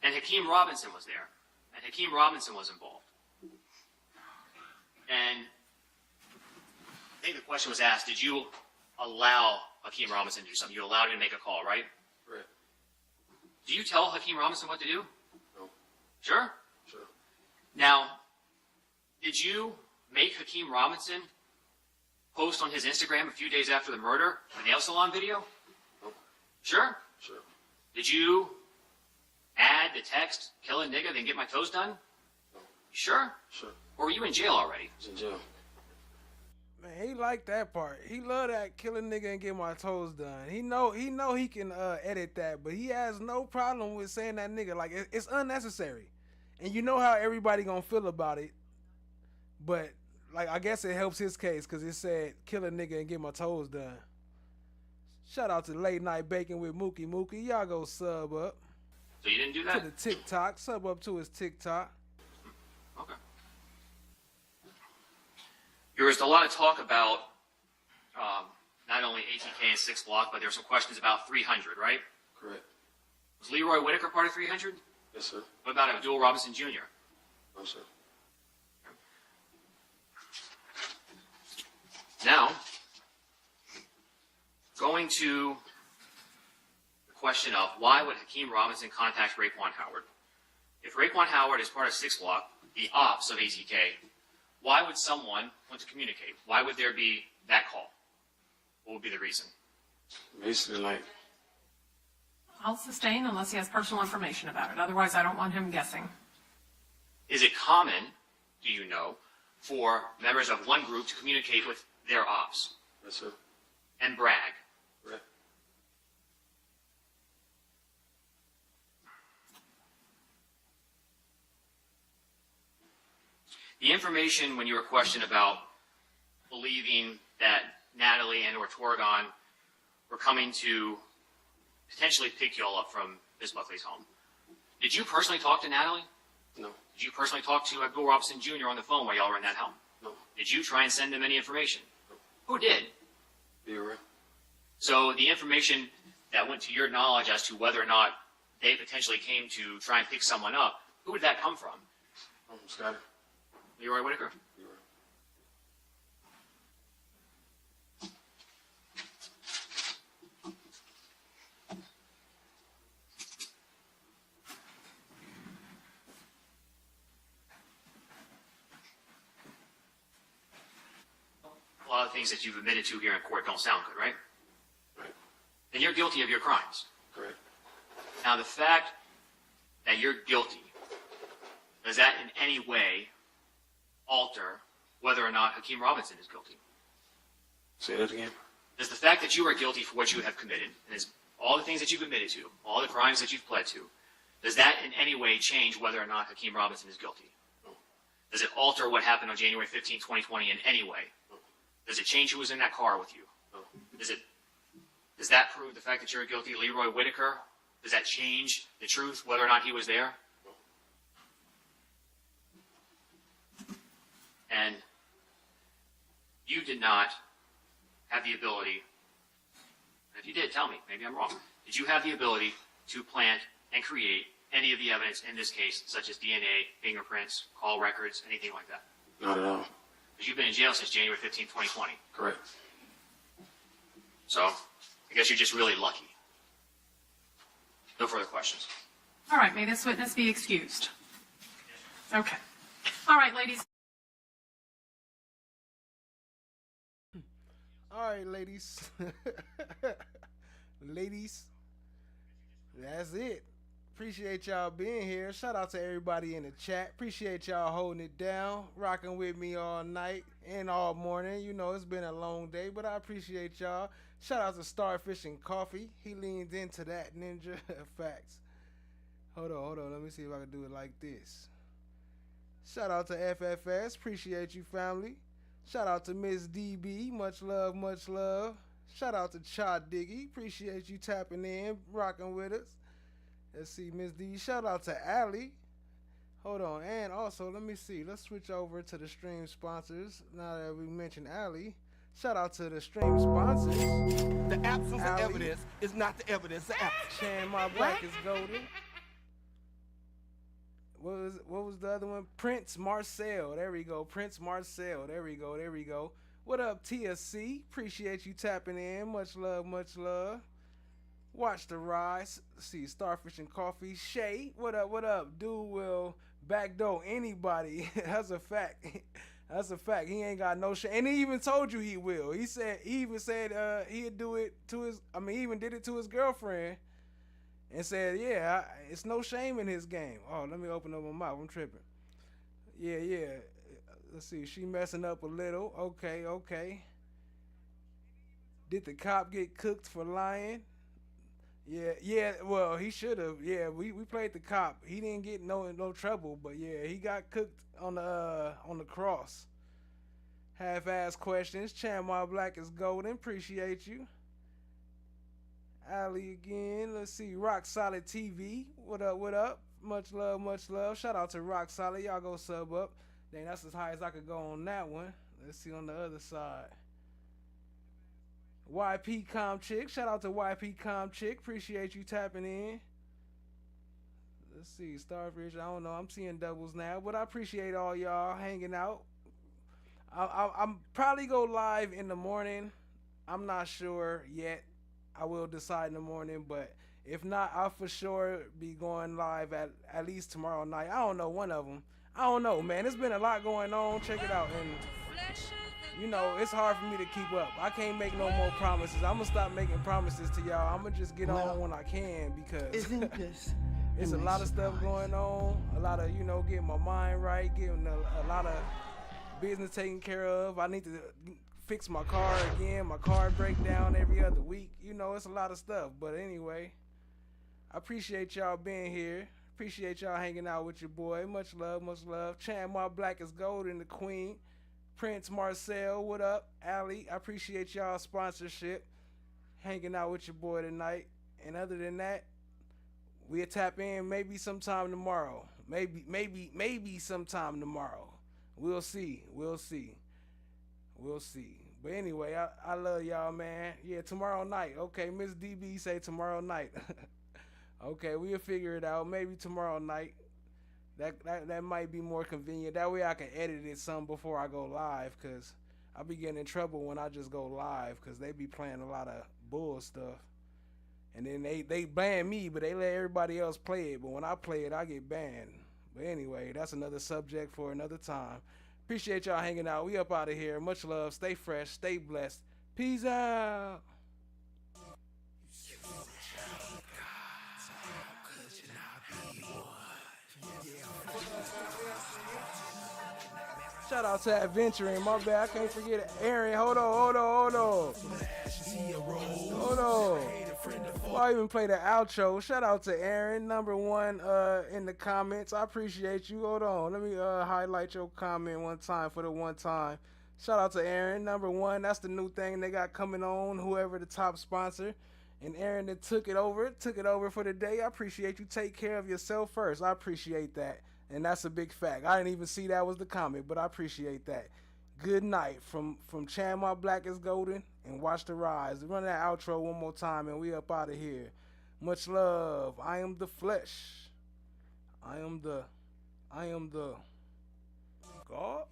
and Hakeem Robinson was there, and Hakeem Robinson was involved, and I think the question was asked, did you allow Hakeem Robinson to do something? You allowed him to make a call, right? Right. Do you tell Hakeem Robinson what to do? No. Sure? Sure. Now, did you make Hakeem Robinson post on his Instagram a few days after the murder a nail salon video? No. Sure? Sure. Did you add the text, kill a nigga, then get my toes done? No. You sure? Sure. Or were you in jail already? I was in jail. Man, he like that part. He love that kill a nigga and get my toes done. He know he can edit that, but he has no problem with saying that nigga. Like it's unnecessary. And you know how everybody gonna feel about it, but like I guess it helps his case because it said kill a nigga and get my toes done. Shout out to Late Night Bacon with Mookie Mookie. Y'all go sub up. So you didn't do To that? the TikTok. Sub up to his TikTok. Okay. There was a lot of talk about not only ATK and 6 block, but there were some questions about 300, right? Correct. Was Leroy Whitaker part of 300? Yes, sir. What about Abdul Robinson Jr.? No, sir. Now, going to the question of why would Hakeem Robinson contact Raekwon Howard? If Raekwon Howard is part of 6 block, the ops of ATK, why would someone want to communicate? Why would there be that call? What would be the reason? Basically, like, I'll sustain unless he has personal information about it. Otherwise, I don't want him guessing. Is it common, do you know, for members of one group to communicate with their ops yes, sir. and brag? Correct. The information when you were questioned about believing that Natalie and or Torgon were coming to potentially pick you all up from Ms. Buckley's home. Did you personally talk to Natalie? No. Did you personally talk to Abdul Robinson Jr. on the phone while y'all were in that home? No. Did you try and send them any information? No. Who did? You're right. So the information that went to your knowledge as to whether or not they potentially came to try and pick someone up, who would that come from? Scotty. Leroy Whitaker? A lot of things that you've admitted to here in court don't sound good, right? Right. And you're guilty of your crimes. Correct. Now, the fact that you're guilty, does that in any way alter whether or not Hakeem Robinson is guilty? Say that again. Does the fact that you are guilty for what you have committed, and is all the things that you've admitted to, all the crimes that you've pled to, does that in any way change whether or not Hakeem Robinson is guilty? No. Does it alter what happened on January 15, 2020 in any way? No. Does it change who was in that car with you? No. Does that prove the fact that you're guilty, Leroy Whitaker? Does that change the truth, whether or not he was there? No. And you did not have the ability, and if you did, tell me, maybe I'm wrong. Did you have the ability to plant and create any of the evidence in this case, such as DNA, fingerprints, call records, anything like that? Not at all. Because you've been in jail since January 15, 2020. Correct. So, I guess you're just really lucky. No further questions. All right, may this witness be excused? Okay. All right, ladies. All right, ladies. Ladies, that's it. Appreciate y'all being here. Shout out to everybody in the chat. Appreciate y'all holding it down, rocking with me all night and all morning. You know, it's been a long day, but I appreciate y'all. Shout out to Starfish and Coffee. He leaned into that ninja. Facts. Hold on. Let me see if I can do it like this. Shout out to FFS. Appreciate you, family. Shout out to Miss DB. Much love, much love. Shout out to Cha Diggy. Appreciate you tapping in, rocking with us. Let's see, Miss D. Shout out to Allie. Hold on. And also, let me see. Let's switch over to the stream sponsors now that we mentioned Allie. Shout out to the stream sponsors. The absence of evidence is not the evidence of absence. Chan My Black is golden. What was the other one? Prince Marcel. There we go. Prince Marcel. There we go. What up, TSC? Appreciate you tapping in. Much love, much love. Watch the rise. See, Starfish and Coffee. Shay, what up? Dude will backdoor anybody. That's a fact. That's a fact. He ain't got no shame. And he even told you he will. He even said he'd do it to his, he even did it to his girlfriend. And said, yeah, it's no shame in his game. Oh, let me open up my mouth. I'm tripping. Yeah. Let's see. She messing up a little. Okay. Did the cop get cooked for lying? Yeah. Well, he should have. Yeah, we played the cop. He didn't get no trouble, but yeah, he got cooked on the cross. Half-ass questions. Chamar Black is golden. Appreciate you. Ali again. Let's see. Rock Solid TV. What up? What up? Much love. Much love. Shout out to Rock Solid. Y'all go sub up. Dang, that's as high as I could go on that one. Let's see on the other side. YP Com Chick. Shout out to YP Com Chick. Appreciate you tapping in. Let's see. Starfish. I don't know. I'm seeing doubles now. But I appreciate all y'all hanging out. I'm probably go live in the morning. I'm not sure yet. I will decide in the morning. But if not, I'll for sure be going live at least tomorrow night. I don't know. One of them. I don't know, man. There's been a lot going on. Check it out. And you know, it's hard for me to keep up. I can't make no more promises. I'm gonna stop making promises to y'all. I'm gonna just get on when I can because Isn't this it's a lot of stuff going on. A lot of, you know, getting my mind right, getting a lot of business taken care of. I need to fix my car again. My car break down every other week. You know, it's a lot of stuff. But anyway, I appreciate y'all being here. Appreciate y'all hanging out with your boy. Much love, much love. Chamar Black is golden, the queen. Prince Marcel, what up? Ali, I appreciate y'all sponsorship. Hanging out with your boy tonight. And other than that, we'll tap in maybe sometime tomorrow. Maybe sometime tomorrow. We'll see. We'll see. We'll see. But anyway, I love y'all, man. Yeah, tomorrow night. Okay, Miss DB say tomorrow night. Okay, we'll figure it out. Maybe tomorrow night. That might be more convenient. That way I can edit it some before I go live, because I be getting in trouble when I just go live, because they be playing a lot of bull stuff. And then they ban me, but they let everybody else play it. But when I play it, I get banned. But anyway, that's another subject for another time. Appreciate y'all hanging out. We up out of here. Much love. Stay fresh. Stay blessed. Peace out. Shout out to Adventuring. My bad. I can't forget it. Aaron, hold on. Before I even play the outro, shout out to Aaron, #1 in the comments. I appreciate you. Hold on. Let me highlight your comment one time for the one time. Shout out to Aaron, #1. That's the new thing they got coming on, whoever the top sponsor. And Aaron that took it over for the day. I appreciate you. Take care of yourself first. I appreciate that. And that's a big fact. I didn't even see that was the comment, but I appreciate that. Good night from Chamar Black is Golden and Watch the Rise. Run that outro one more time and we up out of here. Much love. I am the flesh. I am the God.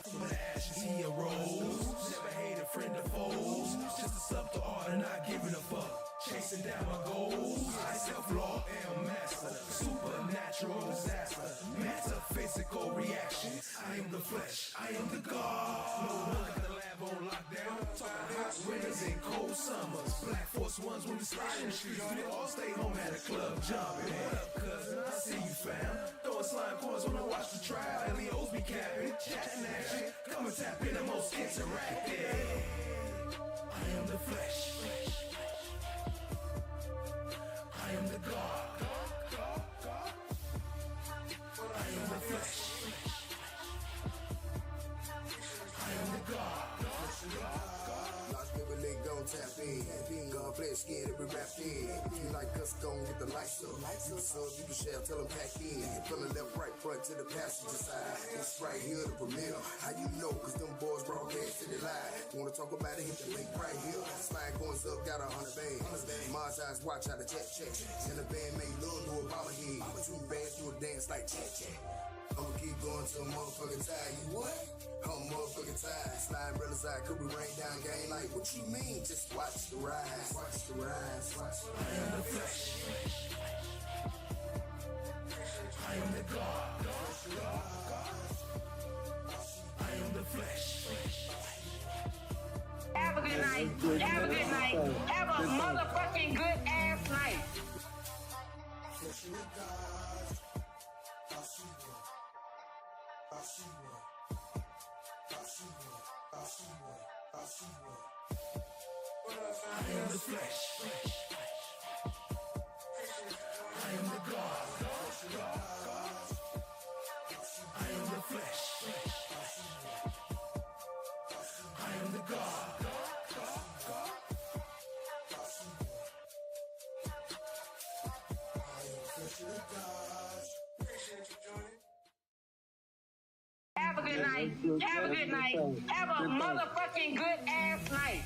From the ashes he arose. Never hated friend or foes. Just a sub to art and not giving a fuck. Chasing down my goals. I self-law am master. Supernatural disaster. Metaphysical reaction. I am the flesh. I am the God. No one like the lab on lockdown. Talking hot winters and cold summers. Black Force ones when we slide in the streets. We all stay home at a club jumping. What up, cousin? I see you, fam. Throwing slime corners when I watch the trial. LEOs be capping. Chatting action. Come and tap in the most interactive. I am the flesh. I am the God. I am the flesh. I am the God. Lost baby leg gon' tap in. Gon' flesh skin every rap in. If you like us, gon' get the lights up. So you can share, tell them pack in. From the left, right, front to the passenger side. It's right here, the premiere. How you know? Cause them boys broadcast to the live. Wanna talk about it, hit the link right here. Slide coins up, got 100 bands. Mars eyes, watch how the check. And the band made love to a bomber head. 2 bands do a dance like check. I'ma keep going till I'm motherfucking tired. You what? I'm motherfucking tired. Slide real side, could we rain down game? Like, what you mean? Just watch the rise. Watch the rise. I am the flesh. I am the God. I am the flesh. Have a good night. Have a good night. Have a motherfucking good ass night. am the flesh. I am the God. I am the flesh. I am the God. Have a good night. Have a good night. Have a motherfucking good ass night.